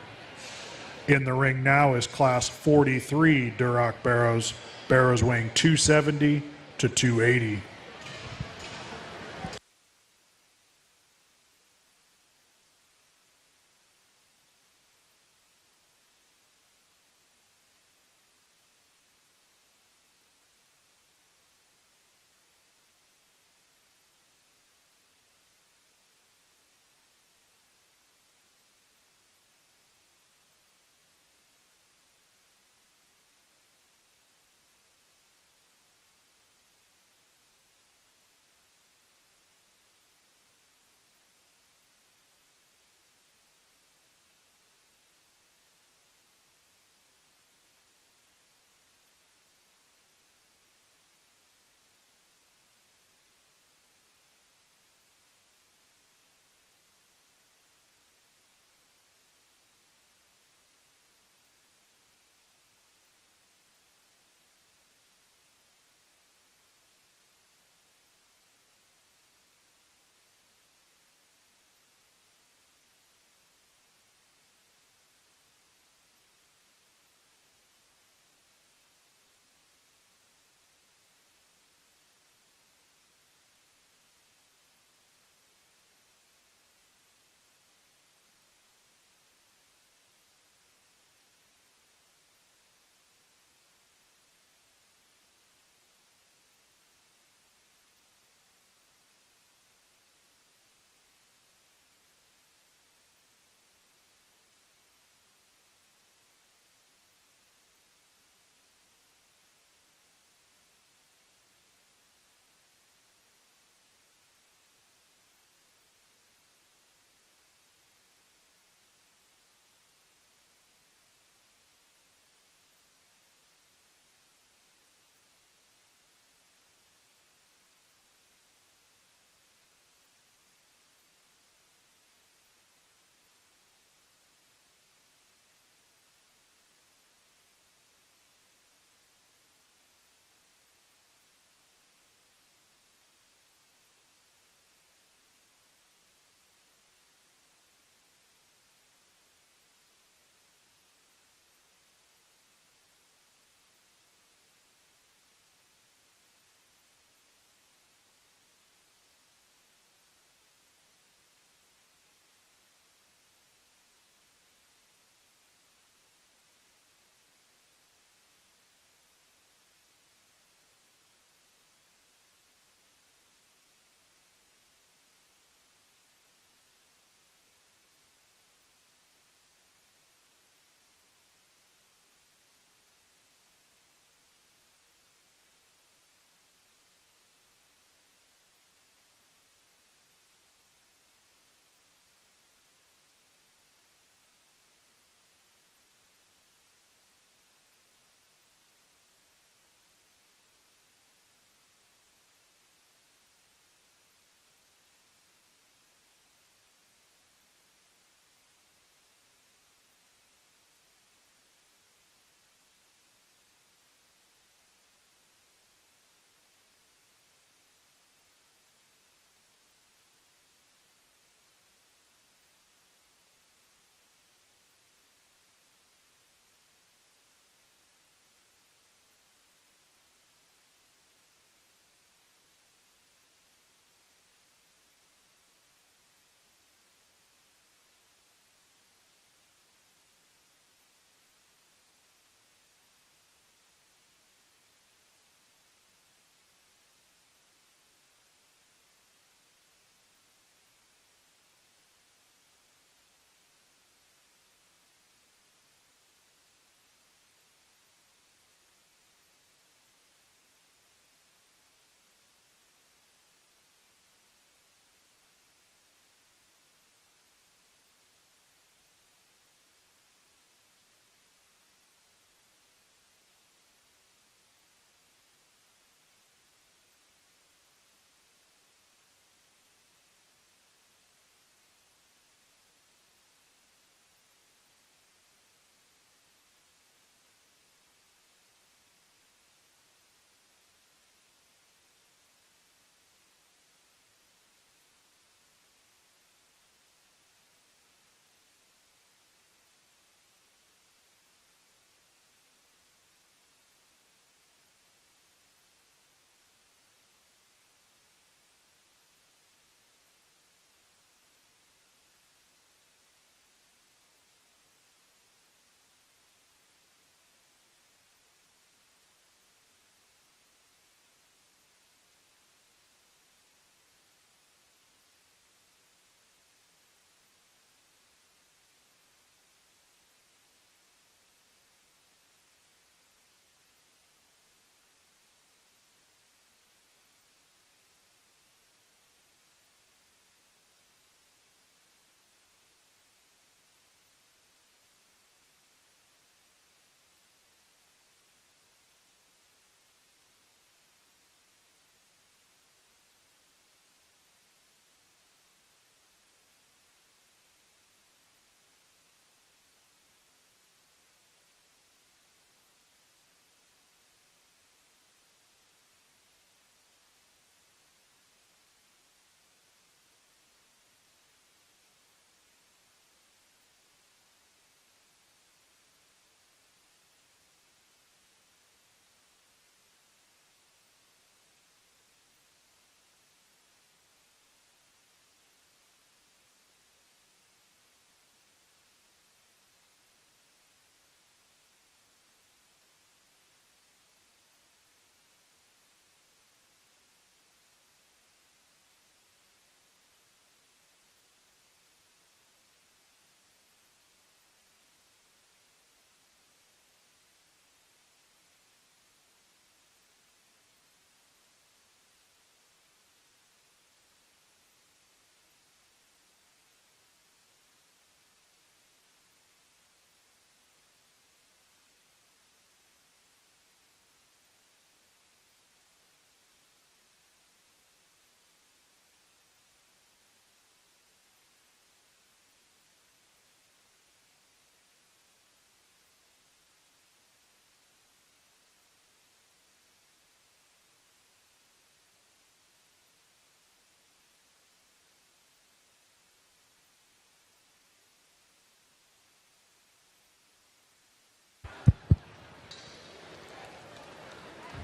In the ring now is Class 43 Duroc Barrows. Barrows weighing 270 to 280.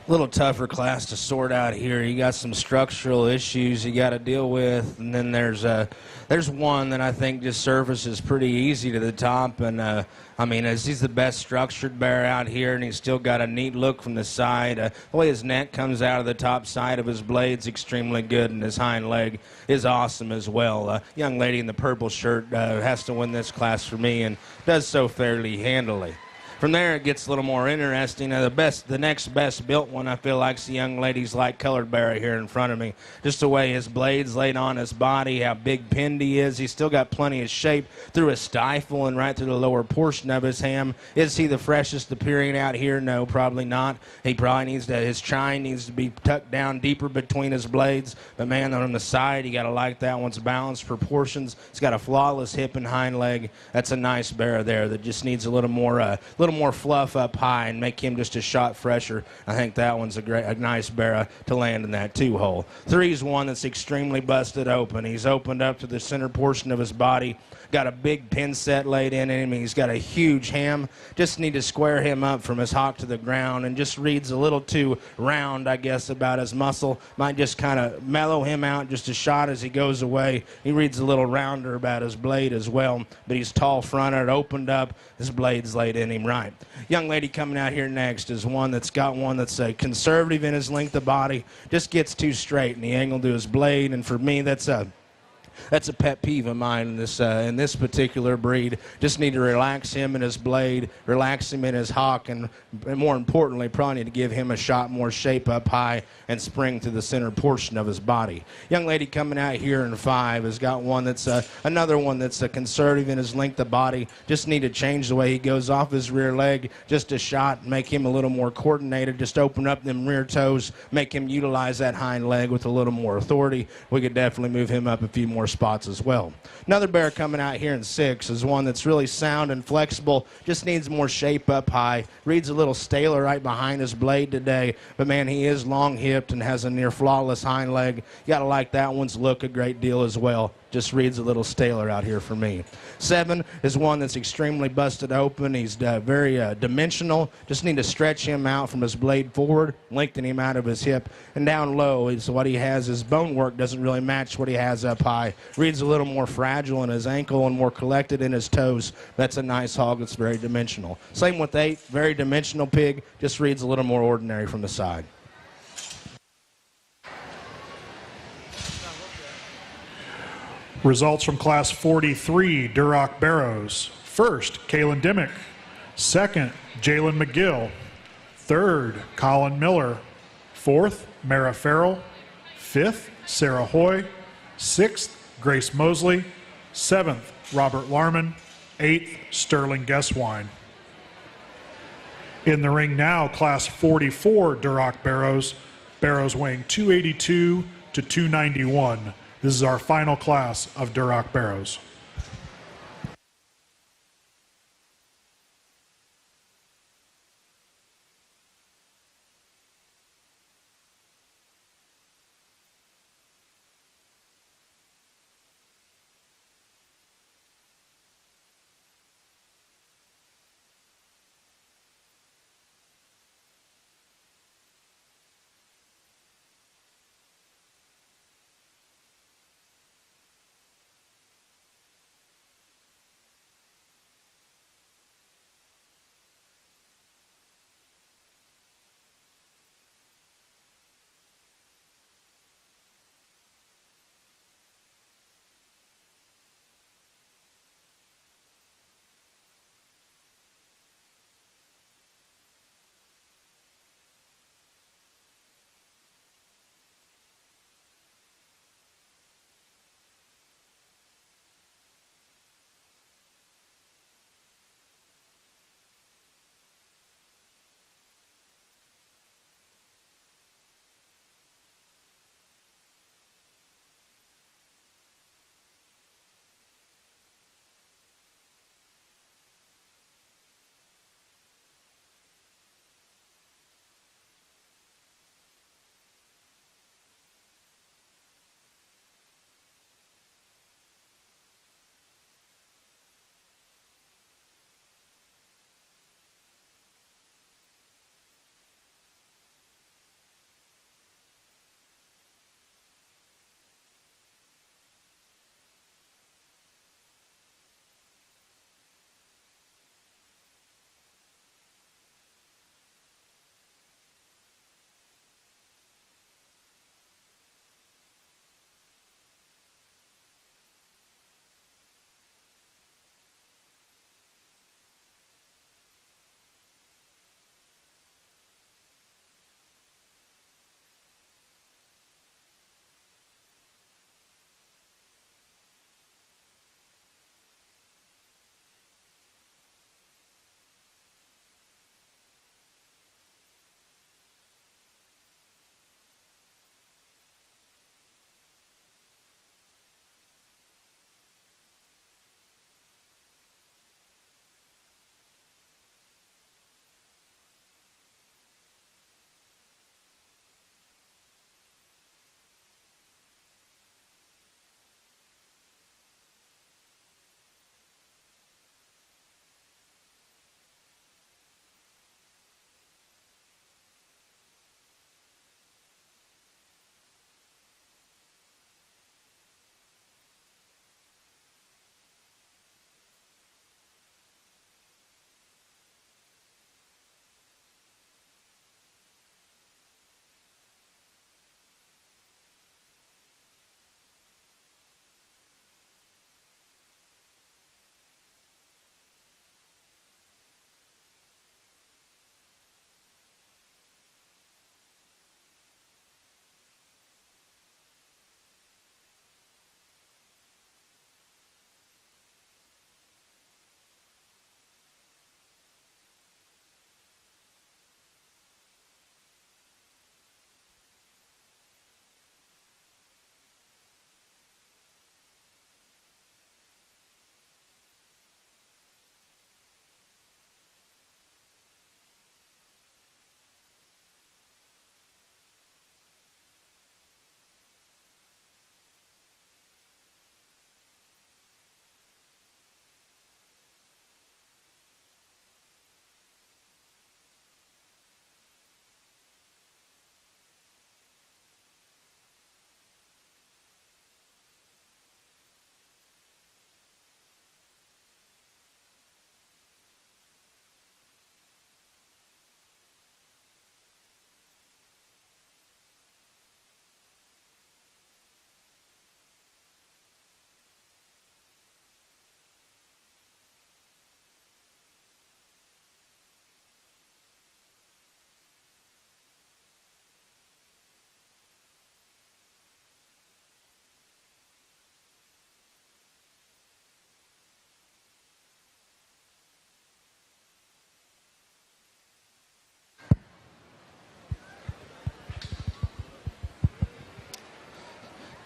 little tougher class to sort out here. You got some structural issues you got to deal with, and then there's one that I think just surfaces pretty easy to the top. And I mean, he's the best structured bear out here, and he's still got a neat look from the side. The way his neck comes out of the top side of his blade's extremely good, and his hind leg is awesome as well. Young lady in the purple shirt has to win this class for me, and does so fairly handily. From there, it gets a little more interesting. The next best built one, I feel like, is the young lady's light colored bear here in front of me. Just the way his blade's laid on his body, how big pinned he is. He's still got plenty of shape through his stifle and right through the lower portion of his ham. Is he the freshest appearing out here? No, probably not. He probably needs to, his chine needs to be tucked down deeper between his blades. But man, on the side, you got to like that one's balanced proportions. It's got a flawless hip and hind leg. That's a nice bear there that just needs a little more fluff up high and make him just a shot fresher. I think that one's a nice bear to land in that 2-hole. 3 is one that's extremely busted open. He's opened up to the center portion of his body. Got a big pin set laid in him. He's got a huge ham. Just need to square him up from his hock to the ground, and just reads a little too round, I guess, about his muscle. Might just kind of mellow him out just a shot as he goes away. He reads a little rounder about his blade as well, but he's tall fronted, opened up. His blade's laid in him right. Young lady coming out here next is one that's conservative in his length of body. Just gets too straight in the angle to his blade, and for me, that's a pet peeve of mine in this particular breed. Just need to relax him in his blade, relax him in his hock, and more importantly, probably need to give him a shot more shape up high and spring to the center portion of his body. Young lady coming out here in 5 has got one that's another one that's conservative in his length of body. Just need to change the way he goes off his rear leg just a shot, make him a little more coordinated, just open up them rear toes, make him utilize that hind leg with a little more authority. We could definitely move him up a few more spots as well. Another bear coming out here in 6 is one that's really sound and flexible, just needs more shape up high, reads a little staler right behind his blade today, but man, he is long hipped and has a near flawless hind leg. You gotta like that one's look a great deal as well. Just reads a little staler out here for me. 7 is one that's extremely busted open. He's very dimensional. Just need to stretch him out from his blade forward, lengthen him out of his hip, and down low is what he has. His bone work doesn't really match what he has up high. Reads a little more fragile in his ankle and more collected in his toes. That's a nice hog that's very dimensional. Same with 8, very dimensional pig, just reads a little more ordinary from the side. Results from Class 43 Duroc Barrows. First, Kalen Dimmick. Second, Jalen McGill. Third, Colin Miller. Fourth, Mara Farrell. Fifth, Sarah Hoy. Sixth, Grace Mosley. Seventh, Robert Larman. Eighth, Sterling Guesswine. In the ring now, Class 44 Duroc Barrows. Barrows weighing 282 to 291. This is our final class of Duroc Barrows.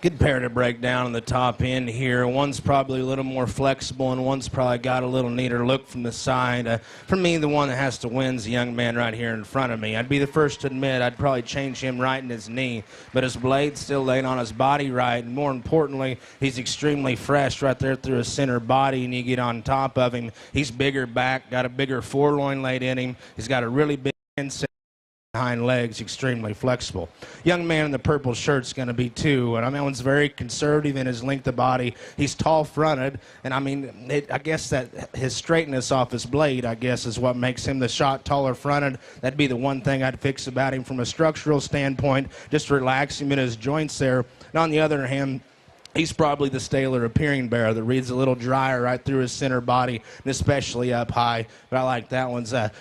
Good pair to break down on the top end here. One's probably a little more flexible, and one's probably got a little neater look from the side. For me, the one that has to win is the young man right here in front of me. I'd be the first to admit I'd probably change him right in his knee, but his blade's still laying on his body right, and more importantly, he's extremely fresh right there through his center body, and you get on top of him. He's bigger back, got a bigger foreloin laid in him. He's got a really big inside hind legs, extremely flexible. Young man in the purple shirt's going to be 2, and I mean, that one's very conservative in his length of body. He's tall fronted, and I mean, I guess that his straightness off his blade, I guess, is what makes him the shot taller fronted. That'd be the one thing I'd fix about him from a structural standpoint, just relax him in his joints there. And on the other hand, he's probably the staler appearing bear that reads a little drier right through his center body, and especially up high. But I like that one's at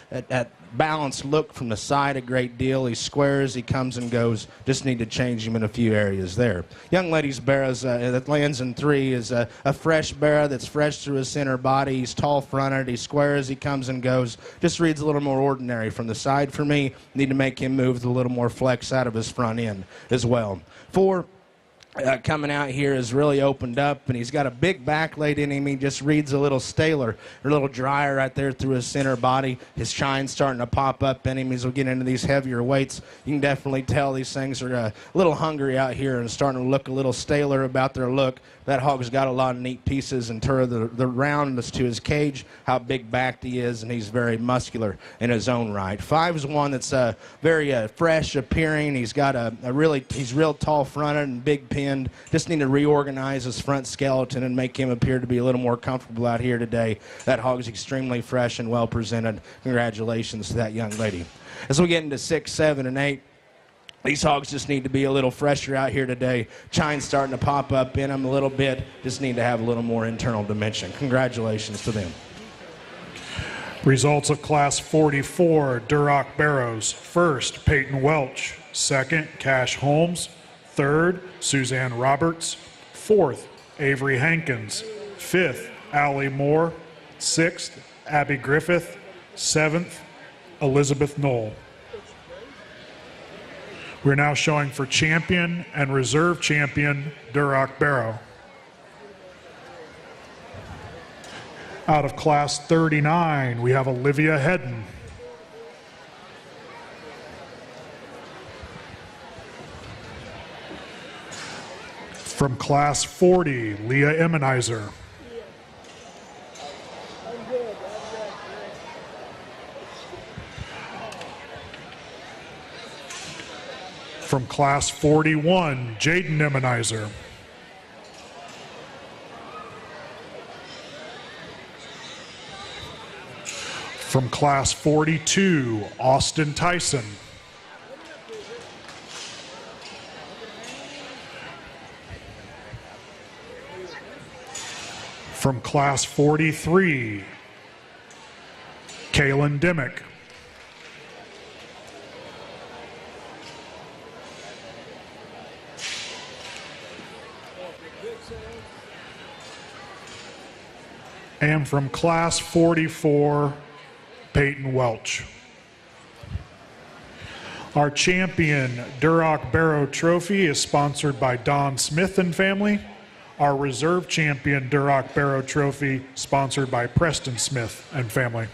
balanced look from the side a great deal. He squares, he comes and goes. Just need to change him in a few areas there. Young lady's bear that lands in 3 is a fresh bear that's fresh through his center body. He's tall fronted, he squares, he comes and goes. Just reads a little more ordinary from the side for me. Need to make him move with a little more flex out of his front end as well. 4. Coming out here is really opened up, and he's got a big back laid in him. He just reads a little staler, a little drier right there through his center body. His shine's starting to pop up in him as we get into these heavier weights. You can definitely tell these things are a little hungry out here and starting to look a little staler about their look. That hog's got a lot of neat pieces in terms of the roundness to his cage, how big backed he is, and he's very muscular in his own right. 5 is one that's very fresh appearing. He's got he's real tall fronted and big pinned. Just need to reorganize his front skeleton and make him appear to be a little more comfortable out here today. That hog's extremely fresh and well presented. Congratulations to that young lady. As we get into 6, 7, and 8, these hogs just need to be a little fresher out here today. Chine's starting to pop up in them a little bit. Just need to have a little more internal dimension. Congratulations to them. Results of Class 44, Duroc Barrows. First, Peyton Welch. Second, Cash Holmes. Third, Suzanne Roberts. Fourth, Avery Hankins. Fifth, Allie Moore. Sixth, Abby Griffith. Seventh, Elizabeth Knoll. We're now showing for champion and reserve champion Duroc Barrow. Out of Class 39, we have Olivia Hedden. From Class 40, Leah Emmenizer. From Class 41, Jaden Emmenizer. From Class 42, Austin Tyson. From Class 43, Kaylin Dimmick. And from Class 44, Peyton Welch. Our champion Duroc Barrow Trophy is sponsored by Don Smith and family. Our reserve champion Duroc Barrow Trophy sponsored by Preston Smith and family.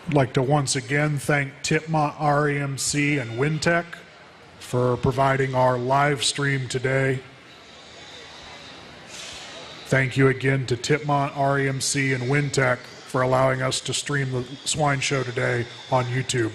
I'd like to once again thank Tippecanoe REMC and Wintech for providing our live stream today. Thank you again to Tippecanoe REMC and Wintech for allowing us to stream the Swine Show today on YouTube.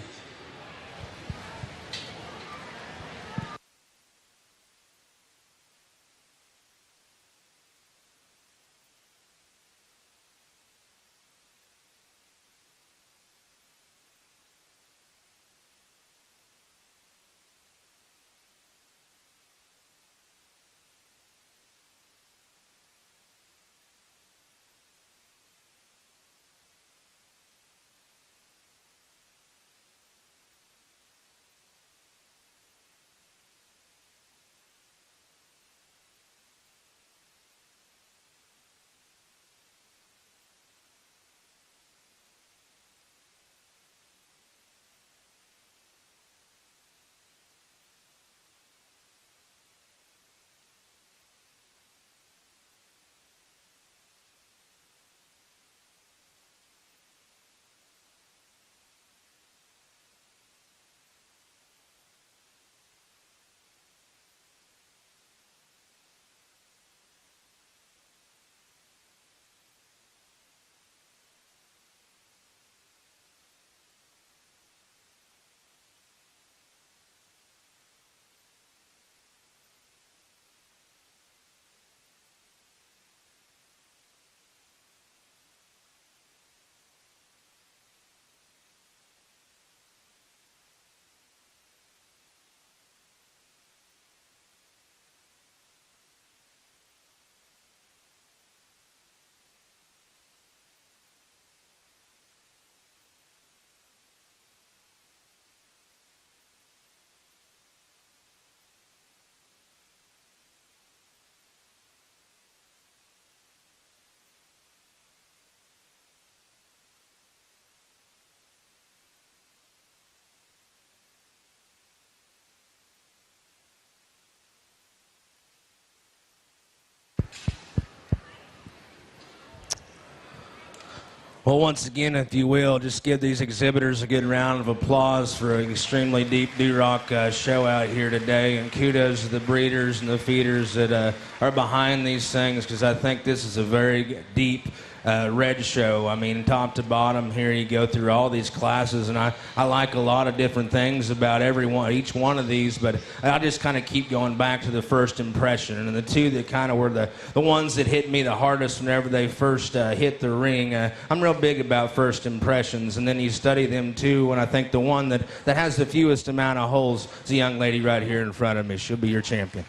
Well, once again, if you will, just give these exhibitors a good round of applause for an extremely deep Duroc show out here today. And kudos to the breeders and the feeders that are behind these things, because I think this is a very deep red show. I mean, top to bottom, here you go through all these classes, and I like a lot of different things about each one of these, but I just kind of keep going back to the first impression. And the two that kind of were the ones that hit me the hardest whenever they first hit the ring. I'm real big about first impressions, and then you study them too, and I think the one that has the fewest amount of holes is the young lady right here in front of me. She'll be your champion.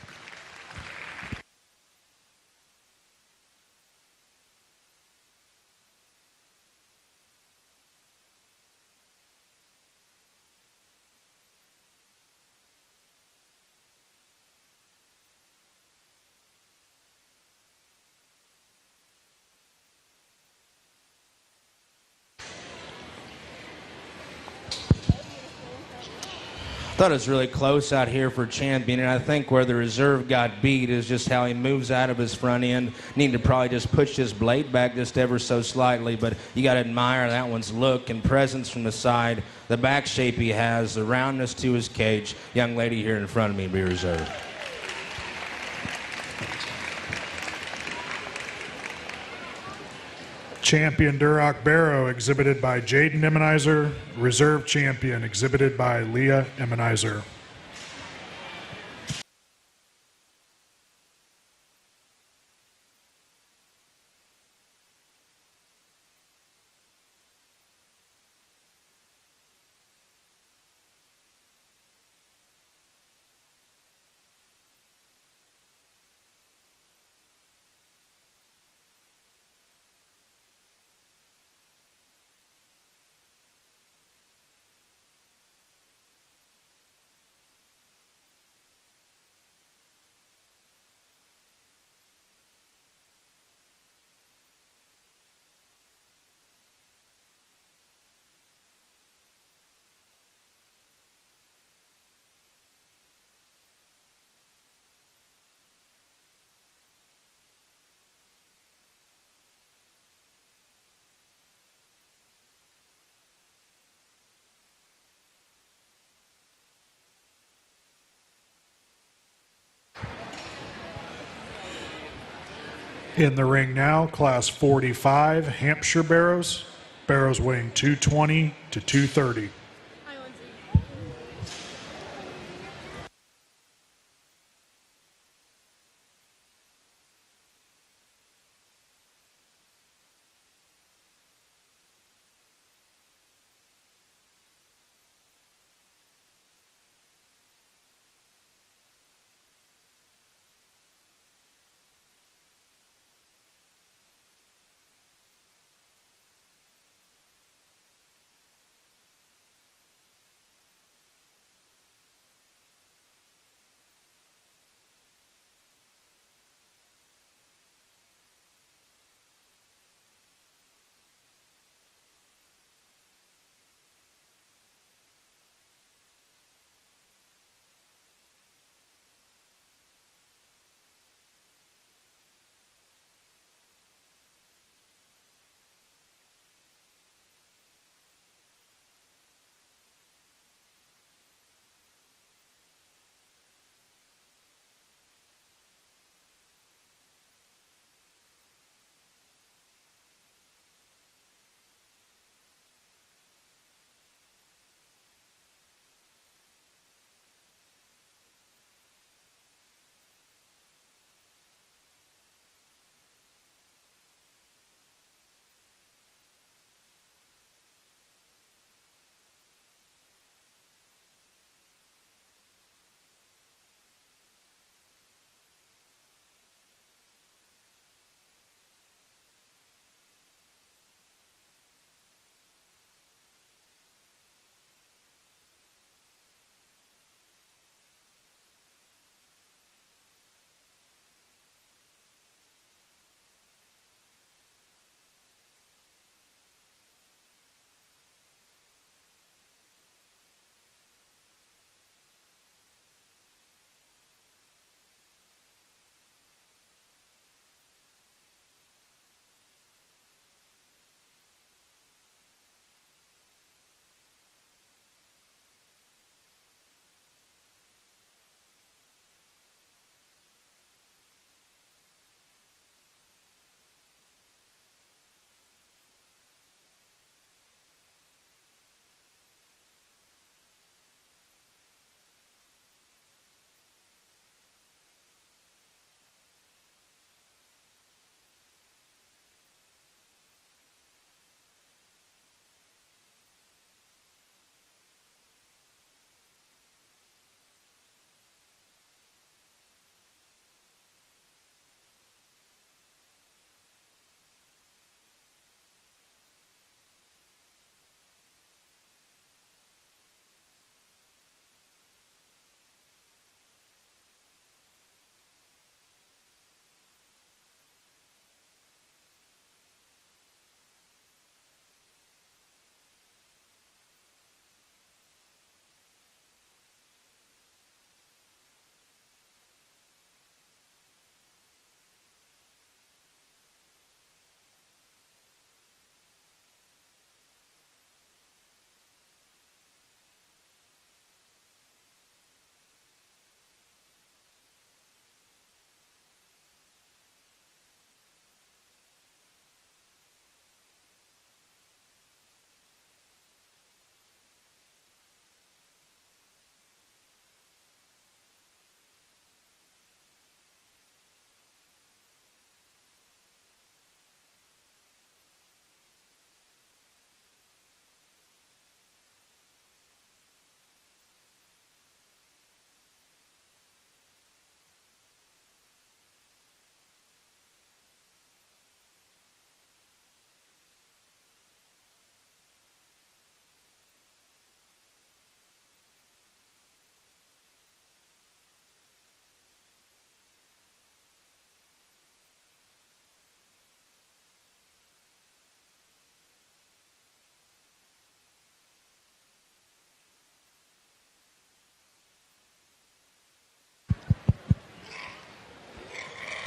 Thought it was really close out here for champion, and I think where the reserve got beat is just how he moves out of his front end. Need to probably just push his blade back just ever so slightly, but you got to admire that one's look and presence from the side, the back shape he has, the roundness to his cage. Young lady here in front of me, be reserved. Champion Duroc Barrow, exhibited by Jaden Emmenizer. Reserve champion, exhibited by Leah Emmenizer. In the ring now, class 45, Hampshire Barrows. Barrows weighing 220 to 230.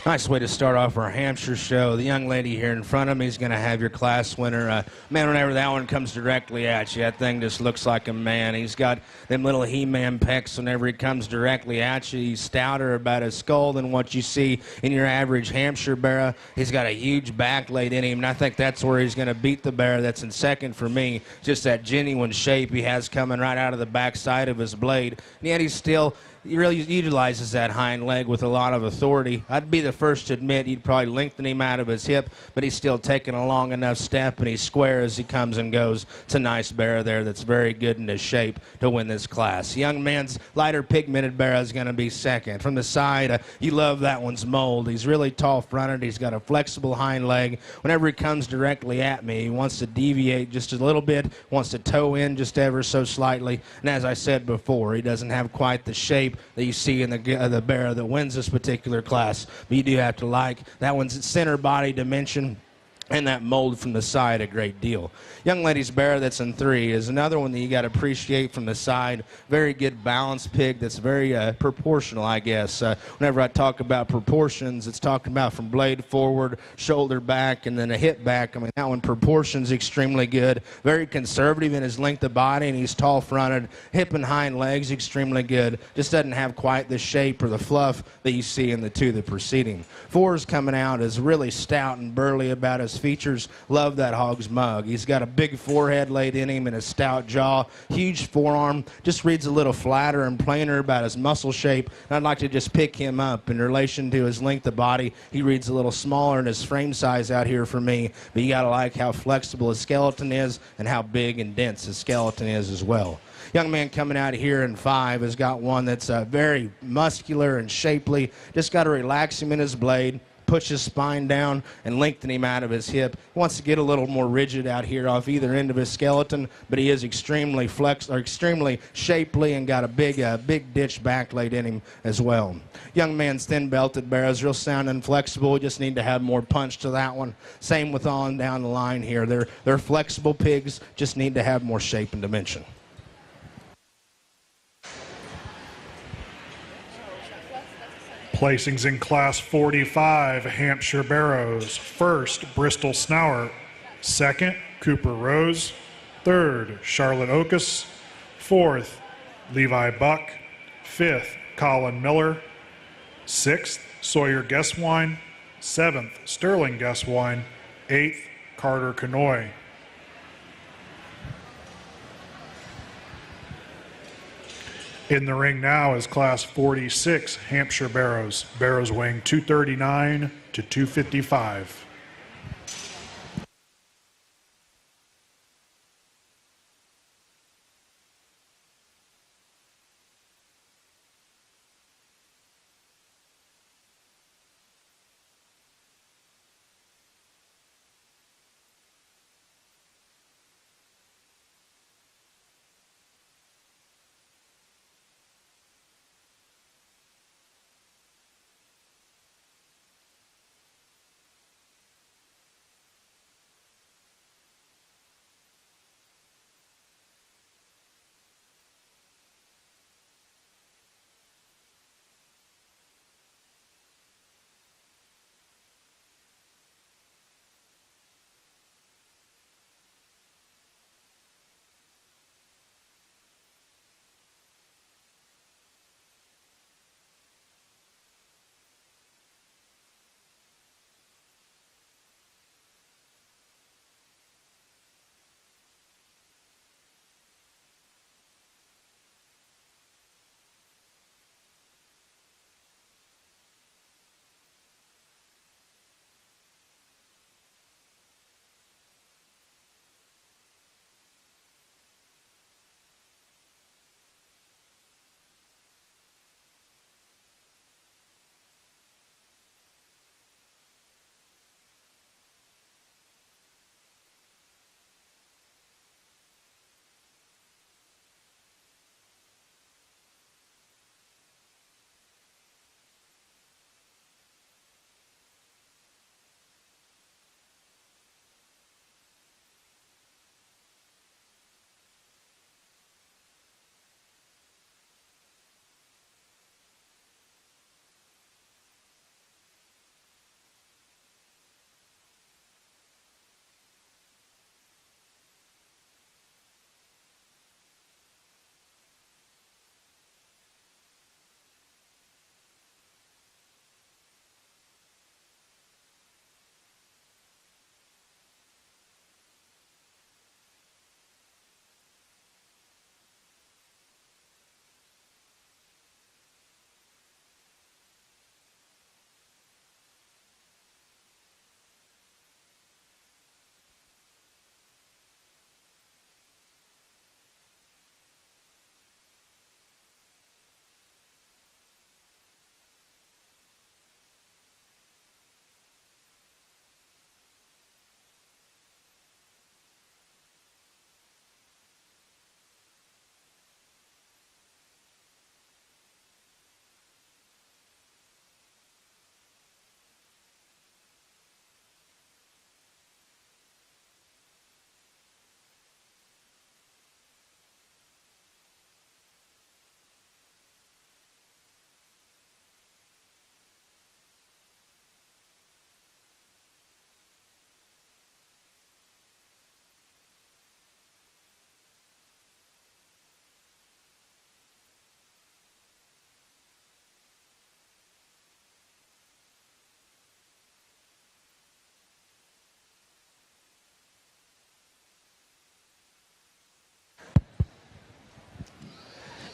Nice way to start off our Hampshire show. The young lady here in front of me is going to have your class winner. Man, whenever that one comes directly at you, that thing just looks like a man. He's got them little He-Man pecs whenever he comes directly at you. He's stouter about his skull than what you see in your average Hampshire Barrow. He's got a huge back laid in him, and I think that's where he's going to beat the Barrow that's in second for me. Just that genuine shape he has coming right out of the backside of his blade. And yet he really utilizes that hind leg with a lot of authority. I'd be the first to admit he'd probably lengthen him out of his hip, but he's still taking a long enough step, and he's square as he comes and goes. It's a nice Barrow there that's very good in his shape to win this class. Young man's lighter pigmented Barrow is going to be second. From the side, you love that one's mold. He's really tall fronted. He's got a flexible hind leg. Whenever he comes directly at me, he wants to deviate just a little bit, wants to toe in just ever so slightly. And as I said before, he doesn't have quite the shape that you see in the Barrow that wins this particular class. But you do have to like that one's center body dimension and that mold from the side a great deal. Young lady's Barrow that's in 3 is another one that you got to appreciate from the side. Very good balanced pig that's very proportional, I guess. Whenever I talk about proportions, it's talking about from blade forward, shoulder back, and then a hip back. I mean, that one proportions extremely good. Very conservative in his length of body, and he's tall fronted. Hip and hind legs extremely good. Just doesn't have quite the shape or the fluff that you see in the 2 that preceding. 4 is coming out is really stout and burly about his features. Love that hog's mug. He's got a big forehead laid in him and a stout jaw, huge forearm, just reads a little flatter and plainer about his muscle shape. And I'd like to just pick him up in relation to his length of body. He reads a little smaller in his frame size out here for me, but you got to like how flexible his skeleton is and how big and dense his skeleton is as well. Young man coming out of here in 5 has got one that's very muscular and shapely. Just got to relax him in his blade, push his spine down, and lengthen him out of his hip. He wants to get a little more rigid out here off either end of his skeleton, but he is extremely extremely shapely and got a big ditch back laid in him as well. Young man's thin-belted Barrows, real sound and flexible. We just need to have more punch to that one. Same with on down the line here. They're flexible pigs, just need to have more shape and dimension. Placings in Class 45, Hampshire Barrows. First, Bristol Snower. Second, Cooper Rose. Third, Charlotte Okus. Fourth, Levi Buck. Fifth, Colin Miller. Sixth, Sawyer Guesswine. Seventh, Sterling Guesswine. Eighth, Carter Canoy. In the ring now is Class 46, Hampshire Barrows. Barrows weighing 239 to 255.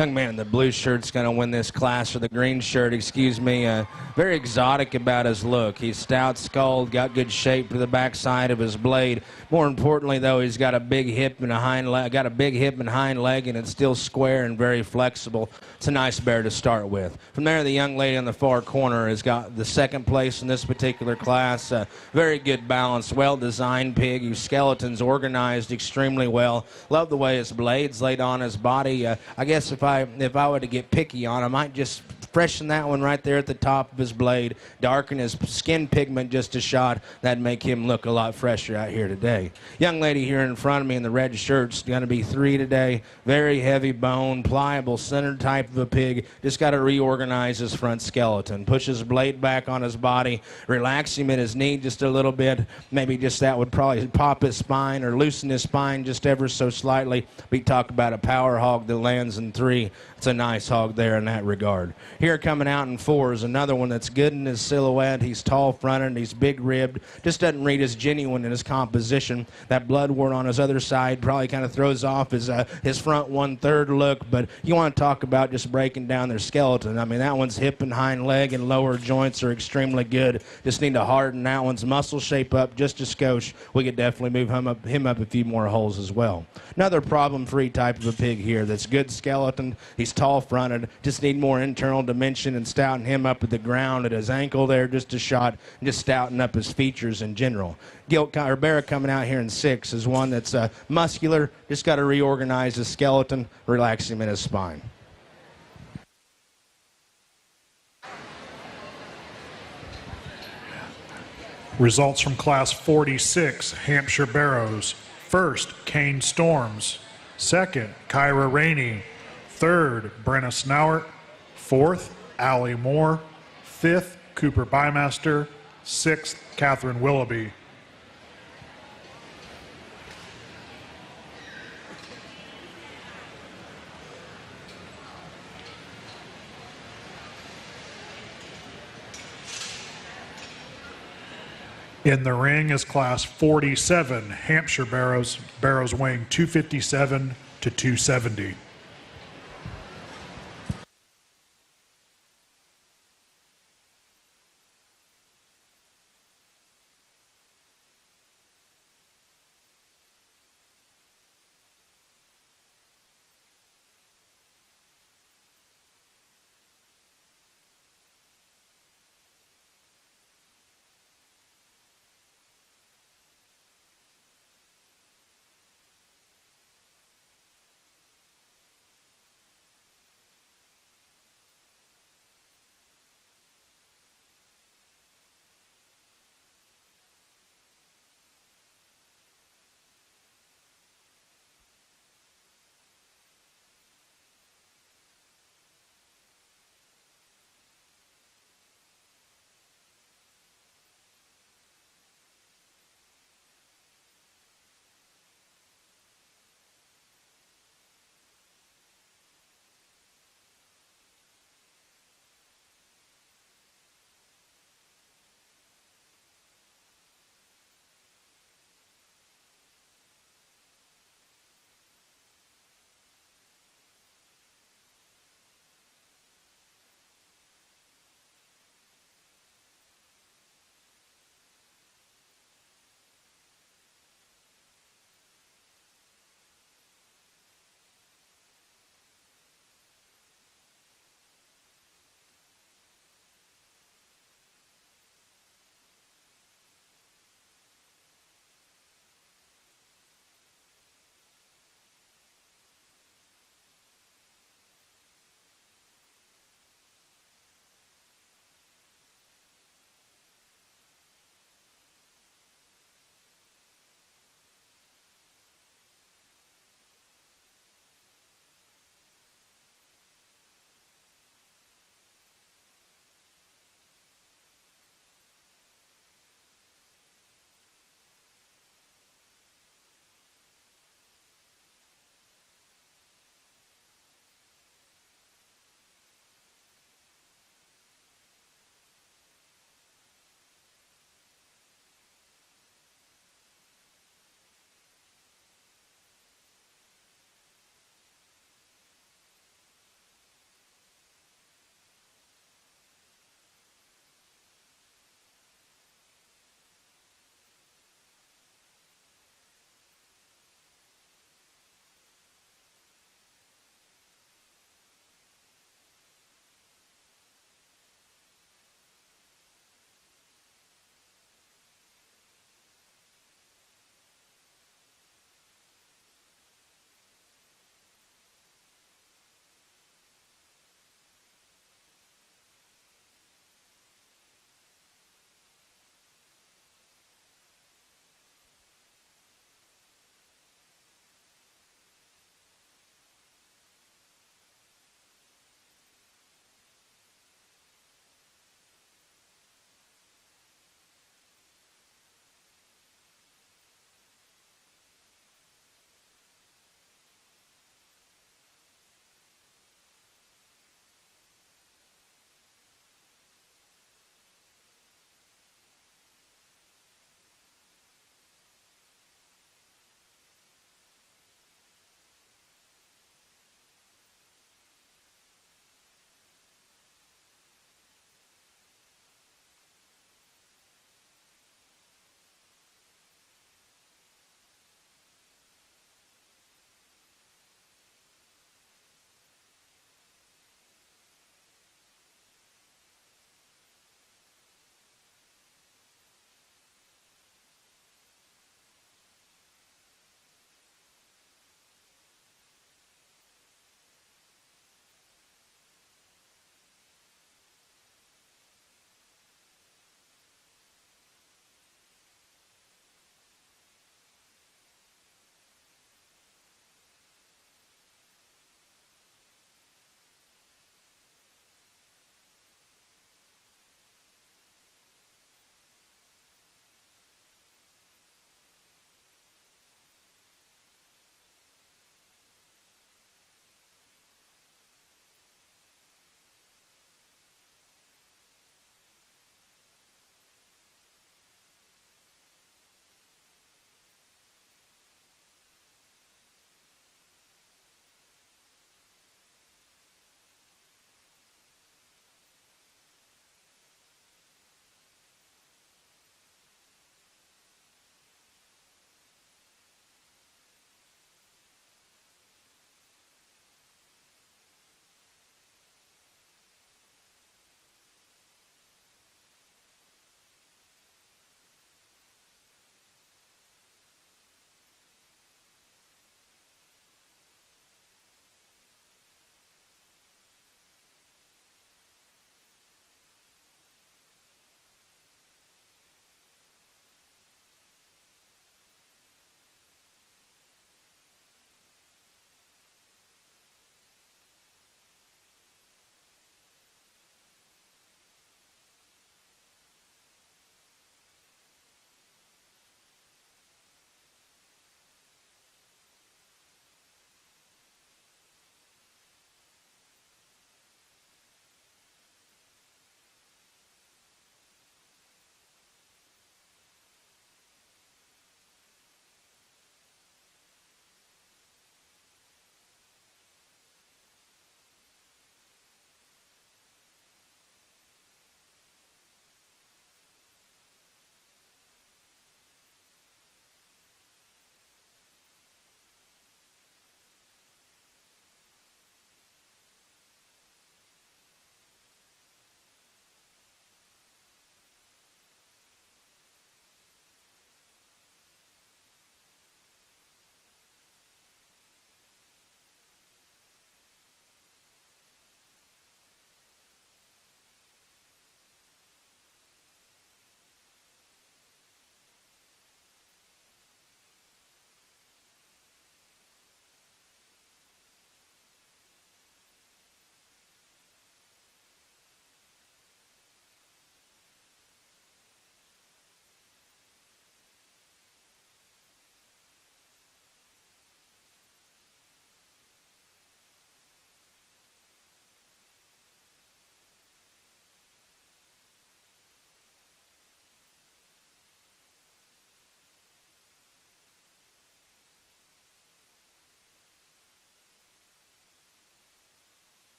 Young man in the blue shirt's going to win this class, or the green shirt, excuse me. Very exotic about his look. He's stout-skulled, got good shape to the backside of his blade. More importantly, though, he's got a big hip and a hind leg, and it's still square and very flexible. It's a nice bear to start with. From there, the young lady in the far corner has got the second place in this particular class. Very good balance, well-designed pig whose skeleton's organized extremely well. Love the way his blade's laid on his body. I guess if I were to get picky on him, I might just freshen that one right there at the top of his blade, darken his skin pigment just a shot. That'd make him look a lot fresher out here today. Young lady here in front of me in the red shirt's going to be 3 today. Very heavy bone, pliable, centered type of a pig. Just got to reorganize his front skeleton. Push his blade back on his body, relax him at his knee just a little bit. Maybe just that would probably pop his spine or loosen his spine just ever so slightly. We talk about a power hog that lands in 3. It's a nice hog there in that regard. Here coming out in 4 is another one that's good in his silhouette. He's tall-fronted, he's big-ribbed. Just doesn't read as genuine in his composition. That blood wart on his other side probably kind of throws off his front 1/3 look. But you want to talk about just breaking down their skeleton. I mean, that one's hip and hind leg and lower joints are extremely good. Just need to harden that one's muscle shape up just a skosh. We could definitely move him up a few more holes as well. Another problem-free type of a pig here that's good skeleton. He's tall-fronted. Just need more internal dimension and stouten him up at the ground at his ankle there just a shot, and just stouten up his features in general. Gilt or Barrow coming out here in 6 is one that's muscular. Just got to reorganize his skeleton, relax him in his spine. Results from Class 46, Hampshire Barrows. First, Kane Storms. Second, Kyra Rainey. Third, Brenna Snowart. Fourth, Allie Moore. Fifth, Cooper Bymaster. Sixth, Catherine Willoughby. In the ring is Class 47, Hampshire Barrows. Barrows weighing 257 to 270.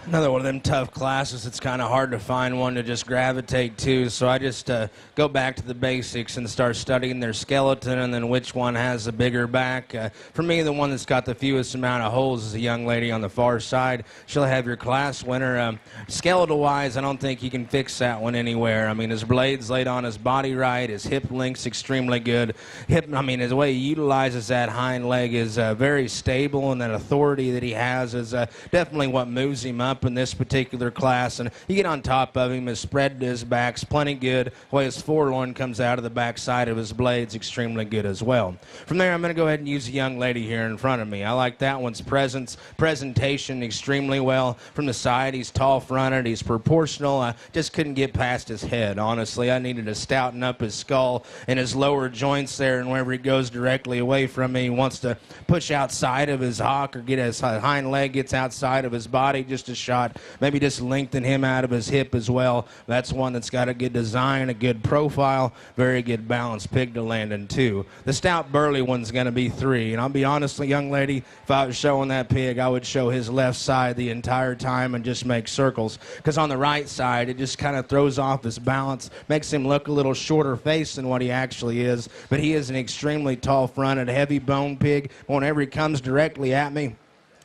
Another one of them tough classes. It's kind of hard to find one to just gravitate to, so I just go back to the basics and start studying their skeleton and then which one has the bigger back. For me, the one that's got the fewest amount of holes is a young lady on the far side. She'll have your class winner. Skeletal-wise, I don't think you can fix that one anywhere. I mean, his blade's laid on his body right. His hip length's extremely good. His way he utilizes that hind leg is very stable, and that authority that he has is definitely what moves him up in this particular class. And you get on top of him, his spread to his back's plenty good. The way his foreloin comes out of the back side of his blade's extremely good as well. From there, I'm going to go ahead and use a young lady here in front of me. I like that one's presentation extremely well. From the side, he's tall fronted, he's proportional. I just couldn't get past his head, honestly. I needed to stouten up his skull and his lower joints there, and whenever he goes directly away from me, he wants to push outside of his hock or get his hind leg gets outside of his body just a shot, maybe just lengthen him out of his hip as well. That's one that's got a good design, a good profile, very good balanced pig to land in 2. The stout burly one's going to be 3, and I'll be honest, young lady, if I was showing that pig, I would show his left side the entire time and just make circles, because on the right side it just kind of throws off his balance, makes him look a little shorter face than what he actually is. But he is an extremely tall fronted, heavy bone pig. Whenever he comes directly at me,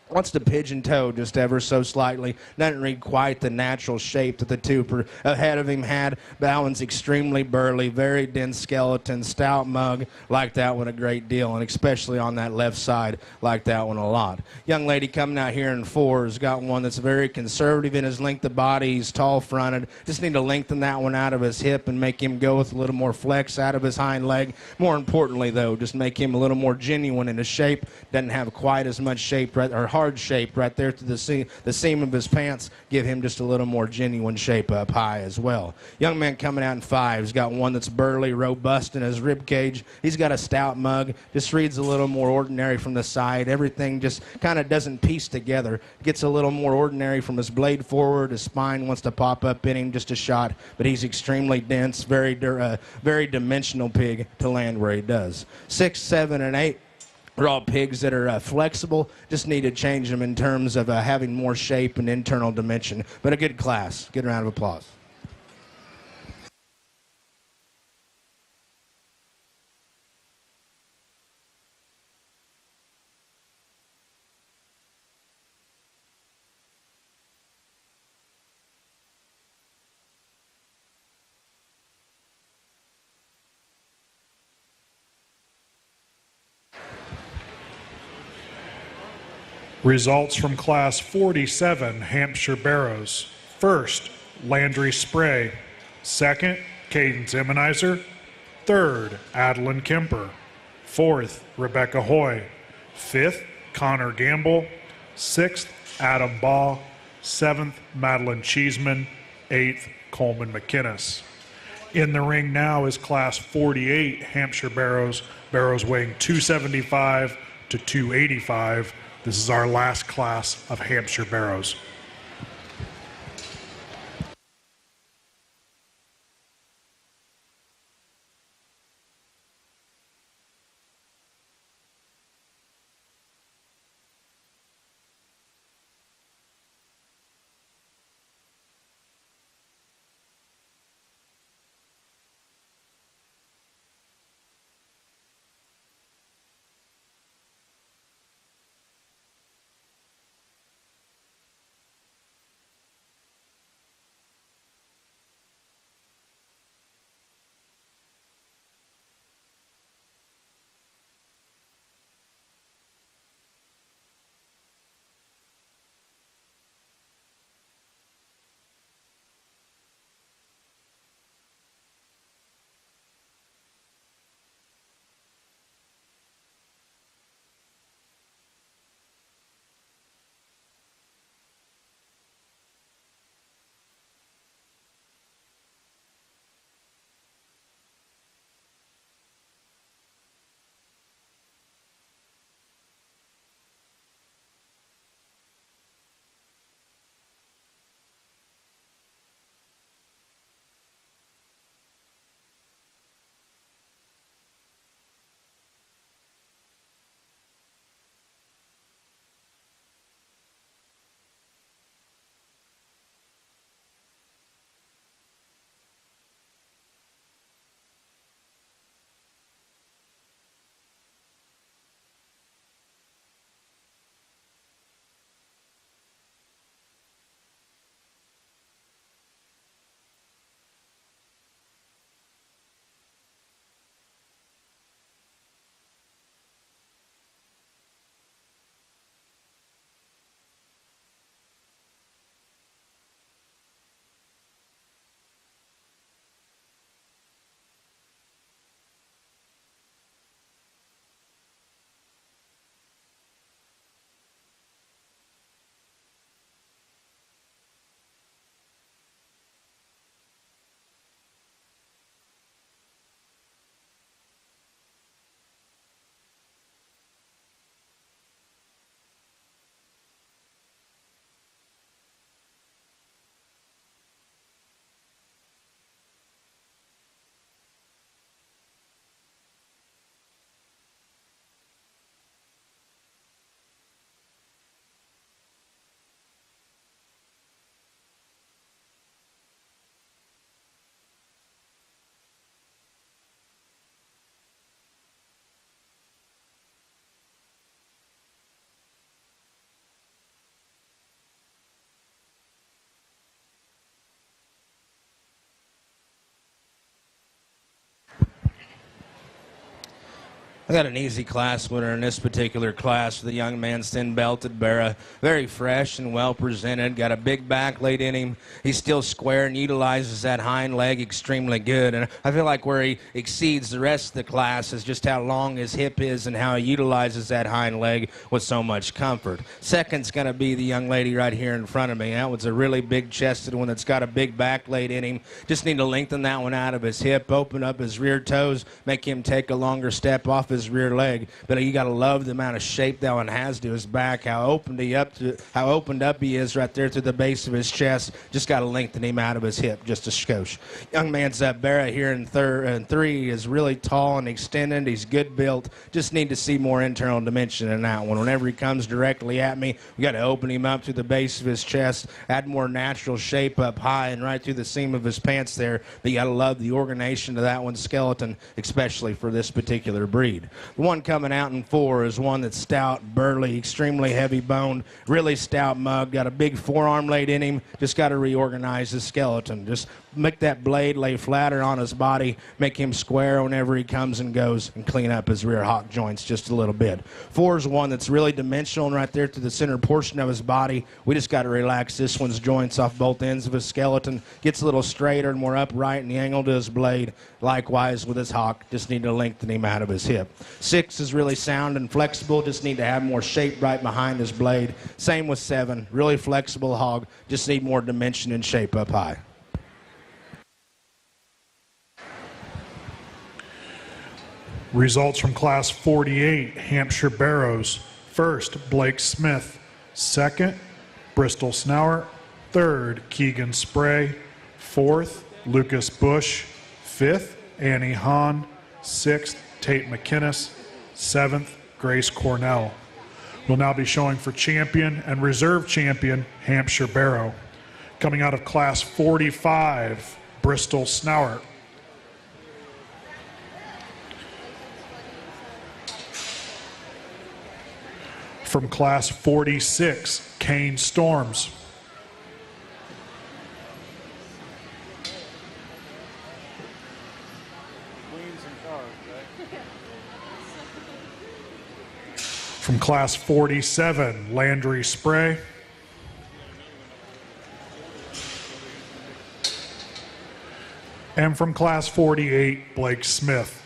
wants to pigeon toe just ever so slightly. Doesn't read quite the natural shape that the two ahead of him had. That one's extremely burly, very dense skeleton, stout mug. Like that one a great deal, and especially on that left side, like that one a lot. Young lady coming out here in 4 has got one that's very conservative in his length of body. He's tall fronted. Just need to lengthen that one out of his hip and make him go with a little more flex out of his hind leg. More importantly, though, just make him a little more genuine in his shape. Doesn't have quite as much shape or hard shape right there to the seam of his pants. Give him just a little more genuine shape up high as well. Young man coming out in 5. He's got one that's burly, robust in his rib cage. He's got a stout mug. Just reads a little more ordinary from the side. Everything just kind of doesn't piece together. Gets a little more ordinary from his blade forward. His spine wants to pop up in him just a shot, but he's extremely dense, very dimensional pig to land where he does. 6, 7, and 8. They're all pigs that are flexible, just need to change them in terms of having more shape and internal dimension. But a good class. Good round of applause. Results from Class 47 Hampshire Barrows. First, Landrace Spray. Second, Cadence Immunizer. Third, Adeline Kemper. Fourth, Rebecca Hoy. Fifth, Connor Gamble. Sixth, Adam Baugh. Seventh, Madeline Cheeseman. Eighth, Coleman McInnes. In the ring now is Class 48 Hampshire Barrows. Barrows weighing 275 to 285. This is our last class of Hampshire Barrows. I got an easy class winner in this particular class for the young man, thin belted Barrow. Very fresh and well presented. Got a big back laid in him. He's still square and utilizes that hind leg extremely good. And I feel like where he exceeds the rest of the class is just how long his hip is and how he utilizes that hind leg with so much comfort. Second's going to be the young lady right here in front of me. That one's a really big chested one that's got a big back laid in him. Just need to lengthen that one out of his hip, open up his rear toes, make him take a longer step off his rear leg. But you got to love the amount of shape that one has to his back, how opened up he is right there to the base of his chest. Just got to lengthen him out of his hip just a skosh. Young man's Barrow here in three is really tall and extended. He's good built. Just need to see more internal dimension in that one. Whenever he comes directly at me, we got to open him up to the base of his chest, add more natural shape up high and right through the seam of his pants there. But you got to love the organization of that one's skeleton, especially for this particular breed. The one coming out in 4 is one that's stout, burly, extremely heavy boned, really stout mug, got a big forearm laid in him. Just got to reorganize his skeleton. Just make that blade lay flatter on his body, make him square whenever he comes and goes, and clean up his rear hock joints just a little bit. 4 is one that's really dimensional and right there to the center portion of his body. We just got to relax this one's joints off both ends of his skeleton. Gets a little straighter and more upright in the angle to his blade. Likewise with his hock, just need to lengthen him out of his hip. 6 is really sound and flexible, just need to have more shape right behind his blade. Same with 7, really flexible hog, just need more dimension and shape up high. Results from Class 48, Hampshire Barrows. First, Blake Smith. Second, Bristol Snowart. Third, Keegan Spray. Fourth, Lucas Bush. Fifth, Annie Hahn. Sixth, Tate McInnes. Seventh, Grace Cornell. We'll now be showing for champion and reserve champion, Hampshire Barrow. Coming out of Class 45, Bristol Snowart. From Class 46, Kane Storms. From Class 47, Landry Spray. And from Class 48, Blake Smith.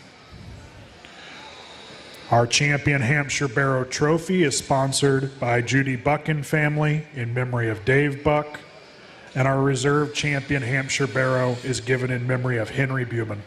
Our champion Hampshire Barrow trophy is sponsored by Judy Buchan family in memory of Dave Buck. And our reserve champion Hampshire Barrow is given in memory of Henry Buman.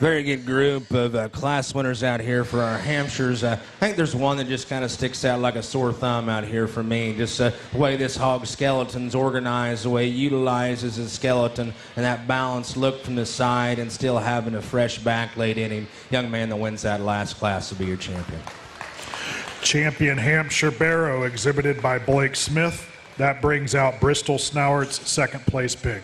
Very good group of class winners out here for our Hampshires. I think there's one that just kind of sticks out like a sore thumb out here for me. Just the way this hog skeleton's organized, the way he utilizes his skeleton, and that balanced look from the side and still having a fresh back laid in him. Young man that wins that last class will be your champion. Champion Hampshire Barrow exhibited by Blake Smith. That brings out Bristol Snowart's second place pig.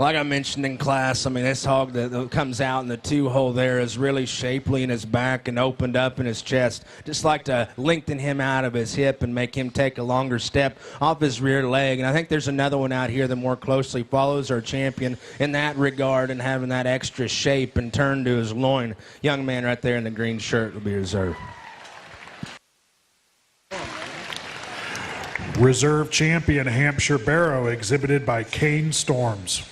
Like I mentioned in class, I mean, this hog that comes out in the 2-hole there is really shapely in his back and opened up in his chest. Just like to lengthen him out of his hip and make him take a longer step off his rear leg. And I think there's another one out here that more closely follows our champion in that regard and having that extra shape and turn to his loin. Young man right there in the green shirt will be reserved. Reserve champion Hampshire Barrow exhibited by Kane Storms.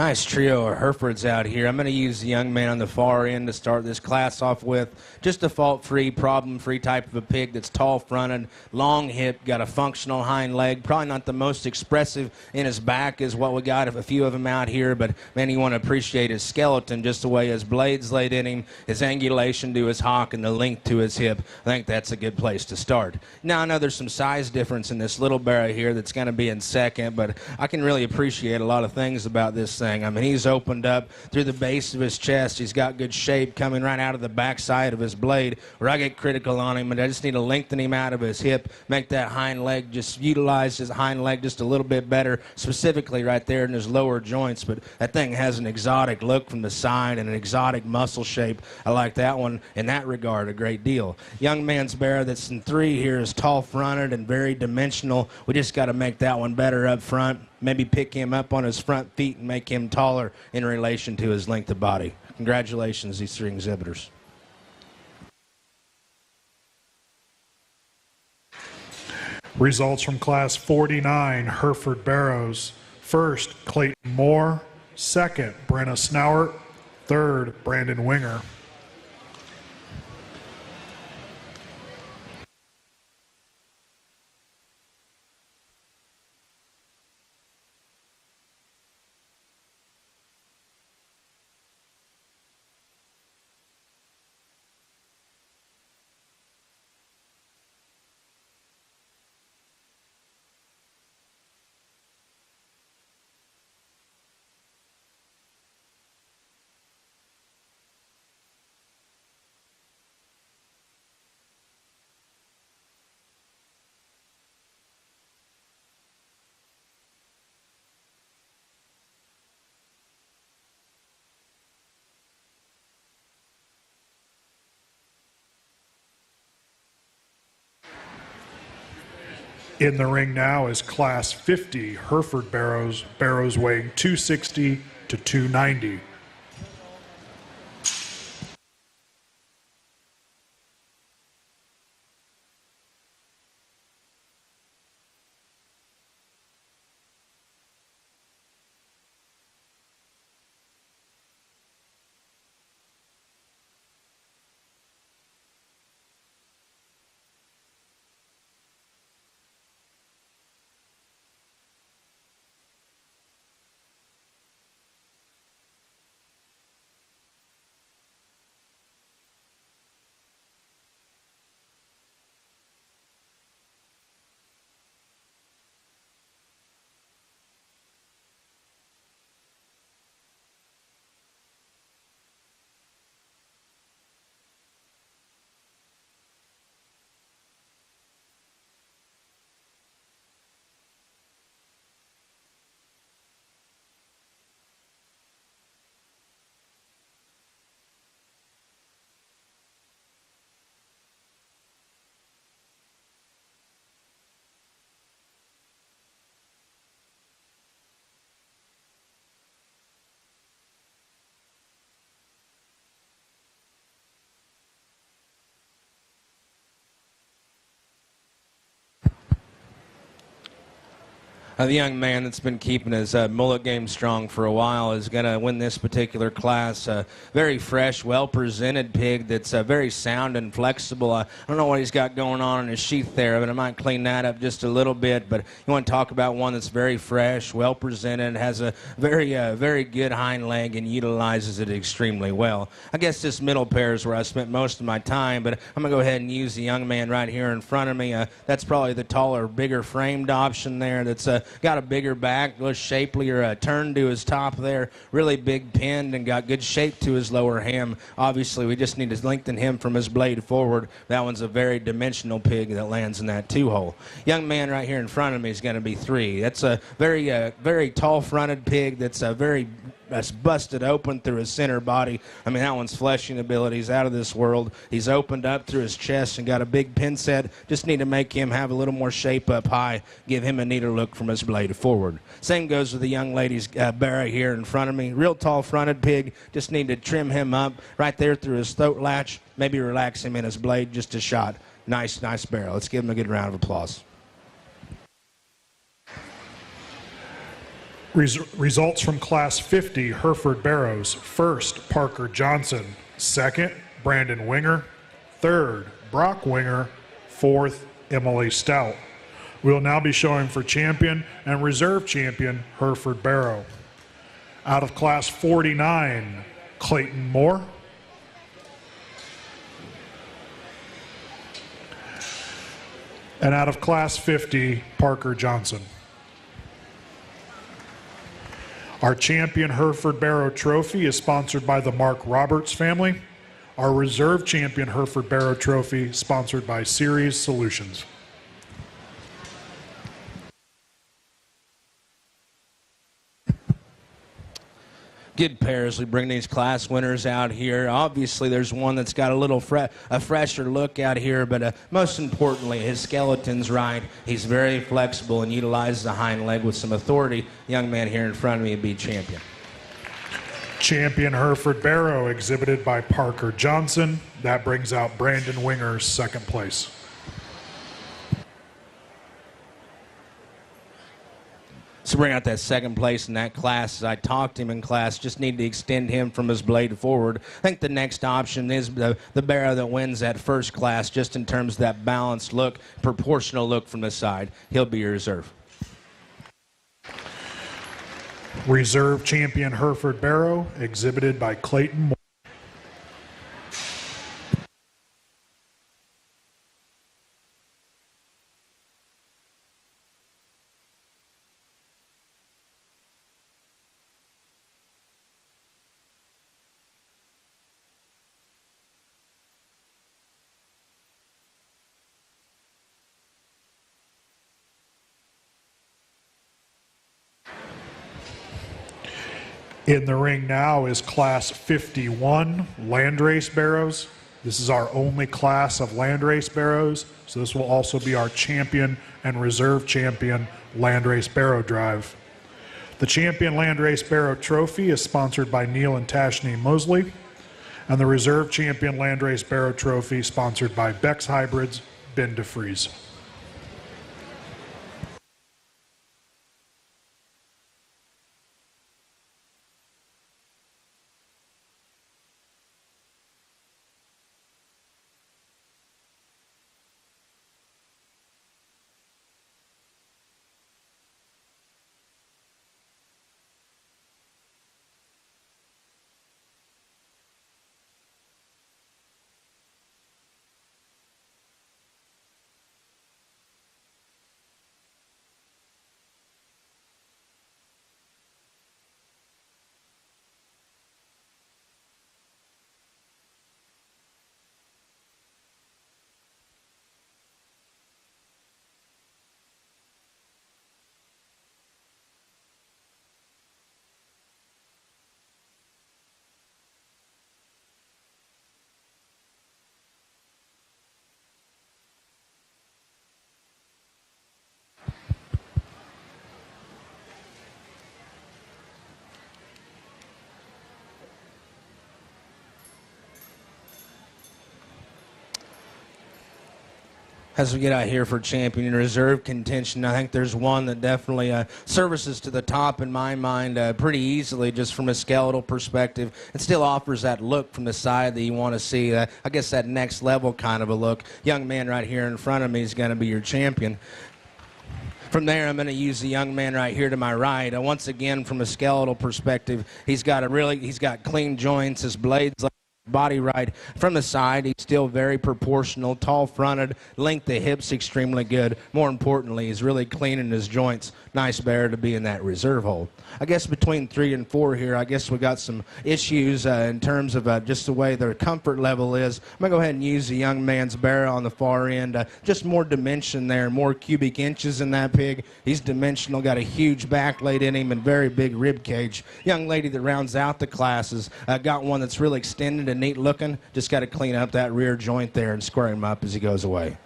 Nice trio of Herefords out here. I'm going to use the young man on the far end to start this class off with. Just a fault-free, problem-free type of a pig that's tall-fronted, long hip, got a functional hind leg. Probably not the most expressive in his back is what we got, a few of them out here, but man, you want to appreciate his skeleton, just the way his blades laid in him, his angulation to his hock, and the length to his hip. I think that's a good place to start. Now, I know there's some size difference in this little Barrow here that's going to be in second, but I can really appreciate a lot of things about this thing. I mean, he's opened up through the base of his chest. He's got good shape coming right out of the backside of his blade, where I get critical on him, and I just need to lengthen him out of his hip, make that hind leg, just utilize his hind leg just a little bit better, specifically right there in his lower joints. But that thing has an exotic look from the side and an exotic muscle shape. I like that one in that regard a great deal. Young man's Barrow that's in 3 here is tall-fronted and very dimensional. We just got to make that one better up front. Maybe pick him up on his front feet and make him taller in relation to his length of body. Congratulations, these 3 exhibitors. Results from Class 49 Hereford Barrows. First, Clayton Moore. Second, Brenna Snowert. Third, Brandon Winger. In the ring now is Class 50 Hereford Barrows, Barrows weighing 260 to 290. The young man that's been keeping his mullet game strong for a while is going to win this particular class. Very fresh, well-presented pig that's very sound and flexible. I don't know what he's got going on in his sheath there, but I might clean that up just a little bit. But you want to talk about one that's very fresh, well-presented, has a very good hind leg and utilizes it extremely well. I guess this middle pair is where I spent most of my time, but I'm going to go ahead and use the young man right here in front of me. That's probably the taller, bigger framed option there that's got a bigger back, a little shapelier turn to his top there, really big pinned and got good shape to his lower ham. Obviously, we just need to lengthen him from his blade forward. That one's a very dimensional pig that lands in that 2-hole. Young man right here in front of me is going to be 3. That's a very tall-fronted pig that's busted open through his center body. I mean, that one's fleshing abilities out of this world. He's opened up through his chest and got a big pin set. Just need to make him have a little more shape up high, give him a neater look from his blade forward. Same goes with the young lady's Barrow here in front of me. Real tall-fronted pig. Just need to trim him up right there through his throat latch. Maybe relax him in his blade just a shot. Nice Barrow. Let's give him a good round of applause. Results from Class 50 Hereford Barrows. First, Parker Johnson. Second, Brandon Winger. Third, Brock Winger. Fourth, Emily Stout. We will now be showing for champion and reserve champion Hereford Barrow. Out of Class 49, Clayton Moore. And out of Class 50, Parker Johnson. Our champion Hereford Barrow trophy is sponsored by the Mark Roberts family. Our reserve champion Hereford Barrow trophy sponsored by Series Solutions. Good pairs. We bring these class winners out here. Obviously, there's one that's got a little fresher look out here, but most importantly, his skeleton's right. He's very flexible and utilizes the hind leg with some authority. Young man here in front of me will be champion. Champion Hereford Barrow, exhibited by Parker Johnson. That brings out Brandon Winger's second place. So bring out that second place in that class. As I talked to him in class, just need to extend him from his blade forward. I think the next option is the Barrow that wins that first class, just in terms of that balanced look, proportional look from the side. He'll be your reserve. Reserve champion Hereford Barrow, exhibited by Clayton Moore. In the ring now is Class 51 Landrace Barrows. This is our only class of Landrace Barrows, so this will also be our champion and reserve champion Landrace Barrow drive. The champion Landrace Barrow trophy is sponsored by Neil and Tashni Mosley, and the reserve champion Landrace Barrow trophy sponsored by Beck's Hybrids, Ben DeFries. As we get out here for champion and reserve contention, I think there's one that definitely services to the top in my mind pretty easily just from a skeletal perspective and still offers that look from the side that you want to see. I guess that next level kind of a look. Young man right here in front of me is going to be your champion. From there, I'm going to use the young man right here to my right. Once again, from a skeletal perspective, he's got clean joints. His blades body right from the side. He's still very proportional, tall fronted, length of hips extremely good. More importantly, he's really clean in his joints. Nice bear to be in that reserve hold. I guess between 3 and 4 here, I guess we got some issues in terms of just the way their comfort level is. I'm going to go ahead and use the young man's barrow on the far end. Just more dimension there, more cubic inches in that pig. He's dimensional, got a huge back laid in him and very big rib cage. Young lady that rounds out the classes got one that's really extended and neat looking. Just got to clean up that rear joint there and square him up as he goes away.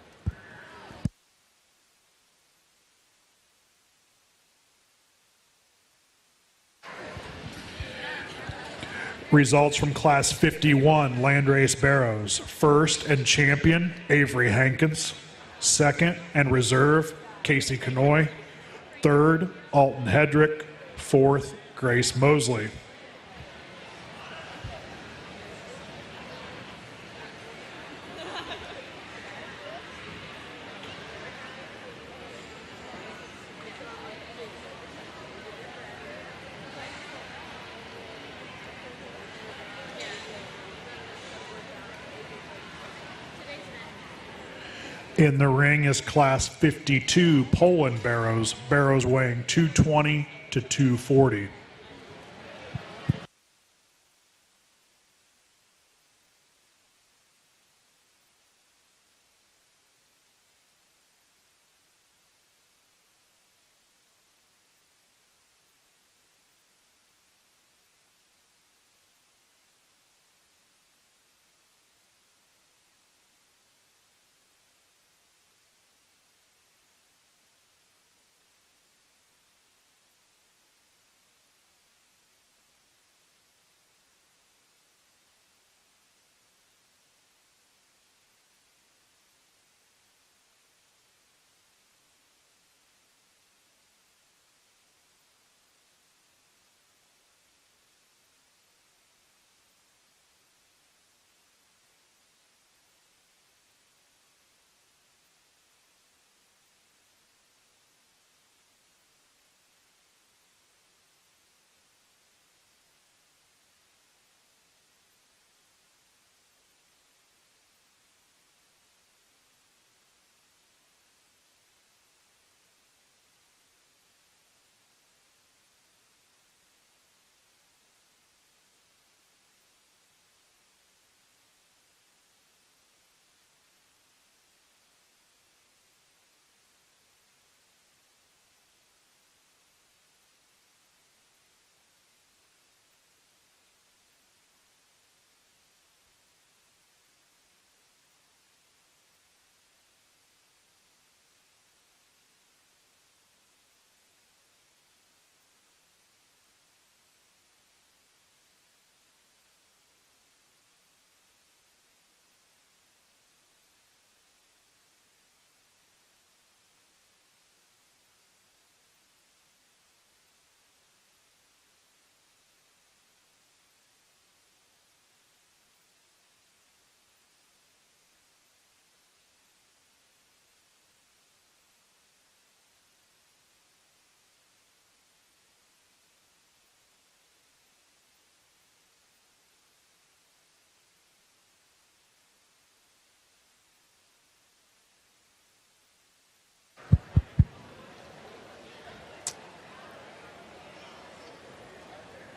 Results from Class 51 Landrace Barrows. First and champion, Avery Hankins. Second and reserve, Casey Canoy. Third, Alton Hedrick. Fourth, Grace Mosley. In the ring is Class 52 Poland Barrows. Barrows weighing 220 to 240.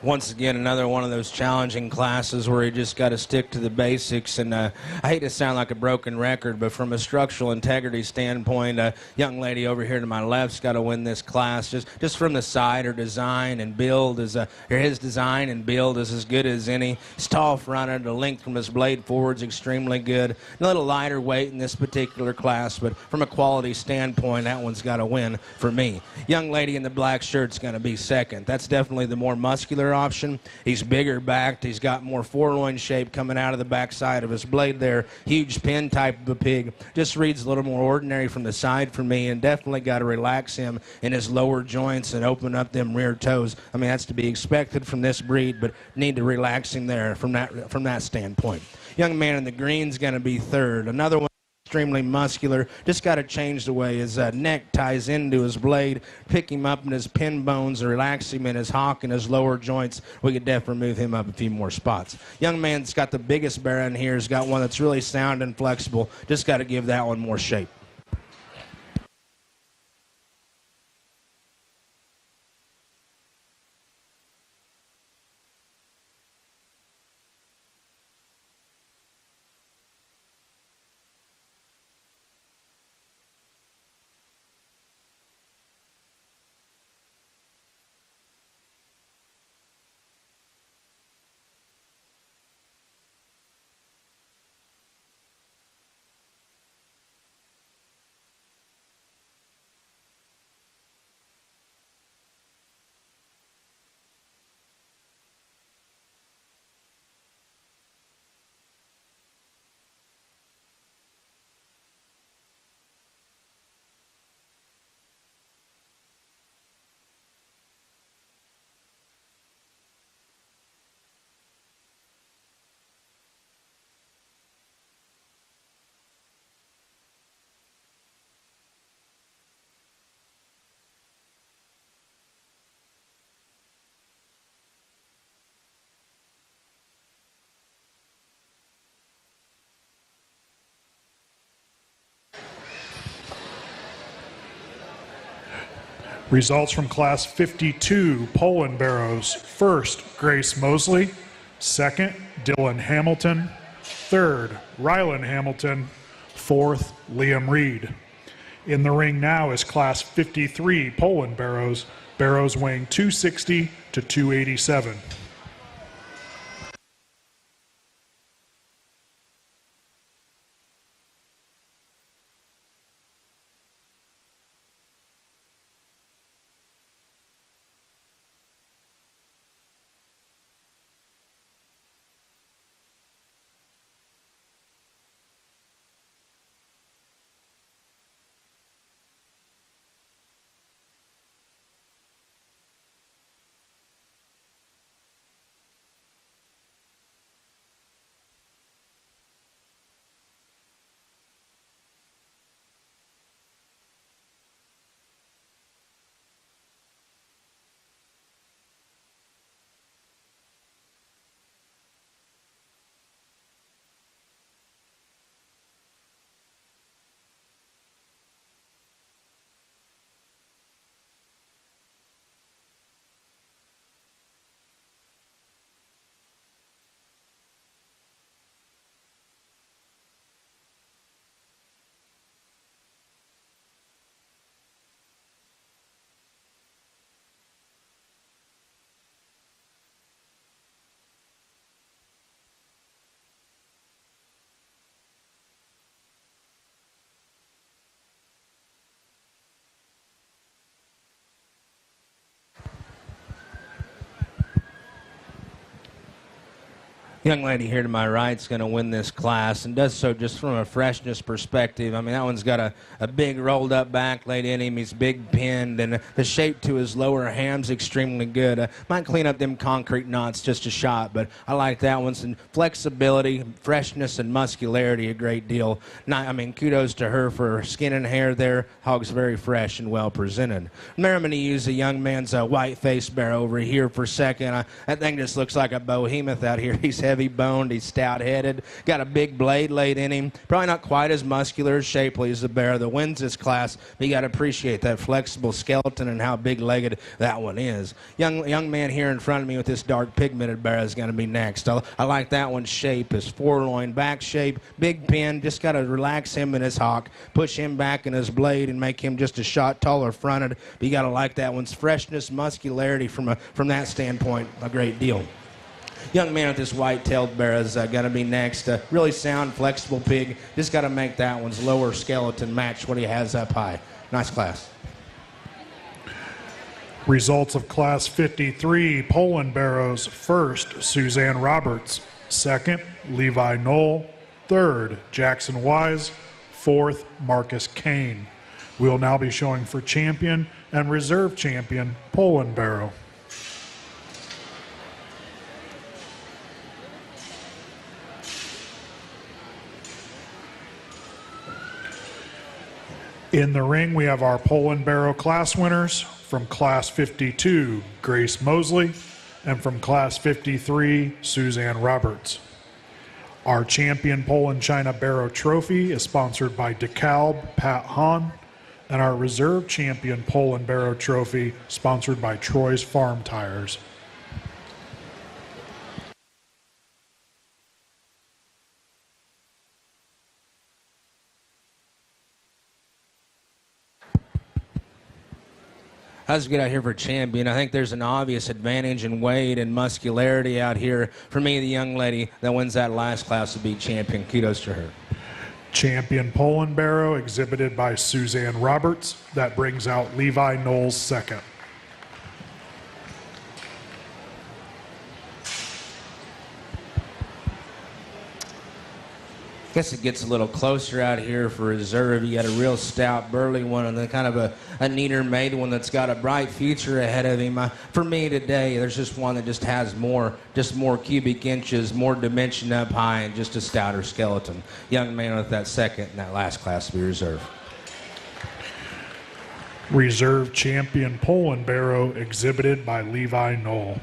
Once again, another one of those challenging classes where you just got to stick to the basics. And I hate to sound like a broken record, but from a structural integrity standpoint, a young lady over here to my left's got to win this class. Just from the side, her design and build is, or his design and build is as good as any. He's tall fronted, the length from his blade forward is extremely good. A little lighter weight in this particular class, but from a quality standpoint, that one's got to win for me. Young lady in the black shirt's going to be second. That's definitely the more muscular option. He's bigger backed. He's got more foreloin shape coming out of the backside of his blade there. Huge pin type of a pig. Just reads a little more ordinary from the side for me, and definitely got to relax him in his lower joints and open up them rear toes. I mean, that's to be expected from this breed, but need to relax him there from that standpoint. Young man in the green's going to be third. Another one extremely muscular. Just got to change the way his neck ties into his blade, pick him up in his pin bones, and relax him in his hock and his lower joints. We could definitely move him up a few more spots. Young man's got the biggest bear in here. He's got one that's really sound and flexible. Just got to give that one more shape. Results from Class 52 Poland Barrows. First, Grace Mosley. Second, Dylan Hamilton. Third, Rylan Hamilton. Fourth, Liam Reed. In the ring now is Class 53 Poland Barrows. Barrows weighing 260 to 287. Young lady here to my right is going to win this class and does so just from a freshness perspective. I mean, that one's got a big rolled up back laid in him. He's big pinned, and the shape to his lower ham's extremely good. Might clean up them concrete knots just a shot, but I like that one. Some flexibility, freshness, and muscularity a great deal. I mean, kudos to her for her skin and hair there. Hog's very fresh and well presented. I'm going to use a young man's white-faced barrow over here for second. That thing just looks like a behemoth out here. He's heavy boned, he's stout headed, got a big blade laid in him. Probably not quite as muscular or shapely as the bear that wins this class, but you got to appreciate that flexible skeleton and how big legged that one is. Young man here in front of me with this dark pigmented bear is going to be next. I like that one's shape, his foreloin back shape, big pin. Just got to relax him in his hock, push him back in his blade and make him just a shot taller fronted. But you got to like that one's freshness, muscularity from that standpoint a great deal. Young man with this white-tailed bear is going to be next. Really sound, flexible pig. Just got to make that one's lower skeleton match what he has up high. Nice class. Results of Class 53 Poland Barrows. First, Suzanne Roberts. Second, Levi Knoll. Third, Jackson Wise. Fourth, Marcus Kane. We'll now be showing for champion and reserve champion Poland Barrow. In the ring, we have our Poland Barrow class winners. From Class 52, Grace Mosley, and from Class 53, Suzanne Roberts. Our champion Poland China Barrow trophy is sponsored by DeKalb Pat Hahn, and our reserve champion Poland Barrow trophy sponsored by Troy's Farm Tires. How's it get out here for champion? I think there's an obvious advantage in weight and muscularity out here. For me, the young lady that wins that last class will be champion. Kudos to her. Champion Poland Barrow exhibited by Suzanne Roberts. That brings out Levi Knowles second. I guess it gets a little closer out here for reserve. You got a real stout, burly one, and then kind of a neater made one that's got a bright future ahead of him. For me today, there's just one that just has more cubic inches, more dimension up high, and just a stouter skeleton. Young man with that second in that last class will be reserve. Reserve champion Poland Barrow exhibited by Levi Knoll.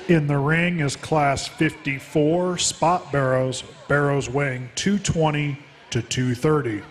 In the ring is Class 54 Spot Barrows, barrows weighing 220 to 230.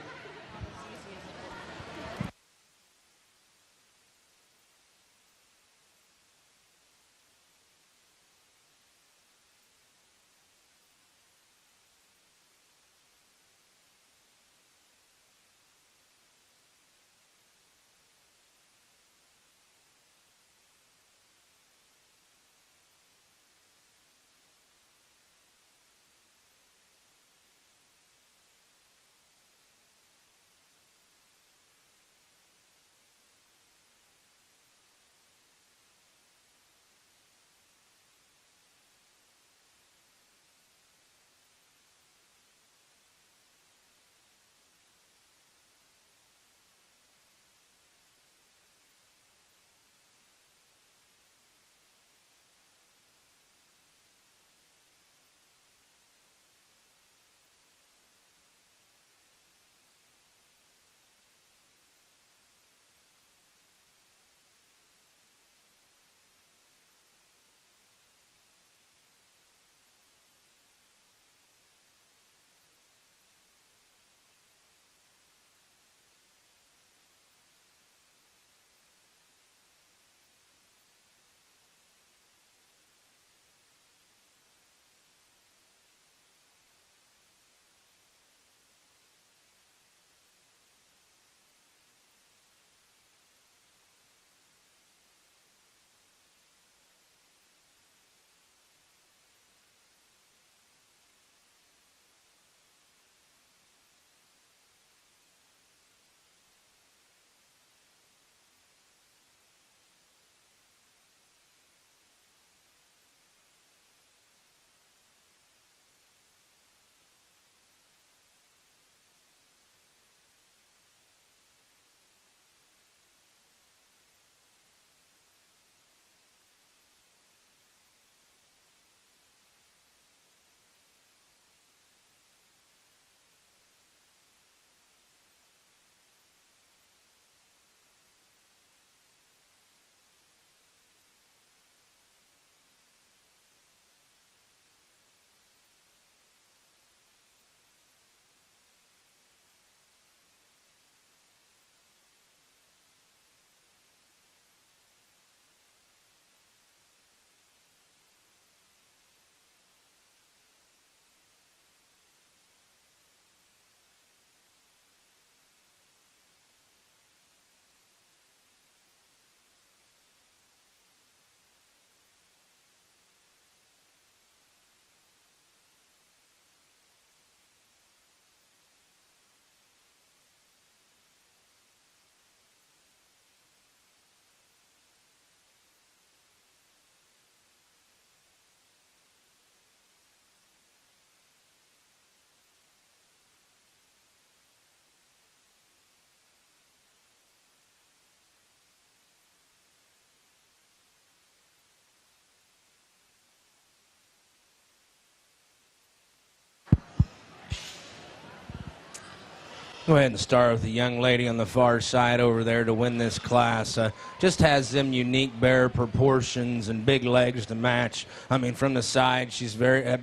Go ahead and start with the young lady on the far side over there to win this class. Just has them unique bear proportions and big legs to match. I mean, from the side,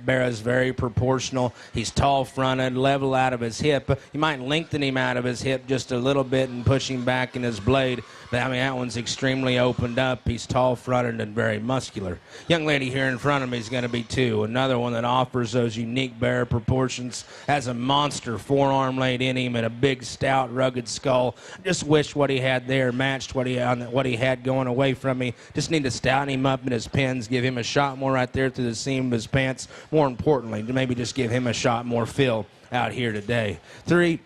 Barrow's very proportional. He's tall fronted, level out of his hip. You might lengthen him out of his hip just a little bit and push him back in his blade. But I mean, that one's extremely opened up. He's tall fronted and very muscular. Young lady here in front of me is going to be 2. Another one that offers those unique bear proportions. Has a monster forearm laid in him and a big, stout, rugged skull. Just wish what he had there matched what he had going away from me. Just need to stouten him up in his pins, give him a shot more right there through the seam of his pants. More importantly, to maybe just give him a shot more fill out here today. 3.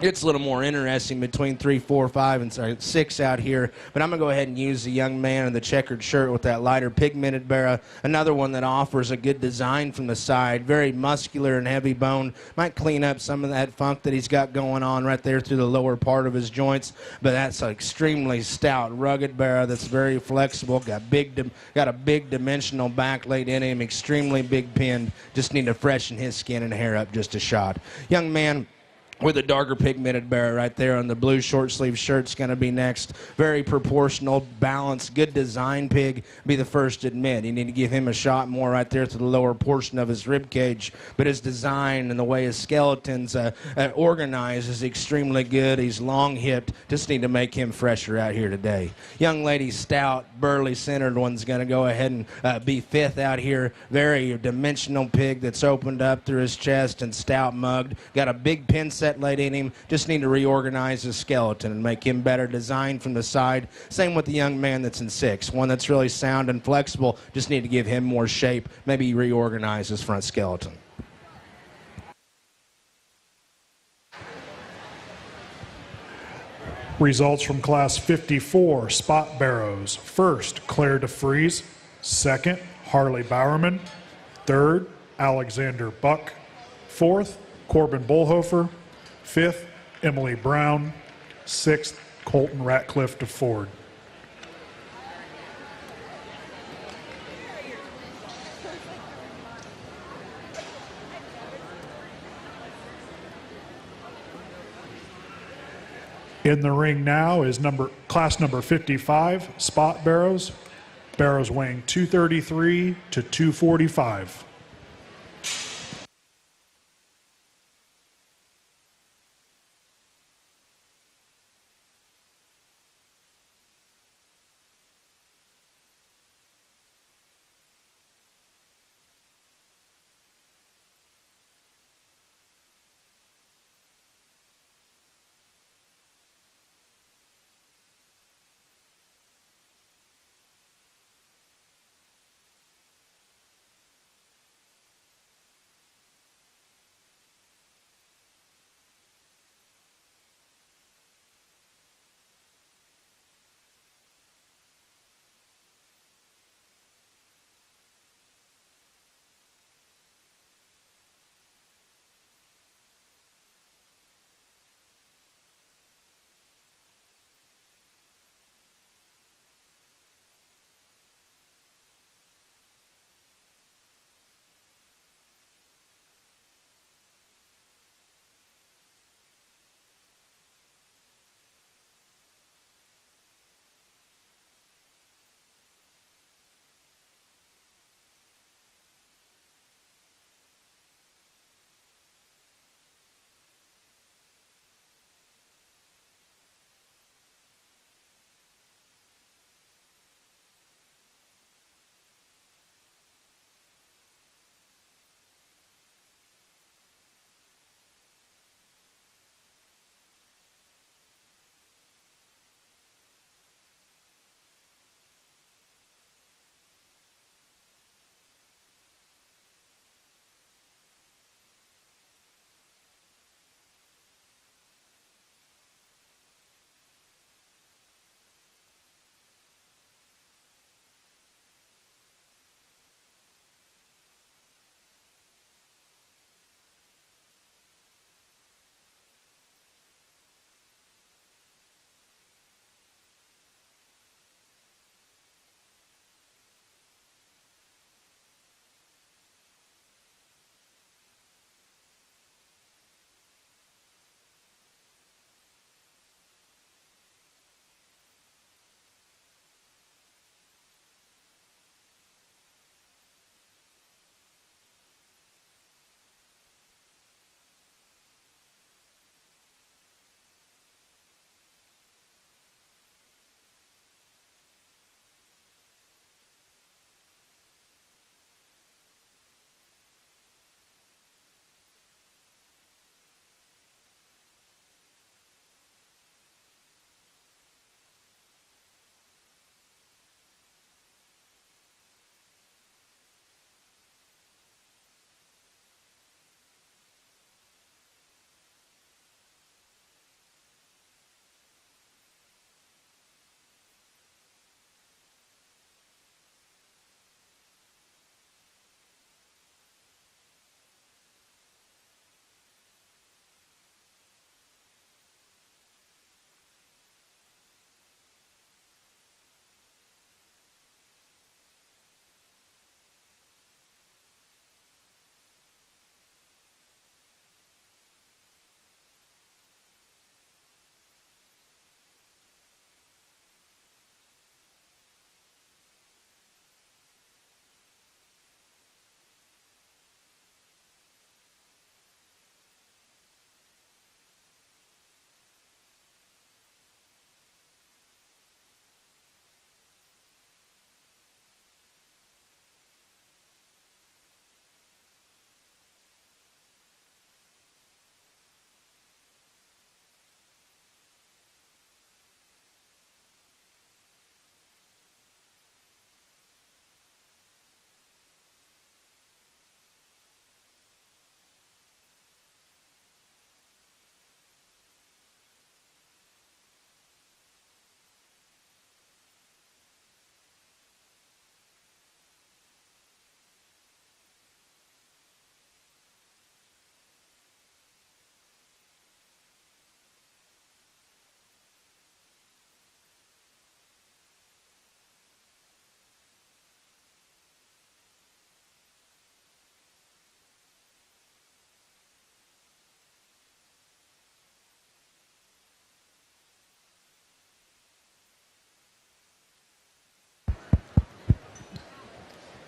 It's a little more interesting between 3, 4, 5, and 6 out here. But I'm going to go ahead and use the young man in the checkered shirt with that lighter pigmented barrow. Another one that offers a good design from the side. Very muscular and heavy boned. Might clean up some of that funk that he's got going on right there through the lower part of his joints. But that's an extremely stout, rugged barrow that's very flexible. Got a big dimensional back laid in him. Extremely big pinned. Just need to freshen his skin and hair up just a shot. Young man with a darker pigmented Barrow right there on the blue short sleeve shirt's going to be next. Very proportional, balanced, good design pig. Be the first to admit. You need to give him a shot more right there to the lower portion of his rib cage. But his design and the way his skeleton's organized is extremely good. He's long hipped. Just need to make him fresher out here today. Young lady stout, burly centered one's going to go ahead and be fifth out here. Very dimensional pig that's opened up through his chest and stout mugged. Got a big pin set laid in him. Just need to reorganize his skeleton and make him better designed from the side. Same with the young man that's in sixth. One that's really sound and flexible. Just need to give him more shape. Maybe reorganize his front skeleton. Results from Class 54 Spot Barrows. First, Claire DeFries. Second, Harley Bowerman. Third, Alexander Buck. Fourth, Corbin Bullhofer. Fifth, Emily Brown. Sixth, Colton Ratcliffe de Ford. In the ring now is class number 55, Spot Barrows. Barrows weighing 233 to 245.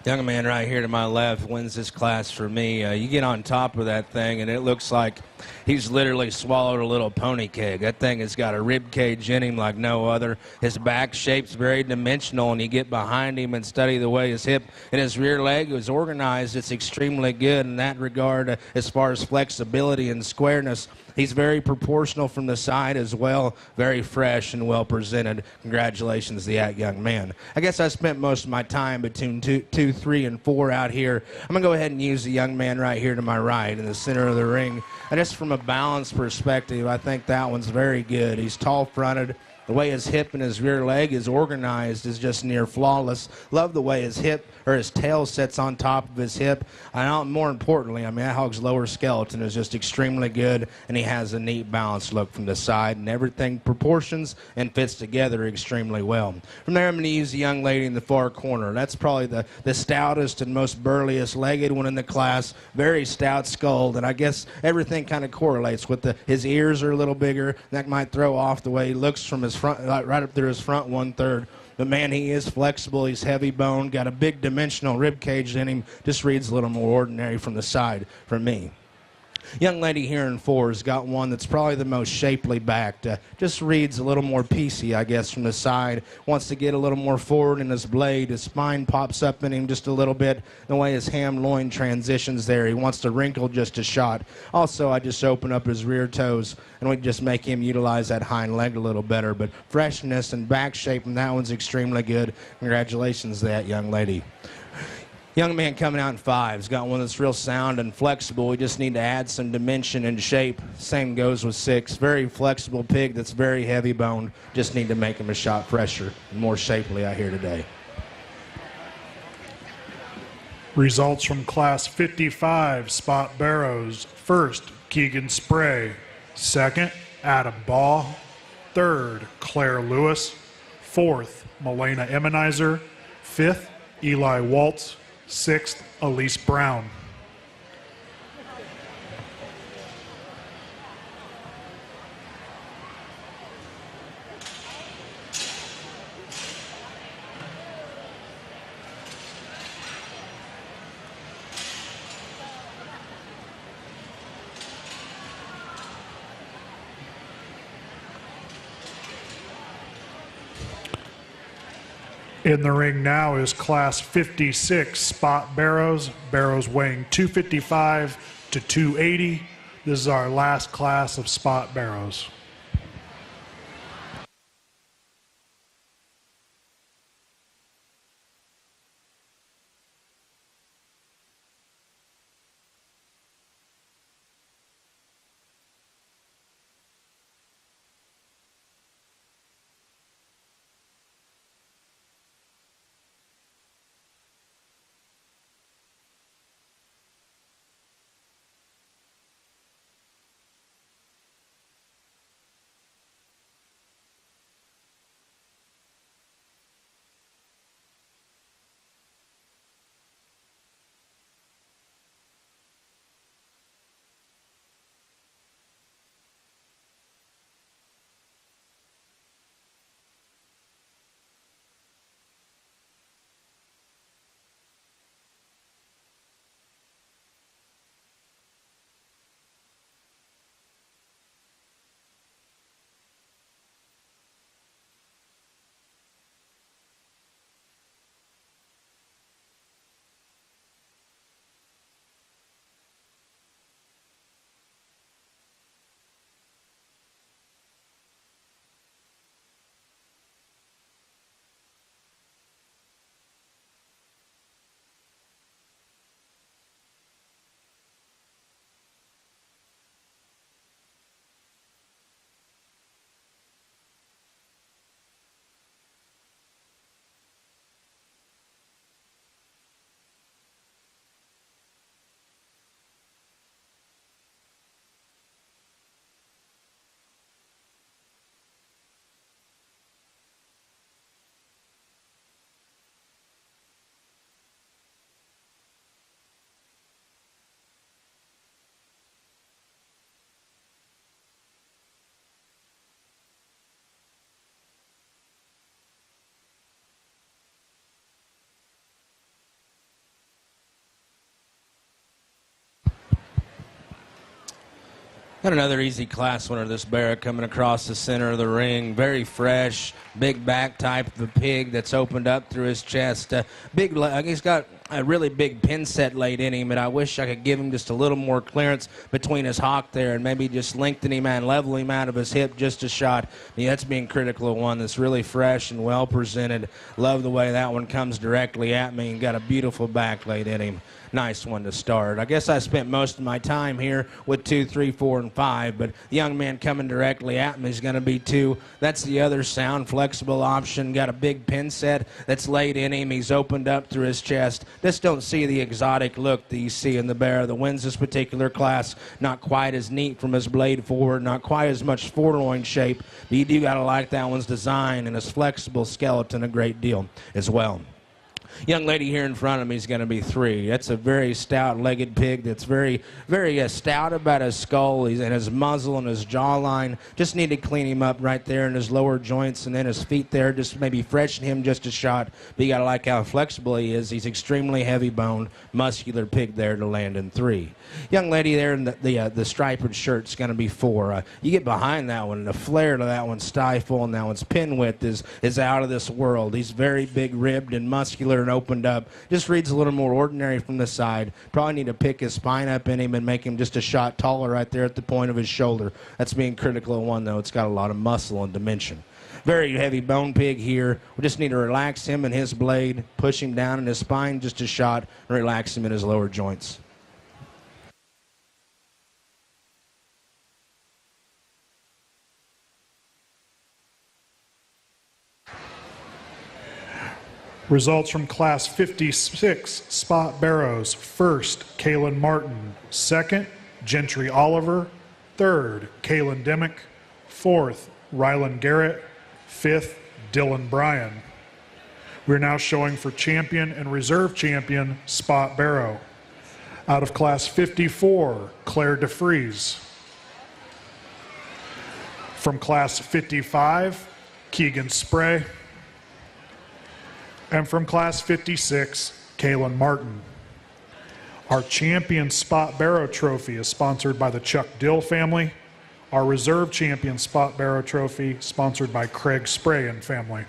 Young man right here to my left wins this class for me. You get on top of that thing, and it looks like he's literally swallowed a little pony keg. That thing has got a rib cage in him like no other. His back shape's very dimensional, and you get behind him and study the way his hip and his rear leg is organized. It's extremely good in that regard as far as flexibility and squareness. He's very proportional from the side as well, very fresh and well presented. Congratulations to that young man. I guess I spent most of my time between two, 3, and 4 out here. I'm going to go ahead and use the young man right here to my right in the center of the ring. And just from a balance perspective, I think that one's very good. He's tall-fronted. The way his hip and his rear leg is organized is just near flawless. Love the way his hip or his tail sits on top of his hip. And more importantly, I mean, that hog's lower skeleton is just extremely good, and he has a neat balanced look from the side, and everything proportions and fits together extremely well. From there, I'm going to use the young lady in the far corner. That's probably the stoutest and most burliest legged one in the class. Very stout skulled, and I guess everything kind of correlates with his ears are a little bigger. That might throw off the way he looks from his front, right up there his front 1/3. But man, he is flexible. He's heavy boned, got a big dimensional rib cage in him. Just reads a little more ordinary from the side for me. Young lady here in 4 has got one that's probably the most shapely backed. Just reads a little more piecey, I guess, from the side. Wants to get a little more forward in his blade. His spine pops up in him just a little bit. The way his ham-loin transitions there, he wants to wrinkle just a shot. Also, I just open up his rear toes, and we just make him utilize that hind leg a little better. But freshness and back shape, and that one's extremely good. Congratulations to that young lady. Young man coming out in 5 has got one that's real sound and flexible. We just need to add some dimension and shape. Same goes with 6. Very flexible pig that's very heavy boned. Just need to make him a shot fresher and more shapely out here today. Results from Class 55 Spot Barrows. First, Keegan Spray. Second, Adam Baugh. Third, Claire Lewis. Fourth, Milena Emmenizer. Fifth, Eli Waltz. Sixth, Elise Brown. In the ring now is Class 56 Spot Barrows. Barrows weighing 255 to 280. This is our last class of Spot Barrows. Got another easy class winner, this Barrow, coming across the center of the ring. Very fresh, big back type of a pig that's opened up through his chest. He's got a really big pin set laid in him, and I wish I could give him just a little more clearance between his hock there and maybe just lengthen him and level him out of his hip just a shot. Yeah, that's being critical of one that's really fresh and well presented. Love the way that one comes directly at me and got a beautiful back laid in him. Nice one to start. I guess I spent most of my time here with 2, 3, 4, and 5, but the young man coming directly at me is going to be 2. That's the other sound, flexible option. Got a big pin set that's laid in him. He's opened up through his chest. Just don't see the exotic look that you see in the Barrow that wins this particular class. Not quite as neat from his blade forward, not quite as much foreloin shape, but you do got to like that one's design and his flexible skeleton a great deal as well. Young lady here in front of me is going to be 3. That's a very stout-legged pig that's very, very stout about his skull and his muzzle and his jawline. Just need to clean him up right there in his lower joints and then his feet there. Just maybe freshen him just a shot. But you got to like how flexible he is. He's extremely heavy-boned, muscular pig there to land in 3. Young lady there in the striped shirt is going to be 4. You get behind that one, the flare to that one's stifle, and that one's pin width is out of this world. He's very big-ribbed and muscular and opened up. Just reads a little more ordinary from the side. Probably need to pick his spine up in him and make him just a shot taller right there at the point of his shoulder. That's being critical of one, though. It's got a lot of muscle and dimension. Very heavy bone pig here. We just need to relax him and his blade, push him down in his spine just a shot, and relax him in his lower joints. Results from Class 56 Spot Barrows. First, Kaylin Martin. Second, Gentry Oliver. Third, Kaylin Demick. Fourth, Rylan Garrett. Fifth, Dylan Bryan. We're now showing for champion and reserve champion Spot Barrow. Out of Class 54, Claire DeFries. From Class 55, Keegan Spray. And from Class 56, Kaylin Martin. Our champion Spot Barrow trophy is sponsored by the Chuck Dill family. Our reserve champion Spot Barrow trophy sponsored by Craig Spray and family.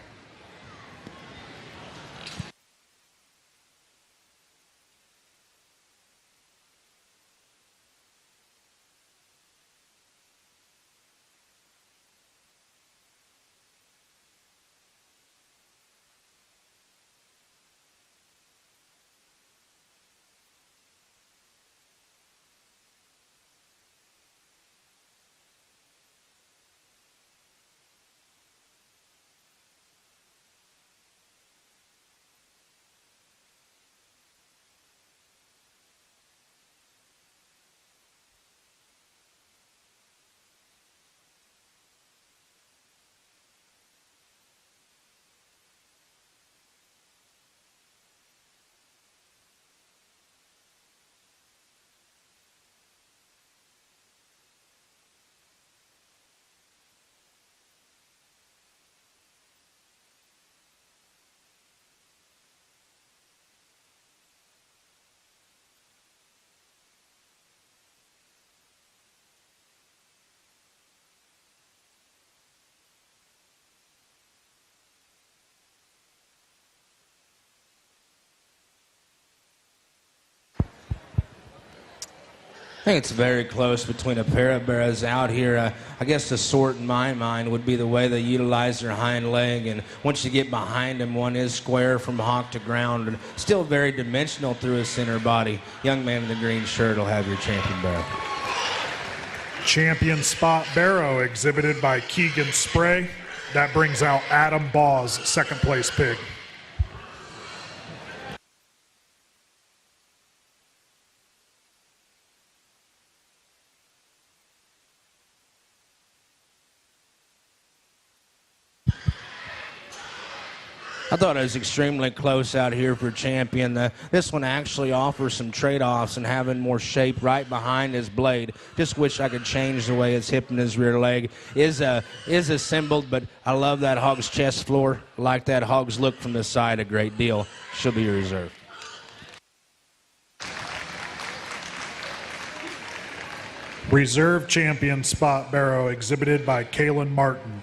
I think it's very close between a pair of Barrows out here. I guess the sort in my mind would be the way they utilize their hind leg, and once you get behind him, one is square from hock to ground, and still very dimensional through his center body. Young man in the green shirt will have your champion Barrow. Champion Spot Barrow exhibited by Keegan Spray. That brings out Adam Baw's second place pig. I thought it was extremely close out here for champion. This one actually offers some trade-offs and having more shape right behind his blade. Just wish I could change the way his hip and his rear leg is assembled, but I love that hog's chest floor. I like that hog's look from the side a great deal. She'll be your reserve. Reserve champion spot Barrow exhibited by Kaylin Martin.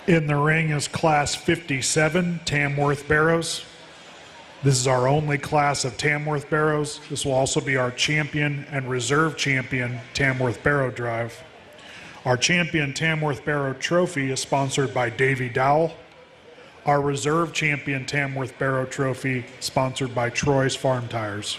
In the ring is Class 57, Tamworth Barrows. This is our only class of Tamworth Barrows. This will also be our champion and reserve champion Tamworth Barrow Drive. Our champion Tamworth Barrow Trophy is sponsored by Davy Dowell. Our reserve champion Tamworth Barrow Trophy sponsored by Troy's Farm Tires.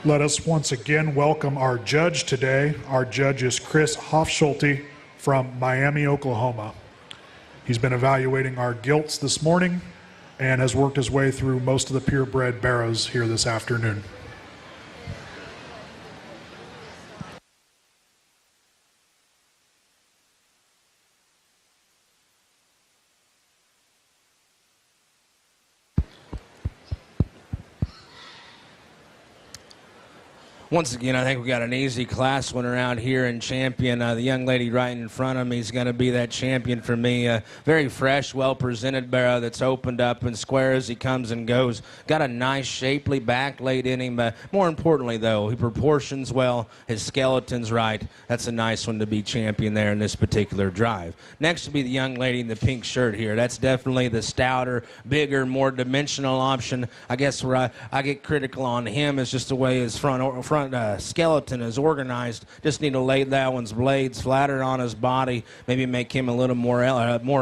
Let us once again welcome our judge today. Our judge is Chris Hofschulte from Miami, Oklahoma. He's been evaluating our gilts this morning and has worked his way through most of the purebred barrows here this afternoon. Once again, I think we got an easy class winner out here in champion. The young lady right in front of me is going to be that champion for me. Very fresh, well-presented barrow that's opened up and square as he comes and goes. Got a nice, shapely back laid in him. More importantly, though, he proportions well. His skeleton's right. That's a nice one to be champion there in this particular drive. Next will be the young lady in the pink shirt here. That's definitely the stouter, bigger, more dimensional option. I guess where I get critical on him is just the way his front skeleton is organized. Just need to lay that one's blades flatter on his body, maybe make him a little more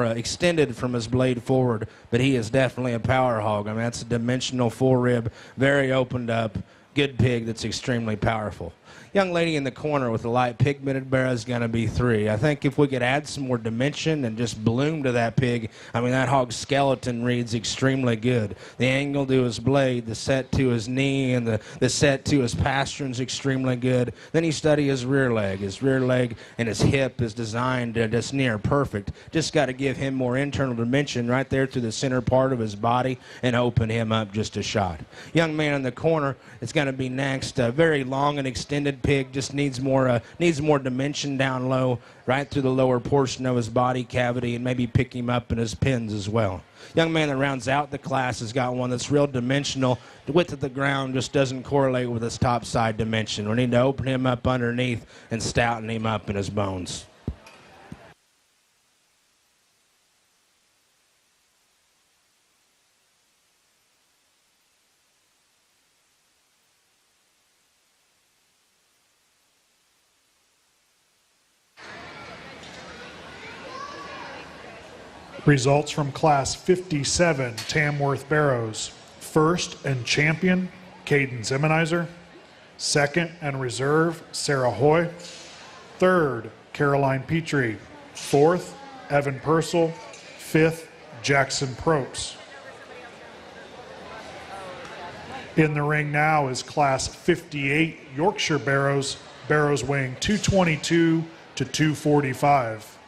extended from his blade forward. But he is definitely a power hog. I mean, that's a dimensional full rib, very opened up, good pig that's extremely powerful. Young lady in the corner with the light pigmented barrow is going to be 3. I think if we could add some more dimension and just bloom to that pig, I mean, that hog's skeleton reads extremely good. The angle to his blade, the set to his knee, and the set to his pastern's extremely good. Then you study his rear leg. His rear leg and his hip is designed just near perfect. Just got to give him more internal dimension right there through the center part of his body and open him up just a shot. Young man in the corner is going to be next. Very long and extended pig, just needs more dimension down low, right through the lower portion of his body cavity, and maybe pick him up in his pins as well. Young man that rounds out the class has got one that's real dimensional. The width of the ground just doesn't correlate with his top side dimension. We need to open him up underneath and stouten him up in his bones. Results from Class 57, Tamworth Barrows. First and champion, Caden Zemenizer. Second and reserve, Sarah Hoy. Third, Caroline Petrie. Fourth, Evan Purcell. Fifth, Jackson Probst. In the ring now is Class 58 Yorkshire Barrows, Barrows weighing 222 to 245.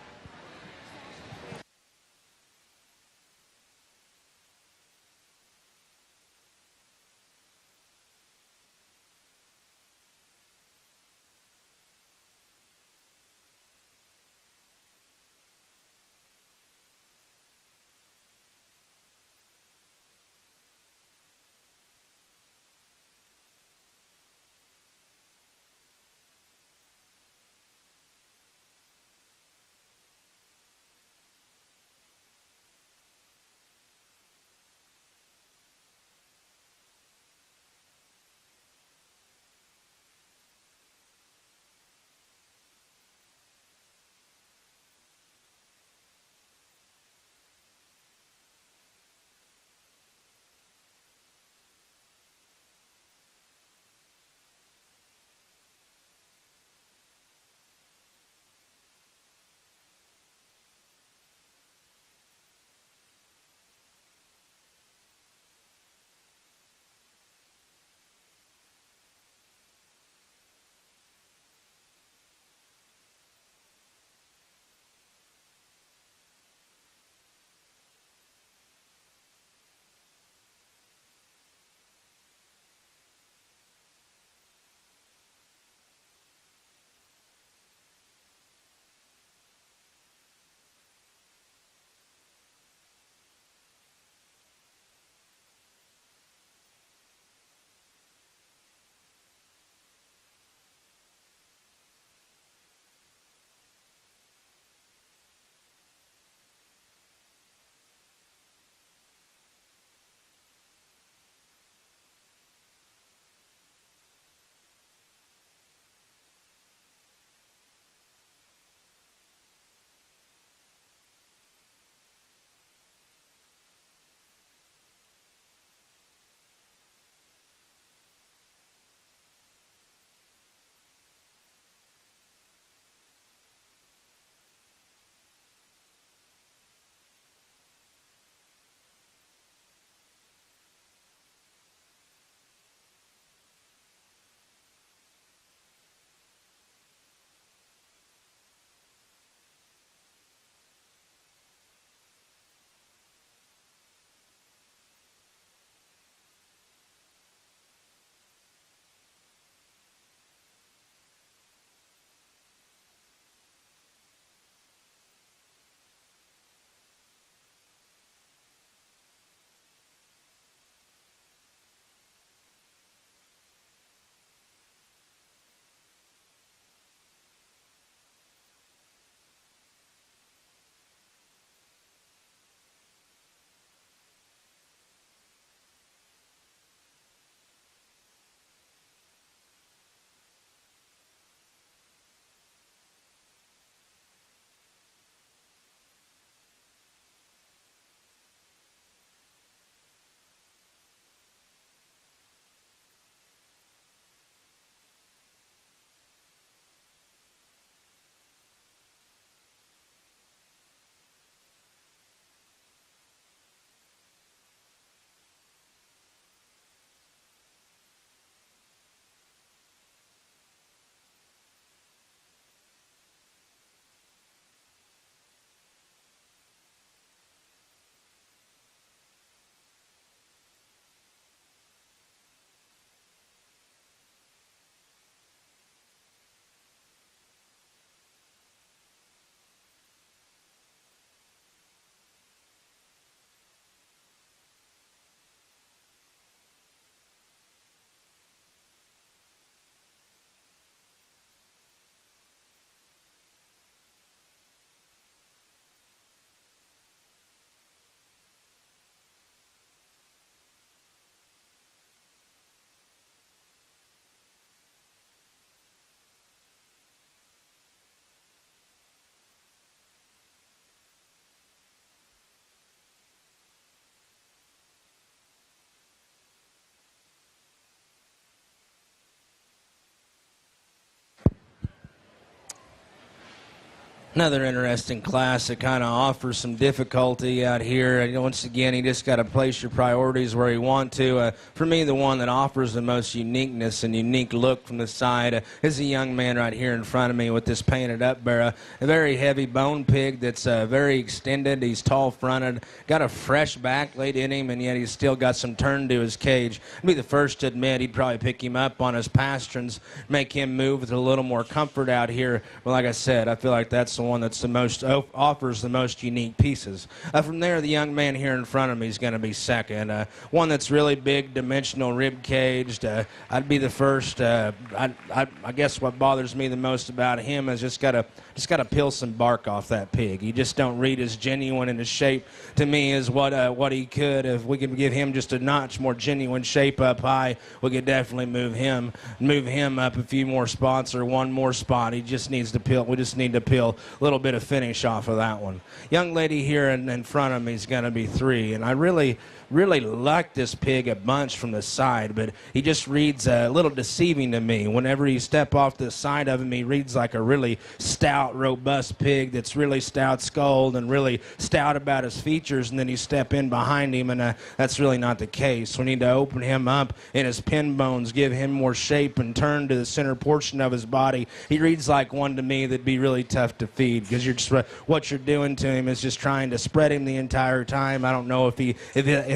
Another interesting class that kind of offers some difficulty out here. Once again, you just got to place your priorities where you want to. For me, the one that offers the most uniqueness and unique look from the side is a young man right here in front of me with this painted up Barrow. A very heavy bone pig that's very extended. He's tall fronted, got a fresh back laid in him, and yet he's still got some turn to his cage. I'd be the first to admit he'd probably pick him up on his pasterns, make him move with a little more comfort out here. But like I said, I feel like that's the one that's the most offers the most unique pieces. From there, the young man here in front of me is going to be second. One that's really big, dimensional, rib caged. I'd be the first. I guess what bothers me the most about him is just got to peel some bark off that pig. You just don't read as genuine in his shape to me as what he could. If we could give him just a notch more genuine shape up high, we could definitely move him up a few more spots or one more spot. He just needs to peel. We just need to peel a little bit of finish off of that one. Young lady here in front of me is going to be 3, and I really like this pig a bunch from the side, but he just reads a little deceiving to me. Whenever you step off the side of him, he reads like a really stout, robust pig that's really stout skulled and really stout about his features, and then you step in behind him, and that's really not the case. We need to open him up in his pin bones, give him more shape and turn to the center portion of his body. He reads like one to me that'd be really tough to feed, because what you're doing to him is just trying to spread him the entire time. I don't know if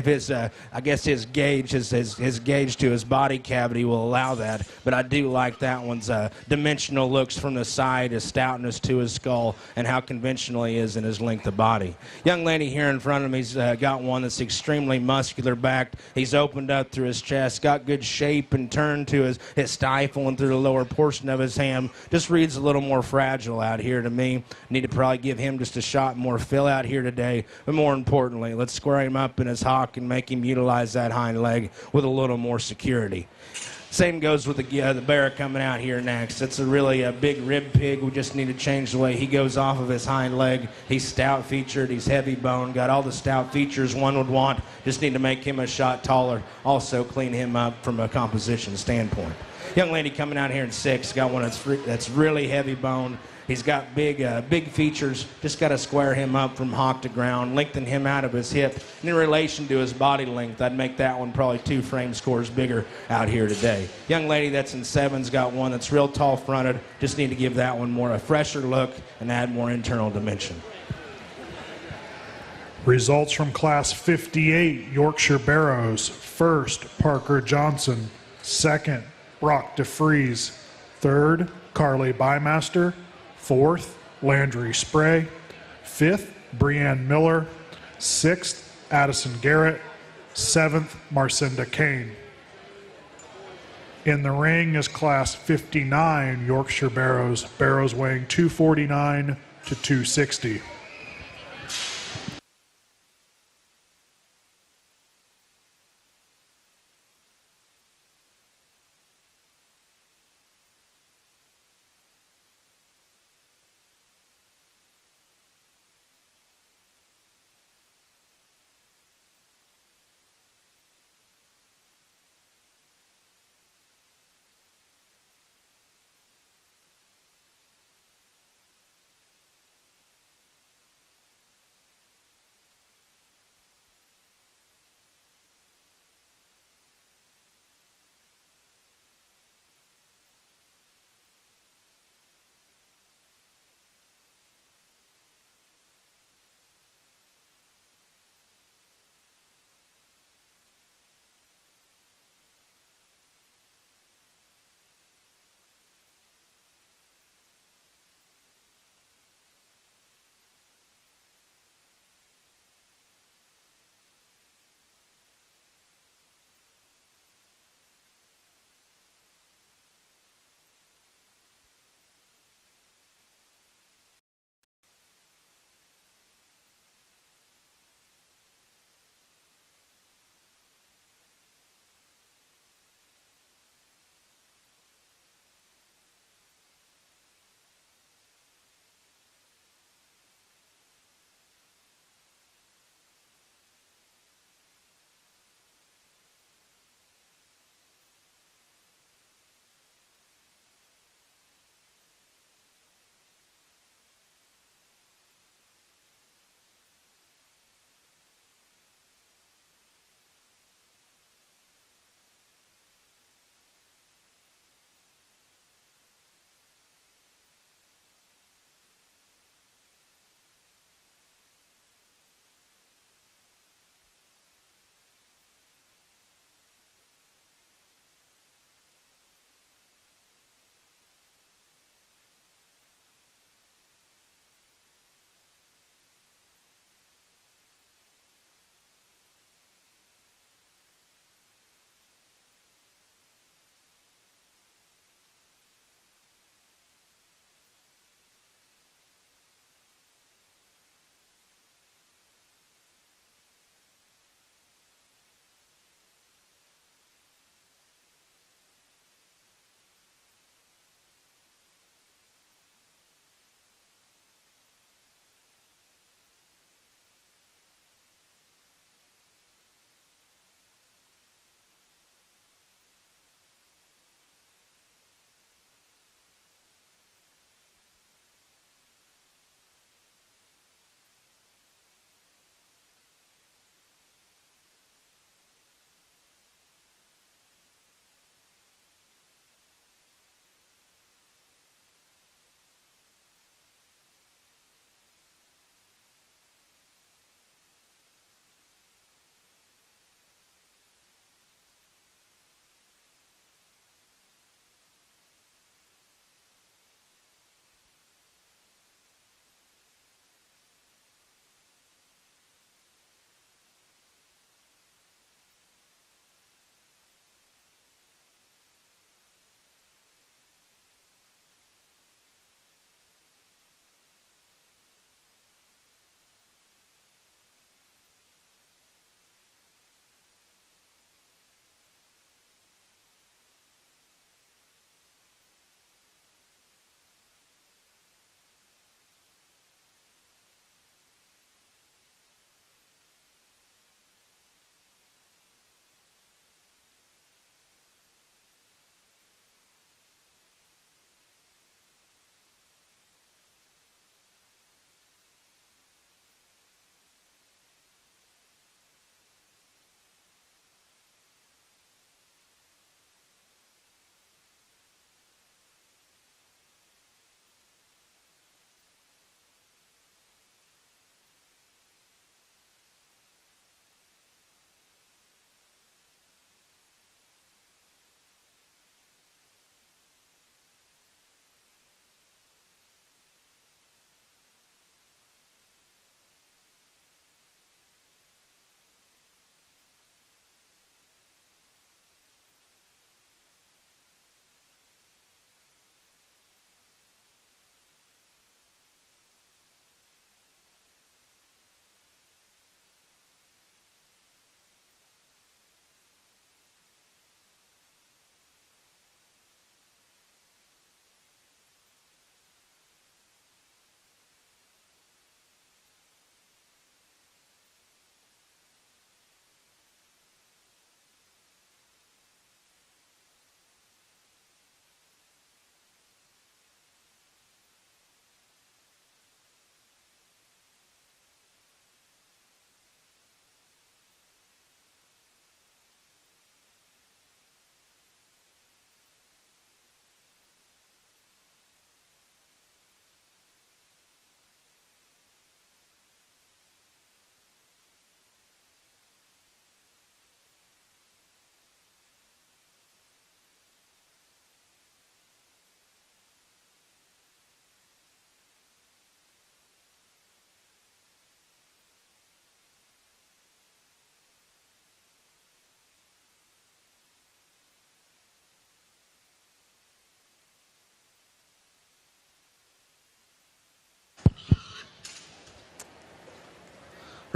his I guess his gauge to his body cavity will allow that, but I do like that one's dimensional looks from the side, his stoutness to his skull, and how conventional he is in his length of body. Young lady here in front of me's got one that's extremely muscular backed. He's opened up through his chest, got good shape and turn to his stifle and through the lower portion of his ham. Just reads a little more fragile out here to me. Need to probably give him just a shot more fill out here today, but more importantly, let's square him up in his hock and make him utilize that hind leg with a little more security. Same goes with the Barrow coming out here next. It's a really big rib pig. We just need to change the way he goes off of his hind leg. He's stout featured. He's heavy bone. Got all the stout features one would want. Just need to make him a shot taller. Also clean him up from a composition standpoint. Young lady coming out here in 6. Got one that's really heavy bone. He's got big features. Just got to square him up from hock to ground, lengthen him out of his hip. And in relation to his body length, I'd make that one probably 2 frame scores bigger out here today. Young lady that's in 7's got one that's real tall fronted. Just need to give that one a fresher look and add more internal dimension. Results from Class 58 Yorkshire Barrows. First, Parker Johnson. Second, Brock DeFries. Third, Carly Bymaster. Fourth, Landry Spray. Fifth, Brianne Miller. Sixth, Addison Garrett. Seventh, Marcinda Kane. In the ring is Class 59 Yorkshire Barrows. Barrows weighing 249 to 260.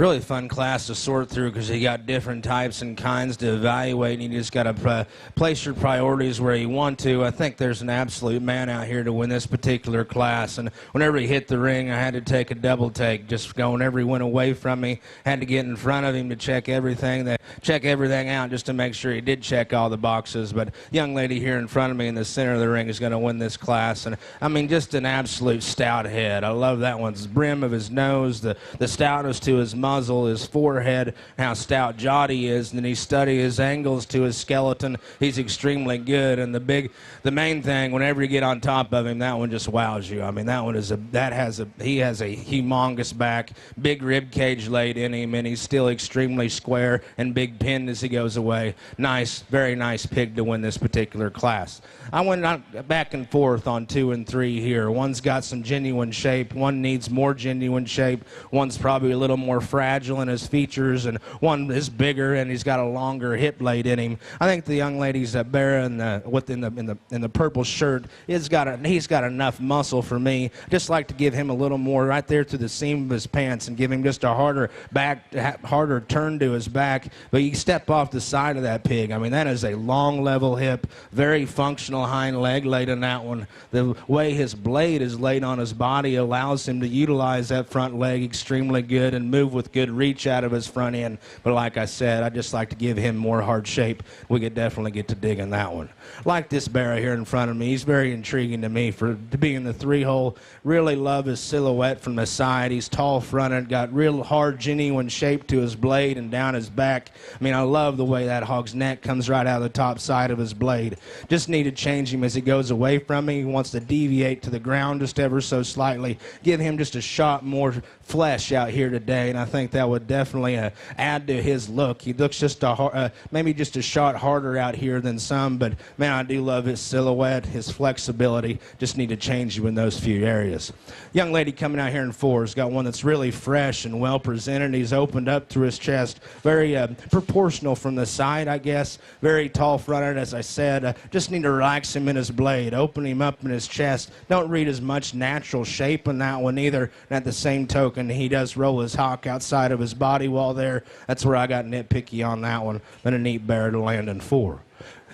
really fun class to sort through because you got different types and kinds to evaluate, and you just got to place your priorities where you want to. I think there's an absolute man out here to win this particular class, and whenever he hit the ring, I had to take a double take. Just whenever he went away from me, had to get in front of him to check everything out just to make sure he did check all the boxes. But the young lady here in front of me in the center of the ring is going to win this class, and I mean, just an absolute stout head. I love that one's brim of his nose, the stoutness to his muzzle, his forehead, how stout jawed he is, and then he study his angles to his skeleton. He's extremely good, and the main thing, whenever you get on top of him, that one just wows you. I mean, that one he has a humongous back, big rib cage laid in him, and he's still extremely square and big pinned as he goes away. Nice, very nice pig to win this particular class. I went back and forth on 2 and 3 here. One's got some genuine shape, one needs more genuine shape, one's probably a little more fragile in his features, and one is bigger and he's got a longer hip blade in him. I think the young lady's Barrow in the purple shirt, he's got enough muscle for me. Just like to give him a little more right there through the seam of his pants and give him just a harder turn to his back. But you step off the side of that pig, I mean, that is a long level hip, very functional hind leg laid in that one. The way his blade is laid on his body allows him to utilize that front leg extremely good and move with good reach out of his front end. But like I said, I just like to give him more hard shape. We could definitely get to digging that one. Like this Barrow here in front of me, he's very intriguing to me to be in the 3-hole. Really love his silhouette from the side. He's tall fronted, got real hard genuine shape to his blade and down his back. I mean, I love the way that hog's neck comes right out of the top side of his blade. Just need to change him as he goes away from me. He wants to deviate to the ground just ever so slightly. Give him just a shot more flesh out here today, and I think that would definitely add to his look. He looks just maybe just a shot harder out here than some, but man, I do love his silhouette, his flexibility. Just need to change you in those few areas. Young lady coming out here in 4 has got one that's really fresh and well presented. He's opened up through his chest, very proportional from the side, I guess. Very tall fronted, as I said. Just need to relax him in his blade, open him up in his chest. Don't read as much natural shape in that one either. And at the same token, he does roll his hock outside of his body wall there. That's where I got nitpicky on that one. But a neat Barrow to land in 4.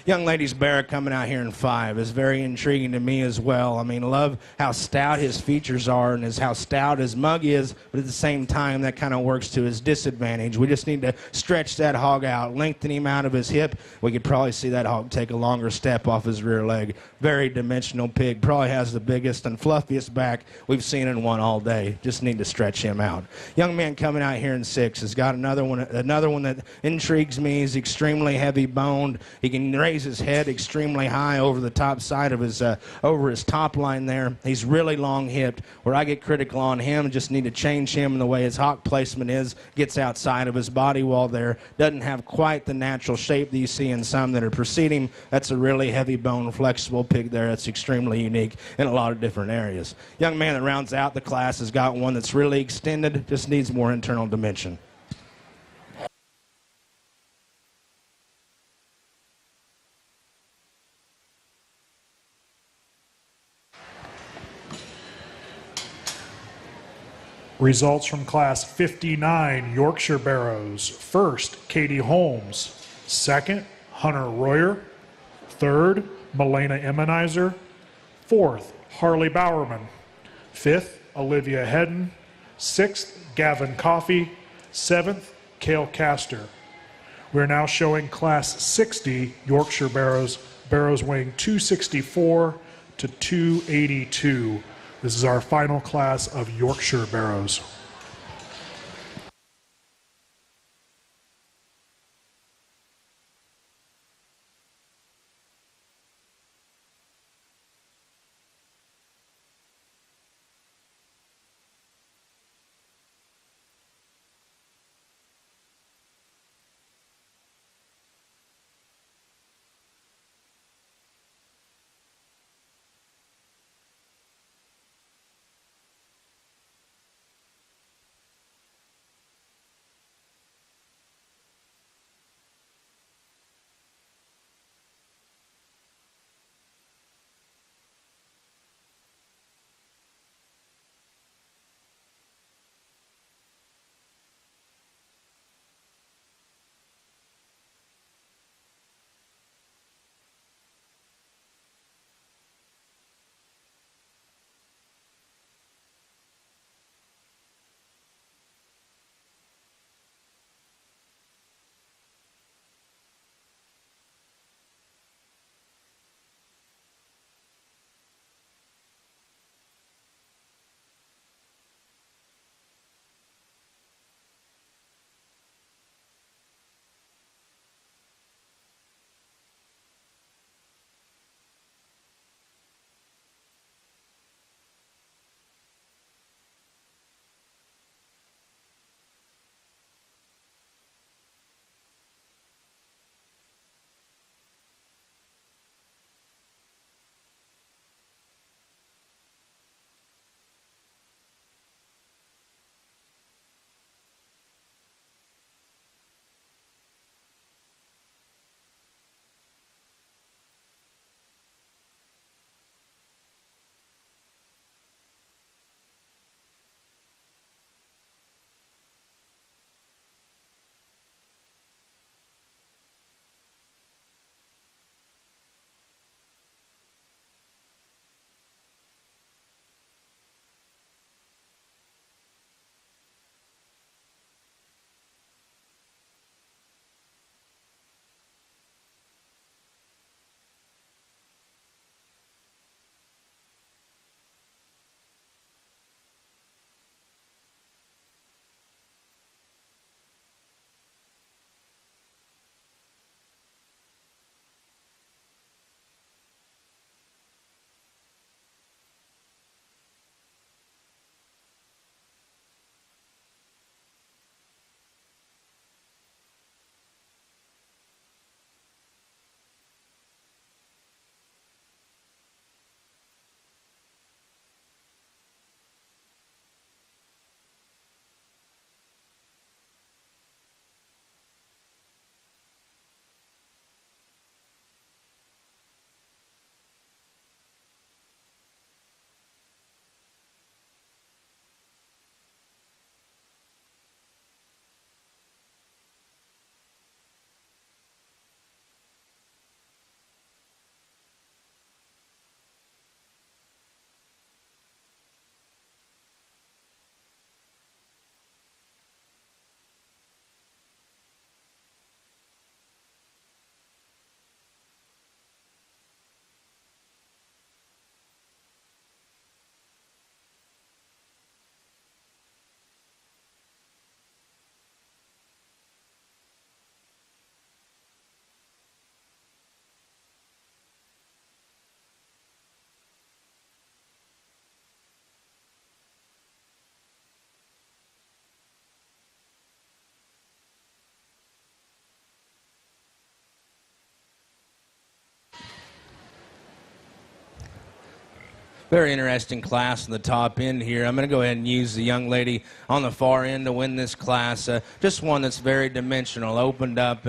Young lady's Barrow coming out here in 5 is very intriguing to me as well. I mean, love how stout his features are and how stout his mug is, but at the same time, that kind of works to his disadvantage. We just need to stretch that hog out, lengthen him out of his hip. We could probably see that hog take a longer step off his rear leg. Very dimensional pig. Probably has the biggest and fluffiest back we've seen in one all day. Just need to stretch him out. Young man coming out here in 6 has got another one that intrigues me. He's extremely heavy boned. He can raise his head extremely high over the top side of his over his top line there. He's really long hipped. Where I get critical on him, just need to change him in the way his hock placement is. Gets outside of his body wall there. Doesn't have quite the natural shape that you see in some that are preceding. That's a really heavy bone, flexible pig there. That's extremely unique in a lot of different areas. Young man that rounds out the class has got one that's really extended. Just needs more internal dimension. Results from Class 59 Yorkshire Barrows. First, Katie Holmes. Second, Hunter Royer. Third, Milena Emmenizer. Fourth, Harley Bowerman. Fifth, Olivia Hedden. Sixth, Gavin Coffey. Seventh, Cale Castor. We're now showing Class 60 Yorkshire Barrows. Barrows weighing 264 to 282. This is our final class of Yorkshire Barrows. Very interesting class in the top end here. I'm going to go ahead and use the young lady on the far end to win this class. Just one that's very dimensional, opened up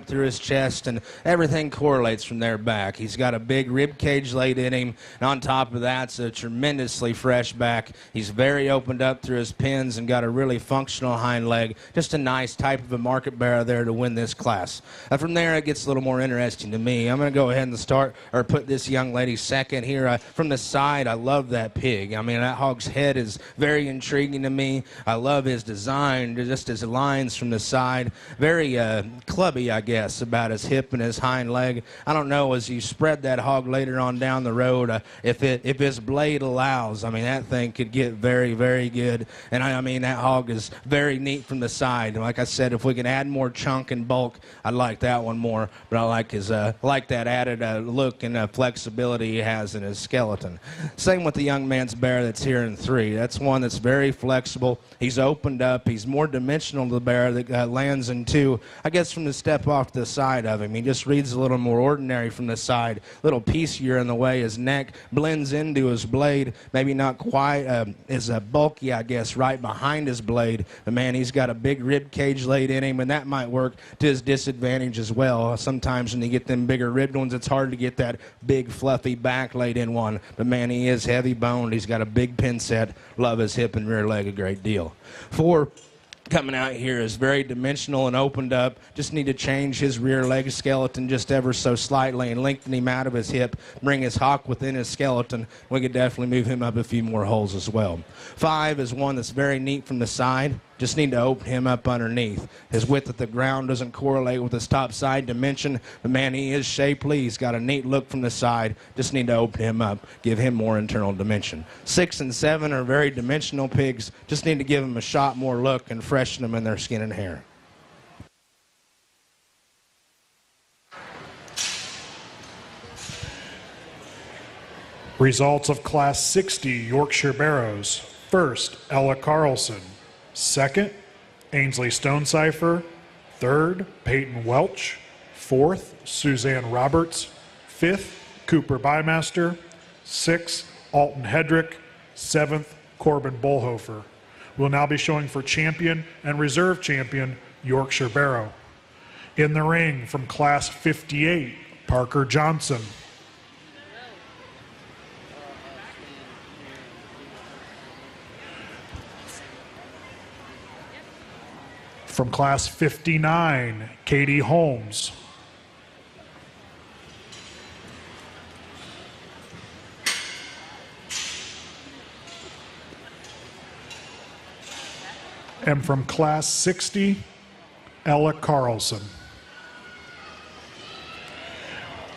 through his chest, and everything correlates from there back. He's got a big rib cage laid in him, and on top of that, it's a tremendously fresh back. He's very opened up through his pins and got a really functional hind leg. Just a nice type of a market bearer there to win this class. From there, it gets a little more interesting to me. I'm going to go ahead and put this young lady second here. From the side, I love that pig. I mean, that hog's head is very intriguing to me. I love his design, just his lines from the side. Very clubby, I guess, about his hip and his hind leg. I don't know, as you spread that hog later on down the road, if his blade allows, I mean, that thing could get very, very good. And I mean, that hog is very neat from the side. And like I said, if we can add more chunk and bulk, I'd like that one more. But I like his like that added look and flexibility he has in his skeleton. Same with the young man's bear that's here in 3. That's one that's very flexible. He's opened up. He's more dimensional to the bear that lands in 2. I guess from the step off to the side of him, he just reads a little more ordinary from the side, a little piecier in the way his neck blends into his blade. Maybe not quite as bulky, I guess, right behind his blade. But man, he's got a big rib cage laid in him, and that might work to his disadvantage as well. Sometimes when you get them bigger ribbed ones, it's hard to get that big fluffy back laid in one. But man, he is heavy boned. He's got a big pin set. Love his hip and rear leg a great deal. 4 coming out here is very dimensional and opened up. Just need to change his rear leg skeleton just ever so slightly and lengthen him out of his hip, bring his hock within his skeleton. We could definitely move him up a few more holes as well. 5 is one that's very neat from the side. Just need to open him up underneath. His width at the ground doesn't correlate with his top side dimension, but man, he is shapely. He's got a neat look from the side. Just need to open him up, give him more internal dimension. 6 and 7 are very dimensional pigs. Just need to give them a shot more look and freshen them in their skin and hair. Results of Class 60 Yorkshire Barrows. First, Ella Carlson. Second, Ainsley Stonecipher. Third, Peyton Welch. Fourth, Suzanne Roberts. Fifth, Cooper Bymaster. Sixth, Alton Hedrick. Seventh, Corbin Bullhofer. We'll now be showing for champion and reserve champion Yorkshire Barrow. In the ring from Class 58, Parker Johnson. From Class 59, Katie Holmes. And from Class 60, Ella Carlson.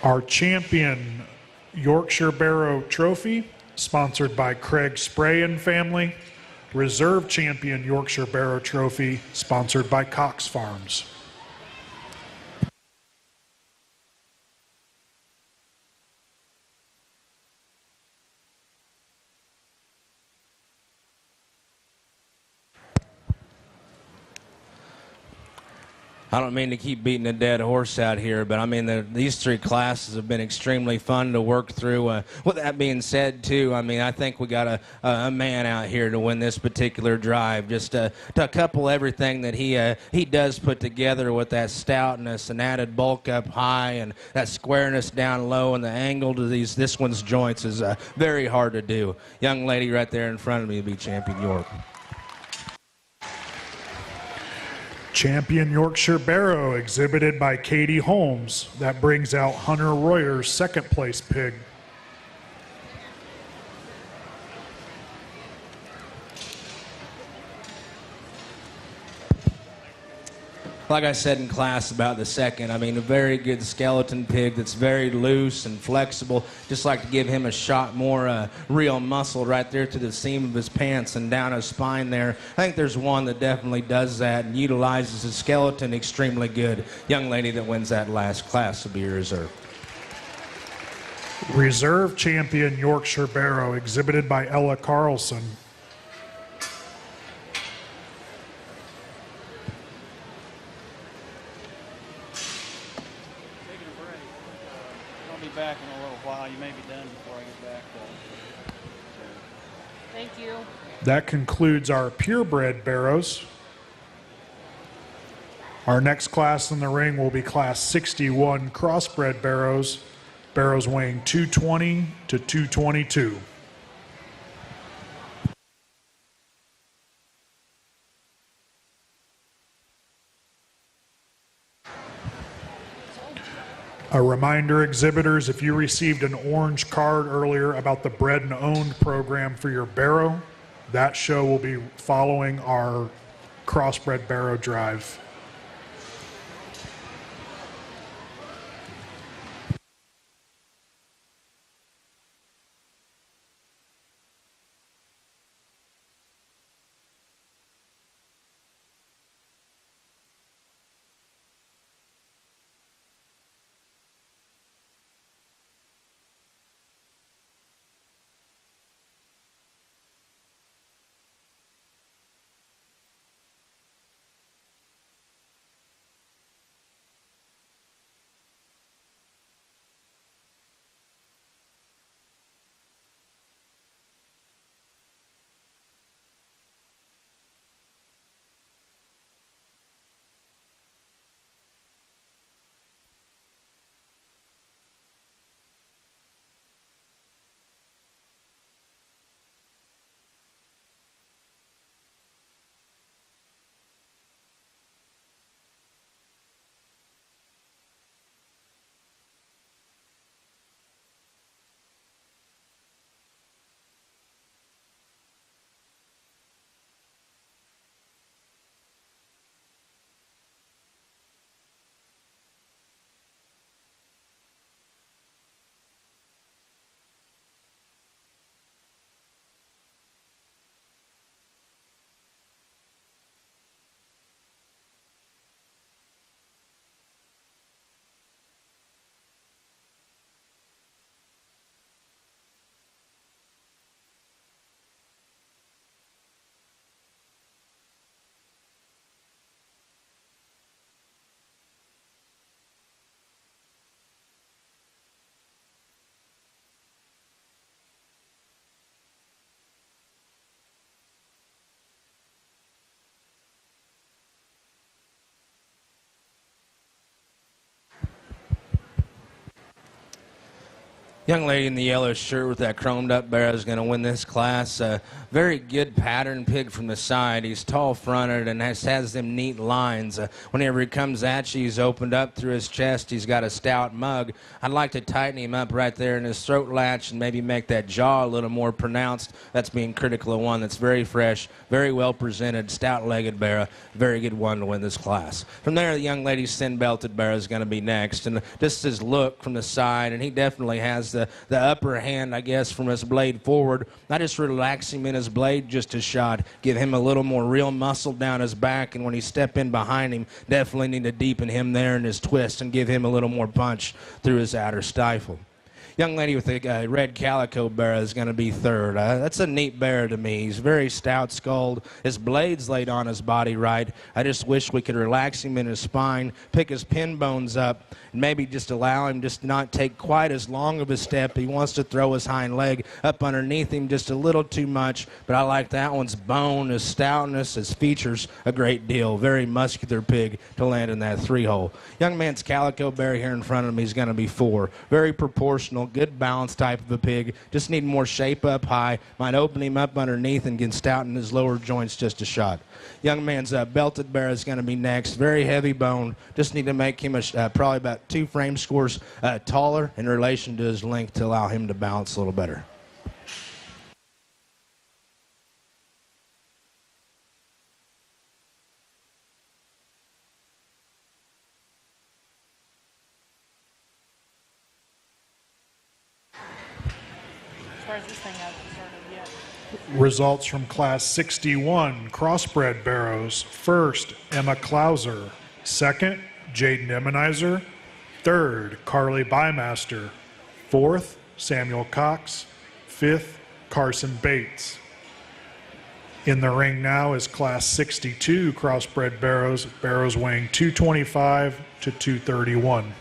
Our champion Yorkshire Barrow Trophy, sponsored by Craig Spray and family. Reserve champion Yorkshire Barrow Trophy, sponsored by Cox Farms. I don't mean to keep beating a dead horse out here, but I mean, these 3 classes have been extremely fun to work through. With that being said, too, I mean, I think we got a man out here to win this particular drive. Just to couple everything that he does put together with that stoutness and added bulk up high and that squareness down low and the angle to this one's joints is very hard to do. Young lady right there in front of me will be champion York. Champion Yorkshire Barrow, exhibited by Katie Holmes. That brings out Hunter Royer's second place pig. Like I said in class about the second, I mean, a very good skeleton pig that's very loose and flexible. Just like to give him a shot more real muscle right there to the seam of his pants and down his spine there. I think there's one that definitely does that and utilizes his skeleton extremely good. Young lady that wins that last class will be your reserve. Reserve champion Yorkshire Barrow, exhibited by Ella Carlson. be back in a little while. You may be done before I get back, though. Thank you. That concludes our purebred barrows. Our next class in the ring will be Class 61 Crossbred barrows, barrows weighing 220 to 222. A reminder, exhibitors, if you received an orange card earlier about the Bred and Owned program for your barrow, that show will be following our Crossbred barrow drive. Young lady in the yellow shirt with that chromed up barrow is going to win this class. Very good pattern pig from the side. He's tall fronted and has them neat lines. Whenever he comes at you, he's opened up through his chest. He's got a stout mug. I'd like to tighten him up right there in his throat latch and maybe make that jaw a little more pronounced. That's being critical of one that's very fresh, very well presented, stout-legged barrow. Very good one to win this class. From there, the young lady's thin-belted barrow is going to be next. And just his look from the side, and he definitely has the upper hand, I guess, from his blade forward. I just relax him in his blade just a shot, give him a little more real muscle down his back, and when he step in behind him, definitely need to deepen him there in his twist and give him a little more punch through his outer stifle. Young lady with the red calico barrow is going to be third. That's a neat barrow to me. He's very stout-skulled. His blade's laid on his body right. I just wish we could relax him in his spine, pick his pin bones up, and maybe just allow him just not take quite as long of a step. He wants to throw his hind leg up underneath him just a little too much, but I like that one's bone, his stoutness, his features a great deal. Very muscular pig to land in that 3-hole. Young man's calico barrow here in front of him is going to be 4. Very proportional, good balance type of a pig. Just need more shape up high. Might open him up underneath and get stout in his lower joints just a shot. Young man's belted barrow is going to be next. Very heavy bone. Just need to make him probably about 2 frame scores taller in relation to his length to allow him to balance a little better. Results from Class 61 Crossbred barrows. First, Emma Klauser. Second, Jaden Emmenizer. Third, Carly Bymaster. Fourth, Samuel Cox. Fifth, Carson Bates. In the ring now is Class 62 Crossbred barrows, barrows weighing 225 to 231.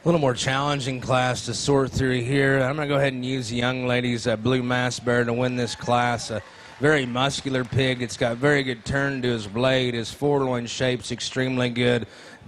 A little more challenging class to sort through here. I'm going to go ahead and use the young lady's blue mass bear to win this class. A very muscular pig. It's got very good turn to his blade. His foreloin shape's extremely good.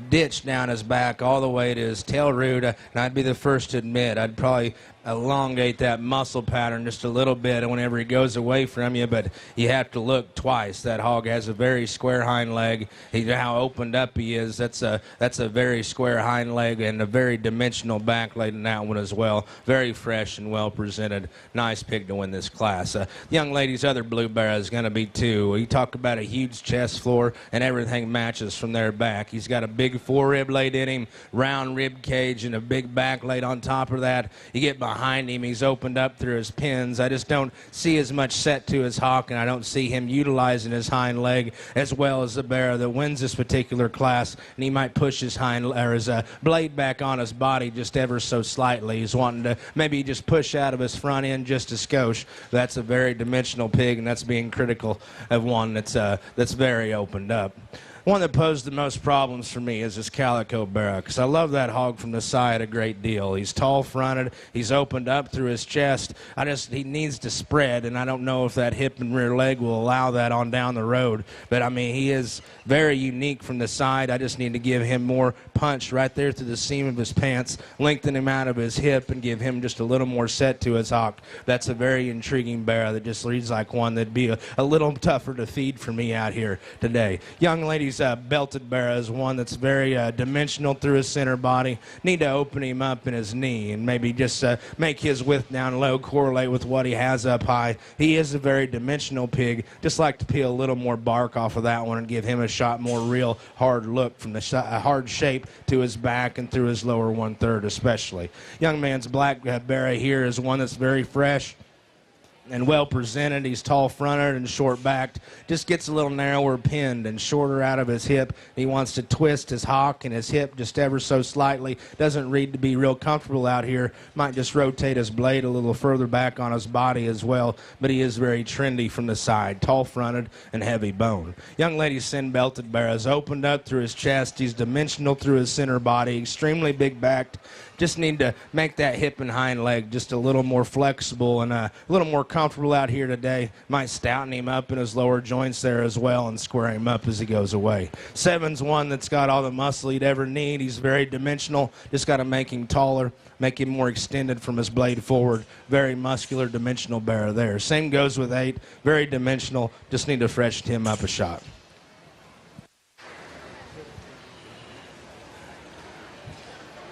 Ditch down his back all the way to his tail root. And I'd be the first to admit I'd probably elongate that muscle pattern just a little bit whenever he goes away from you, but you have to look twice. That hog has a very square hind leg. How opened up he is. That's a very square hind leg and a very dimensional back leg in that one as well. Very fresh and well presented. Nice pig to win this class. The young lady's other blue bear is going to be 2. You talk about a huge chest floor and everything matches from their back. He's got a big forerib laid in him, round rib cage, and a big back laid on top of that. You get behind him, he's opened up through his pins. I just don't see as much set to his hock, and I don't see him utilizing his hind leg as well as the bear that wins this particular class. And he might push his his blade back on his body just ever so slightly. He's wanting to maybe just push out of his front end just a skosh. That's a very dimensional pig, and that's being critical of one that's very opened up. One that posed the most problems for me is this Calico Barrow, because I love that hog from the side a great deal. He's tall-fronted. He's opened up through his chest. He needs to spread, and I don't know if that hip and rear leg will allow that on down the road. But, I mean, he is very unique from the side. I just need to give him more punch right there through the seam of his pants, lengthen him out of his hip, and give him just a little more set to his hock. That's a very intriguing Barrow that just reads like one that'd be a little tougher to feed for me out here today. Young ladies, belted Barrow is one that's very dimensional through his center body. Need to open him up in his knee and maybe just make his width down low correlate with what he has up high. He is a very dimensional pig. Just like to peel a little more bark off of that one and give him a shot more real hard look from the hard shape to his back and through his lower 1/3 especially. Young man's black Barrow here is one that's very fresh and well presented. He's tall fronted and short backed. Just gets a little narrower pinned and shorter out of his hip. He wants to twist his hock and his hip just ever so slightly. Doesn't read to be real comfortable out here. Might just rotate his blade a little further back on his body as well. But he is very trendy from the side. Tall fronted and heavy bone. Young lady's sin belted Barrow's opened up through his chest. He's dimensional through his center body. Extremely big backed. Just need to make that hip and hind leg just a little more flexible and a little more comfortable out here today. Might stouten him up in his lower joints there as well and square him up as he goes away. 7's one that's got all the muscle he'd ever need. He's very dimensional. Just got to make him taller, make him more extended from his blade forward. Very muscular, dimensional Barrow there. Same goes with 8. Very dimensional. Just need to freshen him up a shot.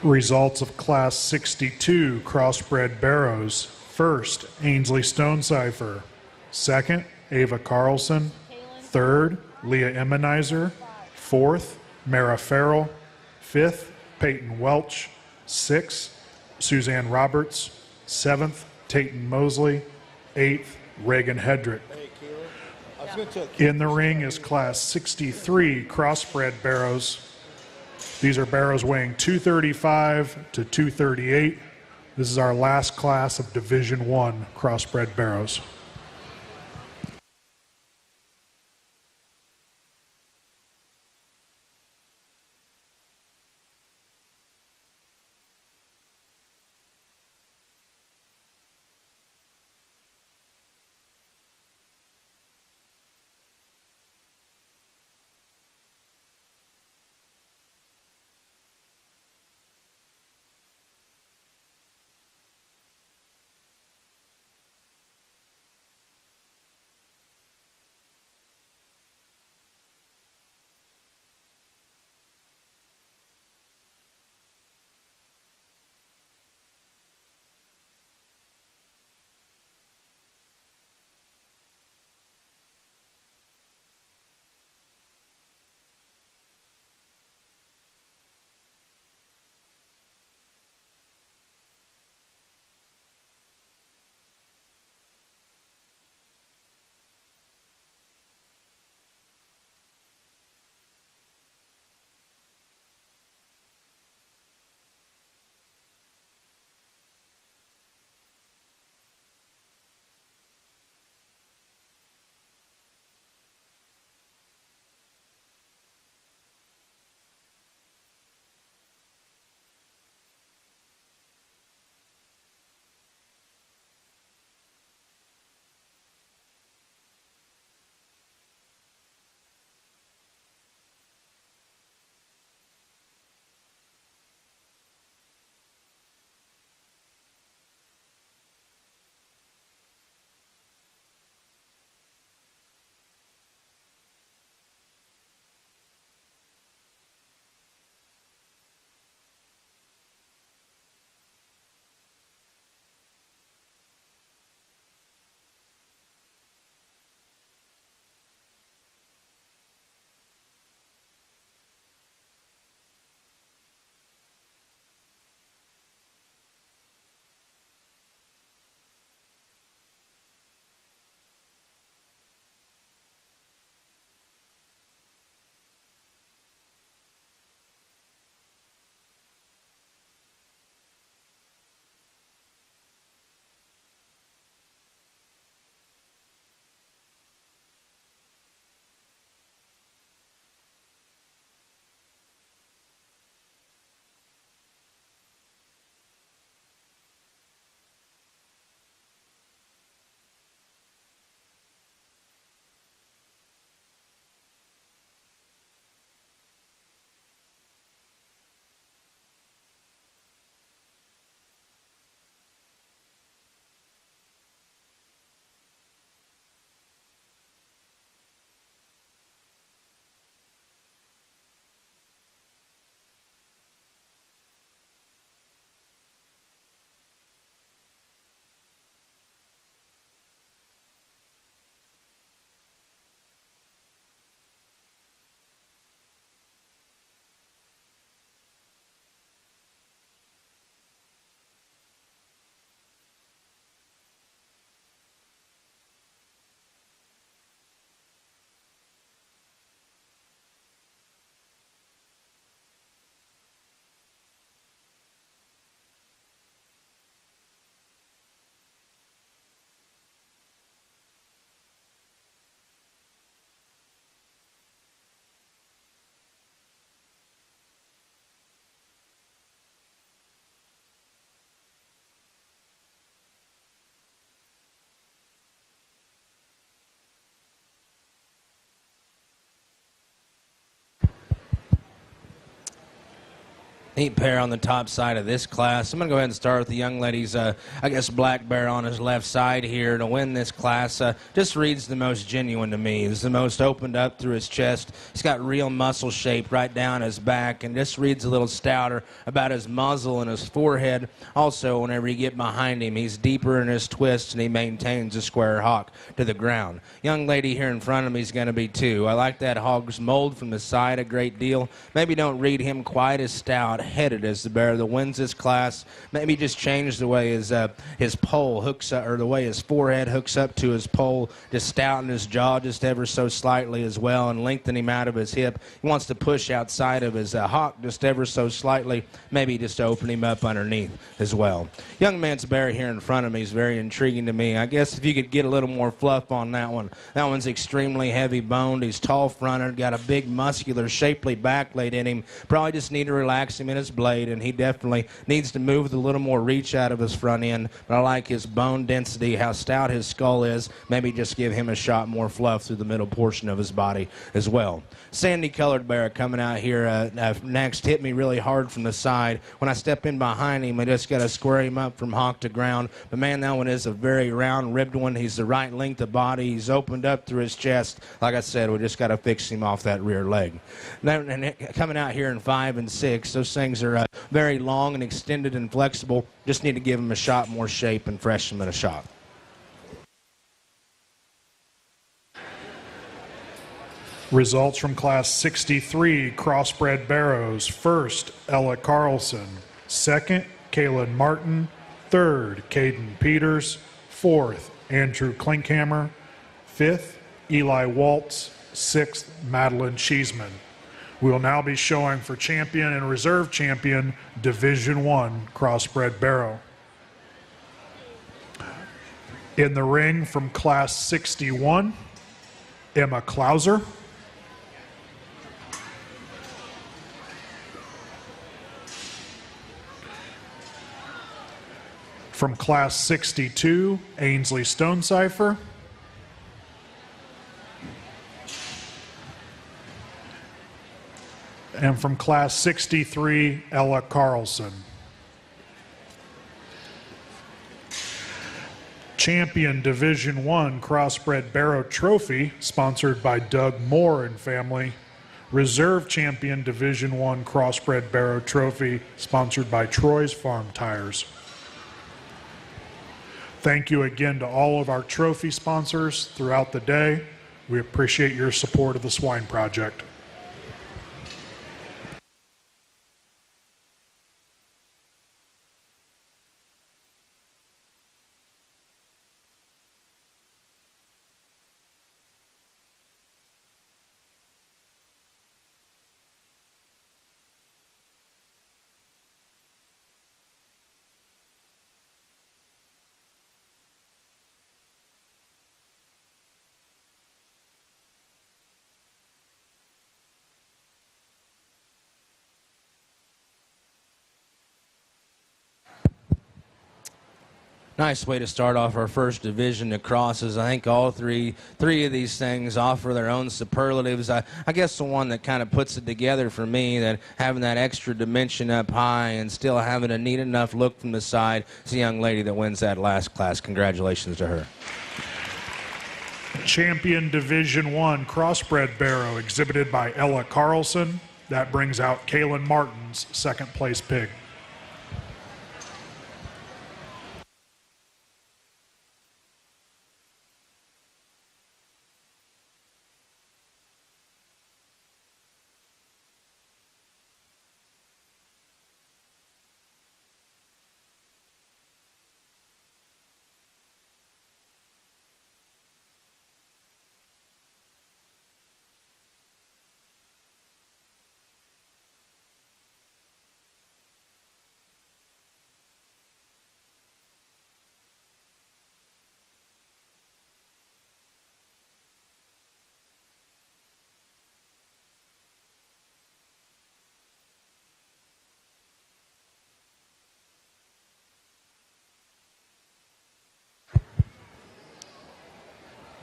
Results of Class 62 Crossbred Barrows. First, Ainsley Stonecipher. Second, Ava Carlson. Third, Leah Emmenizer. Fourth, Mara Farrell. Fifth, Peyton Welch. Sixth, Suzanne Roberts. Seventh, Tayton Mosley. Eighth, Reagan Hedrick. In the ring is Class 63 Crossbred Barrows. These are barrows weighing 235 to 238. This is our last class of Division I crossbred barrows. Neat pair on the top side of this class. I'm going to go ahead and start with the young lady's, I guess, black bear on his left side here to win this class. Just reads the most genuine to me. He's the most opened up through his chest. He's got real muscle shape right down his back and just reads a little stouter about his muzzle and his forehead. Also, whenever you get behind him, he's deeper in his twists and he maintains a square hock to the ground. Young lady here in front of me is going to be 2. I like that hog's mold from the side a great deal. Maybe don't read him quite as stout headed as the bear that wins this class. Maybe just change the way his pole hooks up, or the way his forehead hooks up to his pole, just stouten his jaw just ever so slightly as well and lengthen him out of his hip. He wants to push outside of his hock just ever so slightly, maybe just to open him up underneath as well. Young man's bear here in front of me is very intriguing to me. I guess if you could get a little more fluff on that one. That one's extremely heavy boned. He's tall fronted, got a big muscular shapely back laid in him. Probably just need to relax him in his blade, and he definitely needs to move with a little more reach out of his front end. But I like his bone density, how stout his skull is. Maybe just give him a shot more fluff through the middle portion of his body as well. Sandy colored bear coming out here next. Hit me really hard from the side. When I step in behind him, I just got to square him up from hock to ground. But man, that one is a very round ribbed one. He's the right length of body. He's opened up through his chest. Like I said, we just got to fix him off that rear leg. Now, and coming out here in 5 and 6, those things are very long and extended and flexible. Just need to give him a shot more shape and freshen him in a shot. Results from Class 63 Crossbred Barrows. First, Ella Carlson. Second, Kaylin Martin. Third, Caden Peters. Fourth, Andrew Klinkhammer. Fifth, Eli Waltz. Sixth, Madeline Cheeseman. We will now be showing for champion and reserve champion Division I Crossbred Barrow. In the ring from Class 61, Emma Klauser. From Class 62, Ainsley Stonecipher. And from Class 63, Ella Carlson. Champion Division I Crossbred Barrow Trophy, sponsored by Doug Moore and family. Reserve Champion Division I Crossbred Barrow Trophy, sponsored by Troy's Farm Tires. Thank you again to all of our trophy sponsors throughout the day. We appreciate your support of the Swine Project. Nice way to start off our first division of crosses. I think all three of these things offer their own superlatives. I guess the one that kind of puts it together for me, that having that extra dimension up high and still having a neat enough look from the side, is the young lady that wins that last class. Congratulations to her. Champion Division I Crossbred Barrow, exhibited by Ella Carlson. That brings out Kaylin Martin's second place pig.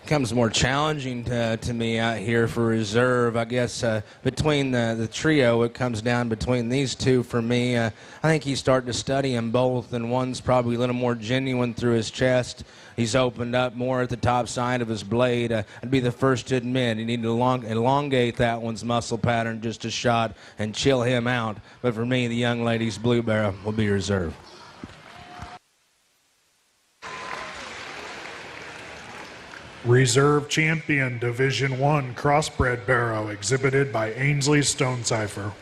becomes more challenging to me out here for reserve. I guess between the trio, it comes down between these two for me. I think he's starting to study them both, and one's probably a little more genuine through his chest. He's opened up more at the top side of his blade. I'd be the first to admit you need to elongate that one's muscle pattern just a shot and chill him out. But for me, the young lady's Blue Barrow will be reserve. Reserve champion Division 1 Crossbred Barrow, exhibited by Ainsley Stonecipher.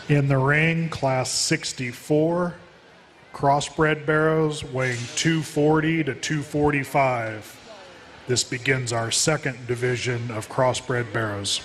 In the ring, class 64, crossbred barrows weighing 240 to 245. This begins our second division of crossbred barrows.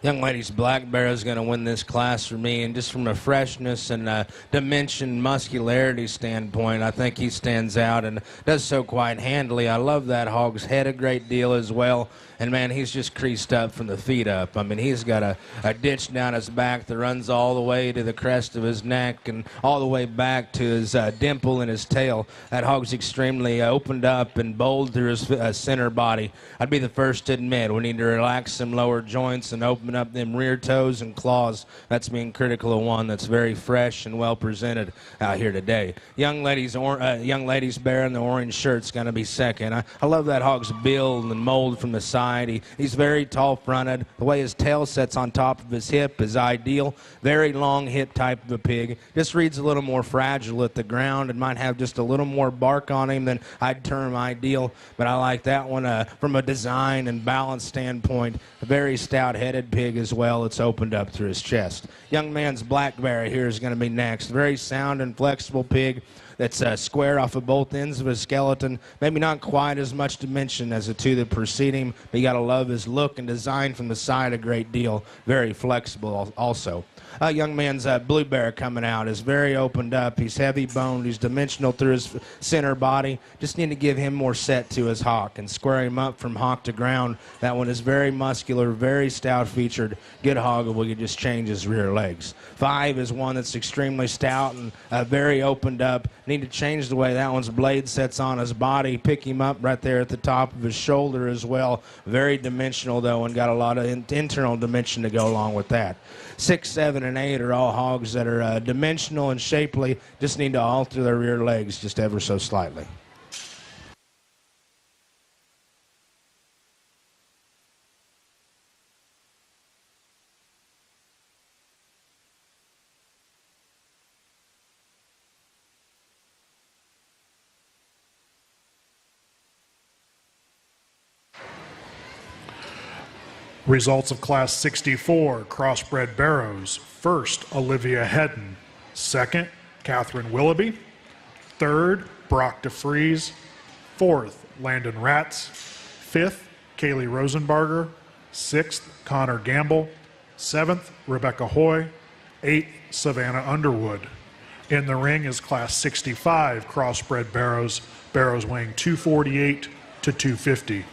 Young lady's Black Barrow is going to win this class for me, and just from a freshness and dimension, muscularity standpoint, I think he stands out and does so quite handily. I love that hog's head a great deal as well, and man, he's just creased up from the feet up. I mean, he's got a ditch down his back that runs all the way to the crest of his neck and all the way back to his dimple in his tail. That hog's extremely opened up and bold through his center body. I'd be the first to admit we need to relax some lower joints and open up them rear toes and claws. That's being critical of one that's very fresh and well presented out here today. Young lady's Barrow in the orange shirt's going to be second. I love that hog's build and mold from the side. He's very tall fronted. The way his tail sets on top of his hip is ideal. Very long hip type of a pig. Just reads a little more fragile at the ground and might have just a little more bark on him than I'd term ideal. But I like that one from a design and balance standpoint. A very stout-headed pig as well. It's opened up through his chest. Young man's Black Barrow here is going to be next. Very sound and flexible pig that's square off of both ends of his skeleton. Maybe not quite as much dimension as the two that precede him, but you got to love his look and design from the side a great deal. Very flexible also. Young man's Blue Bear coming out is very opened up. He's heavy boned. He's dimensional through his center body. Just need to give him more set to his hock and square him up from hock to ground. That one is very muscular, very stout featured. Good hog, we could just change his rear legs. 5 is one that's extremely stout and very opened up. Need to change the way that one's blade sets on his body. Pick him up right there at the top of his shoulder as well. Very dimensional though, and got a lot of internal dimension to go along with that. 6, 7, and 8 are all hogs that are dimensional and shapely. Just need to alter their rear legs just ever so slightly. Results of Class 64 Crossbred Barrows. First, Olivia Hedden. Second, Catherine Willoughby. Third, Brock DeFries. Fourth, Landon Ratz. Fifth, Kaylee Rosenbarger. Sixth, Connor Gamble. Seventh, Rebecca Hoy. Eighth, Savannah Underwood. In the ring is Class 65 Crossbred Barrows. Barrows weighing 248 to 250.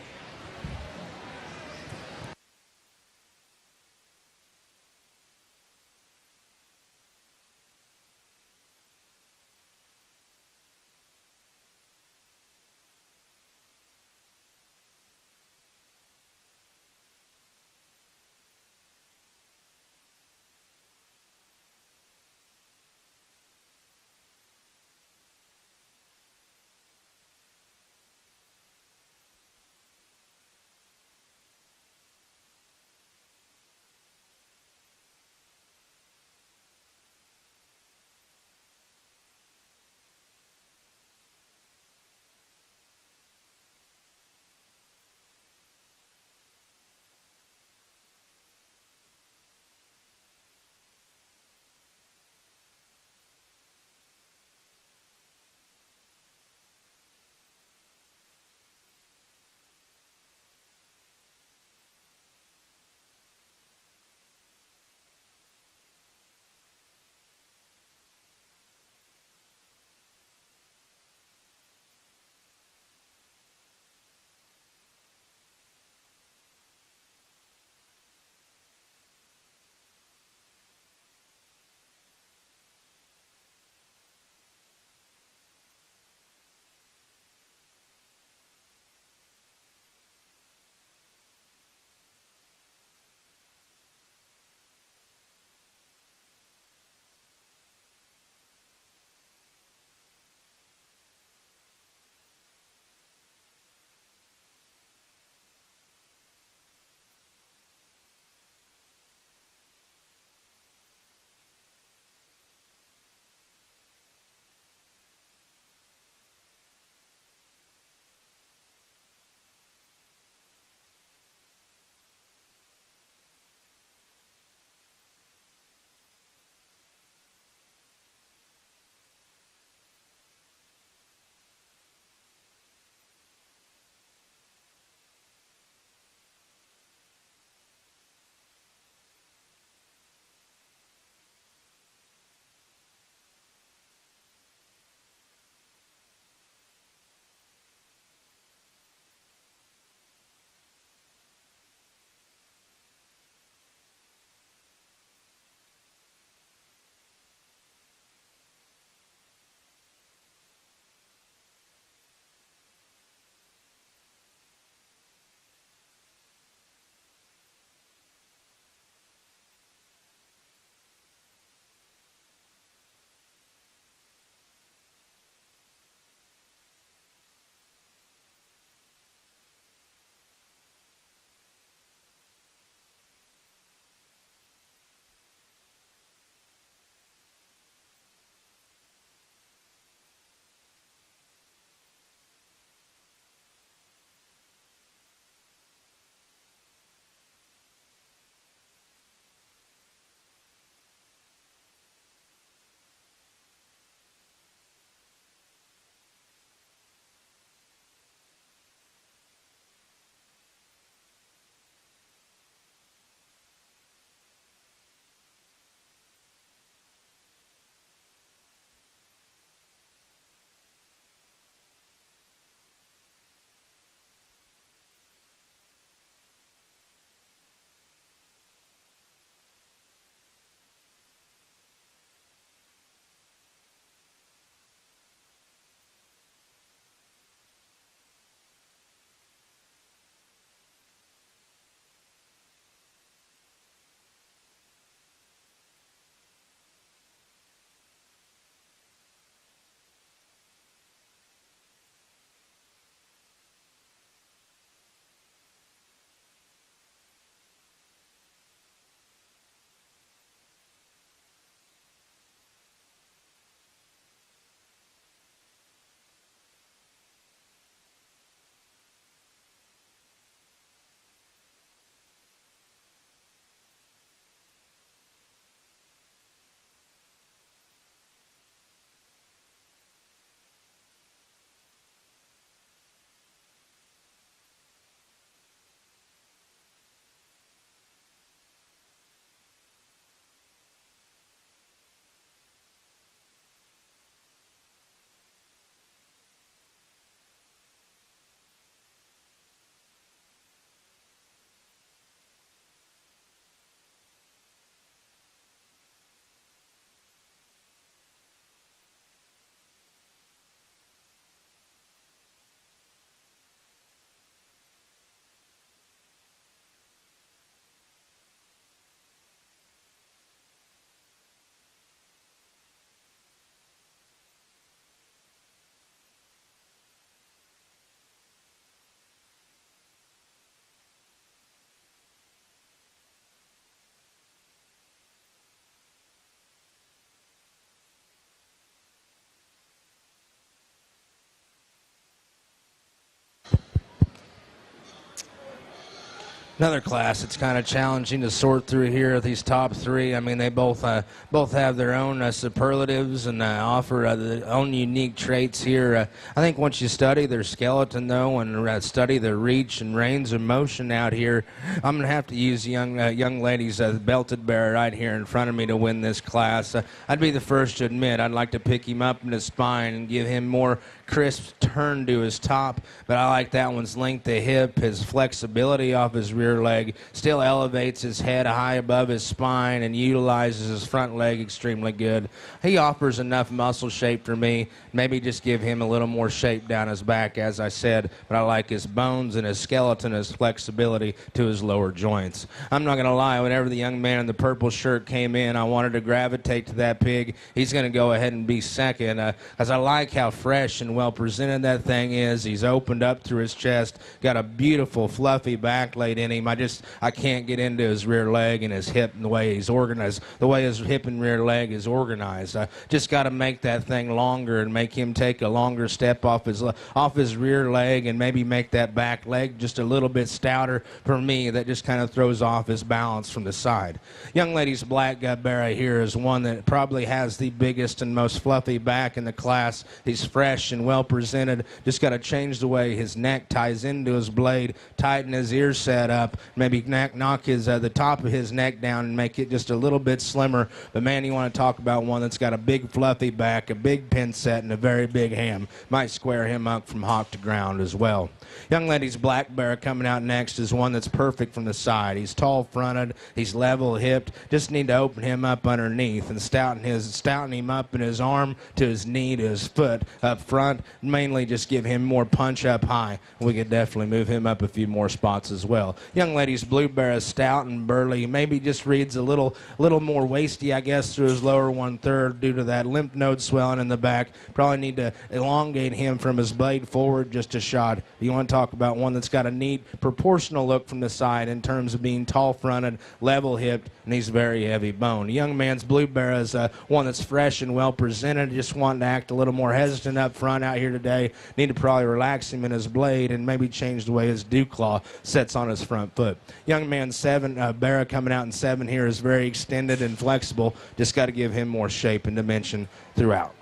Another class, it's kind of challenging to sort through here. These top three, I mean, they both have their own superlatives and offer their own unique traits here. I think once you study their skeleton, though, and study their reach and range of motion out here, I'm going to have to use young lady's belted bear right here in front of me to win this class. I'd be the first to admit I'd like to pick him up in his spine and give him more crisp turn to his top, but I like that one's length of hip, his flexibility off his rear leg, still elevates his head high above his spine and utilizes his front leg extremely good. He offers enough muscle shape for me, maybe just give him a little more shape down his back, as I said, but I like his bones and his skeleton, his flexibility to his lower joints. I'm not going to lie, whenever the young man in the purple shirt came in, I wanted to gravitate to that pig. He's going to go ahead and be second, because I like how fresh and well presented that thing is. He's opened up through his chest, got a beautiful fluffy back laid in him. I can't get into his rear leg and his hip and the way he's organized, the way his hip and rear leg is organized. I just got to make that thing longer and make him take a longer step off his rear leg and maybe make that back leg just a little bit stouter for me. That just kind of throws off his balance from the side. Young lady's black Barrow here is one that probably has the biggest and most fluffy back in the class. He's fresh and well presented. Just got to change the way his neck ties into his blade, tighten his ears set up, maybe knock his the top of his neck down and make it just a little bit slimmer. But man, you want to talk about one that's got a big fluffy back, a big pin set, and a very big ham. Might square him up from hawk to ground as well. Young lady's black bear coming out next is one that's perfect from the side. He's tall fronted, he's level hipped. Just need to open him up underneath and stouten him up in his arm to his knee to his foot up front. Mainly just give him more punch up high. We could definitely move him up a few more spots as well. Young lady's blue bear is stout and burly. Maybe just reads a little more waisty, I guess, through his lower 1/3 due to that lymph node swelling in the back. Probably need to elongate him from his blade forward just a shot. You want to talk about one that's got a neat proportional look from the side in terms of being tall fronted, level hipped, and he's very heavy bone. Young man's blue bear is one that's fresh and well presented. Just wanting to act a little more hesitant up front out here today. Need to probably relax him in his blade and maybe change the way his dew claw sets on his front foot. Young man's 7, Barrow coming out in 7 here is very extended and flexible. Just got to give him more shape and dimension throughout.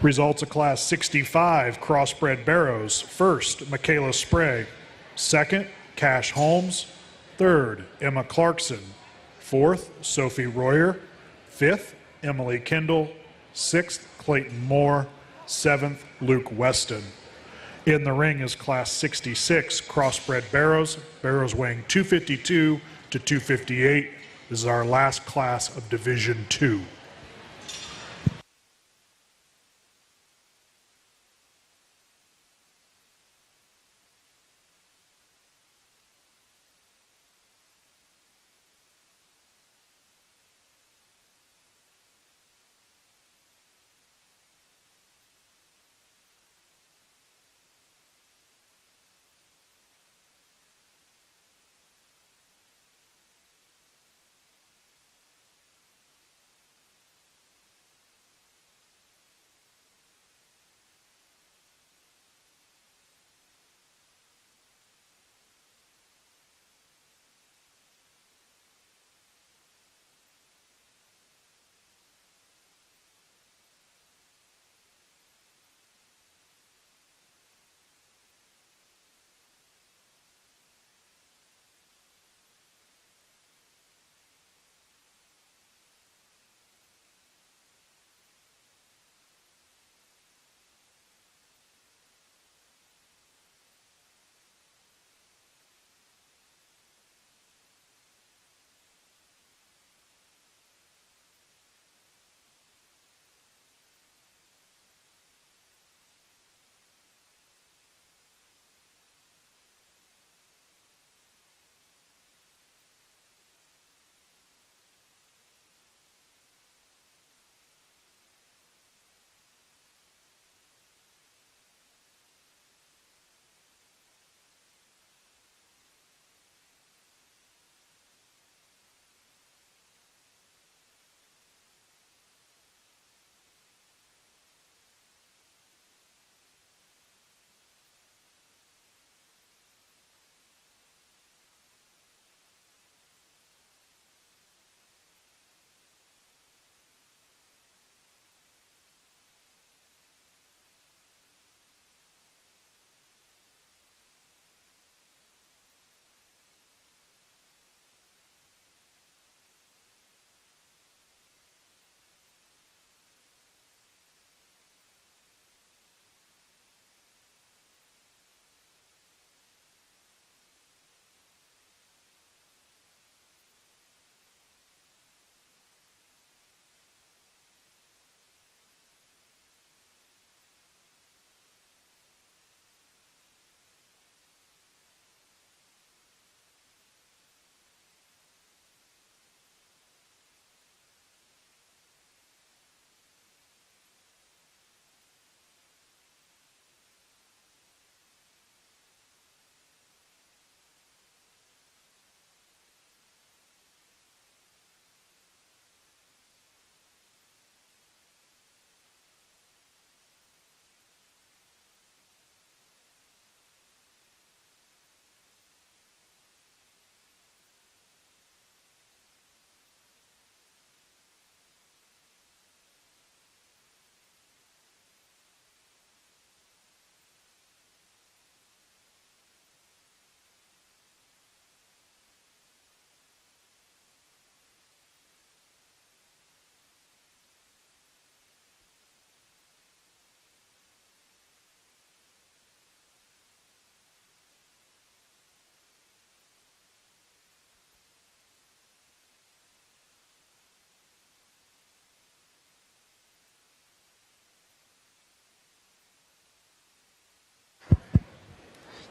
Results of Class 65 Crossbred Barrows. First, Michaela Sprague. Second, Cash Holmes. Third, Emma Clarkson. Fourth, Sophie Royer. Fifth, Emily Kendall. Sixth, Clayton Moore. Seventh, Luke Weston. In the ring is Class 66 Crossbred Barrows. Barrows weighing 252 to 258. This is our last class of Division 2.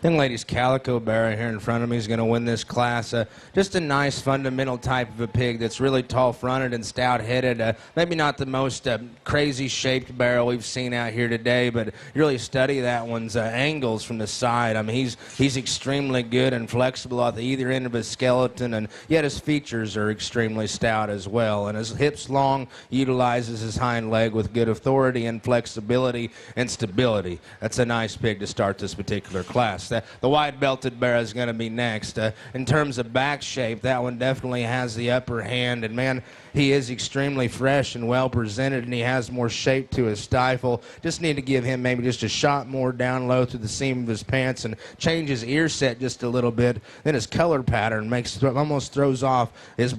Young lady's Calico Barrow here in front of me is going to win this class. Just a nice fundamental type of a pig that's really tall-fronted and stout-headed. Maybe not the most crazy-shaped barrel we've seen out here today, but you really study that one's angles from the side. I mean, he's extremely good and flexible at the either end of his skeleton, and yet his features are extremely stout as well. And his hips long, utilizes his hind leg with good authority and flexibility and stability. That's a nice pig to start this particular class. The wide-belted barrow is going to be next. In terms of back shape, that one definitely has the upper hand, and man, he is extremely fresh and well presented, and he has more shape to his stifle. Just need to give him maybe just a shot more down low through the seam of his pants and change his ear set just a little bit. Then his color pattern almost throws off his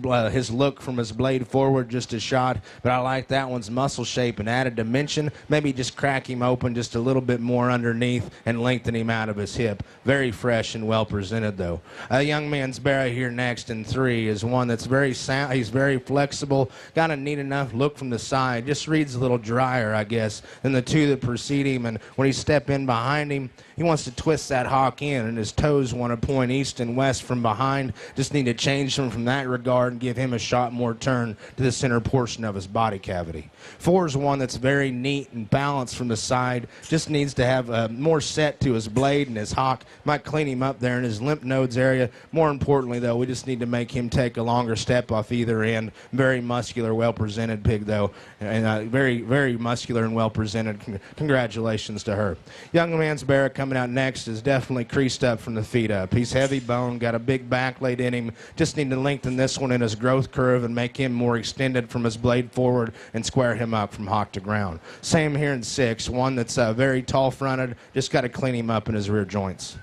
look from his blade forward just a shot. But I like that one's muscle shape and added dimension. Maybe just crack him open just a little bit more underneath and lengthen him out of his hip. Very fresh and well presented though. A young man's barrow here next in 3 is one that's very sound. He's very flexible. Got a neat enough look from the side. Just reads a little drier, I guess, than the 2 that precede him. And when he step in behind him, he wants to twist that hock in, and his toes want to point east and west from behind. Just need to change him from that regard and give him a shot more turn to the center portion of his body cavity. 4 is one that's very neat and balanced from the side. Just needs to have more set to his blade and his hock. Might clean him up there in his lymph nodes area. More importantly, though, we just need to make him take a longer step off either end. Very muscular, well-presented pig, though, and very, very muscular and well-presented. Congratulations to her. Young man's barrow coming out next is definitely creased up from the feet up. He's heavy bone, got a big back laid in him. Just need to lengthen this one in his growth curve and make him more extended from his blade forward and square him up from hock to ground. Same here in 6, one that's very tall-fronted. Just got to clean him up in his rear joints.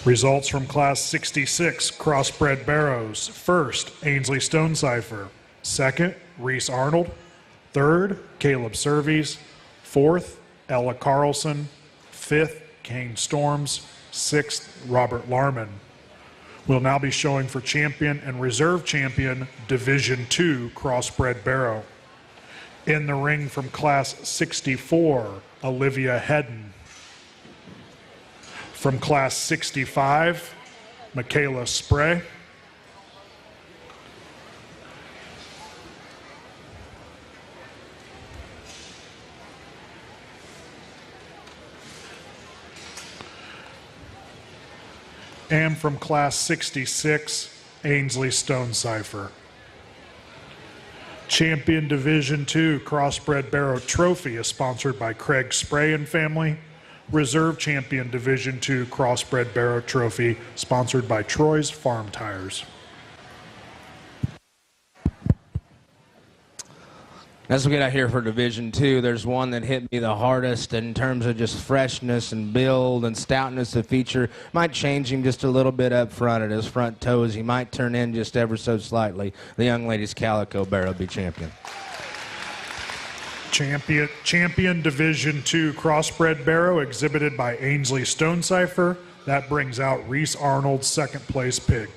Results from Class 66 Crossbred Barrows. First, Ainsley Stonecipher. Second, Reese Arnold. Third, Caleb Surveys. Fourth, Ella Carlson. Fifth, Kane Storms. Sixth, Robert Larman. We'll now be showing for Champion and Reserve Champion Division II Crossbred Barrow. In the ring from Class 64, Olivia Hedden. From Class 65, Michaela Spray. And from Class 66, Ainsley Stonecipher. Champion Division II Crossbred Barrow Trophy is sponsored by Craig Spray and family. Reserve Champion Division II Crossbred Barrow Trophy sponsored by Troy's Farm Tires. As we get out here for Division II, there's one that hit me the hardest in terms of just freshness and build and stoutness of feature. Might change him just a little bit up front at his front toes. He might turn in just ever so slightly. The young lady's Calico Barrow will be champion. Champion Division II Crossbred Barrow exhibited by Ainsley Stonecipher. That brings out Reese Arnold's second place pig.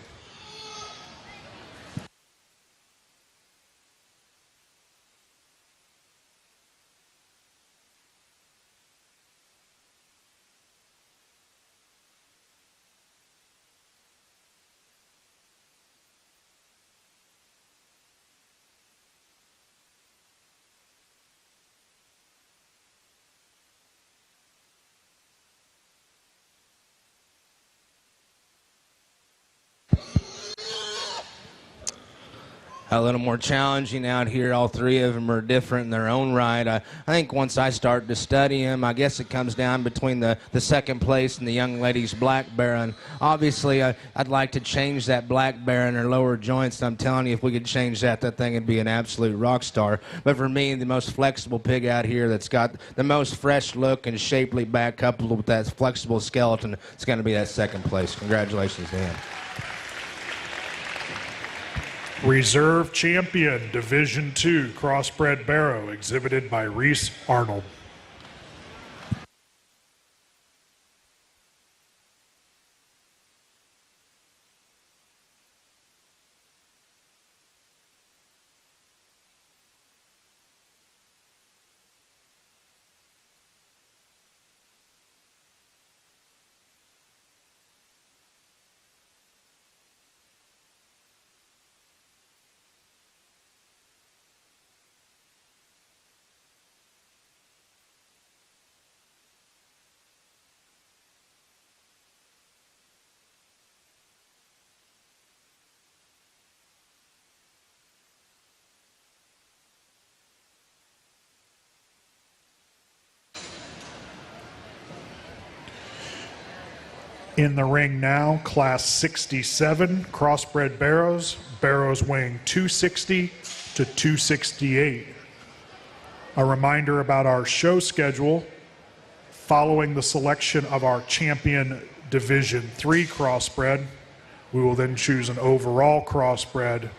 A little more challenging out here. All 3 of them are different in their own right. I think once I start to study them, I guess it comes down between the second place and the young lady's black barrow. And obviously, I'd like to change that black barrow in her lower joints. I'm telling you, if we could change that, that thing would be an absolute rock star. But for me, the most flexible pig out here that's got the most fresh look and shapely back coupled with that flexible skeleton, it's going to be that second place. Congratulations to him. Reserve Champion Division II Crossbred Barrow exhibited by Reese Arnold. In the ring now, Class 67, Crossbred Barrows. Barrows weighing 260 to 268. A reminder about our show schedule. Following the selection of our champion Division 3 Crossbred, we will then choose an overall Crossbred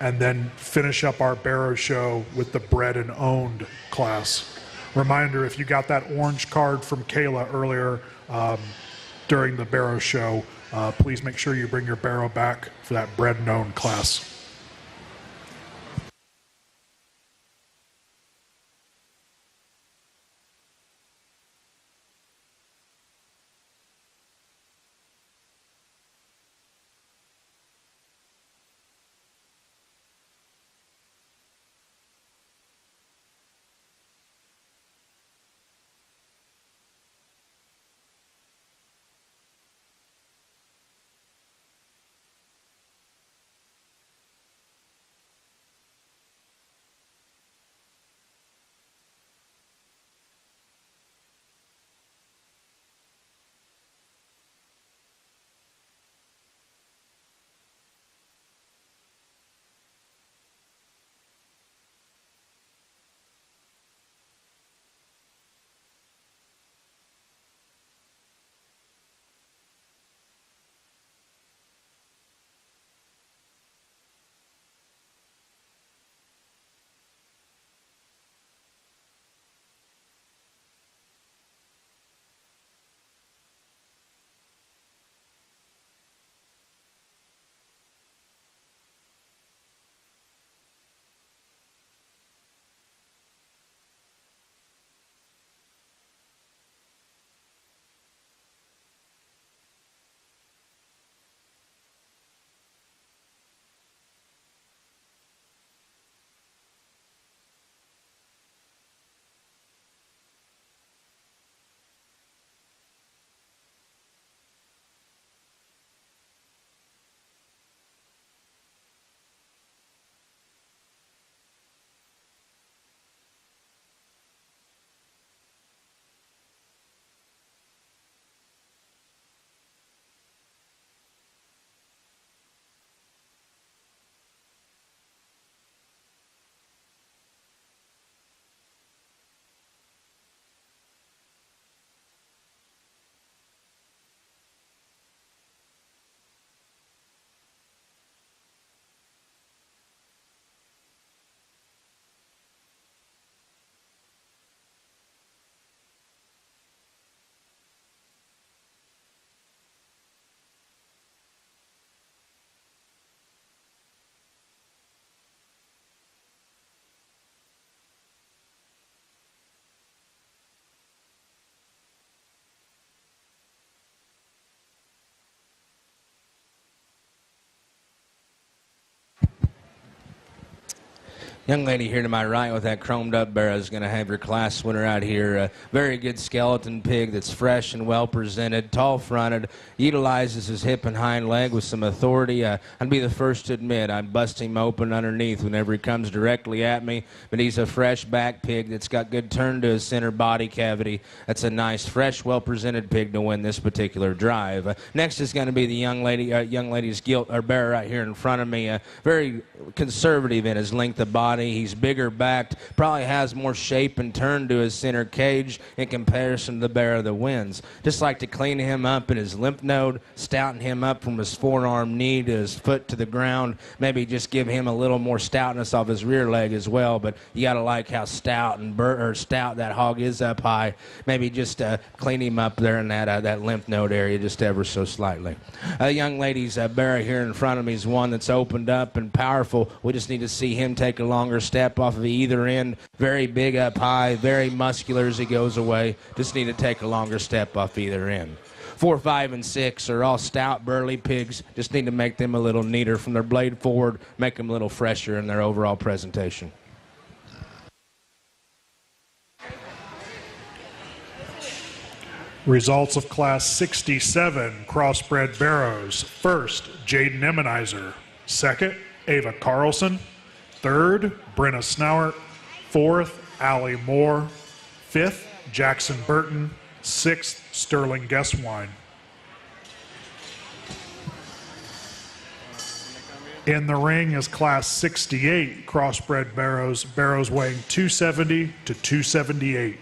and then finish up our Barrow show with the bred and owned class. Reminder, if you got that orange card from Kayla earlier during the Barrow show, please make sure you bring your Barrow back for that bred and owned class. Young lady here to my right with that chromed up barrow is going to have your class winner out here. A very good skeleton pig that's fresh and well presented, tall fronted, utilizes his hip and hind leg with some authority. I'd be the first to admit I bust him open underneath whenever he comes directly at me, but he's a fresh back pig that's got good turn to his center body cavity. That's a nice, fresh, well presented pig to win this particular drive. Next is going to be the young lady's Gilt or barrow right here in front of me. Very conservative in his length of body. He's bigger backed, probably has more shape and turn to his center cage in comparison to the barrow that wins. Just like to clean him up in his lymph node, stouten him up from his forearm knee to his foot to the ground, maybe just give him a little more stoutness off his rear leg as well, but you got to like how stout that hog is up high. Maybe just clean him up there in that lymph node area just ever so slightly. Young lady's barrow here in front of me is one that's opened up and powerful. We just need to see him take a longer step off of either end. Very big up high, very muscular as he goes away. Just need to take a longer step off either end. 4, 5, and 6 are all stout, burly pigs. Just need to make them a little neater from their blade forward, make them a little fresher in their overall presentation. Results of Class 67 Crossbred Barrows. First, Jaden Emmenizer. Second, Ava Carlson. Third, Brenna Snowart. Fourth, Allie Moore. Fifth, Jackson Burton. Sixth, Sterling Guesswine. In the ring is Class 68 Crossbred Barrows, barrows weighing 270 to 278.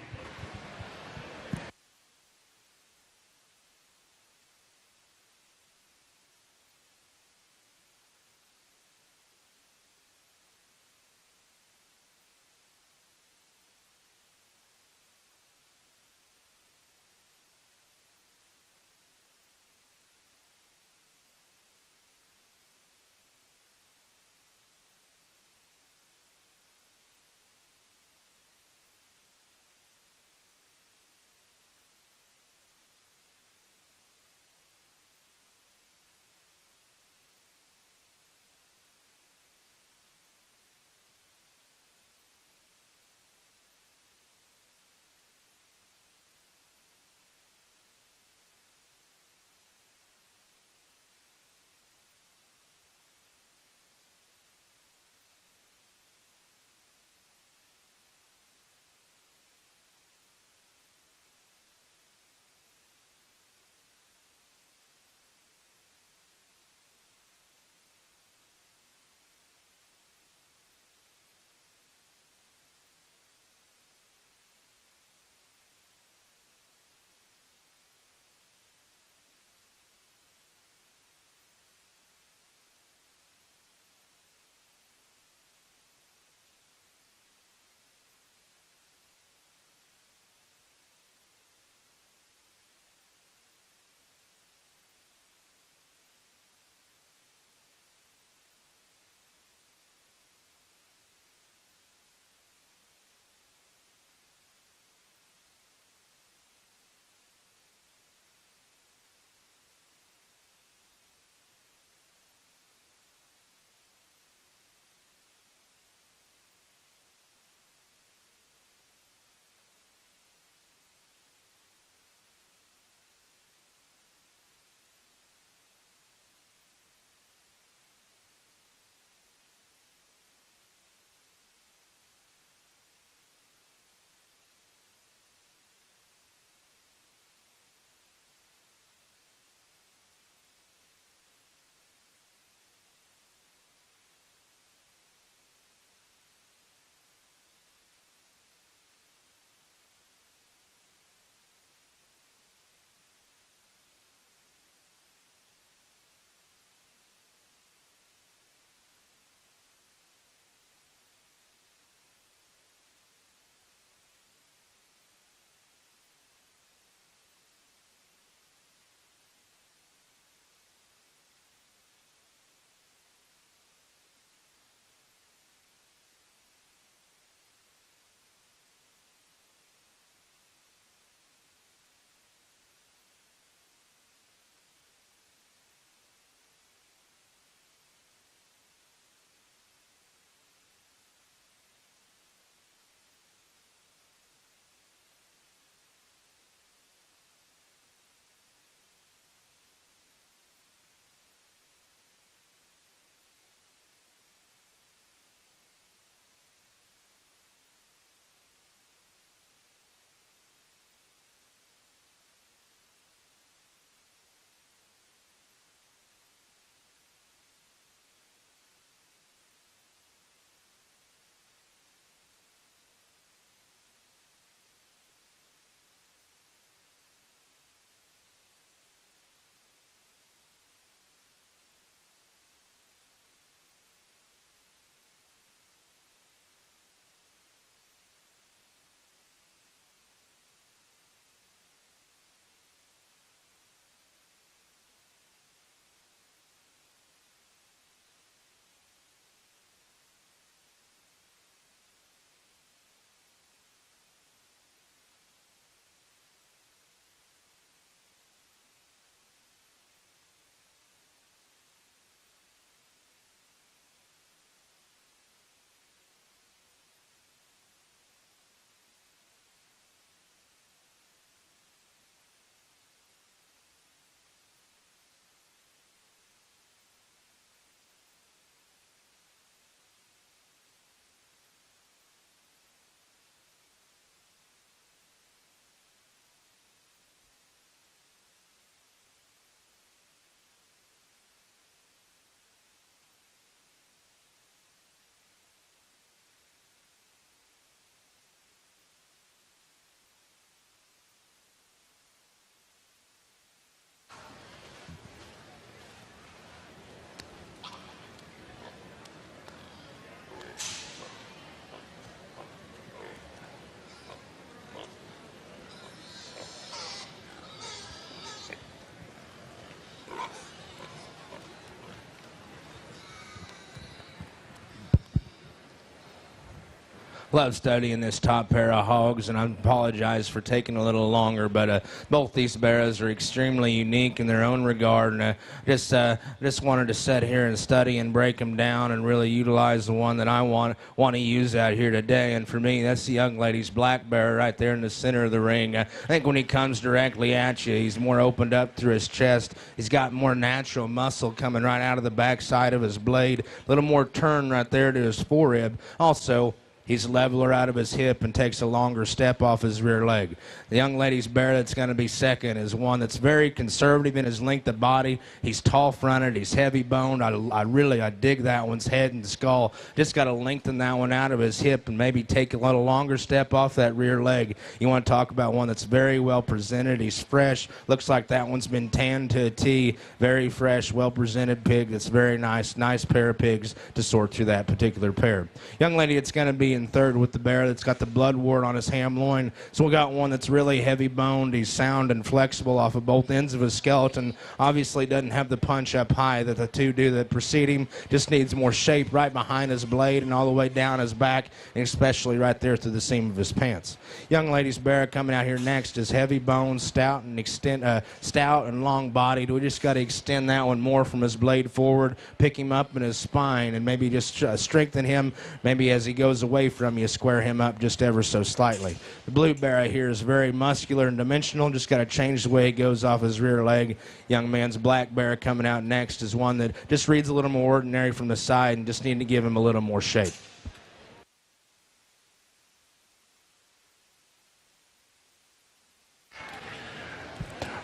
love studying this top pair of hogs, and I apologize for taking a little longer, but both these barrows are extremely unique in their own regard, and just wanted to sit here and study and break them down and really utilize the one that I want to use out here today. And for me, that's the young lady's black barrow right there in the center of the ring. I think when he comes directly at you, he's more opened up through his chest. He's got more natural muscle coming right out of the backside of his blade, a little more turn right there to his forerib. Also, he's leveler out of his hip and takes a longer step off his rear leg. The young lady's barrow that's going to be second is one that's very conservative in his length of body. He's tall fronted. He's heavy boned. I dig that one's head and skull. Just got to lengthen that one out of his hip and maybe take a little longer step off that rear leg. You want to talk about one that's very well presented. He's fresh. Looks like that one's been tanned to a T. Very fresh, well presented pig. That's very nice. Nice pair of pigs to sort through that particular pair. Young lady, it's going to be in third with the barrow that's got the blood wart on his ham loin. So we got one that's really heavy boned. He's sound and flexible off of both ends of his skeleton. Obviously doesn't have the punch up high that the two do that precede him. Just needs more shape right behind his blade and all the way down his back, and especially right there through the seam of his pants. Young lady's barrow coming out here next is heavy boned, stout and long bodied. We just got to extend that one more from his blade forward, pick him up in his spine, and maybe just strengthen him. Maybe as he goes away from you, square him up just ever so slightly. The blue barrow here is very muscular and dimensional. Just got to change the way he goes off his rear leg. Young man's black barrow coming out next is one that just reads a little more ordinary from the side and just need to give him a little more shape.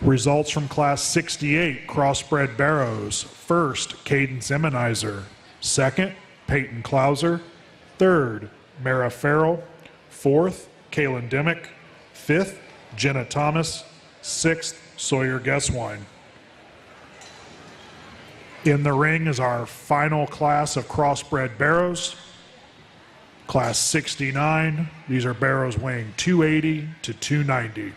Results from Class 68 Crossbred Barrows. First, Cadence Emmenizer. Second, Peyton Clauser. Third, Mara Farrell. Fourth, Kaylin Dimmick. Fifth, Jenna Thomas. Sixth, Sawyer Guesswine. In the ring is our final class of crossbred barrows. Class 69. These are barrows weighing 280 to 290.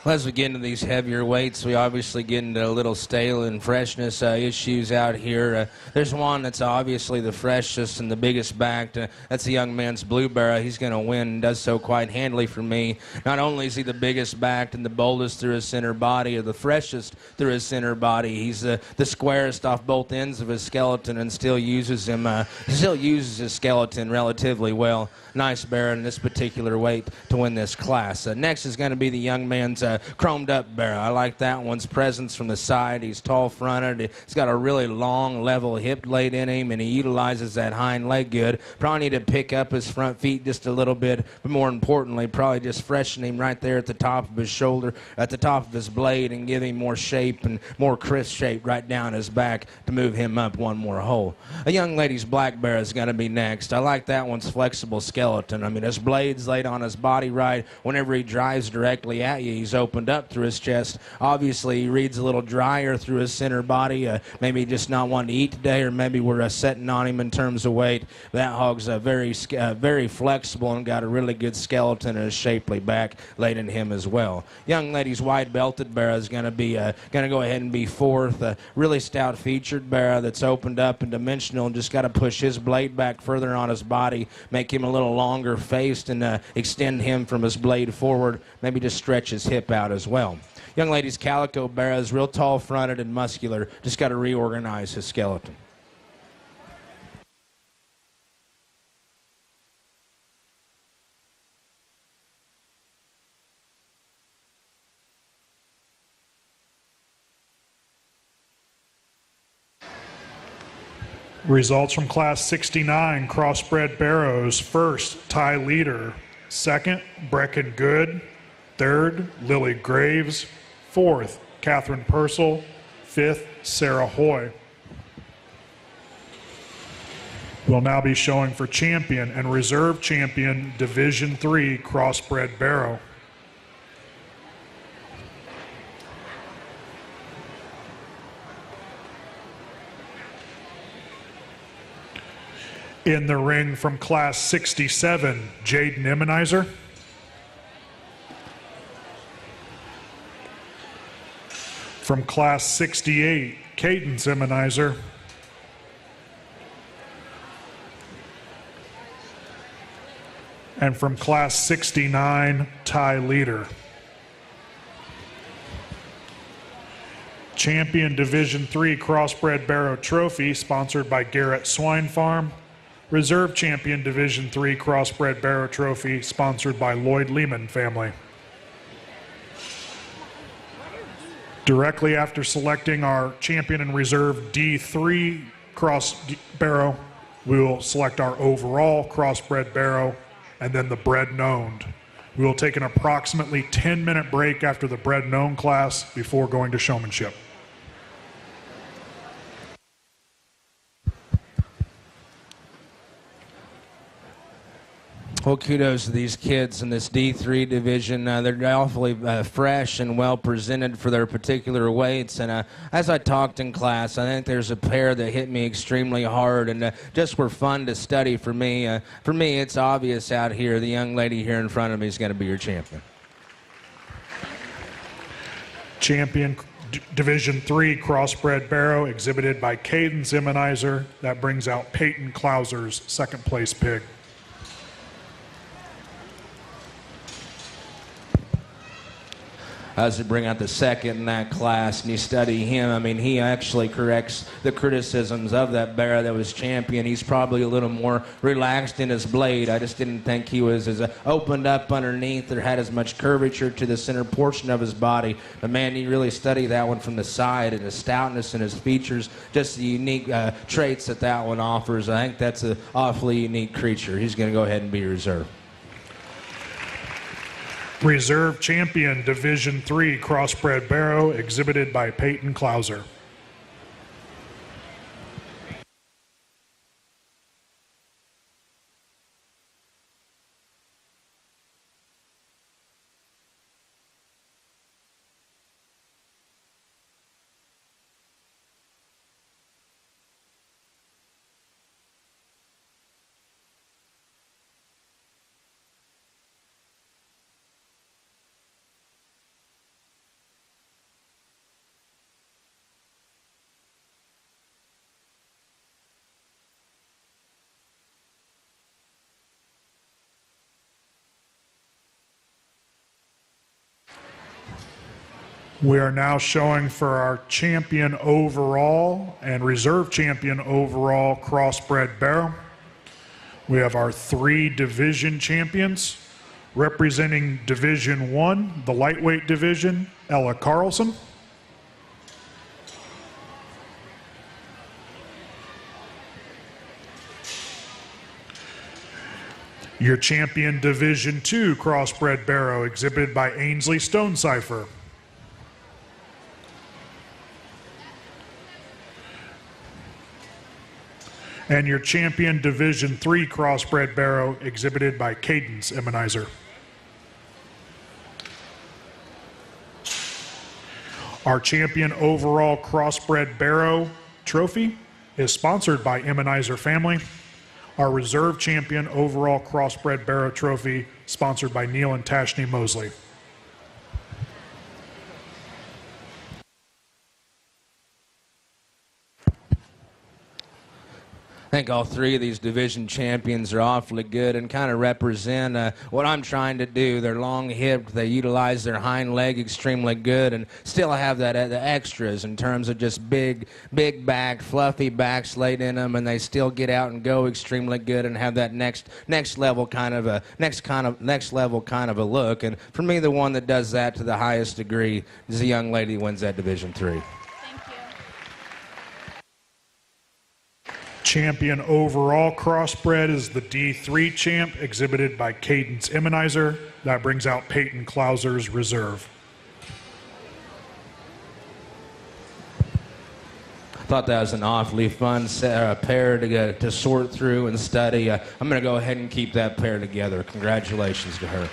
Well, as we get into these heavier weights, we obviously get into a little stale and freshness issues out here. There's one that's obviously the freshest and the biggest backed. That's the young man's Blue Barrow. He's going to win and does so quite handily for me. Not only is he the biggest backed and the boldest through his center body, or the freshest through his center body, he's the squarest off both ends of his skeleton and still uses his skeleton relatively well. Nice Barrow in this particular weight to win this class. Next is going to be the young man's chromed up Barrow. I like that one's presence from the side. He's tall fronted. He's got a really long level hip blade in him, and he utilizes that hind leg good. Probably need to pick up his front feet just a little bit, but more importantly, probably just freshen him right there at the top of his shoulder, at the top of his blade, and give him more shape and more crisp shape right down his back to move him up one more hole. A young lady's Black Barrow is going to be next. I like that one's flexible skeleton. I mean, his blade's laid on his body right. Whenever he drives directly at you, he's opened up through his chest. Obviously, he reads a little drier through his center body. Maybe just not wanting to eat today, or maybe we're setting on him in terms of weight. That hog's very flexible and got a really good skeleton and a shapely back laid in him as well. Young lady's wide belted Barrow is going to go ahead and be fourth. Really stout featured Barrow that's opened up and dimensional, and just got to push his blade back further on his body, make him a little longer faced, and extend him from his blade forward. Maybe just stretch his hip out as well. Young lady's Calico Barrow is real tall fronted and muscular. Just got to reorganize his skeleton. Results from Class 69 Crossbred Barrows. First, Ty Leader. Second, Brecken Good. Third, Lily Graves. Fourth, Catherine Purcell. Fifth, Sarah Hoy. We'll now be showing for champion and reserve champion Division III Crossbred Barrow. In the ring from Class 67, Jaden Immenizer. From Class 68, Cadence Immenizer. And from Class 69, Ty Leader. Champion Division III Crossbred Barrow Trophy, sponsored by Garrett Swine Farm. Reserve Champion Division III Crossbred Barrow Trophy, sponsored by Lloyd Lehman family. Directly after selecting our champion and reserve D3 Cross Barrow, we will select our overall Crossbred Barrow and then the Bred Known. We will take an approximately 10-minute break after the Bred Known class before going to Showmanship. Well, kudos to these kids in this D3 division. They're awfully fresh and well presented for their particular weights. And as I talked in class, I think there's a pair that hit me extremely hard and just were fun to study for me. For me, it's obvious out here. The young lady here in front of me is going to be your champion. Champion Division III Crossbred Barrow, exhibited by Cadence Immenizer. That brings out Peyton Clauser's second place pig. As we bring out the second in that class and you study him, I mean, he actually corrects the criticisms of that Barrow that was champion. He's probably a little more relaxed in his blade. I just didn't think he was as opened up underneath or had as much curvature to the center portion of his body. But man, you really study that one from the side, and his stoutness and his features, just the unique traits that one offers. I think that's an awfully unique creature. He's going to go ahead and be reserved. Reserve Champion Division III Crossbred Barrow, exhibited by Peyton Clauser. We are now showing for our champion overall and reserve champion overall Crossbred Barrow. We have our 3 division champions. Representing Division 1, the lightweight division, Ella Carlson. Your champion Division 2 Crossbred Barrow, exhibited by Ainsley Stonecipher. And your champion Division 3 Crossbred Barrow, exhibited by Cadence Immunizer. Our champion overall Crossbred Barrow trophy is sponsored by Immunizer Family. Our reserve champion overall Crossbred Barrow trophy sponsored by Neil and Tashney Mosley. I think all 3 of these division champions are awfully good and kind of represent what I'm trying to do. They're long-hipped, they utilize their hind leg extremely good, and still have that the extras in terms of just big back, fluffy backs laid in them, and they still get out and go extremely good and have that next level kind of a look. And for me, the one that does that to the highest degree is the young lady who wins that Division 3. Champion overall Crossbred is the D3 champ, exhibited by Cadence Immunizer. That brings out Peyton Clauser's reserve. I thought that was an awfully fun pair to sort through and study. I'm going to go ahead and keep that pair together. Congratulations to her.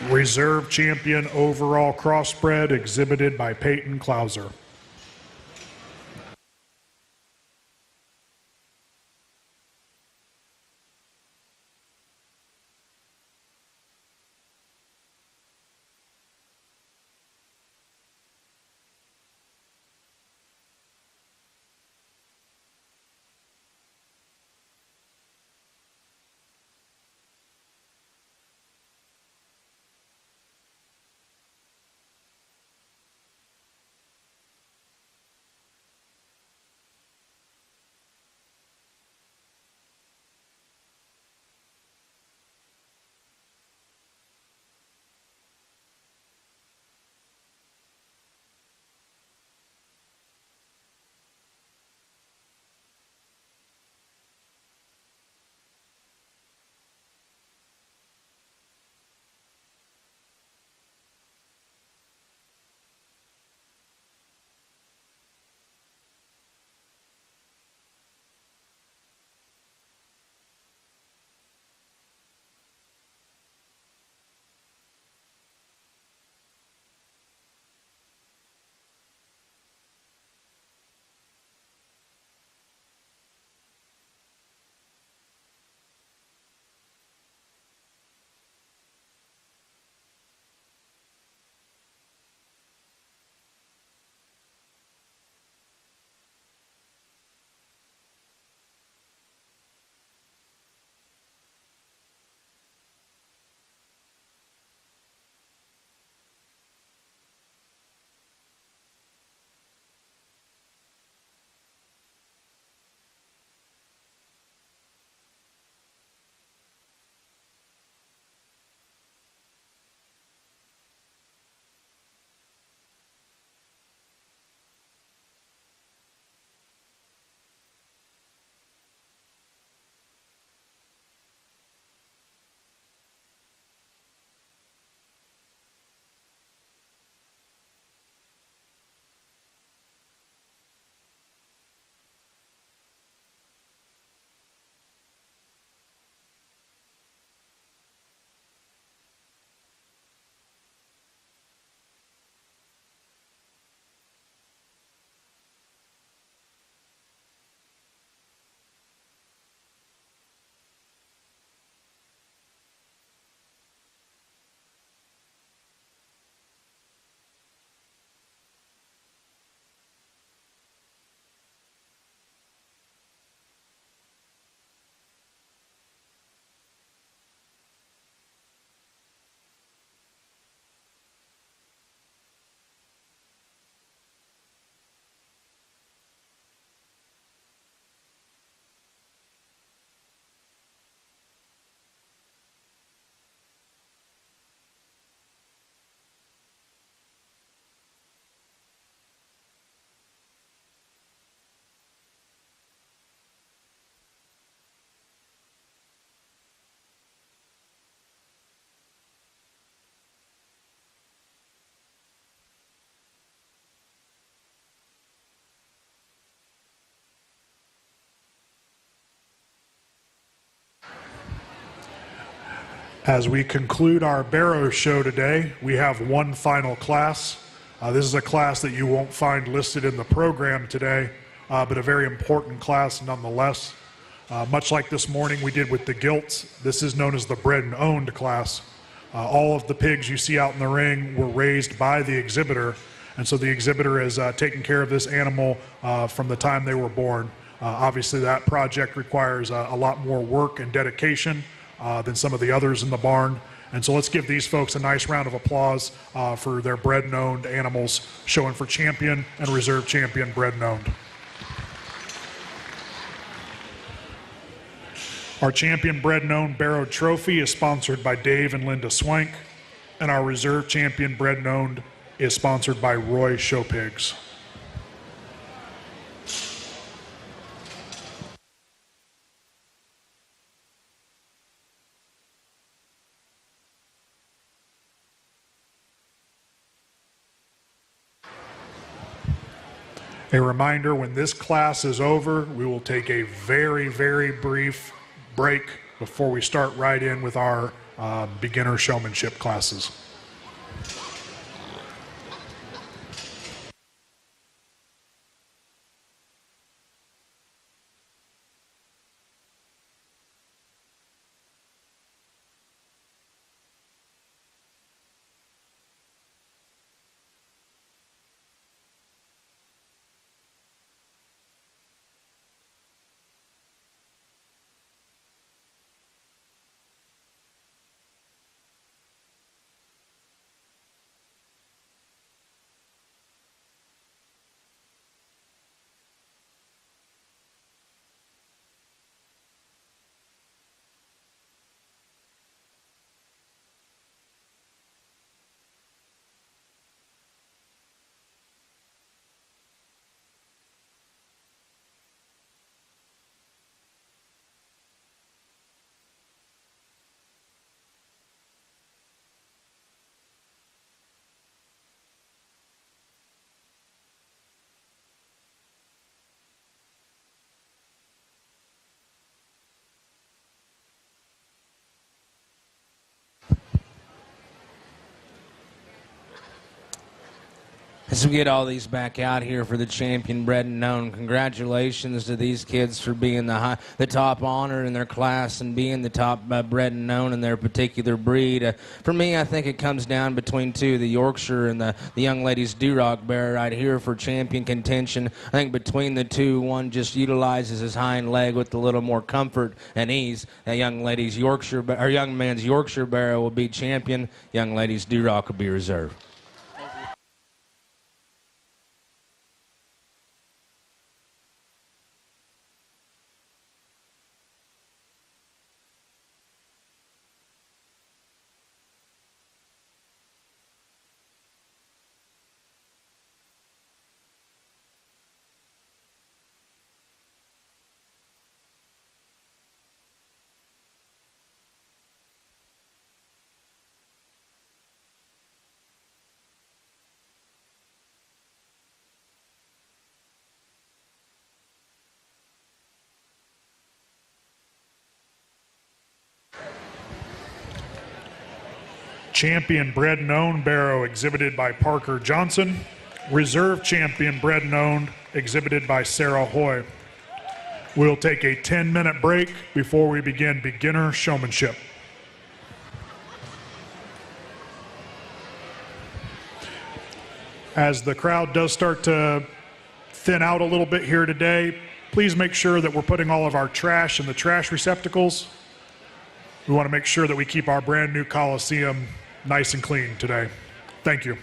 Reserve champion overall Crossbred, exhibited by Peyton Clauser. As we conclude our Barrow show today, we have one final class. This is a class that you won't find listed in the program today, but a very important class nonetheless. Much like this morning we did with the Gilt, this is known as the Bred and Owned class. All of the pigs you see out in the ring were raised by the exhibitor, and so the exhibitor is taking care of this animal from the time they were born. Obviously that project requires a lot more work and dedication than some of the others in the barn. And so let's give these folks a nice round of applause for their bred and owned animals, showing for champion and reserve champion bred and owned. Our champion bred and owned Barrow trophy is sponsored by Dave and Linda Swank, and our reserve champion bred and owned is sponsored by Roy Show Pigs. A reminder, when this class is over, we will take a very, very brief break before we start right in with our beginner showmanship classes. As we get all these back out here for the champion bred and known, congratulations to these kids for being the top honor in their class and being the top bred and known in their particular breed. For me, I think it comes down between two, the Yorkshire and the young ladies Duroc bear right here for champion contention. I think between the two, one just utilizes his hind leg with a little more comfort and ease. That young man's Yorkshire Barrow will be champion. Young ladies Duroc will be reserve. Champion bred and owned Barrow exhibited by Parker Johnson. Reserve champion bred and owned exhibited by Sarah Hoy. We'll take a 10-minute break before we begin beginner showmanship. As the crowd does start to thin out a little bit here today, please make sure that we're putting all of our trash in the trash receptacles. We want to make sure that we keep our brand new Coliseum nice and clean today. Thank you.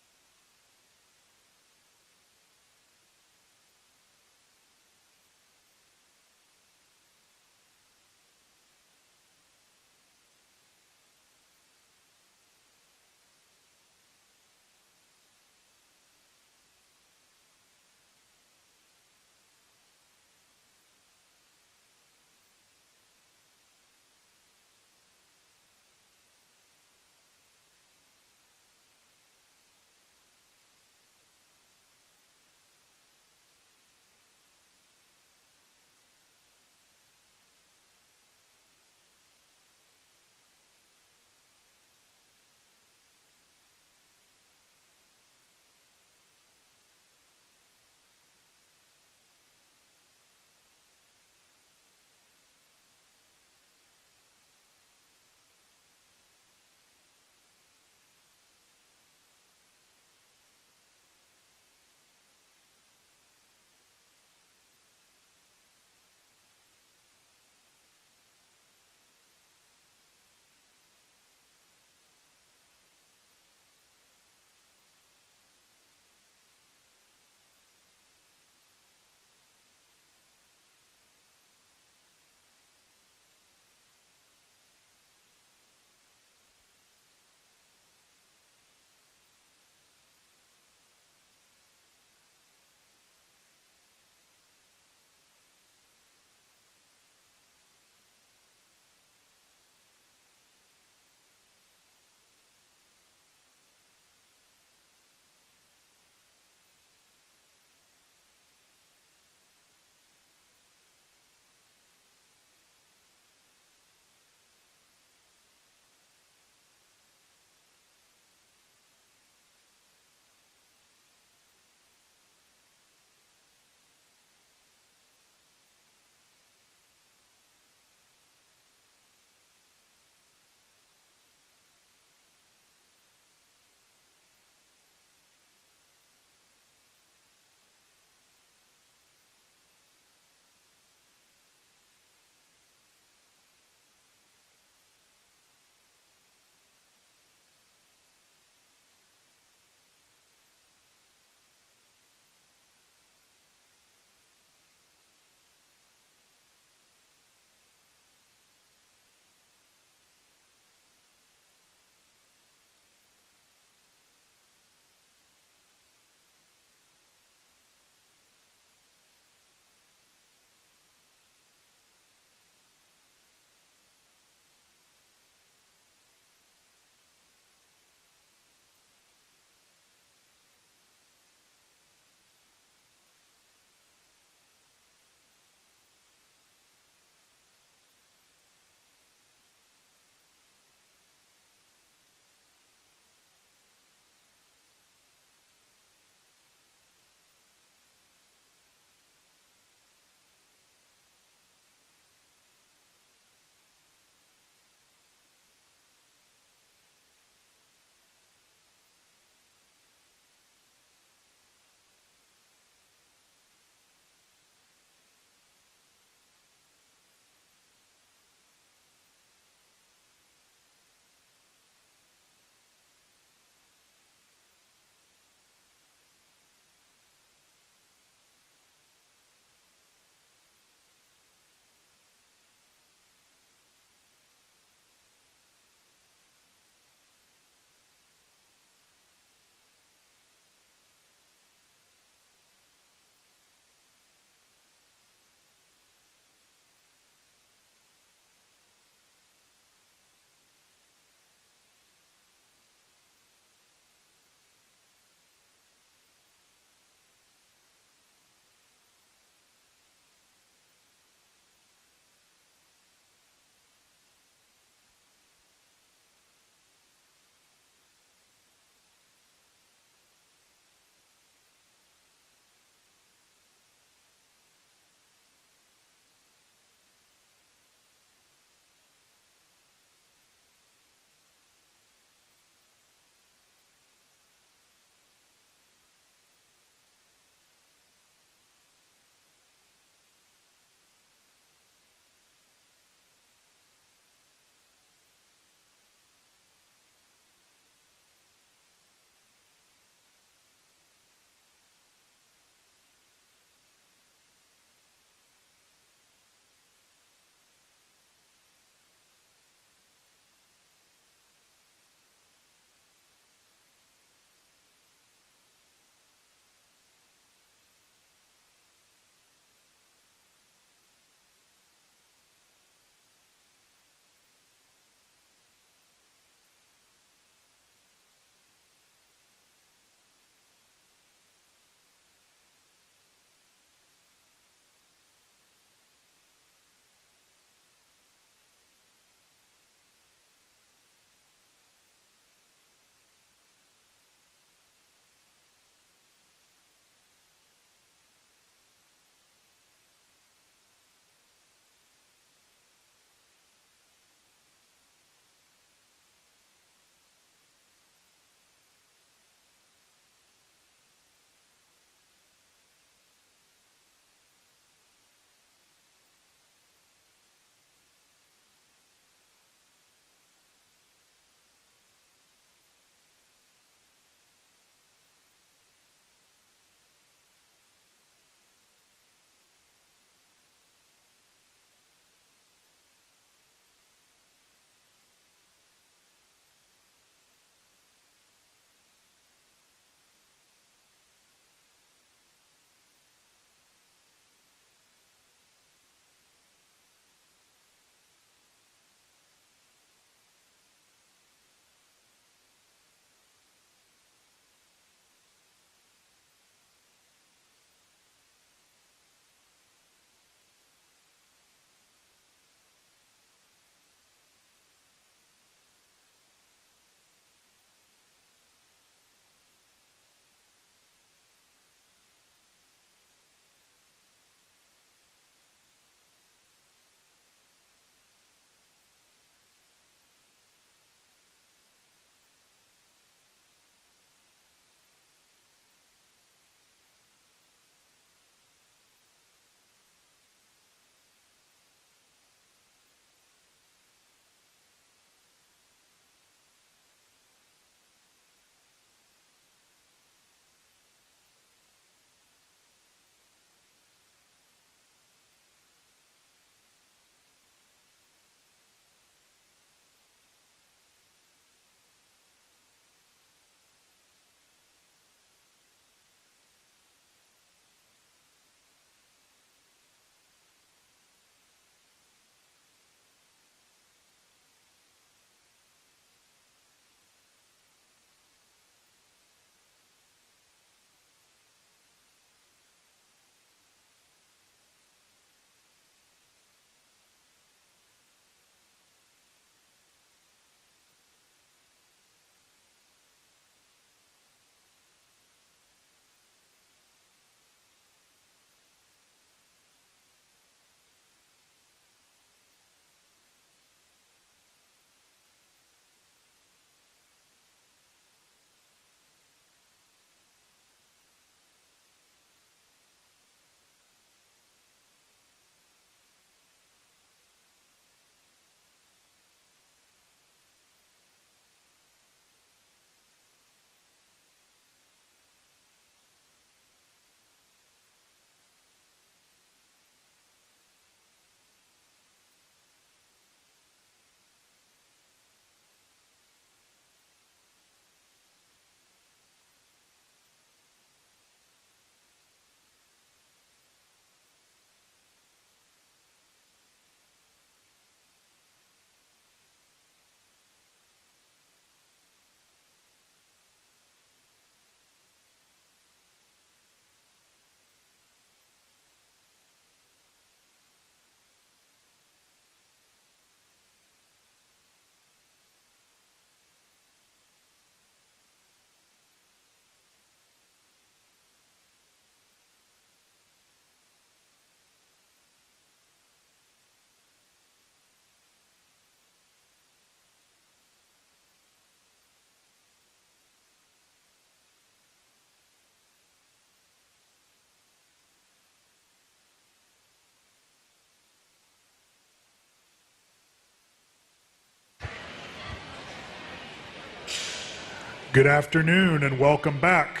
Good afternoon and welcome back.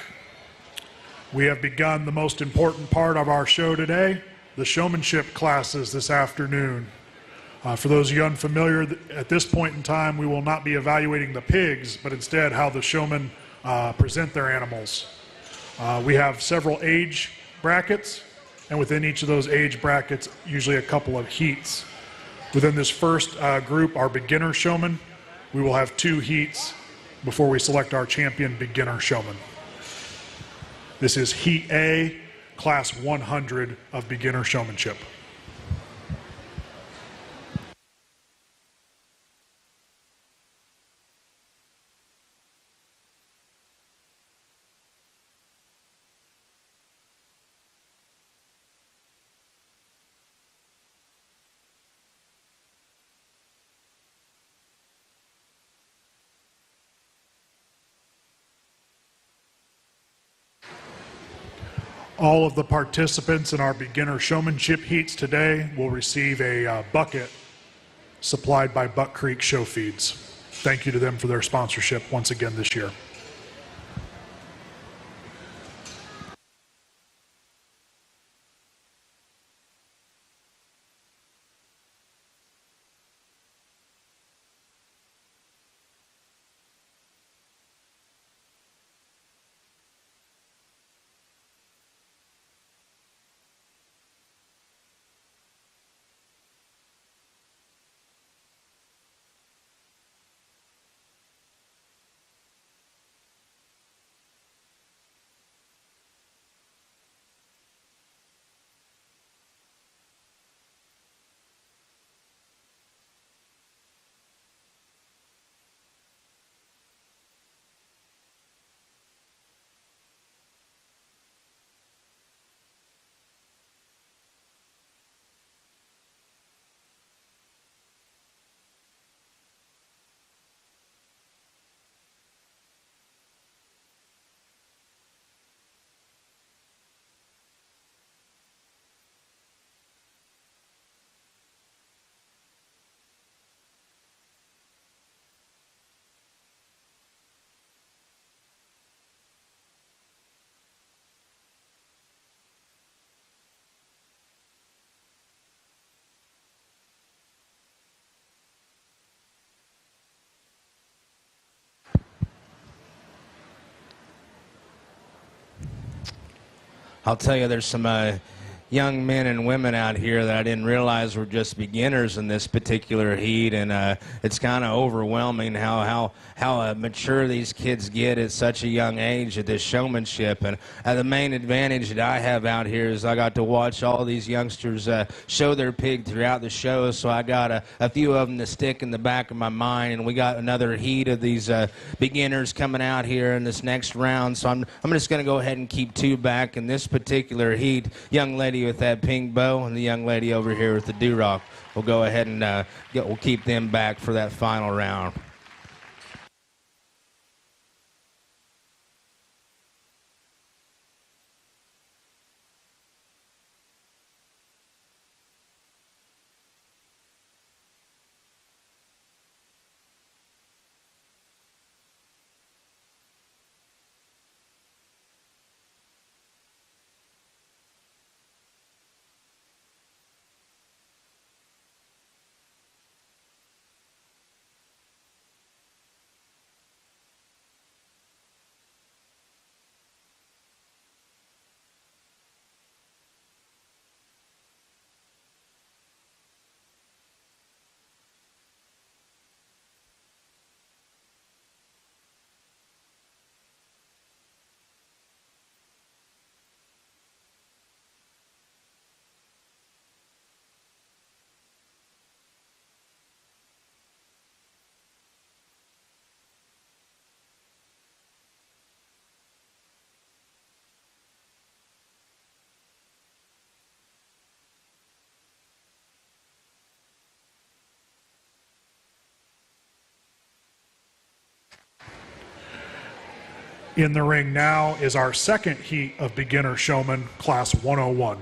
We have begun the most important part of our show today, the showmanship classes this afternoon. For those of you unfamiliar, at this point in time, we will not be evaluating the pigs, but instead how the showmen present their animals. We have several age brackets, and within each of those age brackets, usually a couple of heats. Within this first group, our beginner showman, we will have 2 heats before we select our champion beginner showman. This is Heat A, Class 100 of beginner showmanship. All of the participants in our beginner showmanship heats today will receive a bucket supplied by Buck Creek Show Feeds. Thank you to them for their sponsorship once again this year. I'll tell you, there's some young men and women out here that I didn't realize were just beginners in this particular heat, and it's kind of overwhelming how mature these kids get at such a young age at this showmanship. And the main advantage that I have out here is I got to watch all these youngsters show their pig throughout the show, so I got a few of them to stick in the back of my mind, and we got another heat of these beginners coming out here in this next round, so I'm just going to go ahead and keep 2 back in this particular heat. Young lady with that pink bow and the young lady over here with the Duroc. We'll go ahead and we'll keep them back for that final round. In the ring now is our second heat of beginner showman, Class 101.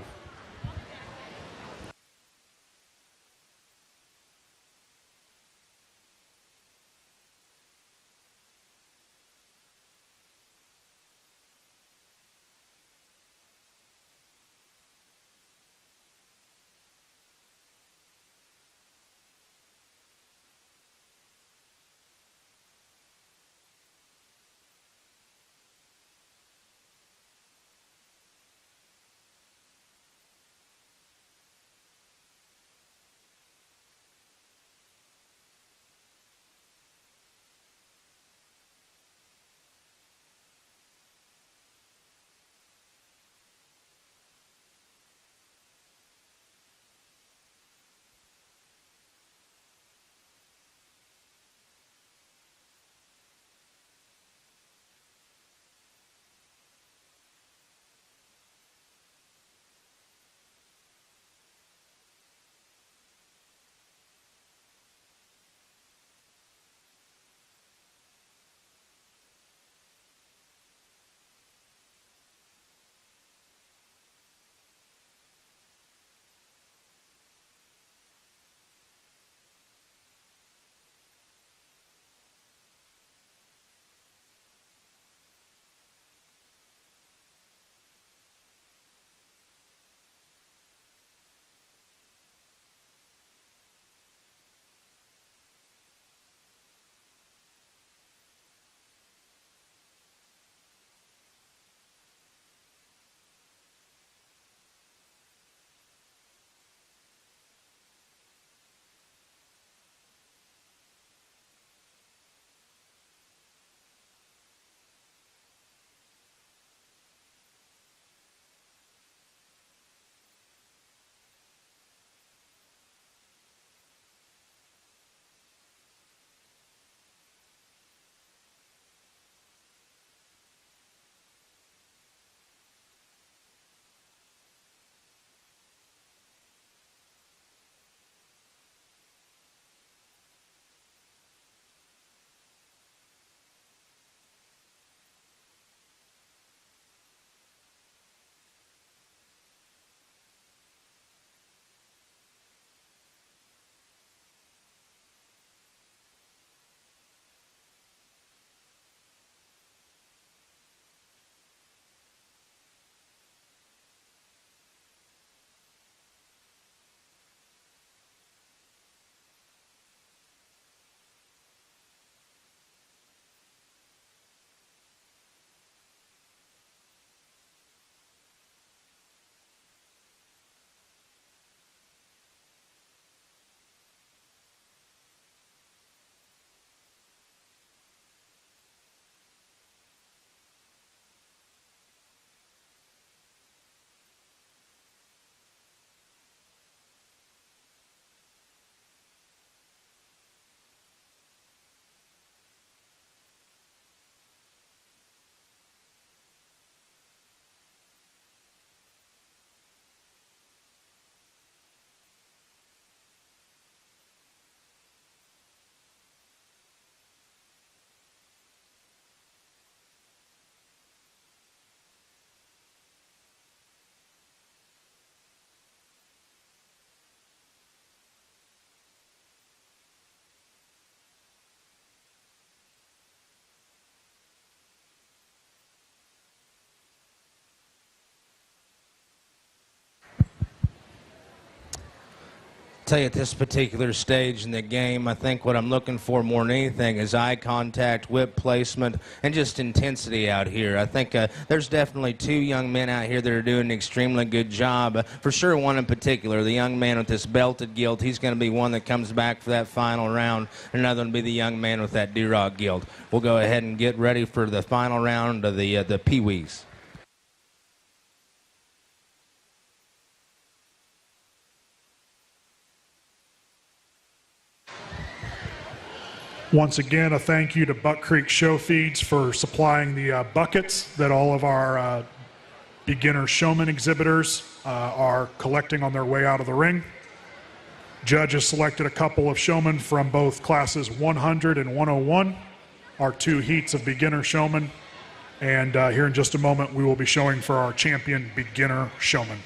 tell you, at this particular stage in the game, I think what I'm looking for more than anything is eye contact, whip placement, and just intensity out here. I think there's definitely two young men out here that are doing an extremely good job. For sure, one in particular, the young man with this belted gilt, he's going to be one that comes back for that final round. Another one will be the young man with that Duroc gilt. We'll go ahead and get ready for the final round of the Pee-wees. Once again, a thank you to Buck Creek Show Feeds for supplying the buckets that all of our beginner showman exhibitors are collecting on their way out of the ring. Judges selected a couple of showmen from both classes 100 and 101, our two heats of beginner showmen. And here in just a moment, we will be showing for our champion beginner showman.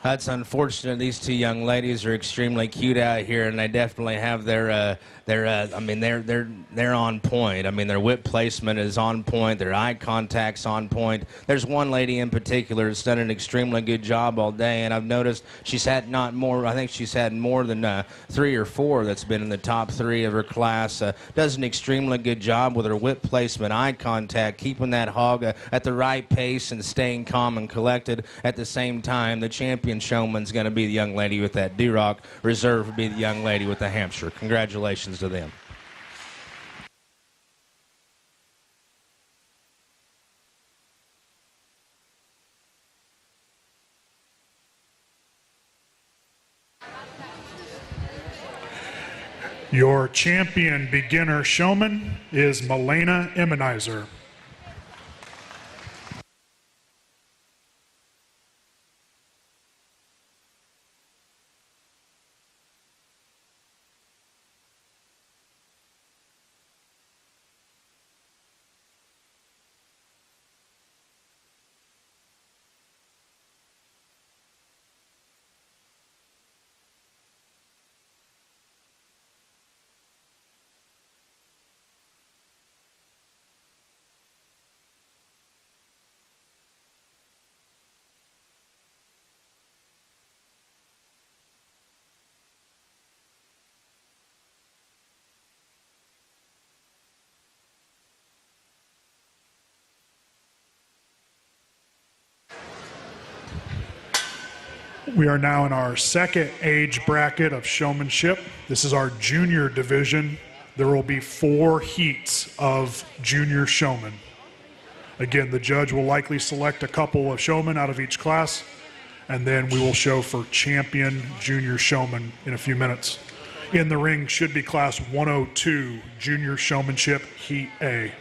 That's unfortunate. These two young ladies are extremely cute out here, and they definitely have their I mean, they're on point. I mean, their whip placement is on point. Their eye contact's on point. There's one lady in particular that's done an extremely good job all day, and I've noticed she's had not more. I think she's had more than 3 or 4 that's been in the top 3 of her class. Does an extremely good job with her whip placement, eye contact, keeping that hog at the right pace and staying calm and collected at the same time. The champion showman's going to be the young lady with that Duroc. Reserve will be the young lady with the Hampshire. Congratulations to them. Your champion beginner showman is Milena Immenizer. We are now in our second age bracket of showmanship. This is our junior division. There will be 4 heats of junior showmen. Again, the judge will likely select a couple of showmen out of each class, and then we will show for champion junior showman in a few minutes. In the ring should be class 102, junior showmanship, heat A.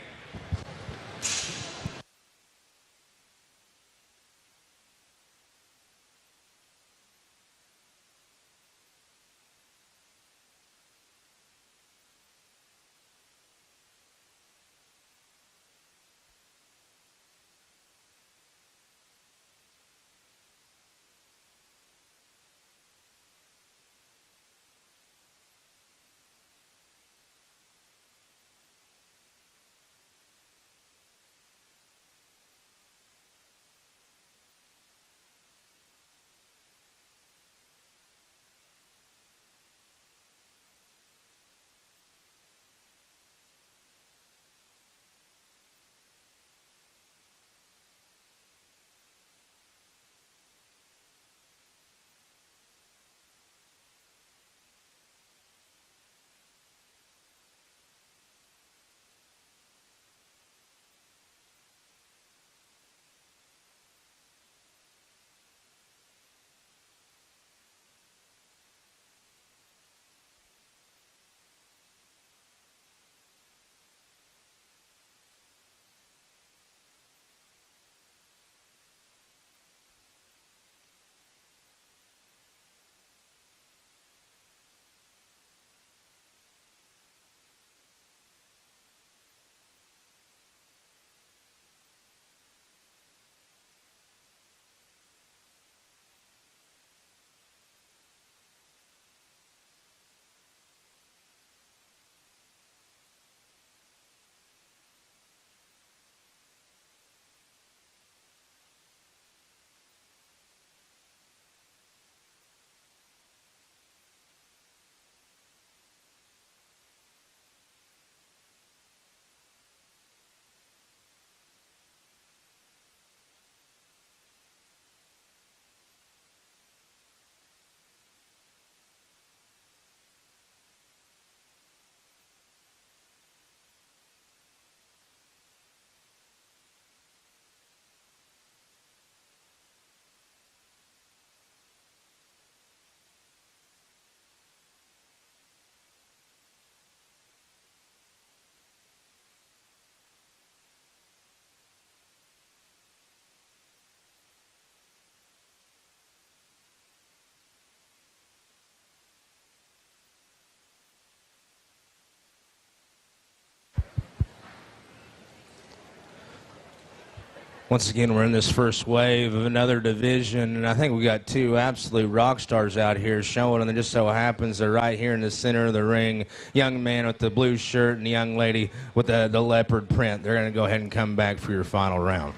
Once again, we're in this first wave of another division, and I think we got two absolute rock stars out here showing, and it just so happens they're right here in the center of the ring. Young man with the blue shirt and the young lady with the leopard print. They're going to go ahead and come back for your final round.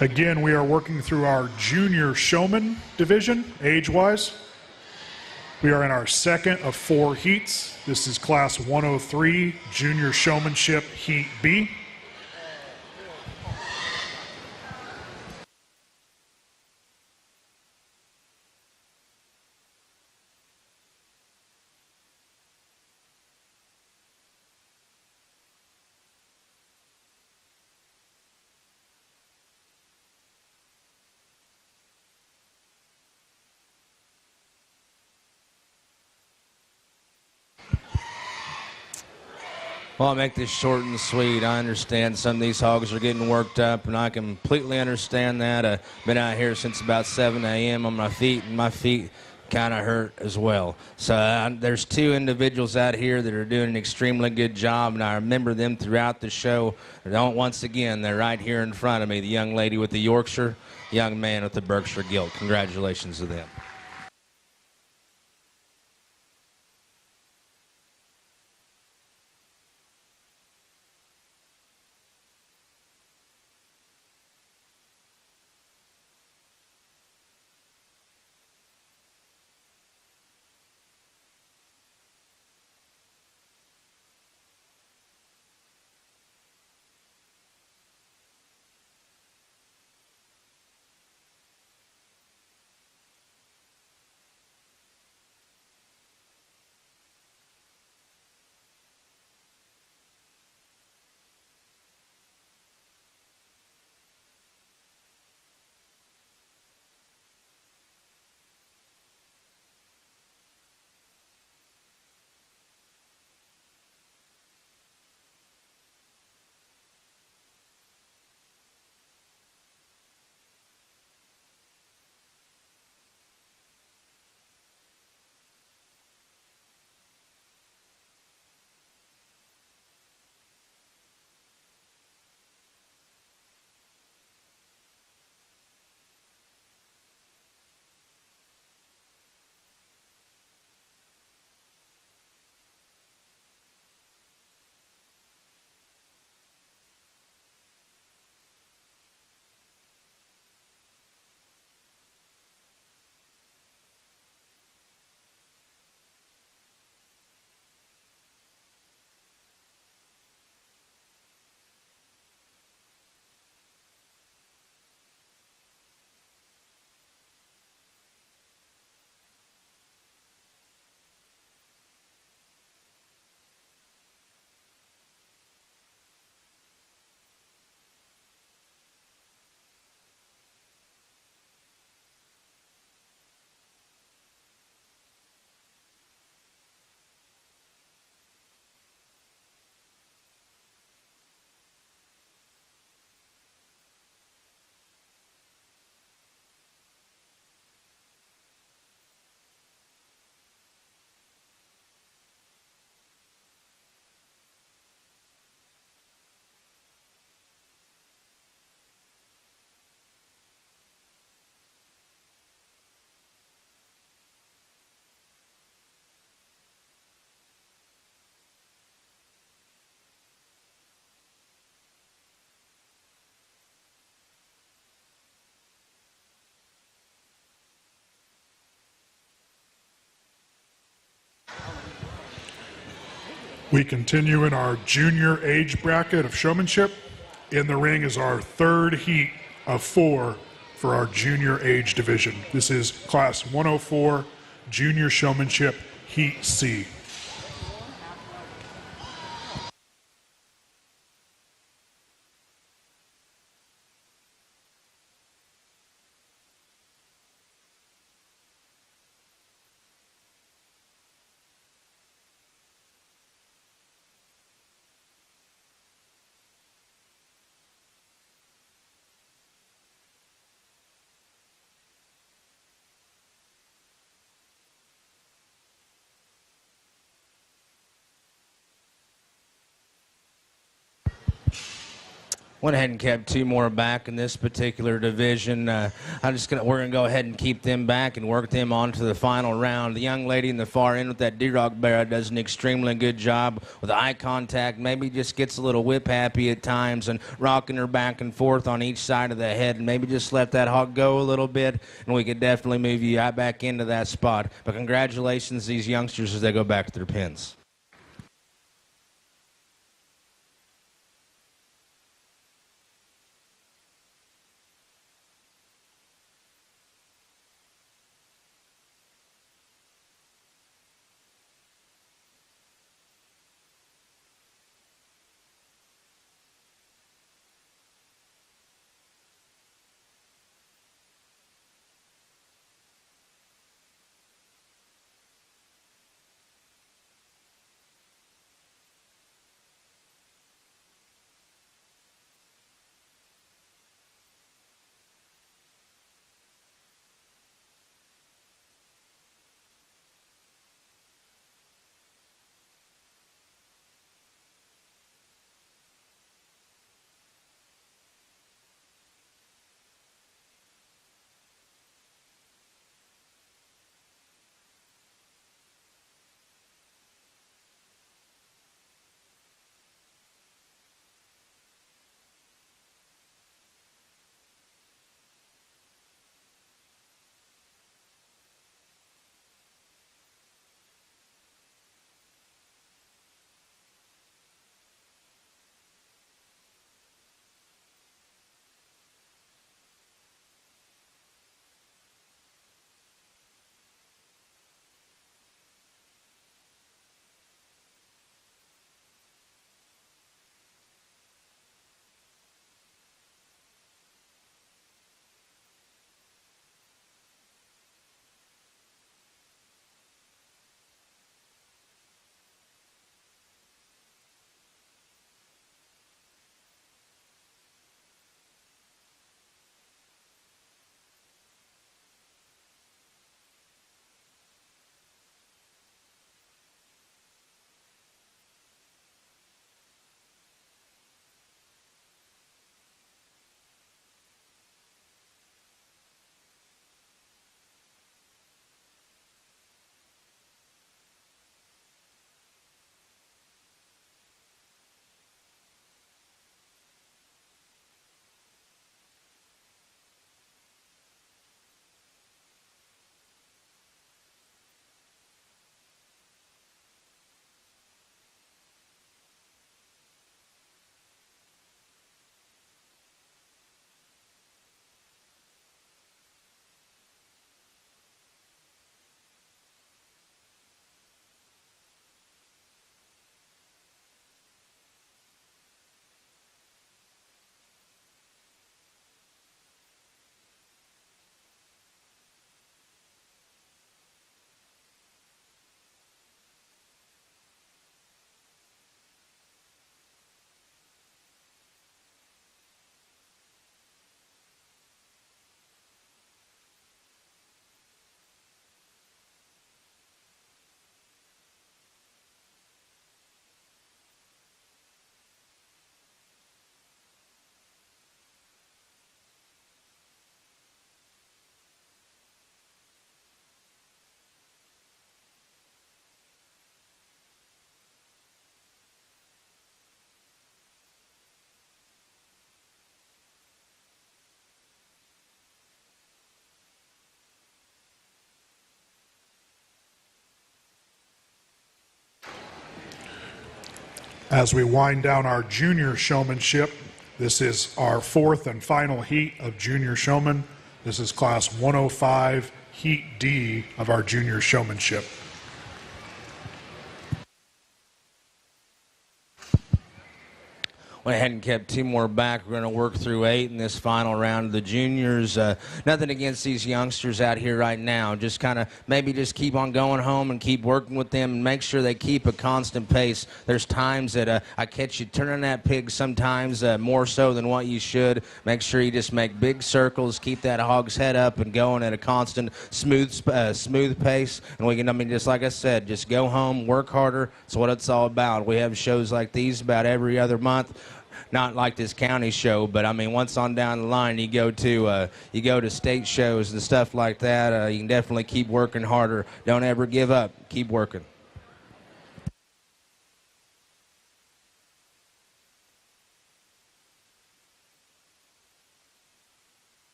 Again, we are working through our junior showman division, age-wise. We are in our second of 4 heats. This is class 103, junior showmanship, heat B. Well, I'll make this short and sweet. I understand some of these hogs are getting worked up, and I completely understand that. I've been out here since about 7 a.m. on my feet, and my feet kind of hurt as well. So there's 2 individuals out here that are doing an extremely good job, and I remember them throughout the show. Once again, they're right here in front of me, the young lady with the Yorkshire, young man with the Berkshire Gilt. Congratulations to them. We continue in our junior age bracket of showmanship. In the ring is our 3rd heat of 4 for our junior age division. This is class 104, junior showmanship, heat C. Went ahead and kept 2 more back in this particular division. We're gonna go ahead and keep them back and work them on to the final round. The young lady in the far end with that Duroc Barrow does an extremely good job with eye contact. Maybe just gets a little whip happy at times and rocking her back and forth on each side of the head, and maybe just let that hog go a little bit, and we could definitely move you back into that spot. But congratulations to these youngsters as they go back to their pins. As we wind down our junior showmanship, this is our 4th and final heat of junior showman. This is class 105, heat D of our junior showmanship. Went ahead and kept 2 more back. We're going to work through 8 in this final round of the juniors. Nothing against these youngsters out here right now. Just kind of maybe just keep on going home and keep working with them and make sure they keep a constant pace. There's times that I catch you turning that pig sometimes more so than what you should. Make sure you just make big circles, keep that hog's head up and going at a constant smooth pace. And we can, just like I said, just go home, work harder. That's what it's all about. We have shows like these about every other month. not like this county show, but I mean, once on down the line, you go to state shows and stuff like that. You can definitely keep working harder. Don't ever give up. Keep working.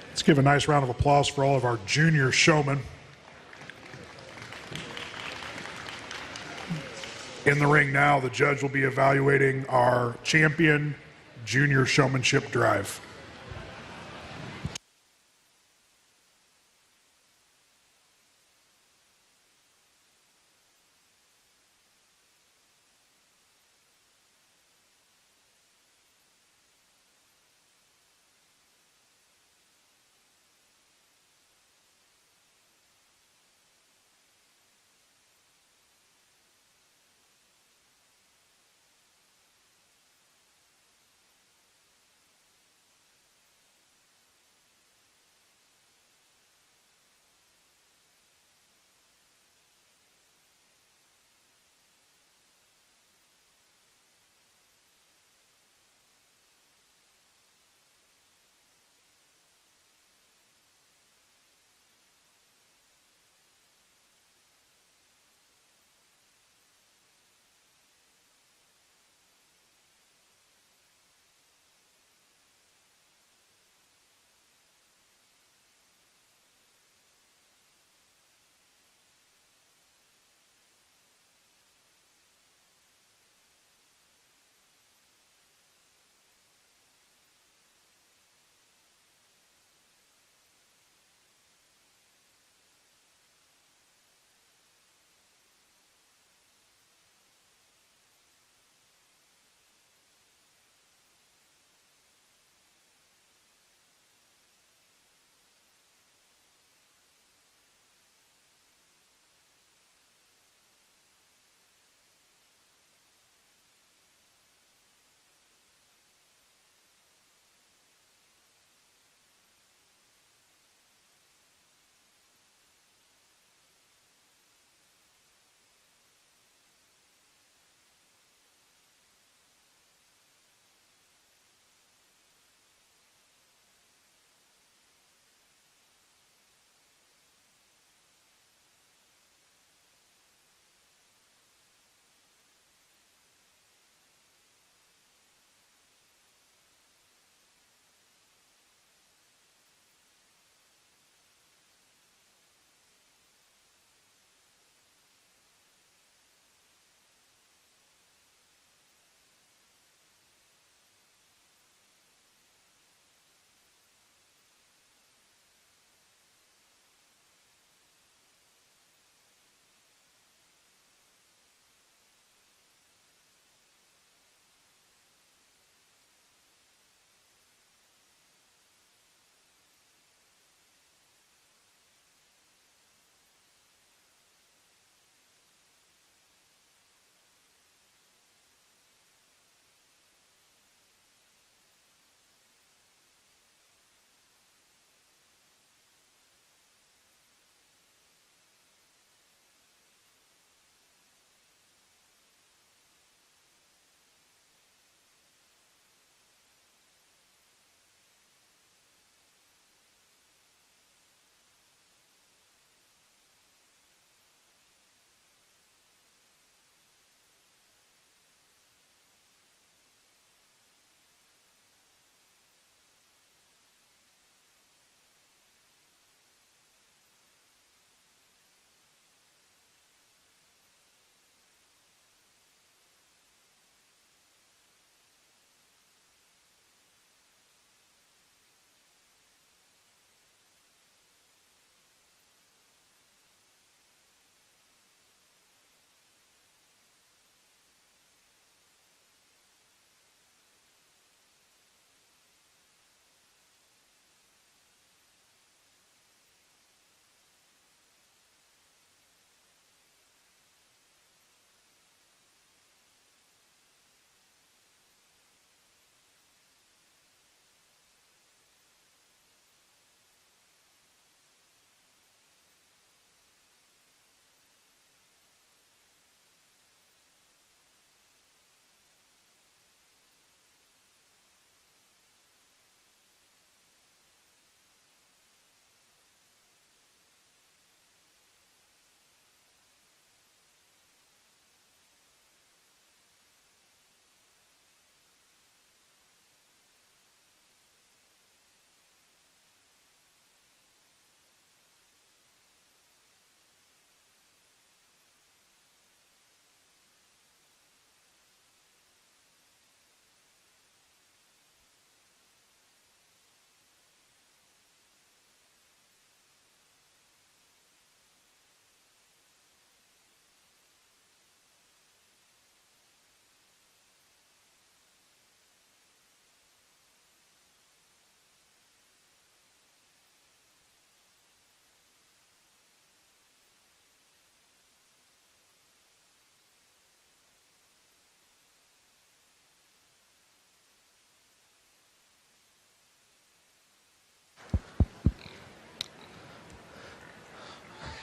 Let's give a nice round of applause for all of our junior showmen. In the ring now, the judge will be evaluating our champion junior showmanship drive.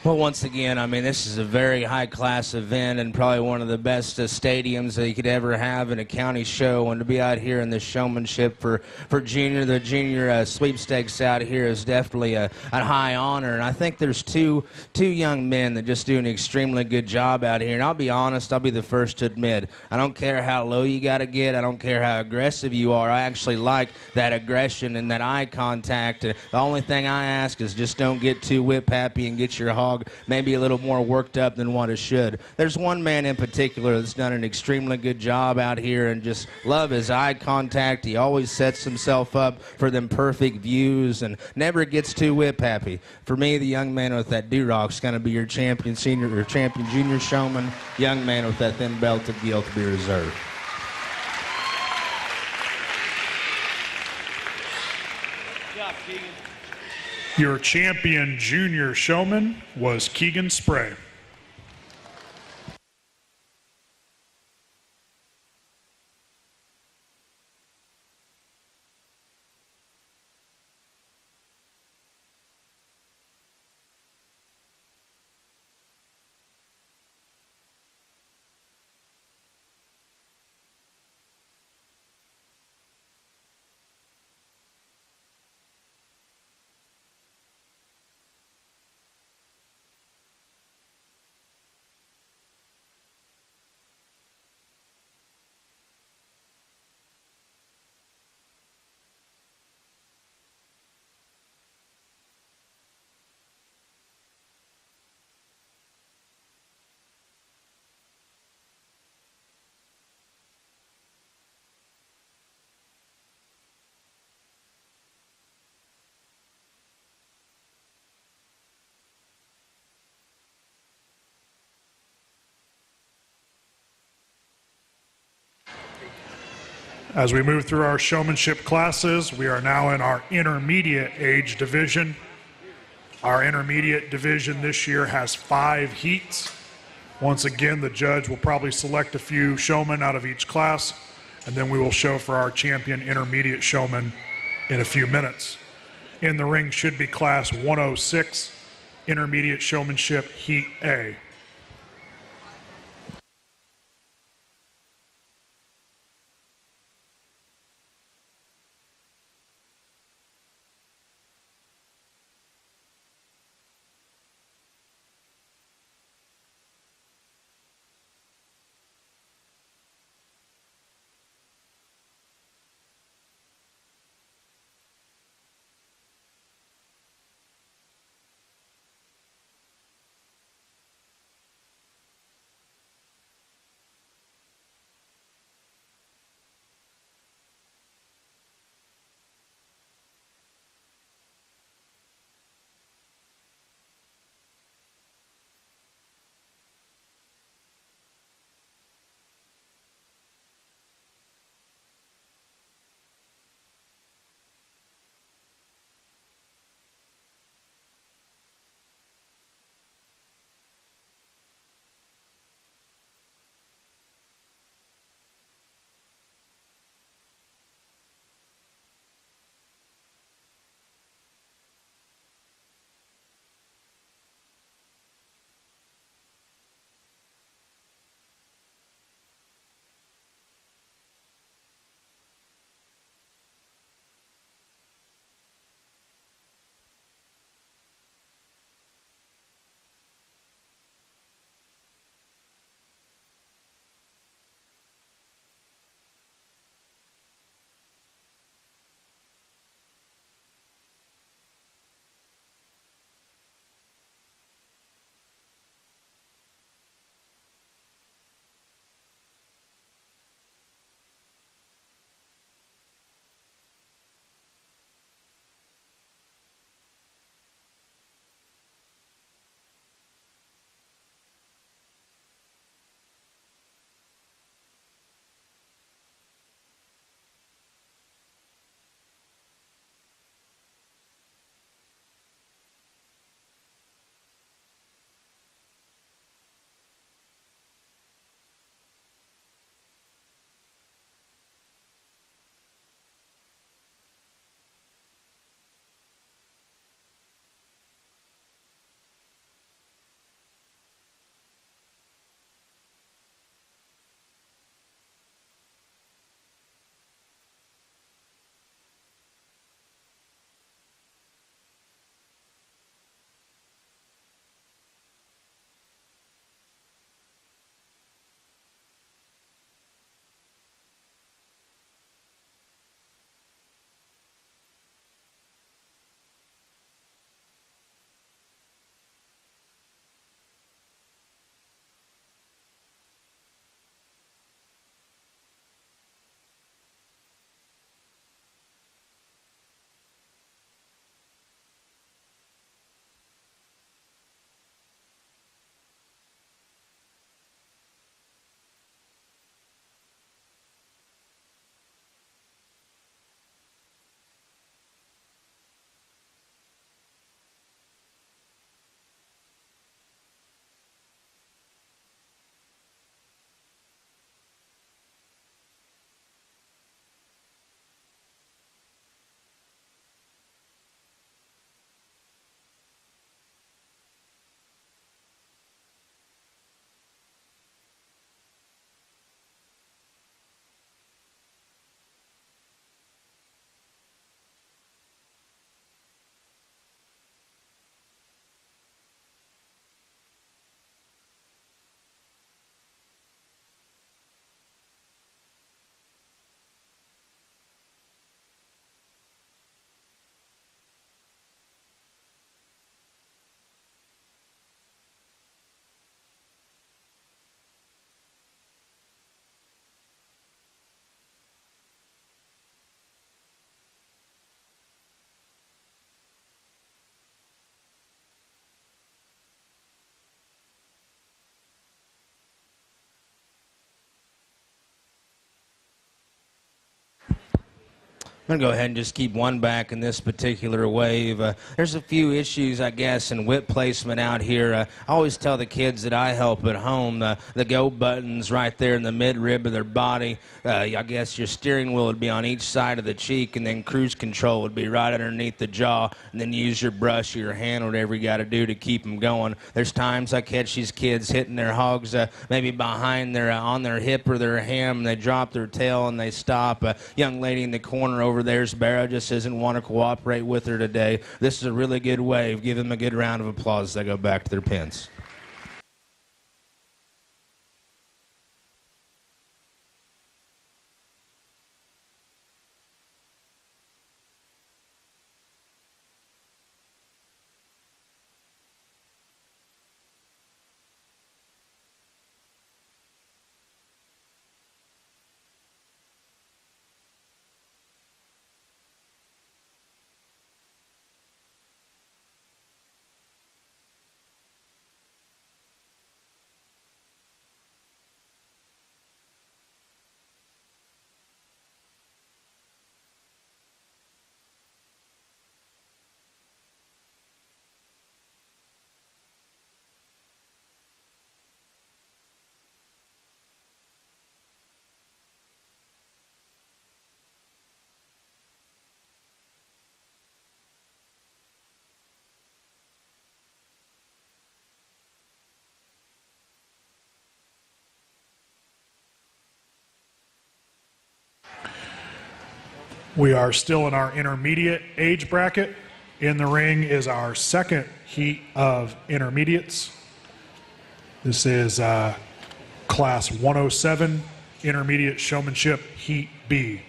Well, once again, I mean, this is a very high-class event and probably one of the best stadiums that you could ever have in a county show. And to be out here in the showmanship for the junior sweepstakes out here is definitely a high honor. And I think there's two young men that just do an extremely good job out here. And I'll be honest, I'll be the first to admit, I don't care how low you got to get. I don't care how aggressive you are. I actually like that aggression and that eye contact. The only thing I ask is just don't get too whip-happy and get your hog maybe a little more worked up than what it should. There's one man in particular that's done an extremely good job out here, and just love his eye contact. He always sets himself up for them perfect views and never gets too whip happy. For me, the young man with that Duroc is going to be your champion senior or champion junior showman. Young man with that thin belted Gilt to be reserved. Your champion junior showman was Keegan Spray. As we move through our showmanship classes, we are now in our intermediate age division. Our intermediate division this year has 5 heats. Once again, the judge will probably select a few showmen out of each class, and then we will show for our champion intermediate showman in a few minutes. In the ring should be class 106, intermediate showmanship heat A. I'm going to go ahead and just keep one back in this particular wave. There's a few issues, I guess, in whip placement out here. I always tell the kids that I help at home, the go buttons right there in the mid-rib of their body. I guess your steering wheel would be on each side of the cheek, and then cruise control would be right underneath the jaw, and then use your brush or your hand, whatever you got to do to keep them going. There's times I catch these kids hitting their hogs maybe behind their on their hip or their ham, and they drop their tail and they stop. A young lady in the corner over there's Barrow just doesn't want to cooperate with her today. This is a really good wave. Give them a good round of applause as they go back to their pens. We are still in our intermediate age bracket. In the ring is our second heat of intermediates. This is class 107, intermediate showmanship, heat B.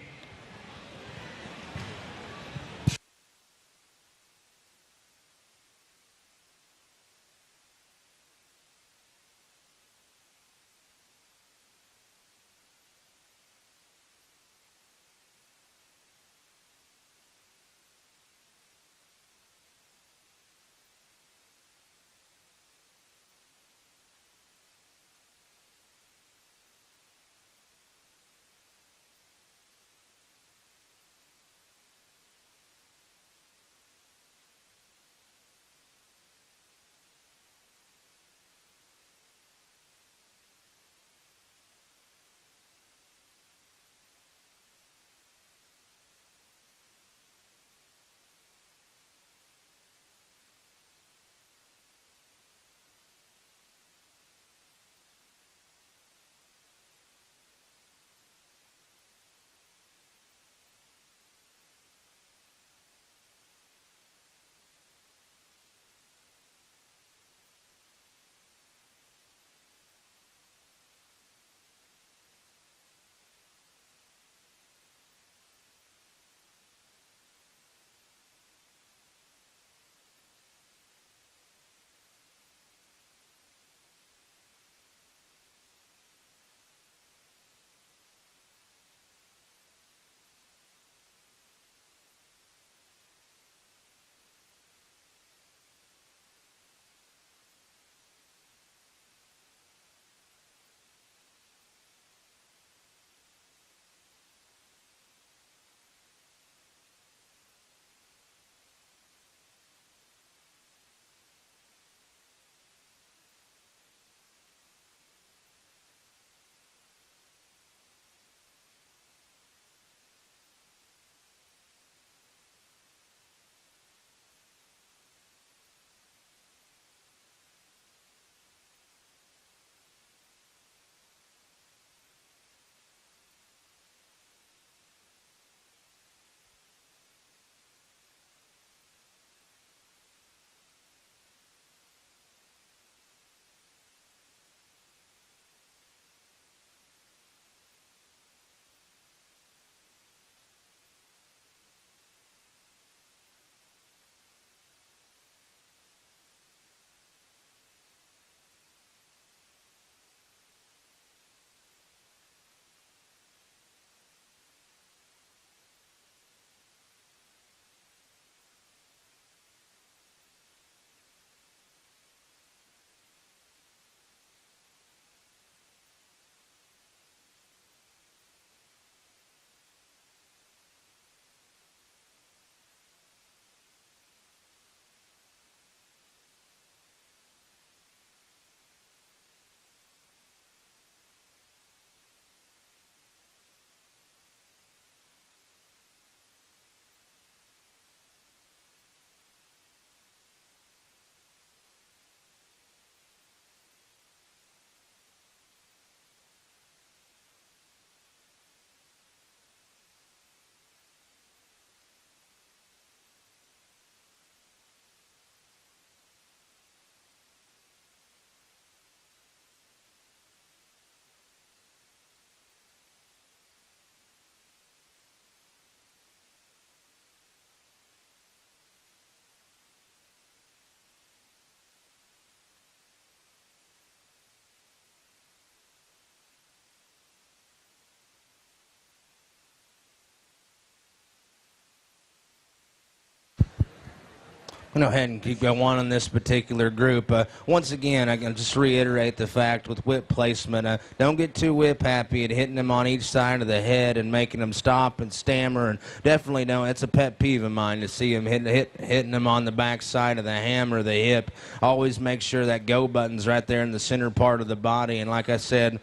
Go ahead and keep going on this particular group. Once again, I can just reiterate the fact with whip placement, don't get too whip happy at hitting them on each side of the head and making them stop and stammer. And definitely don't. It's a pet peeve of mine to see them hitting them on the back side of the ham or the hip. Always make sure that go button's right there in the center part of the body. And like I said,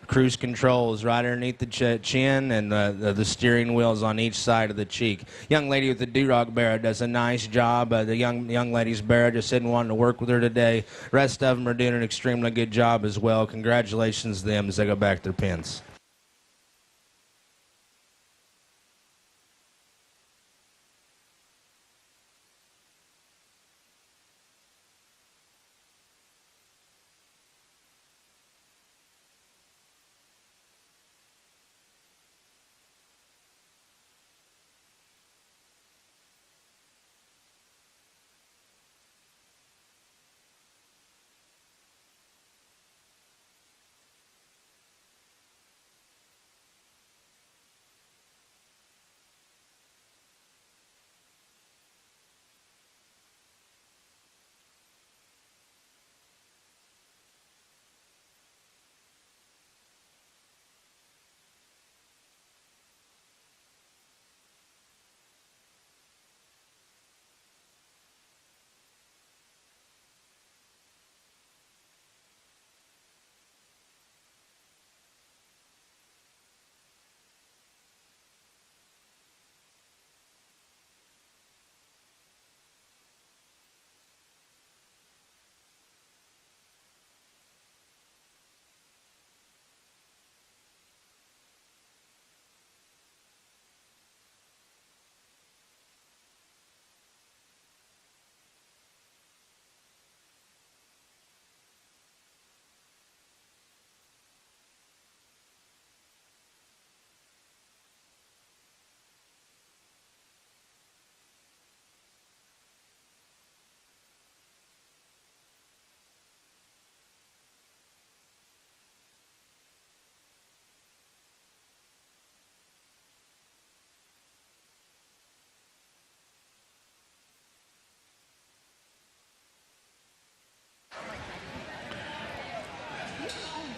cruise control is right underneath the chin, and the steering wheel's on each side of the cheek. Young lady with the Duroc Barrow does a nice job. The young lady's Barrow just didn't want to work with her today. Rest of them are doing an extremely good job as well. Congratulations to them as they go back to their pens.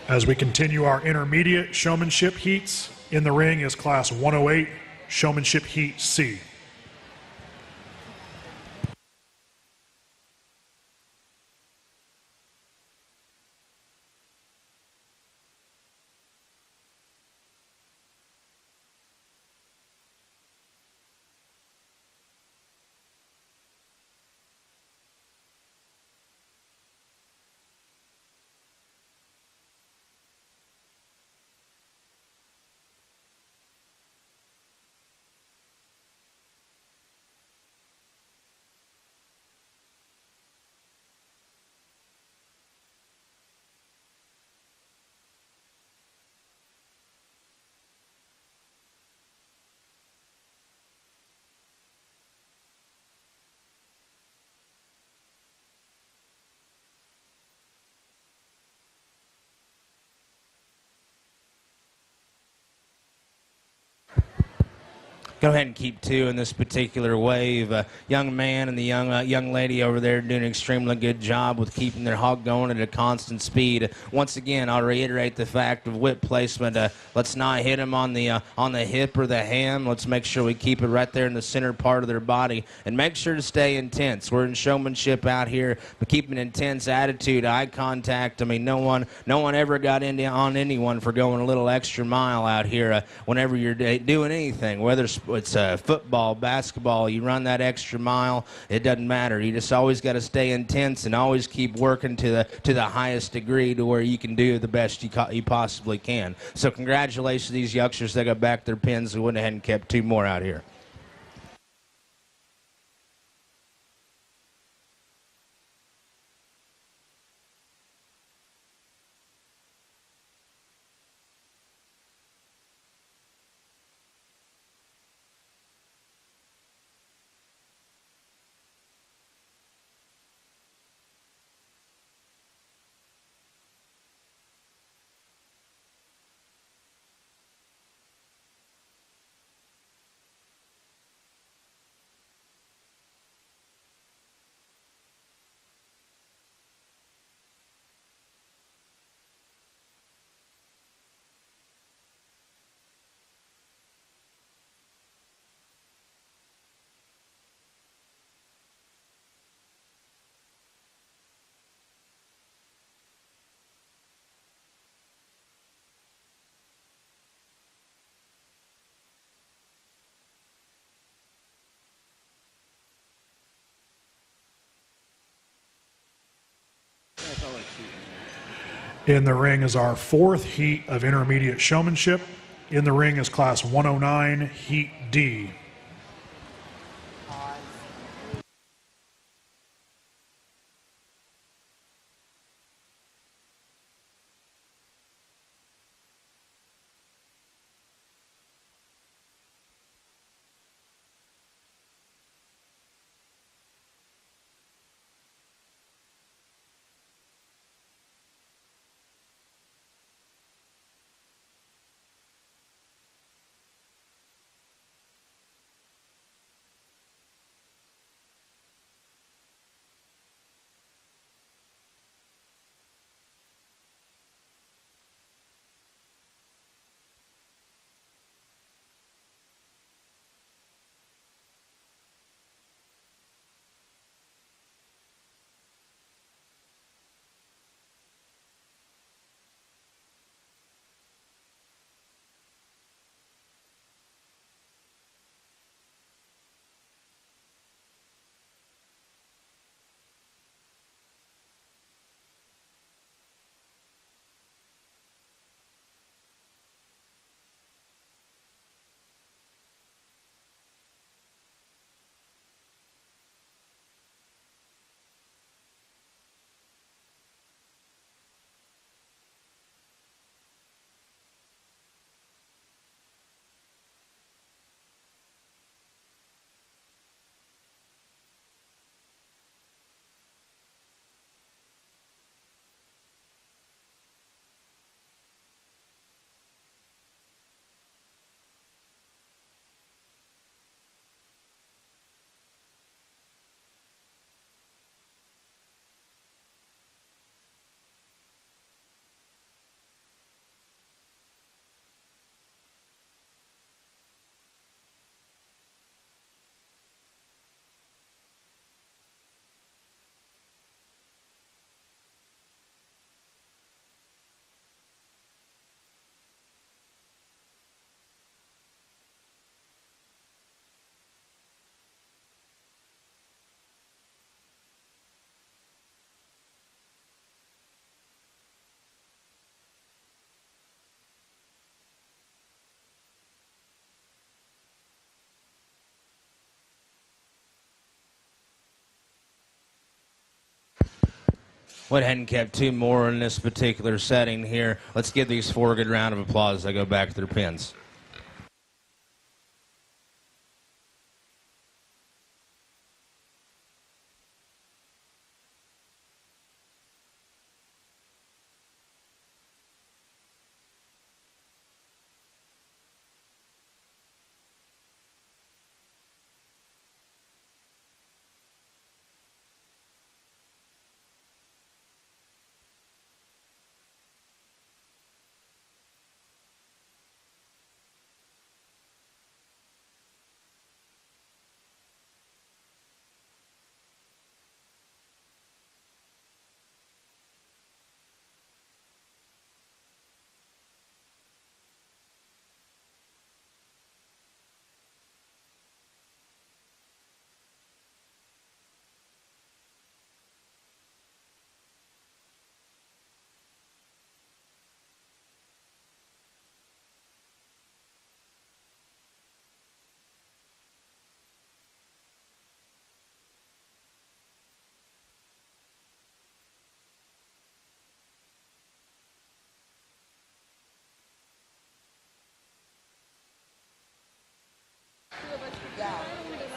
As we continue our intermediate showmanship heats, in the ring is Class 108, Showmanship Heat C. Go ahead and keep two in this particular wave. Young man and the young lady over there doing an extremely good job with keeping their hog going at a constant speed. Once again, I'll reiterate the fact of whip placement. Let's not hit them on the hip or the ham. Let's make sure we keep it right there in the center part of their body, and make sure to stay intense. We're in showmanship out here, but keep an intense attitude, eye contact. I mean, no one ever got on anyone for going a little extra mile out here. Whenever you're doing anything, whether it's football, basketball, you run that extra mile, it doesn't matter. You just always got to stay intense and always keep working to the highest degree to where you can do the best you possibly can. So congratulations to these youngsters that got back their pins. We went ahead and kept two more out here. In the ring is our fourth heat of intermediate showmanship. In the ring is class 109, heat D. Went ahead and kept two more in this particular setting here. Let's give these four a good round of applause as they go back to their pins.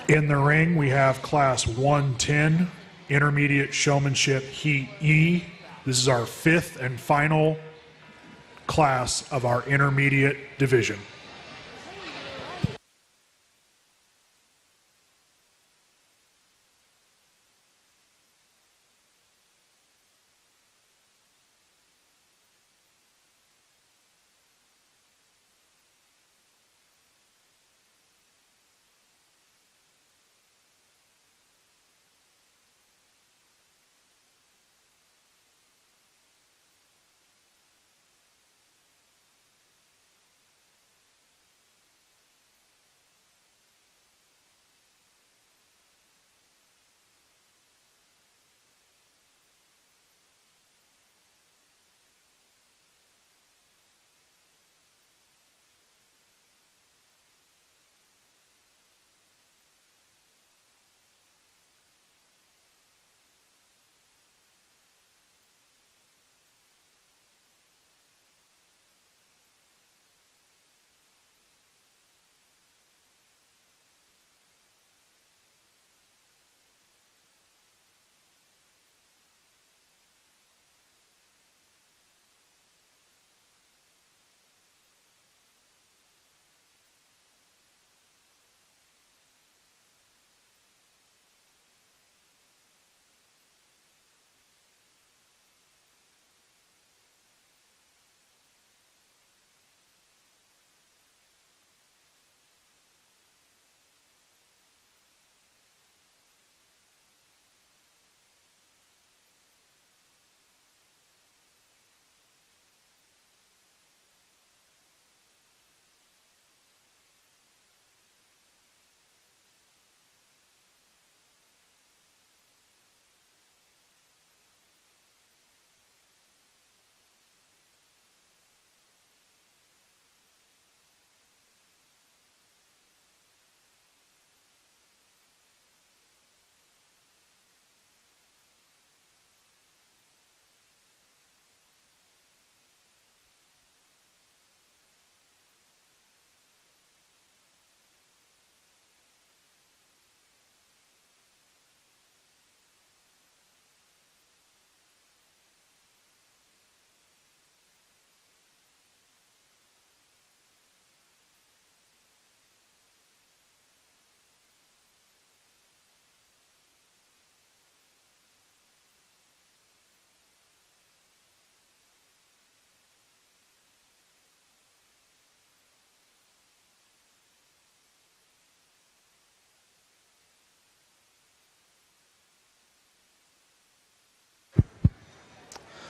In the ring, we have class 110, intermediate showmanship heat E. This is our fifth and final class of our intermediate division.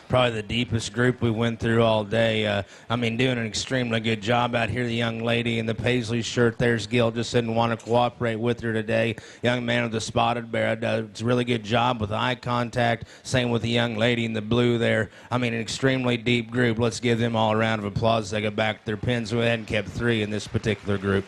probably the deepest group we went through all day. I mean, doing an extremely good job out here. The young lady in the paisley shirt, there's Gilt, just didn't want to cooperate with her today. Young man with the spotted bear does a really good job with eye contact. Same with the young lady in the blue there. I mean, an extremely deep group. Let's give them all a round of applause. They got back to their pins. We hadn't kept 3 in this particular group.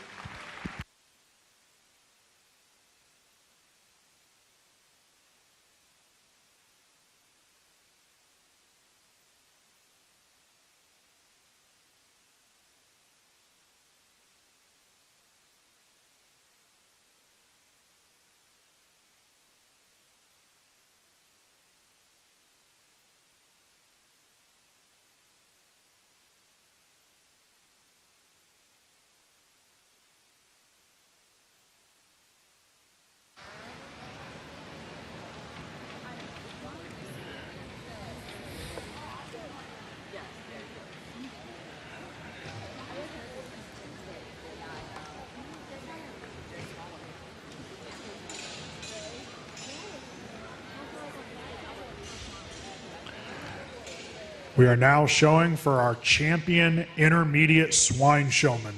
We are now showing for our champion intermediate swine showman.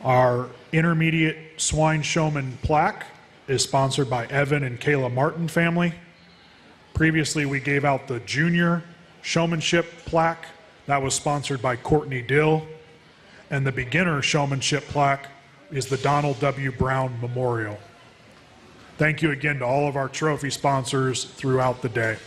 Our intermediate swine showman plaque is sponsored by Evan and Kayla Martin family. Previously, we gave out the junior showmanship plaque. That was sponsored by Courtney Dill. And the beginner showmanship plaque is the Donald W. Brown Memorial. Thank you again to all of our trophy sponsors throughout the day.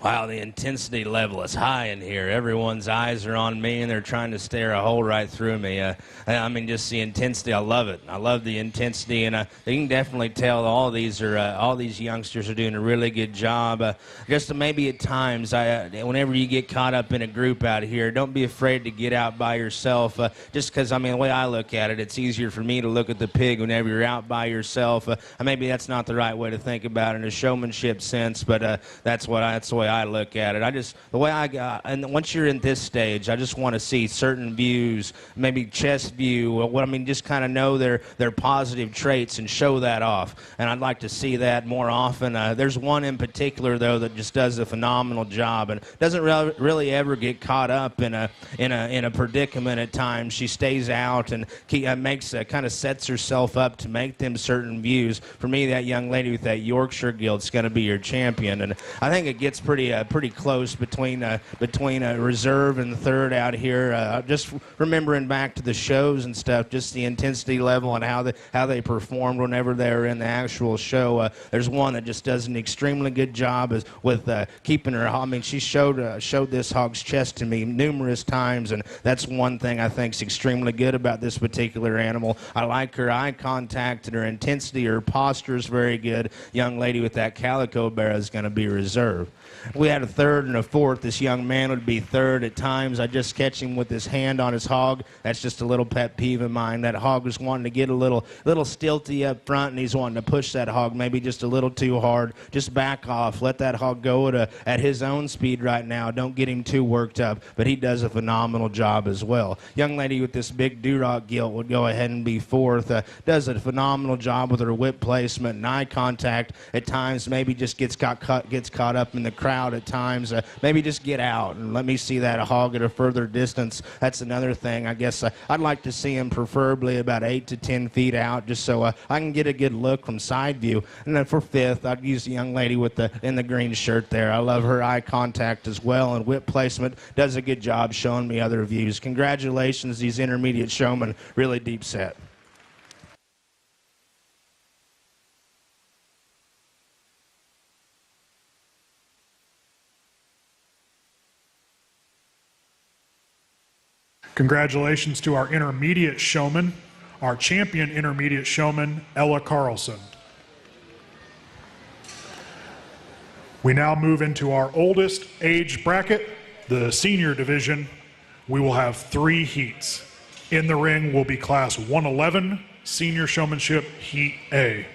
Wow, the intensity level is high in here. Everyone's eyes are on me, and they're trying to stare a hole right through me. I mean, just the intensity. I love it. I love the intensity, and you can definitely tell all these youngsters are doing a really good job. Just maybe at times, whenever you get caught up in a group out here, don't be afraid to get out by yourself. Just because, I mean, the way I look at it, it's easier for me to look at the pig whenever you're out by yourself. Maybe that's not the right way to think about it in a showmanship sense, but that's the way I look at it. And once you're in this stage, I just want to see certain views, maybe chest view, just kind of know their positive traits and show that off. And I'd like to see that more often. There's one in particular, though, that just does a phenomenal job and doesn't really ever get caught up in a predicament at times. She stays out and kind of sets herself up to make them certain views. For me, that young lady with that Yorkshire Gilt is going to be your champion, and I think it gets pretty close between reserve and third out here. Just remembering back to the shows and stuff, just the intensity level and how they performed whenever they were in the actual show. There's one that just does an extremely good job with keeping her. I mean, she showed this hog's chest to me numerous times, and that's one thing I think is extremely good about this particular animal. I like her eye contact and her intensity. Her posture is very good. Young lady with that calico Barrow is going to be reserve. We had a third and a fourth. This young man would be third at times. I just catch him with his hand on his hog. That's just a little pet peeve of mine. That hog was wanting to get a little stilty up front, and he's wanting to push that hog maybe just a little too hard. Just back off. Let that hog go at his own speed right now. Don't get him too worked up, but he does a phenomenal job as well. Young lady with this big Duroc gilt would go ahead and be fourth. Does a phenomenal job with her whip placement and eye contact. At times maybe just gets caught up in the crowd at times. Maybe just get out and let me see that hog at a further distance. That's another thing. I guess I'd like to see him preferably about 8 to 10 feet out, just so I can get a good look from side view. And then for fifth, I'd use the young lady in the green shirt there. I love her eye contact as well, and whip placement. Does a good job showing me other views. Congratulations, these intermediate showmen. Really deep set. Congratulations to our intermediate showman, our champion intermediate showman, Ella Carlson. We now move into our oldest age bracket, the senior division. We will have 3 heats. In the ring will be class 111, senior showmanship, heat A.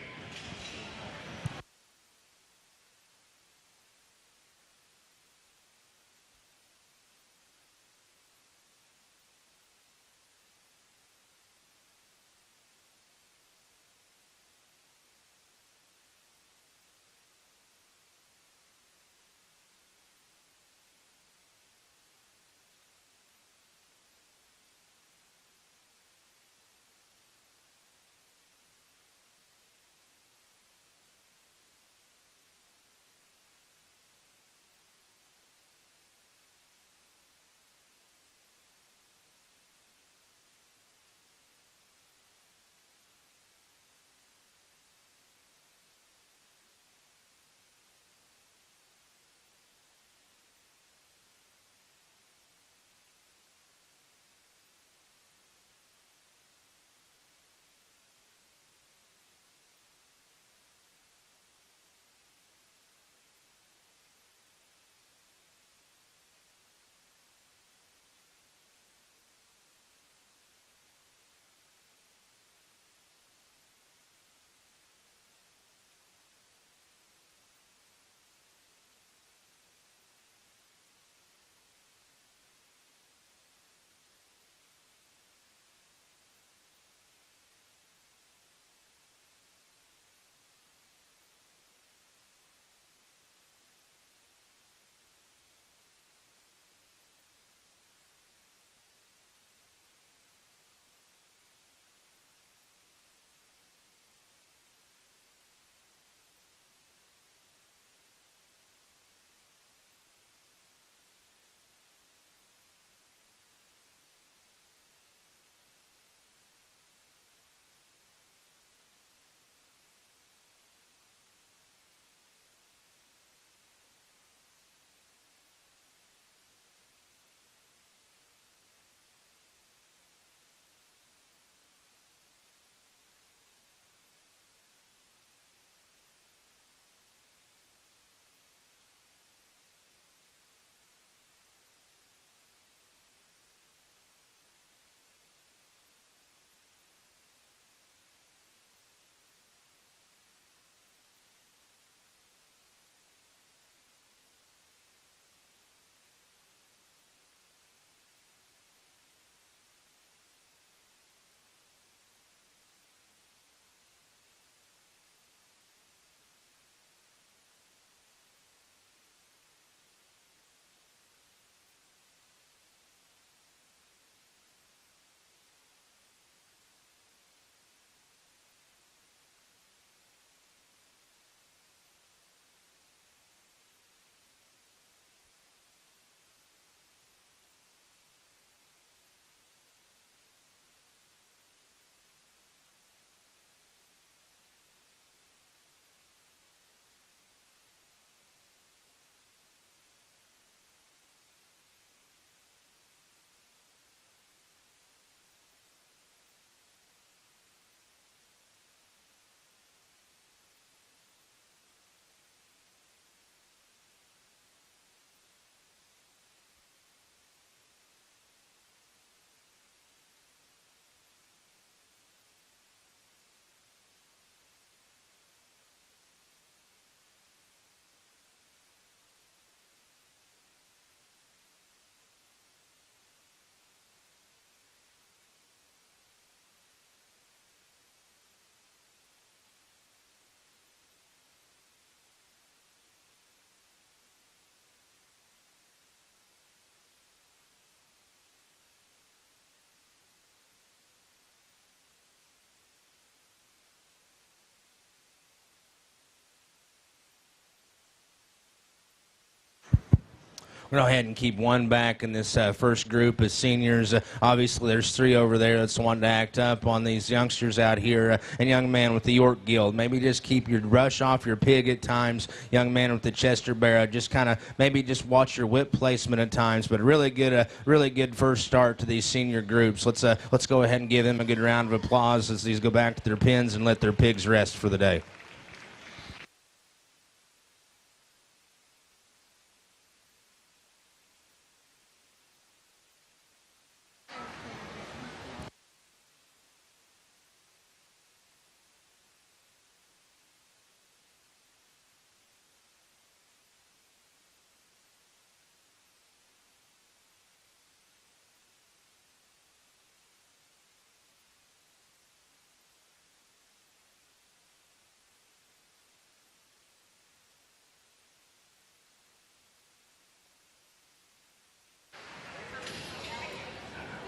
we'll go ahead and keep one back in this first group of seniors. Obviously, there's 3 over there that's wanting to act up on these youngsters out here. And young man with the York Gilt, maybe just keep your rush off your pig at times. Young man with the Chester Barrow, just kind of maybe just watch your whip placement at times. But really good first start to these senior groups. Let's go ahead and give them a good round of applause as these go back to their pens and let their pigs rest for the day.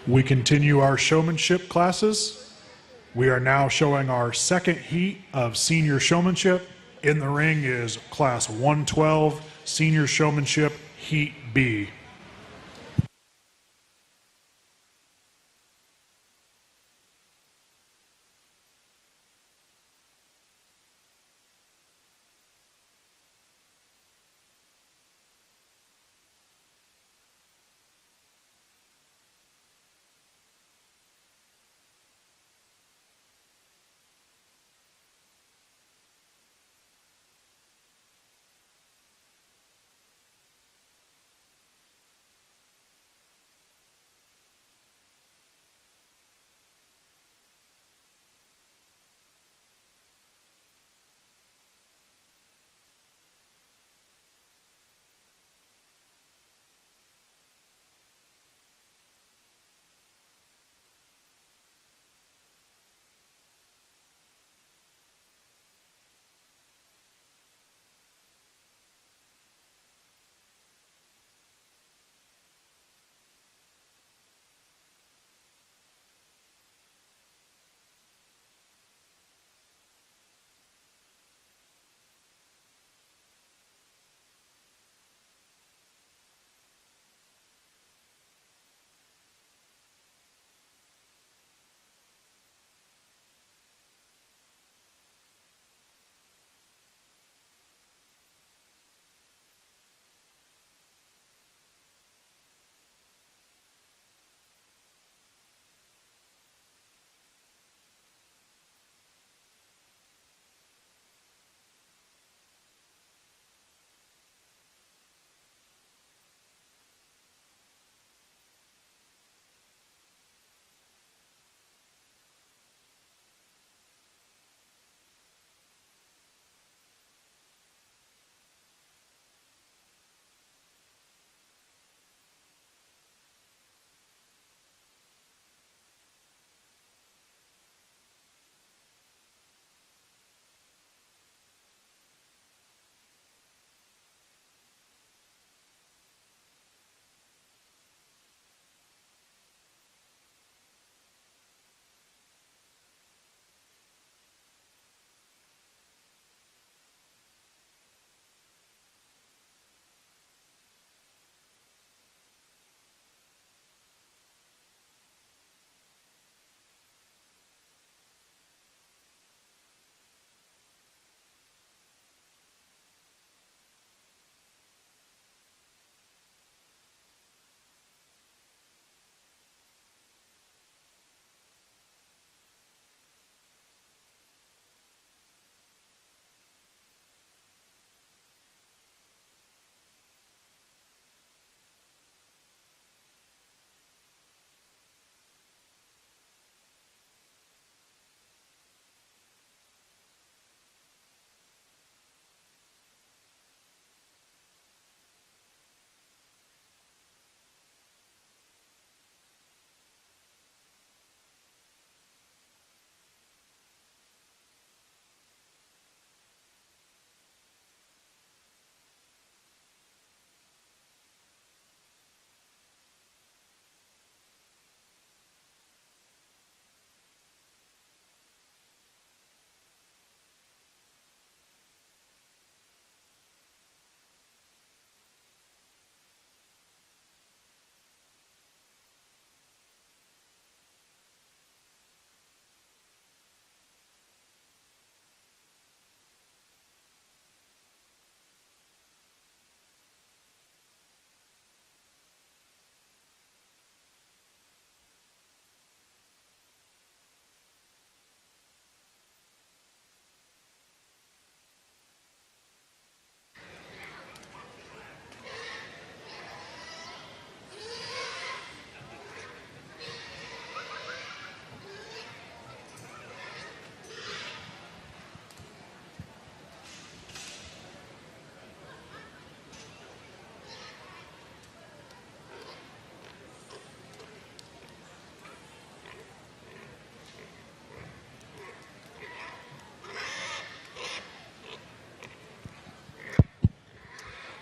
We continue our showmanship classes. We are now showing our second heat of senior showmanship. In the ring is class 112, senior showmanship, heat B.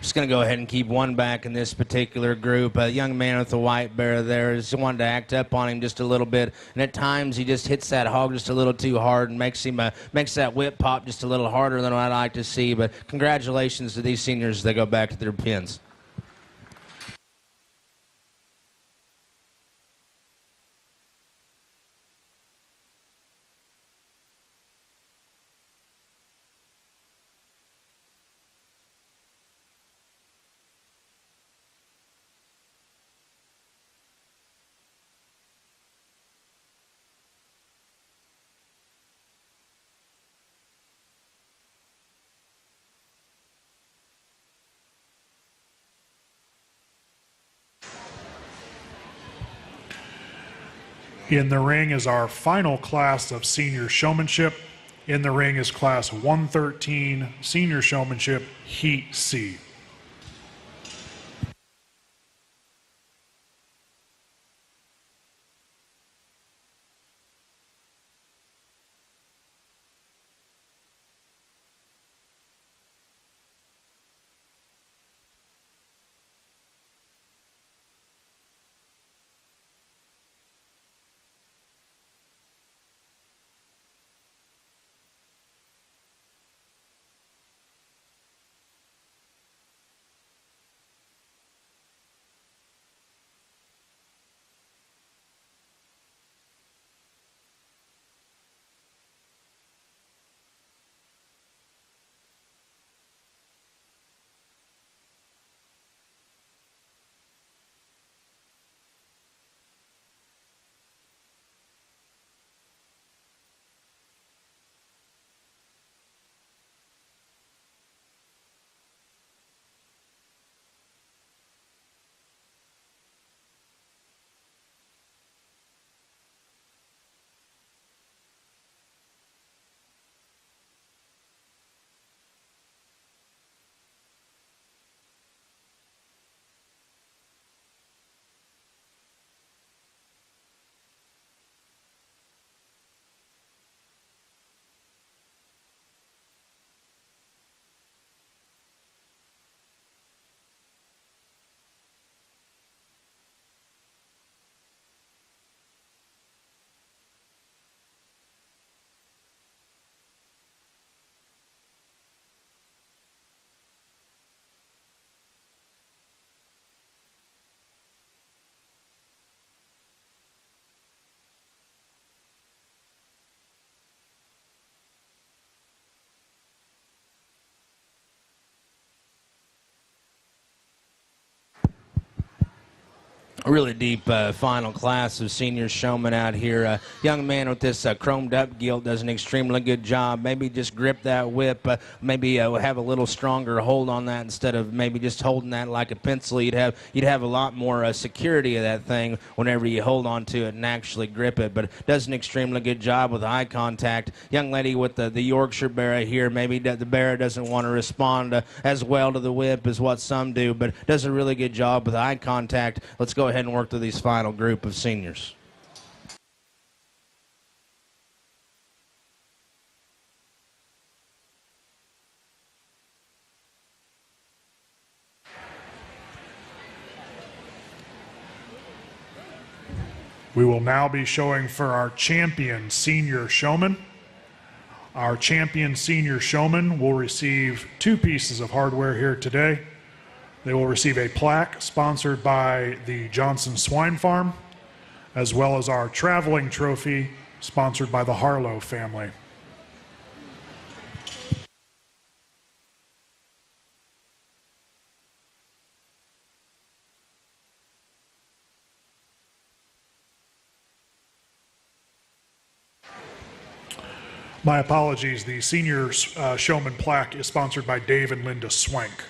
Just going to go ahead and keep one back in this particular group. A young man with a white bear there just wanted to act up on him just a little bit, and at times he just hits that hog just a little too hard and makes that whip pop just a little harder than what I'd like to see. But congratulations to these seniors as they go back to their pens. In the ring is our final class of senior showmanship. In the ring is class 113, senior showmanship, Heat C. A really deep final class of senior showmen out here. Young man with this chromed up gilt does an extremely good job. Maybe just grip that whip, maybe have a little stronger hold on that instead of maybe just holding that like a pencil. You'd have a lot more security of that thing whenever you hold on to it and actually grip it. But does an extremely good job with eye contact. Young lady with the Yorkshire Barrow here, maybe the Barrow doesn't want to respond as well to the whip as what some do, but does a really good job with eye contact. Let's go ahead and work through these final group of seniors. We will now be showing for our champion senior showman. Our champion senior showman will receive 2 pieces of hardware here today. They will receive a plaque sponsored by the Johnson Swine Farm, as well as our traveling trophy sponsored by the Harlow family. My apologies, the senior showman plaque is sponsored by Dave and Linda Swank.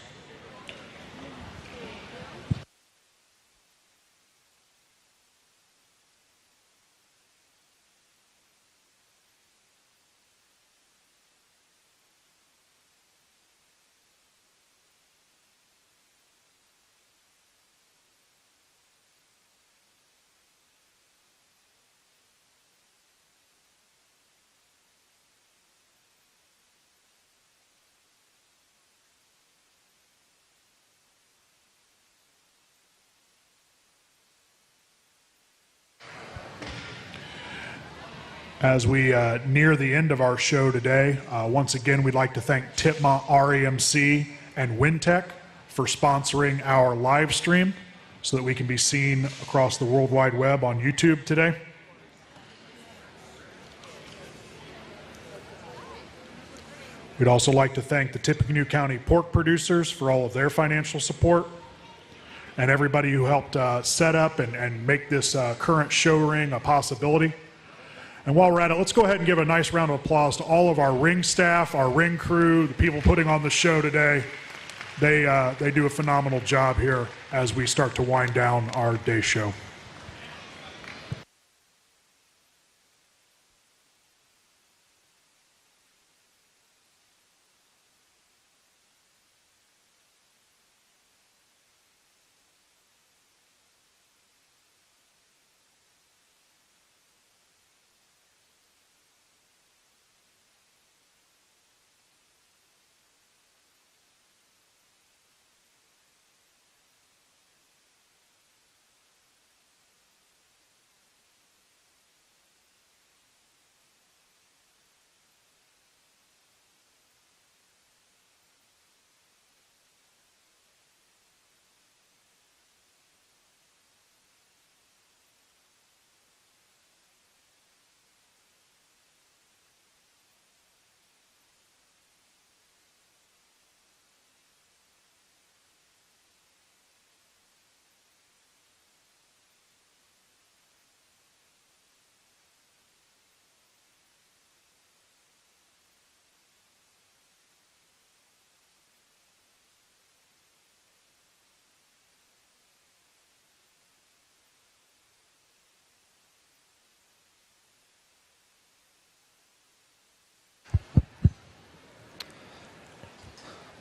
As we near the end of our show today, once again, we'd like to thank Titma REMC and Wintech for sponsoring our live stream so that we can be seen across the World Wide Web on YouTube today. We'd also like to thank the Tippecanoe County pork producers for all of their financial support, and everybody who helped set up and make this current show ring a possibility. And while we're at it, let's go ahead and give a nice round of applause to all of our ring staff, our ring crew, the people putting on the show today. They do a phenomenal job here as we start to wind down our day show.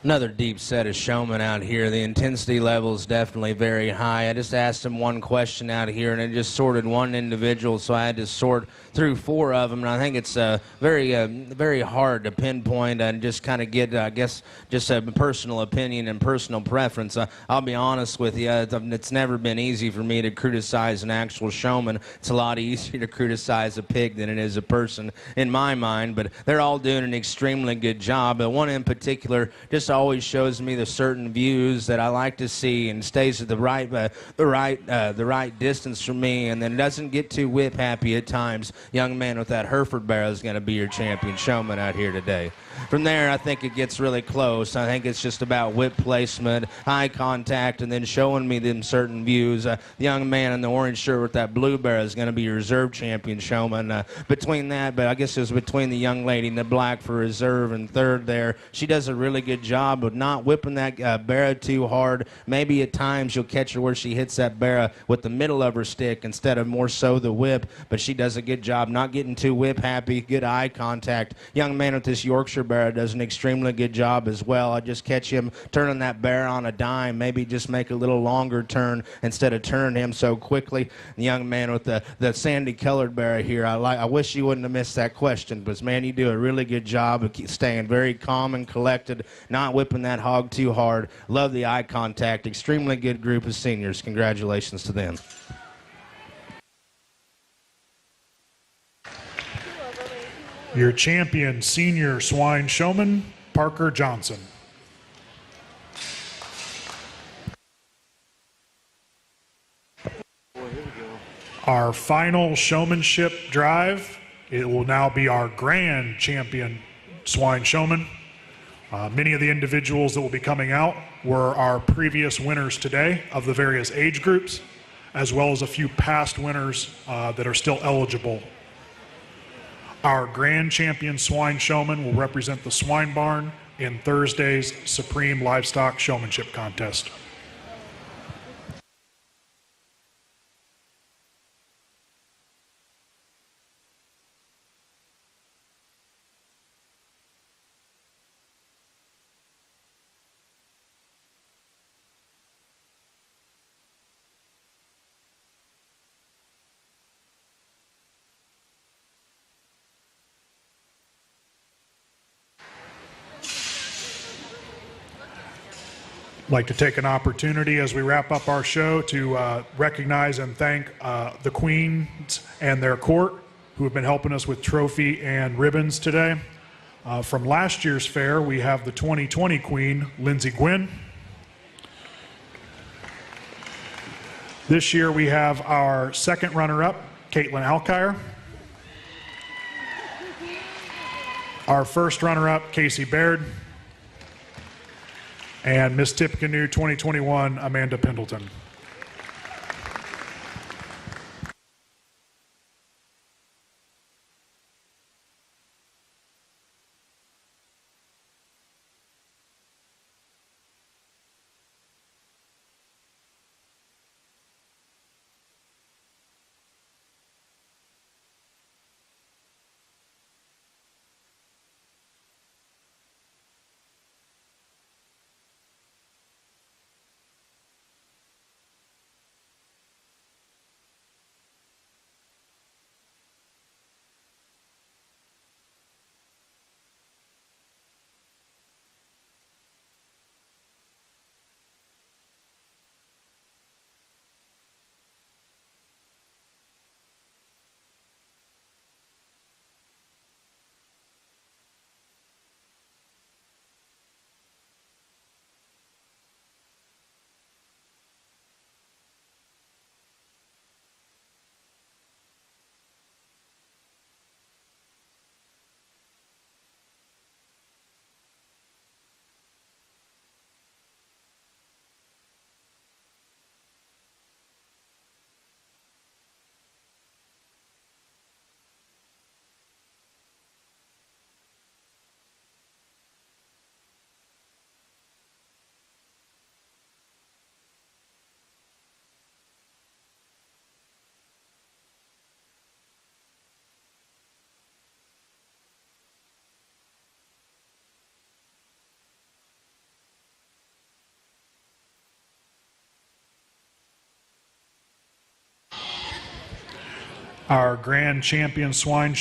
Another deep set of showmen out here. The intensity level is definitely very high. I just asked him one question out here, and it just sorted one individual, so I had to sort through 4 of them. And I think it's very hard to pinpoint and just kind of get, I guess, just a personal opinion and personal preference. I'll be honest with you, it's never been easy for me to criticize an actual showman. It's a lot easier to criticize a pig than it is a person, in my mind. But they're all doing an extremely good job. But one in particular just always shows me the certain views that I like to see and stays at the right distance from me, and then doesn't get too whip happy at times. Young man with that Hereford Barrow is going to be your champion showman out here today. From there, I think it gets really close. I think it's just about whip placement, eye contact, and then showing me them certain views. The young man in the orange shirt with that blue barrow is going to be your reserve champion showman. Between that, but I guess it was between the young lady in the black for reserve and third there. She does a really good job of not whipping that barrow too hard. Maybe at times you'll catch her where she hits that barrow with the middle of her stick instead of more so the whip, but she does a good job not getting too whip happy, good eye contact. Young man with this Yorkshire Barrow does an extremely good job as well. I just catch him turning that barrow on a dime, maybe just make a little longer turn instead of turning him so quickly. The young man with the sandy colored barrow here, I wish you wouldn't have missed that question, but man, you do a really good job of staying very calm and collected, not whipping that hog too hard. Love the eye contact. Extremely good group of seniors. Congratulations to them. Your champion senior swine showman, Parker Johnson. Our final showmanship drive, it will now be our grand champion swine showman. Many of the individuals that will be coming out were our previous winners today of the various age groups, as well as a few past winners that are still eligible. Our grand champion swine showman will represent the swine barn in Thursday's Supreme Livestock Showmanship Contest. I'd like to take an opportunity as we wrap up our show to recognize and thank the Queens and their court who have been helping us with trophy and ribbons today. From last year's fair, we have the 2020 Queen, Lindsay Gwynn. This year we have our second runner-up, Caitlin Alkire. Our first runner-up, Casey Baird. And Miss Tippecanoe 2021, Amanda Pendleton. Our grand champion swine